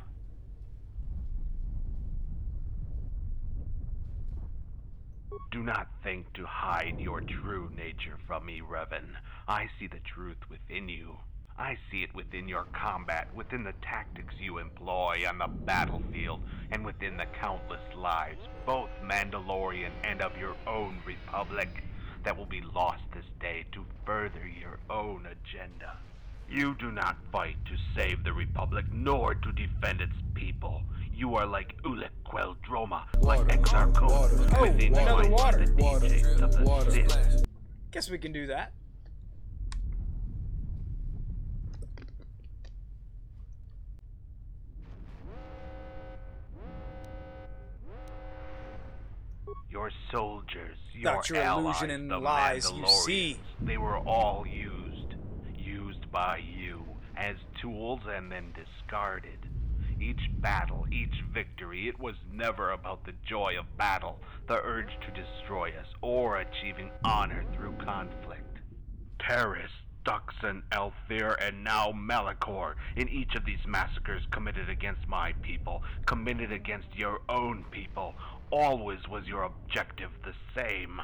Do not think to hide your true nature from me, Revan. I see the truth within you. I see it within your combat, within the tactics you employ on the battlefield, and within the countless lives, both Mandalorian and of your own Republic, that will be lost this day to further your own agenda. You do not fight to save the Republic, nor to defend its people. You are like Ulic Queldroma, like Exarchon, within another water. the DJs of the Sith. Guess we can do that. Your soldiers, your Not your allies, illusion and the lies you Mandalorians, see. they were all used by you as tools and then discarded. Each battle, each victory, it was never about the joy of battle, the urge to destroy us, or achieving honor through conflict. Terrace, Duxon, Elthir, and now Malachor, in each of these massacres committed against my people, committed against your own people, always was your objective the same.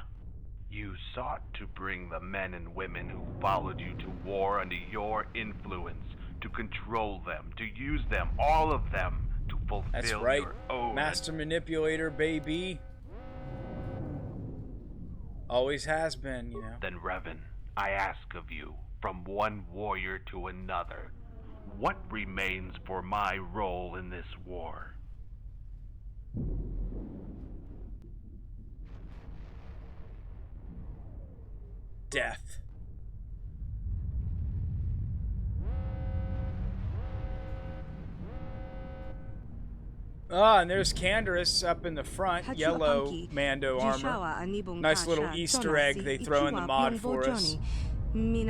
You sought to bring the men and women who followed you to war under your influence, to control them, to use them, all of them, to fulfill That's right. your own. Master manipulator, baby. Always has been, you know. Then, Revan, I ask of you, from one warrior to another, what remains for my role in this war? Death. Ah, and there's Canderous up in the front, yellow Mando armor. Nice little Easter egg they throw in the mod for us. These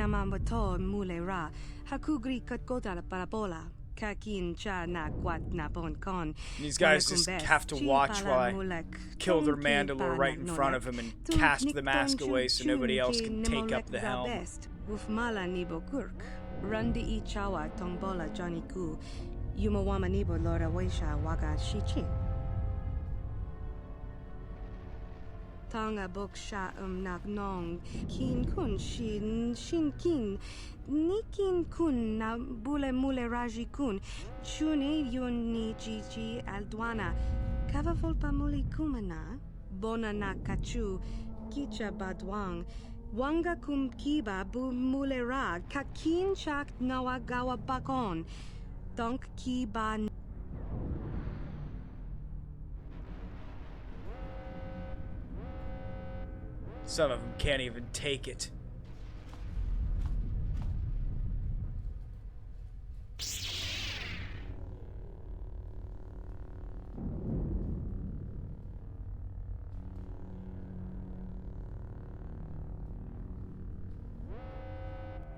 guys just have to watch while I kill their Mandalore right in front of him and cast the mask away so nobody else can take up the helm. Tanga boksha nagnong kin kun shin kin nikin kun na bule mule raji kun chuni yun ni jiji aldwana kava volpa muli kumana bona na kachu kicha badwang wanga kum kiba bu mule ra kakin chak nawa gawa bakon donk kiba. Some of them can't even take it.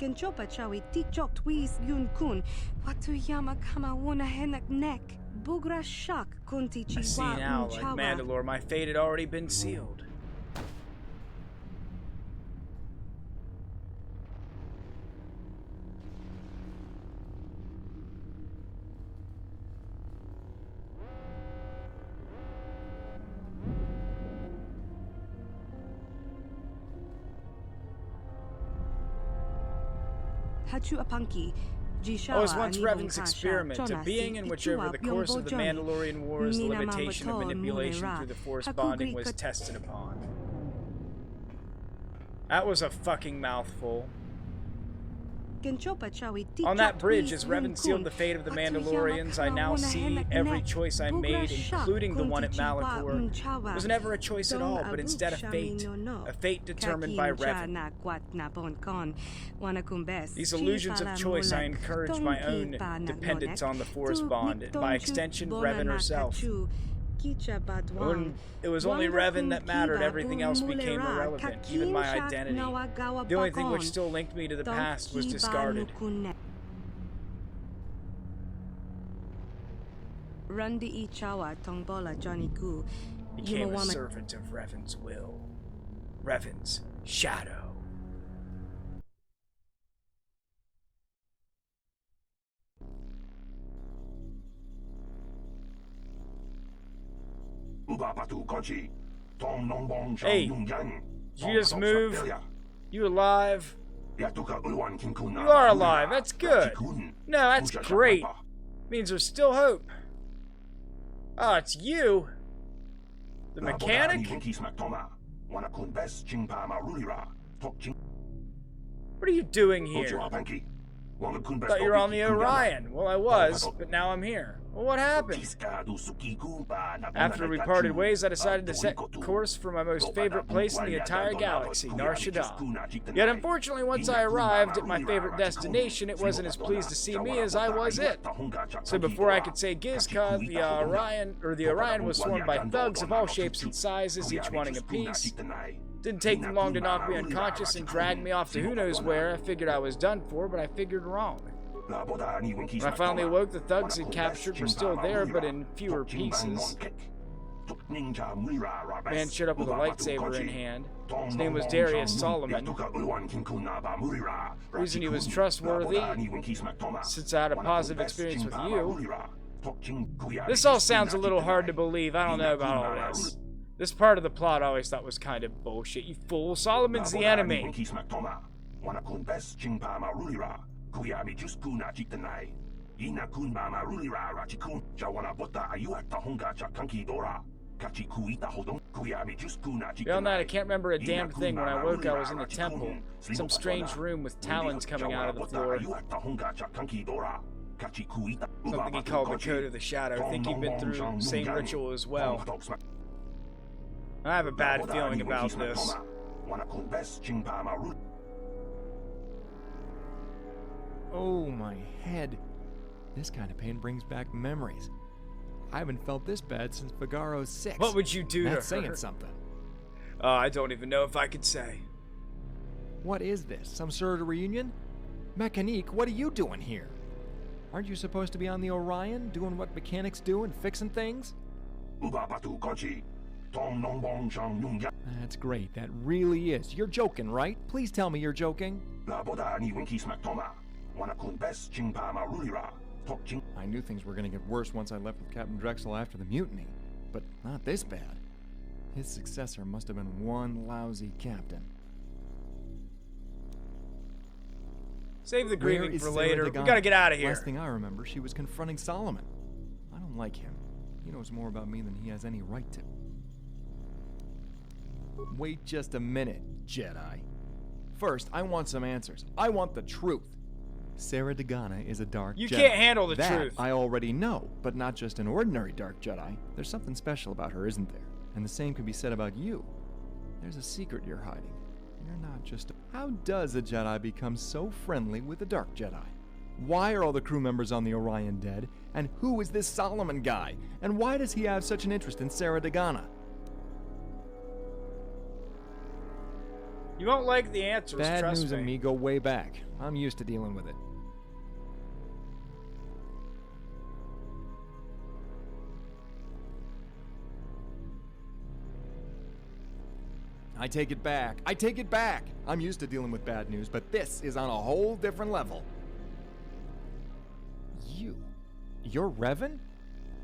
Genchopa chawi tikchok twis yun kun watuyama kama wona henak neck bugra shak kunti I see chiwa now, like Mandalore, my fate had already been sealed. I was once Revan's experiment, a being in which over the course of the Mandalorian Wars, the limitation of manipulation through the Force bonding was tested upon. That was a fucking mouthful. On that bridge, as Revan sealed the fate of the Mandalorians, I now see every choice I made, including the one at Malachor, was never a choice at all, but instead a fate determined by Revan. These illusions of choice, I encourage my own dependence on the Force Bond, and by extension, Revan herself. When it was only Revan that mattered, everything else became irrelevant, even my identity. The only thing which still linked me to the past was discarded. Became a servant of Revan's will. Revan's shadow. Hey, did you just move? You alive? You are alive, that's good. No, that's great. Means there's still hope. Oh, it's you? The mechanic? What are you doing here? Thought you were on the Orion. Well, I was, but now I'm here. Well, what happened? After we parted ways, I decided to set course for my most favorite place in the entire galaxy, Nar Shaddaa. Yet unfortunately, once I arrived at my favorite destination, it wasn't as pleased to see me as I was it. So before I could say Gizka, the Orion was swarmed by thugs of all shapes and sizes, each wanting a piece. Didn't take them long to knock me unconscious and drag me off to who knows where. I figured I was done for, but I figured wrong. When I finally awoke, the thugs had captured were still there, but in fewer pieces. A man showed up with a lightsaber in hand. His name was Darius Solomon. The reason he was trustworthy, since I had a positive experience with you. This all sounds a little hard to believe. I don't know about all this. This part of the plot I always thought was kind of bullshit. You fool. Solomon's the enemy. Beyond that, I can't remember a damn thing. When I woke, I was in the temple. Some strange room with talons coming out of the floor. Something he called the Code of the Shadow. I think he'd been through the same ritual as well. I have a bad feeling about this. Oh, my head. This kind of pain brings back memories. I haven't felt this bad since Figaro 6. What would you do to her? That's saying something. I don't even know if I could say. What is this? Some sort of reunion? Mechanique, what are you doing here? Aren't you supposed to be on the Orion, doing what mechanics do and fixing things? That's great, that really is. You're joking, right? Please tell me you're joking. I knew things were going to get worse once I left with Captain Drexel after the mutiny, but not this bad. His successor must have been one lousy captain. Save the grieving for later. We gotta get out of here. Last thing I remember, she was confronting Solomon. I don't like him. He knows more about me than he has any right to. Wait just a minute, Jedi. First, I want some answers. I want the truth. Sarah Dagana is a dark Jedi. You can't handle the truth. I already know, but not just an ordinary dark Jedi. There's something special about her, isn't there? And the same could be said about you. There's a secret you're hiding. You're not just How does a Jedi become so friendly with a dark Jedi? Why are all the crew members on the Orion dead? And who is this Solomon guy? And why does he have such an interest in Sarah Dagana? You won't like the answers, Bad trust news me. and me go way back. I'm used to dealing with it. I take it back. I take it back. I'm used to dealing with bad news, but this is on a whole different level. You're Revan?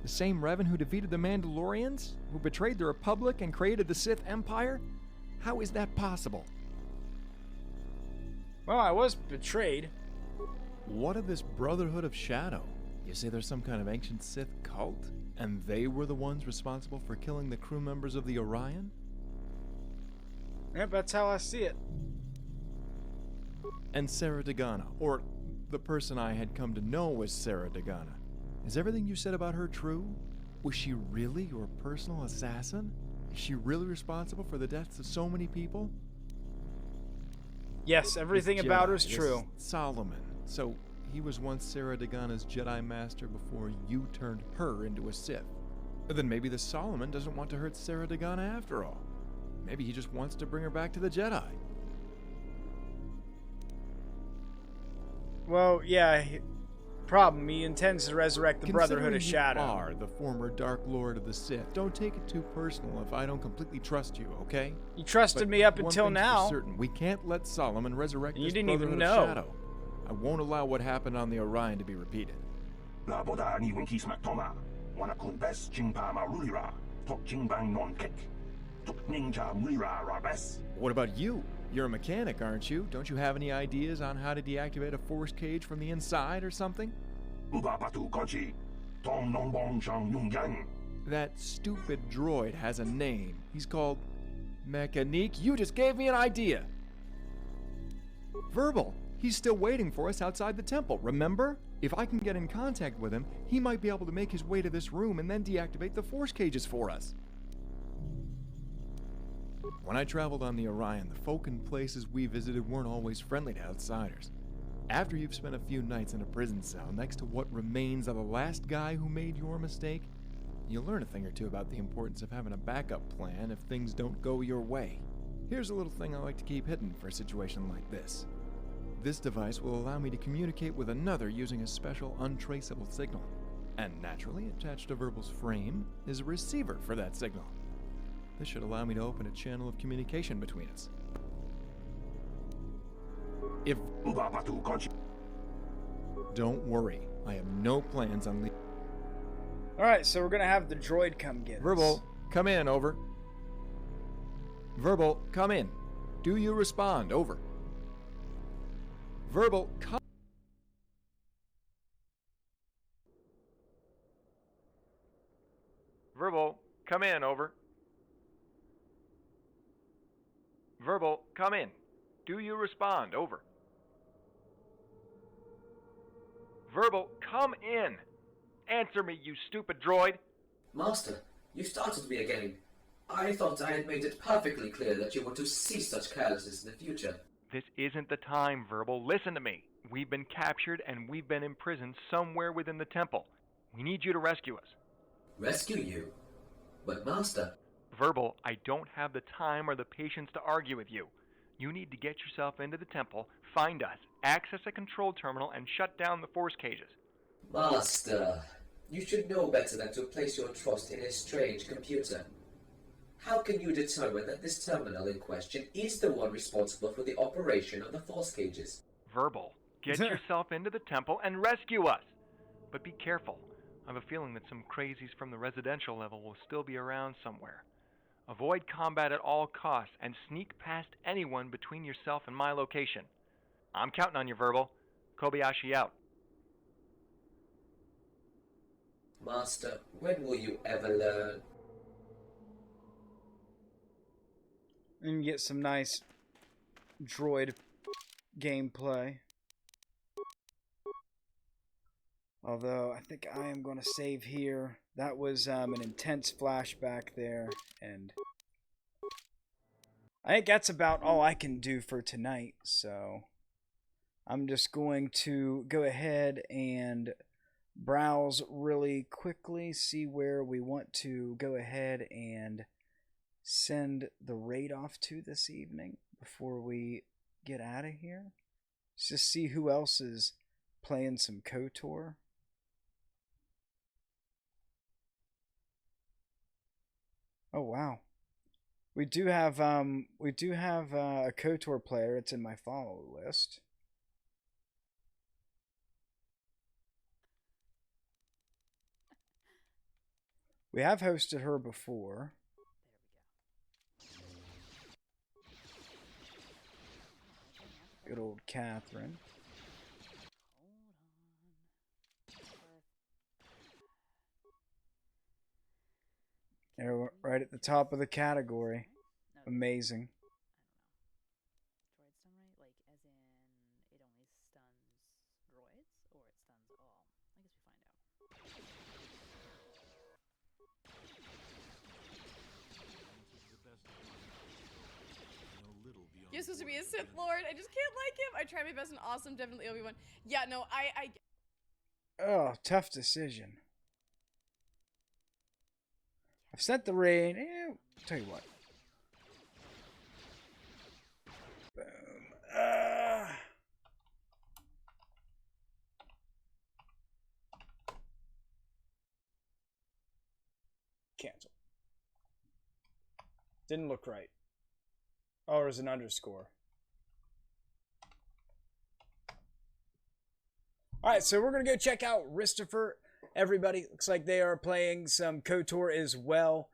The same Revan who defeated the Mandalorians? Who betrayed the Republic and created the Sith Empire? How is that possible? Well, I was betrayed. What of this Brotherhood of Shadow? You say there's some kind of ancient Sith cult? And they were the ones responsible for killing the crew members of the Orion? Yep, that's how I see it. And Sarah Dagana, or the person I had come to know as Sarah Dagana. Is everything you said about her true? Was she really your personal assassin? Is she really responsible for the deaths of so many people? Yes, everything This about Jedi, her is this true. Solomon. So he was once Sarah Dagana's Jedi Master before you turned her into a Sith. Then maybe the Solomon doesn't want to hurt Sarah Dagana after all. Maybe he just wants to bring her back to the Jedi. Well, yeah. Problem, he intends to resurrect the Brotherhood of Shadow. You are the former Dark Lord of the Sith. Don't take it too personal if I don't completely trust you, okay? You trusted me up until now. For certain, we can't let Solomon resurrect You this didn't Brotherhood even know. of Shadow. I won't allow what happened on the Orion to be repeated. What about you? You're a mechanic, aren't you? Don't you have any ideas on how to deactivate a force cage from the inside or something? That stupid droid has a name. He's called Mechanique. You just gave me an idea. Verbal. He's still waiting for us outside the temple, remember? If I can get in contact with him, he might be able to make his way to this room and then deactivate the force cages for us. When I traveled on the Orion, the folk and places we visited weren't always friendly to outsiders. After you've spent a few nights in a prison cell next to what remains of the last guy who made your mistake, you'll learn a thing or two about the importance of having a backup plan if things don't go your way. Here's a little thing I like to keep hidden for a situation like this. This device will allow me to communicate with another using a special untraceable signal. And naturally, attached to Verbal's frame is a receiver for that signal. This should allow me to open a channel of communication between us. If... Don't worry, I have no plans on leaving. Alright, so we're gonna have the droid come get us. Verbal, come in, over. Verbal, come in. Do you respond? Over. Verbal, come. Verbal, come in, over. Verbal, come in. Do you respond? Over. Verbal, come in. Answer me, you stupid droid. Master, you startled me again. I thought I had made it perfectly clear that you were to cease such carelessness in the future. This isn't the time, Verbal. Listen to me. We've been captured and we've been imprisoned somewhere within the temple. We need you to rescue us. Rescue you? But Master... Verbal, I don't have the time or the patience to argue with you. You need to get yourself into the temple, find us, access a control terminal, and shut down the force cages. Master, you should know better than to place your trust in a strange computer. How can you determine that this terminal in question is the one responsible for the operation of the force cages? Verbal, get yourself into the temple and rescue us. But be careful. I have a feeling that some crazies from the residential level will still be around somewhere. Avoid combat at all costs and sneak past anyone between yourself and my location. I'm counting on you, Verbal. Kobayashi out. Master, when will you ever learn? And get some nice droid gameplay. Although, I think I am going to save here. That was an intense flashback there, and I think that's about all I can do for tonight, so I'm just going to go ahead and browse really quickly, see where we want to go ahead and send the raid off to this evening before we get out of here. Let's just see who else is playing some KOTOR. Oh wow, we do have a KOTOR player. It's in my follow list. We have hosted her before. Good old Catherine. They're right at the top of the category. Amazing. to be a Sith Lord. I just can't like him. I try my best in Awesome, definitely Obi-Wan. Yeah, no, I Oh, tough decision. I've set the rain. Tell you what. Boom. Cancel. Didn't look right. Oh, there's an underscore. Alright, so we're going to go check out Christopher. Everybody, looks like they are playing some KOTOR as well.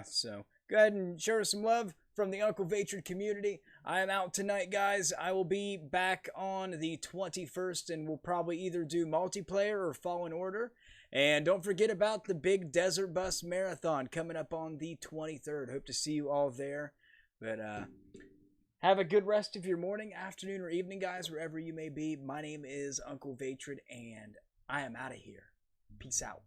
So go ahead and show her some love from the Uncle Vatred community. I am out tonight, guys. I will be back on the 21st, and we'll probably either do multiplayer or Fallen Order. And don't forget about the big Desert Bus Marathon coming up on the 23rd. Hope to see you all there. But have a good rest of your morning, afternoon, or evening, guys, wherever you may be. My name is Uncle Vatred, and I am out of here. Peace out.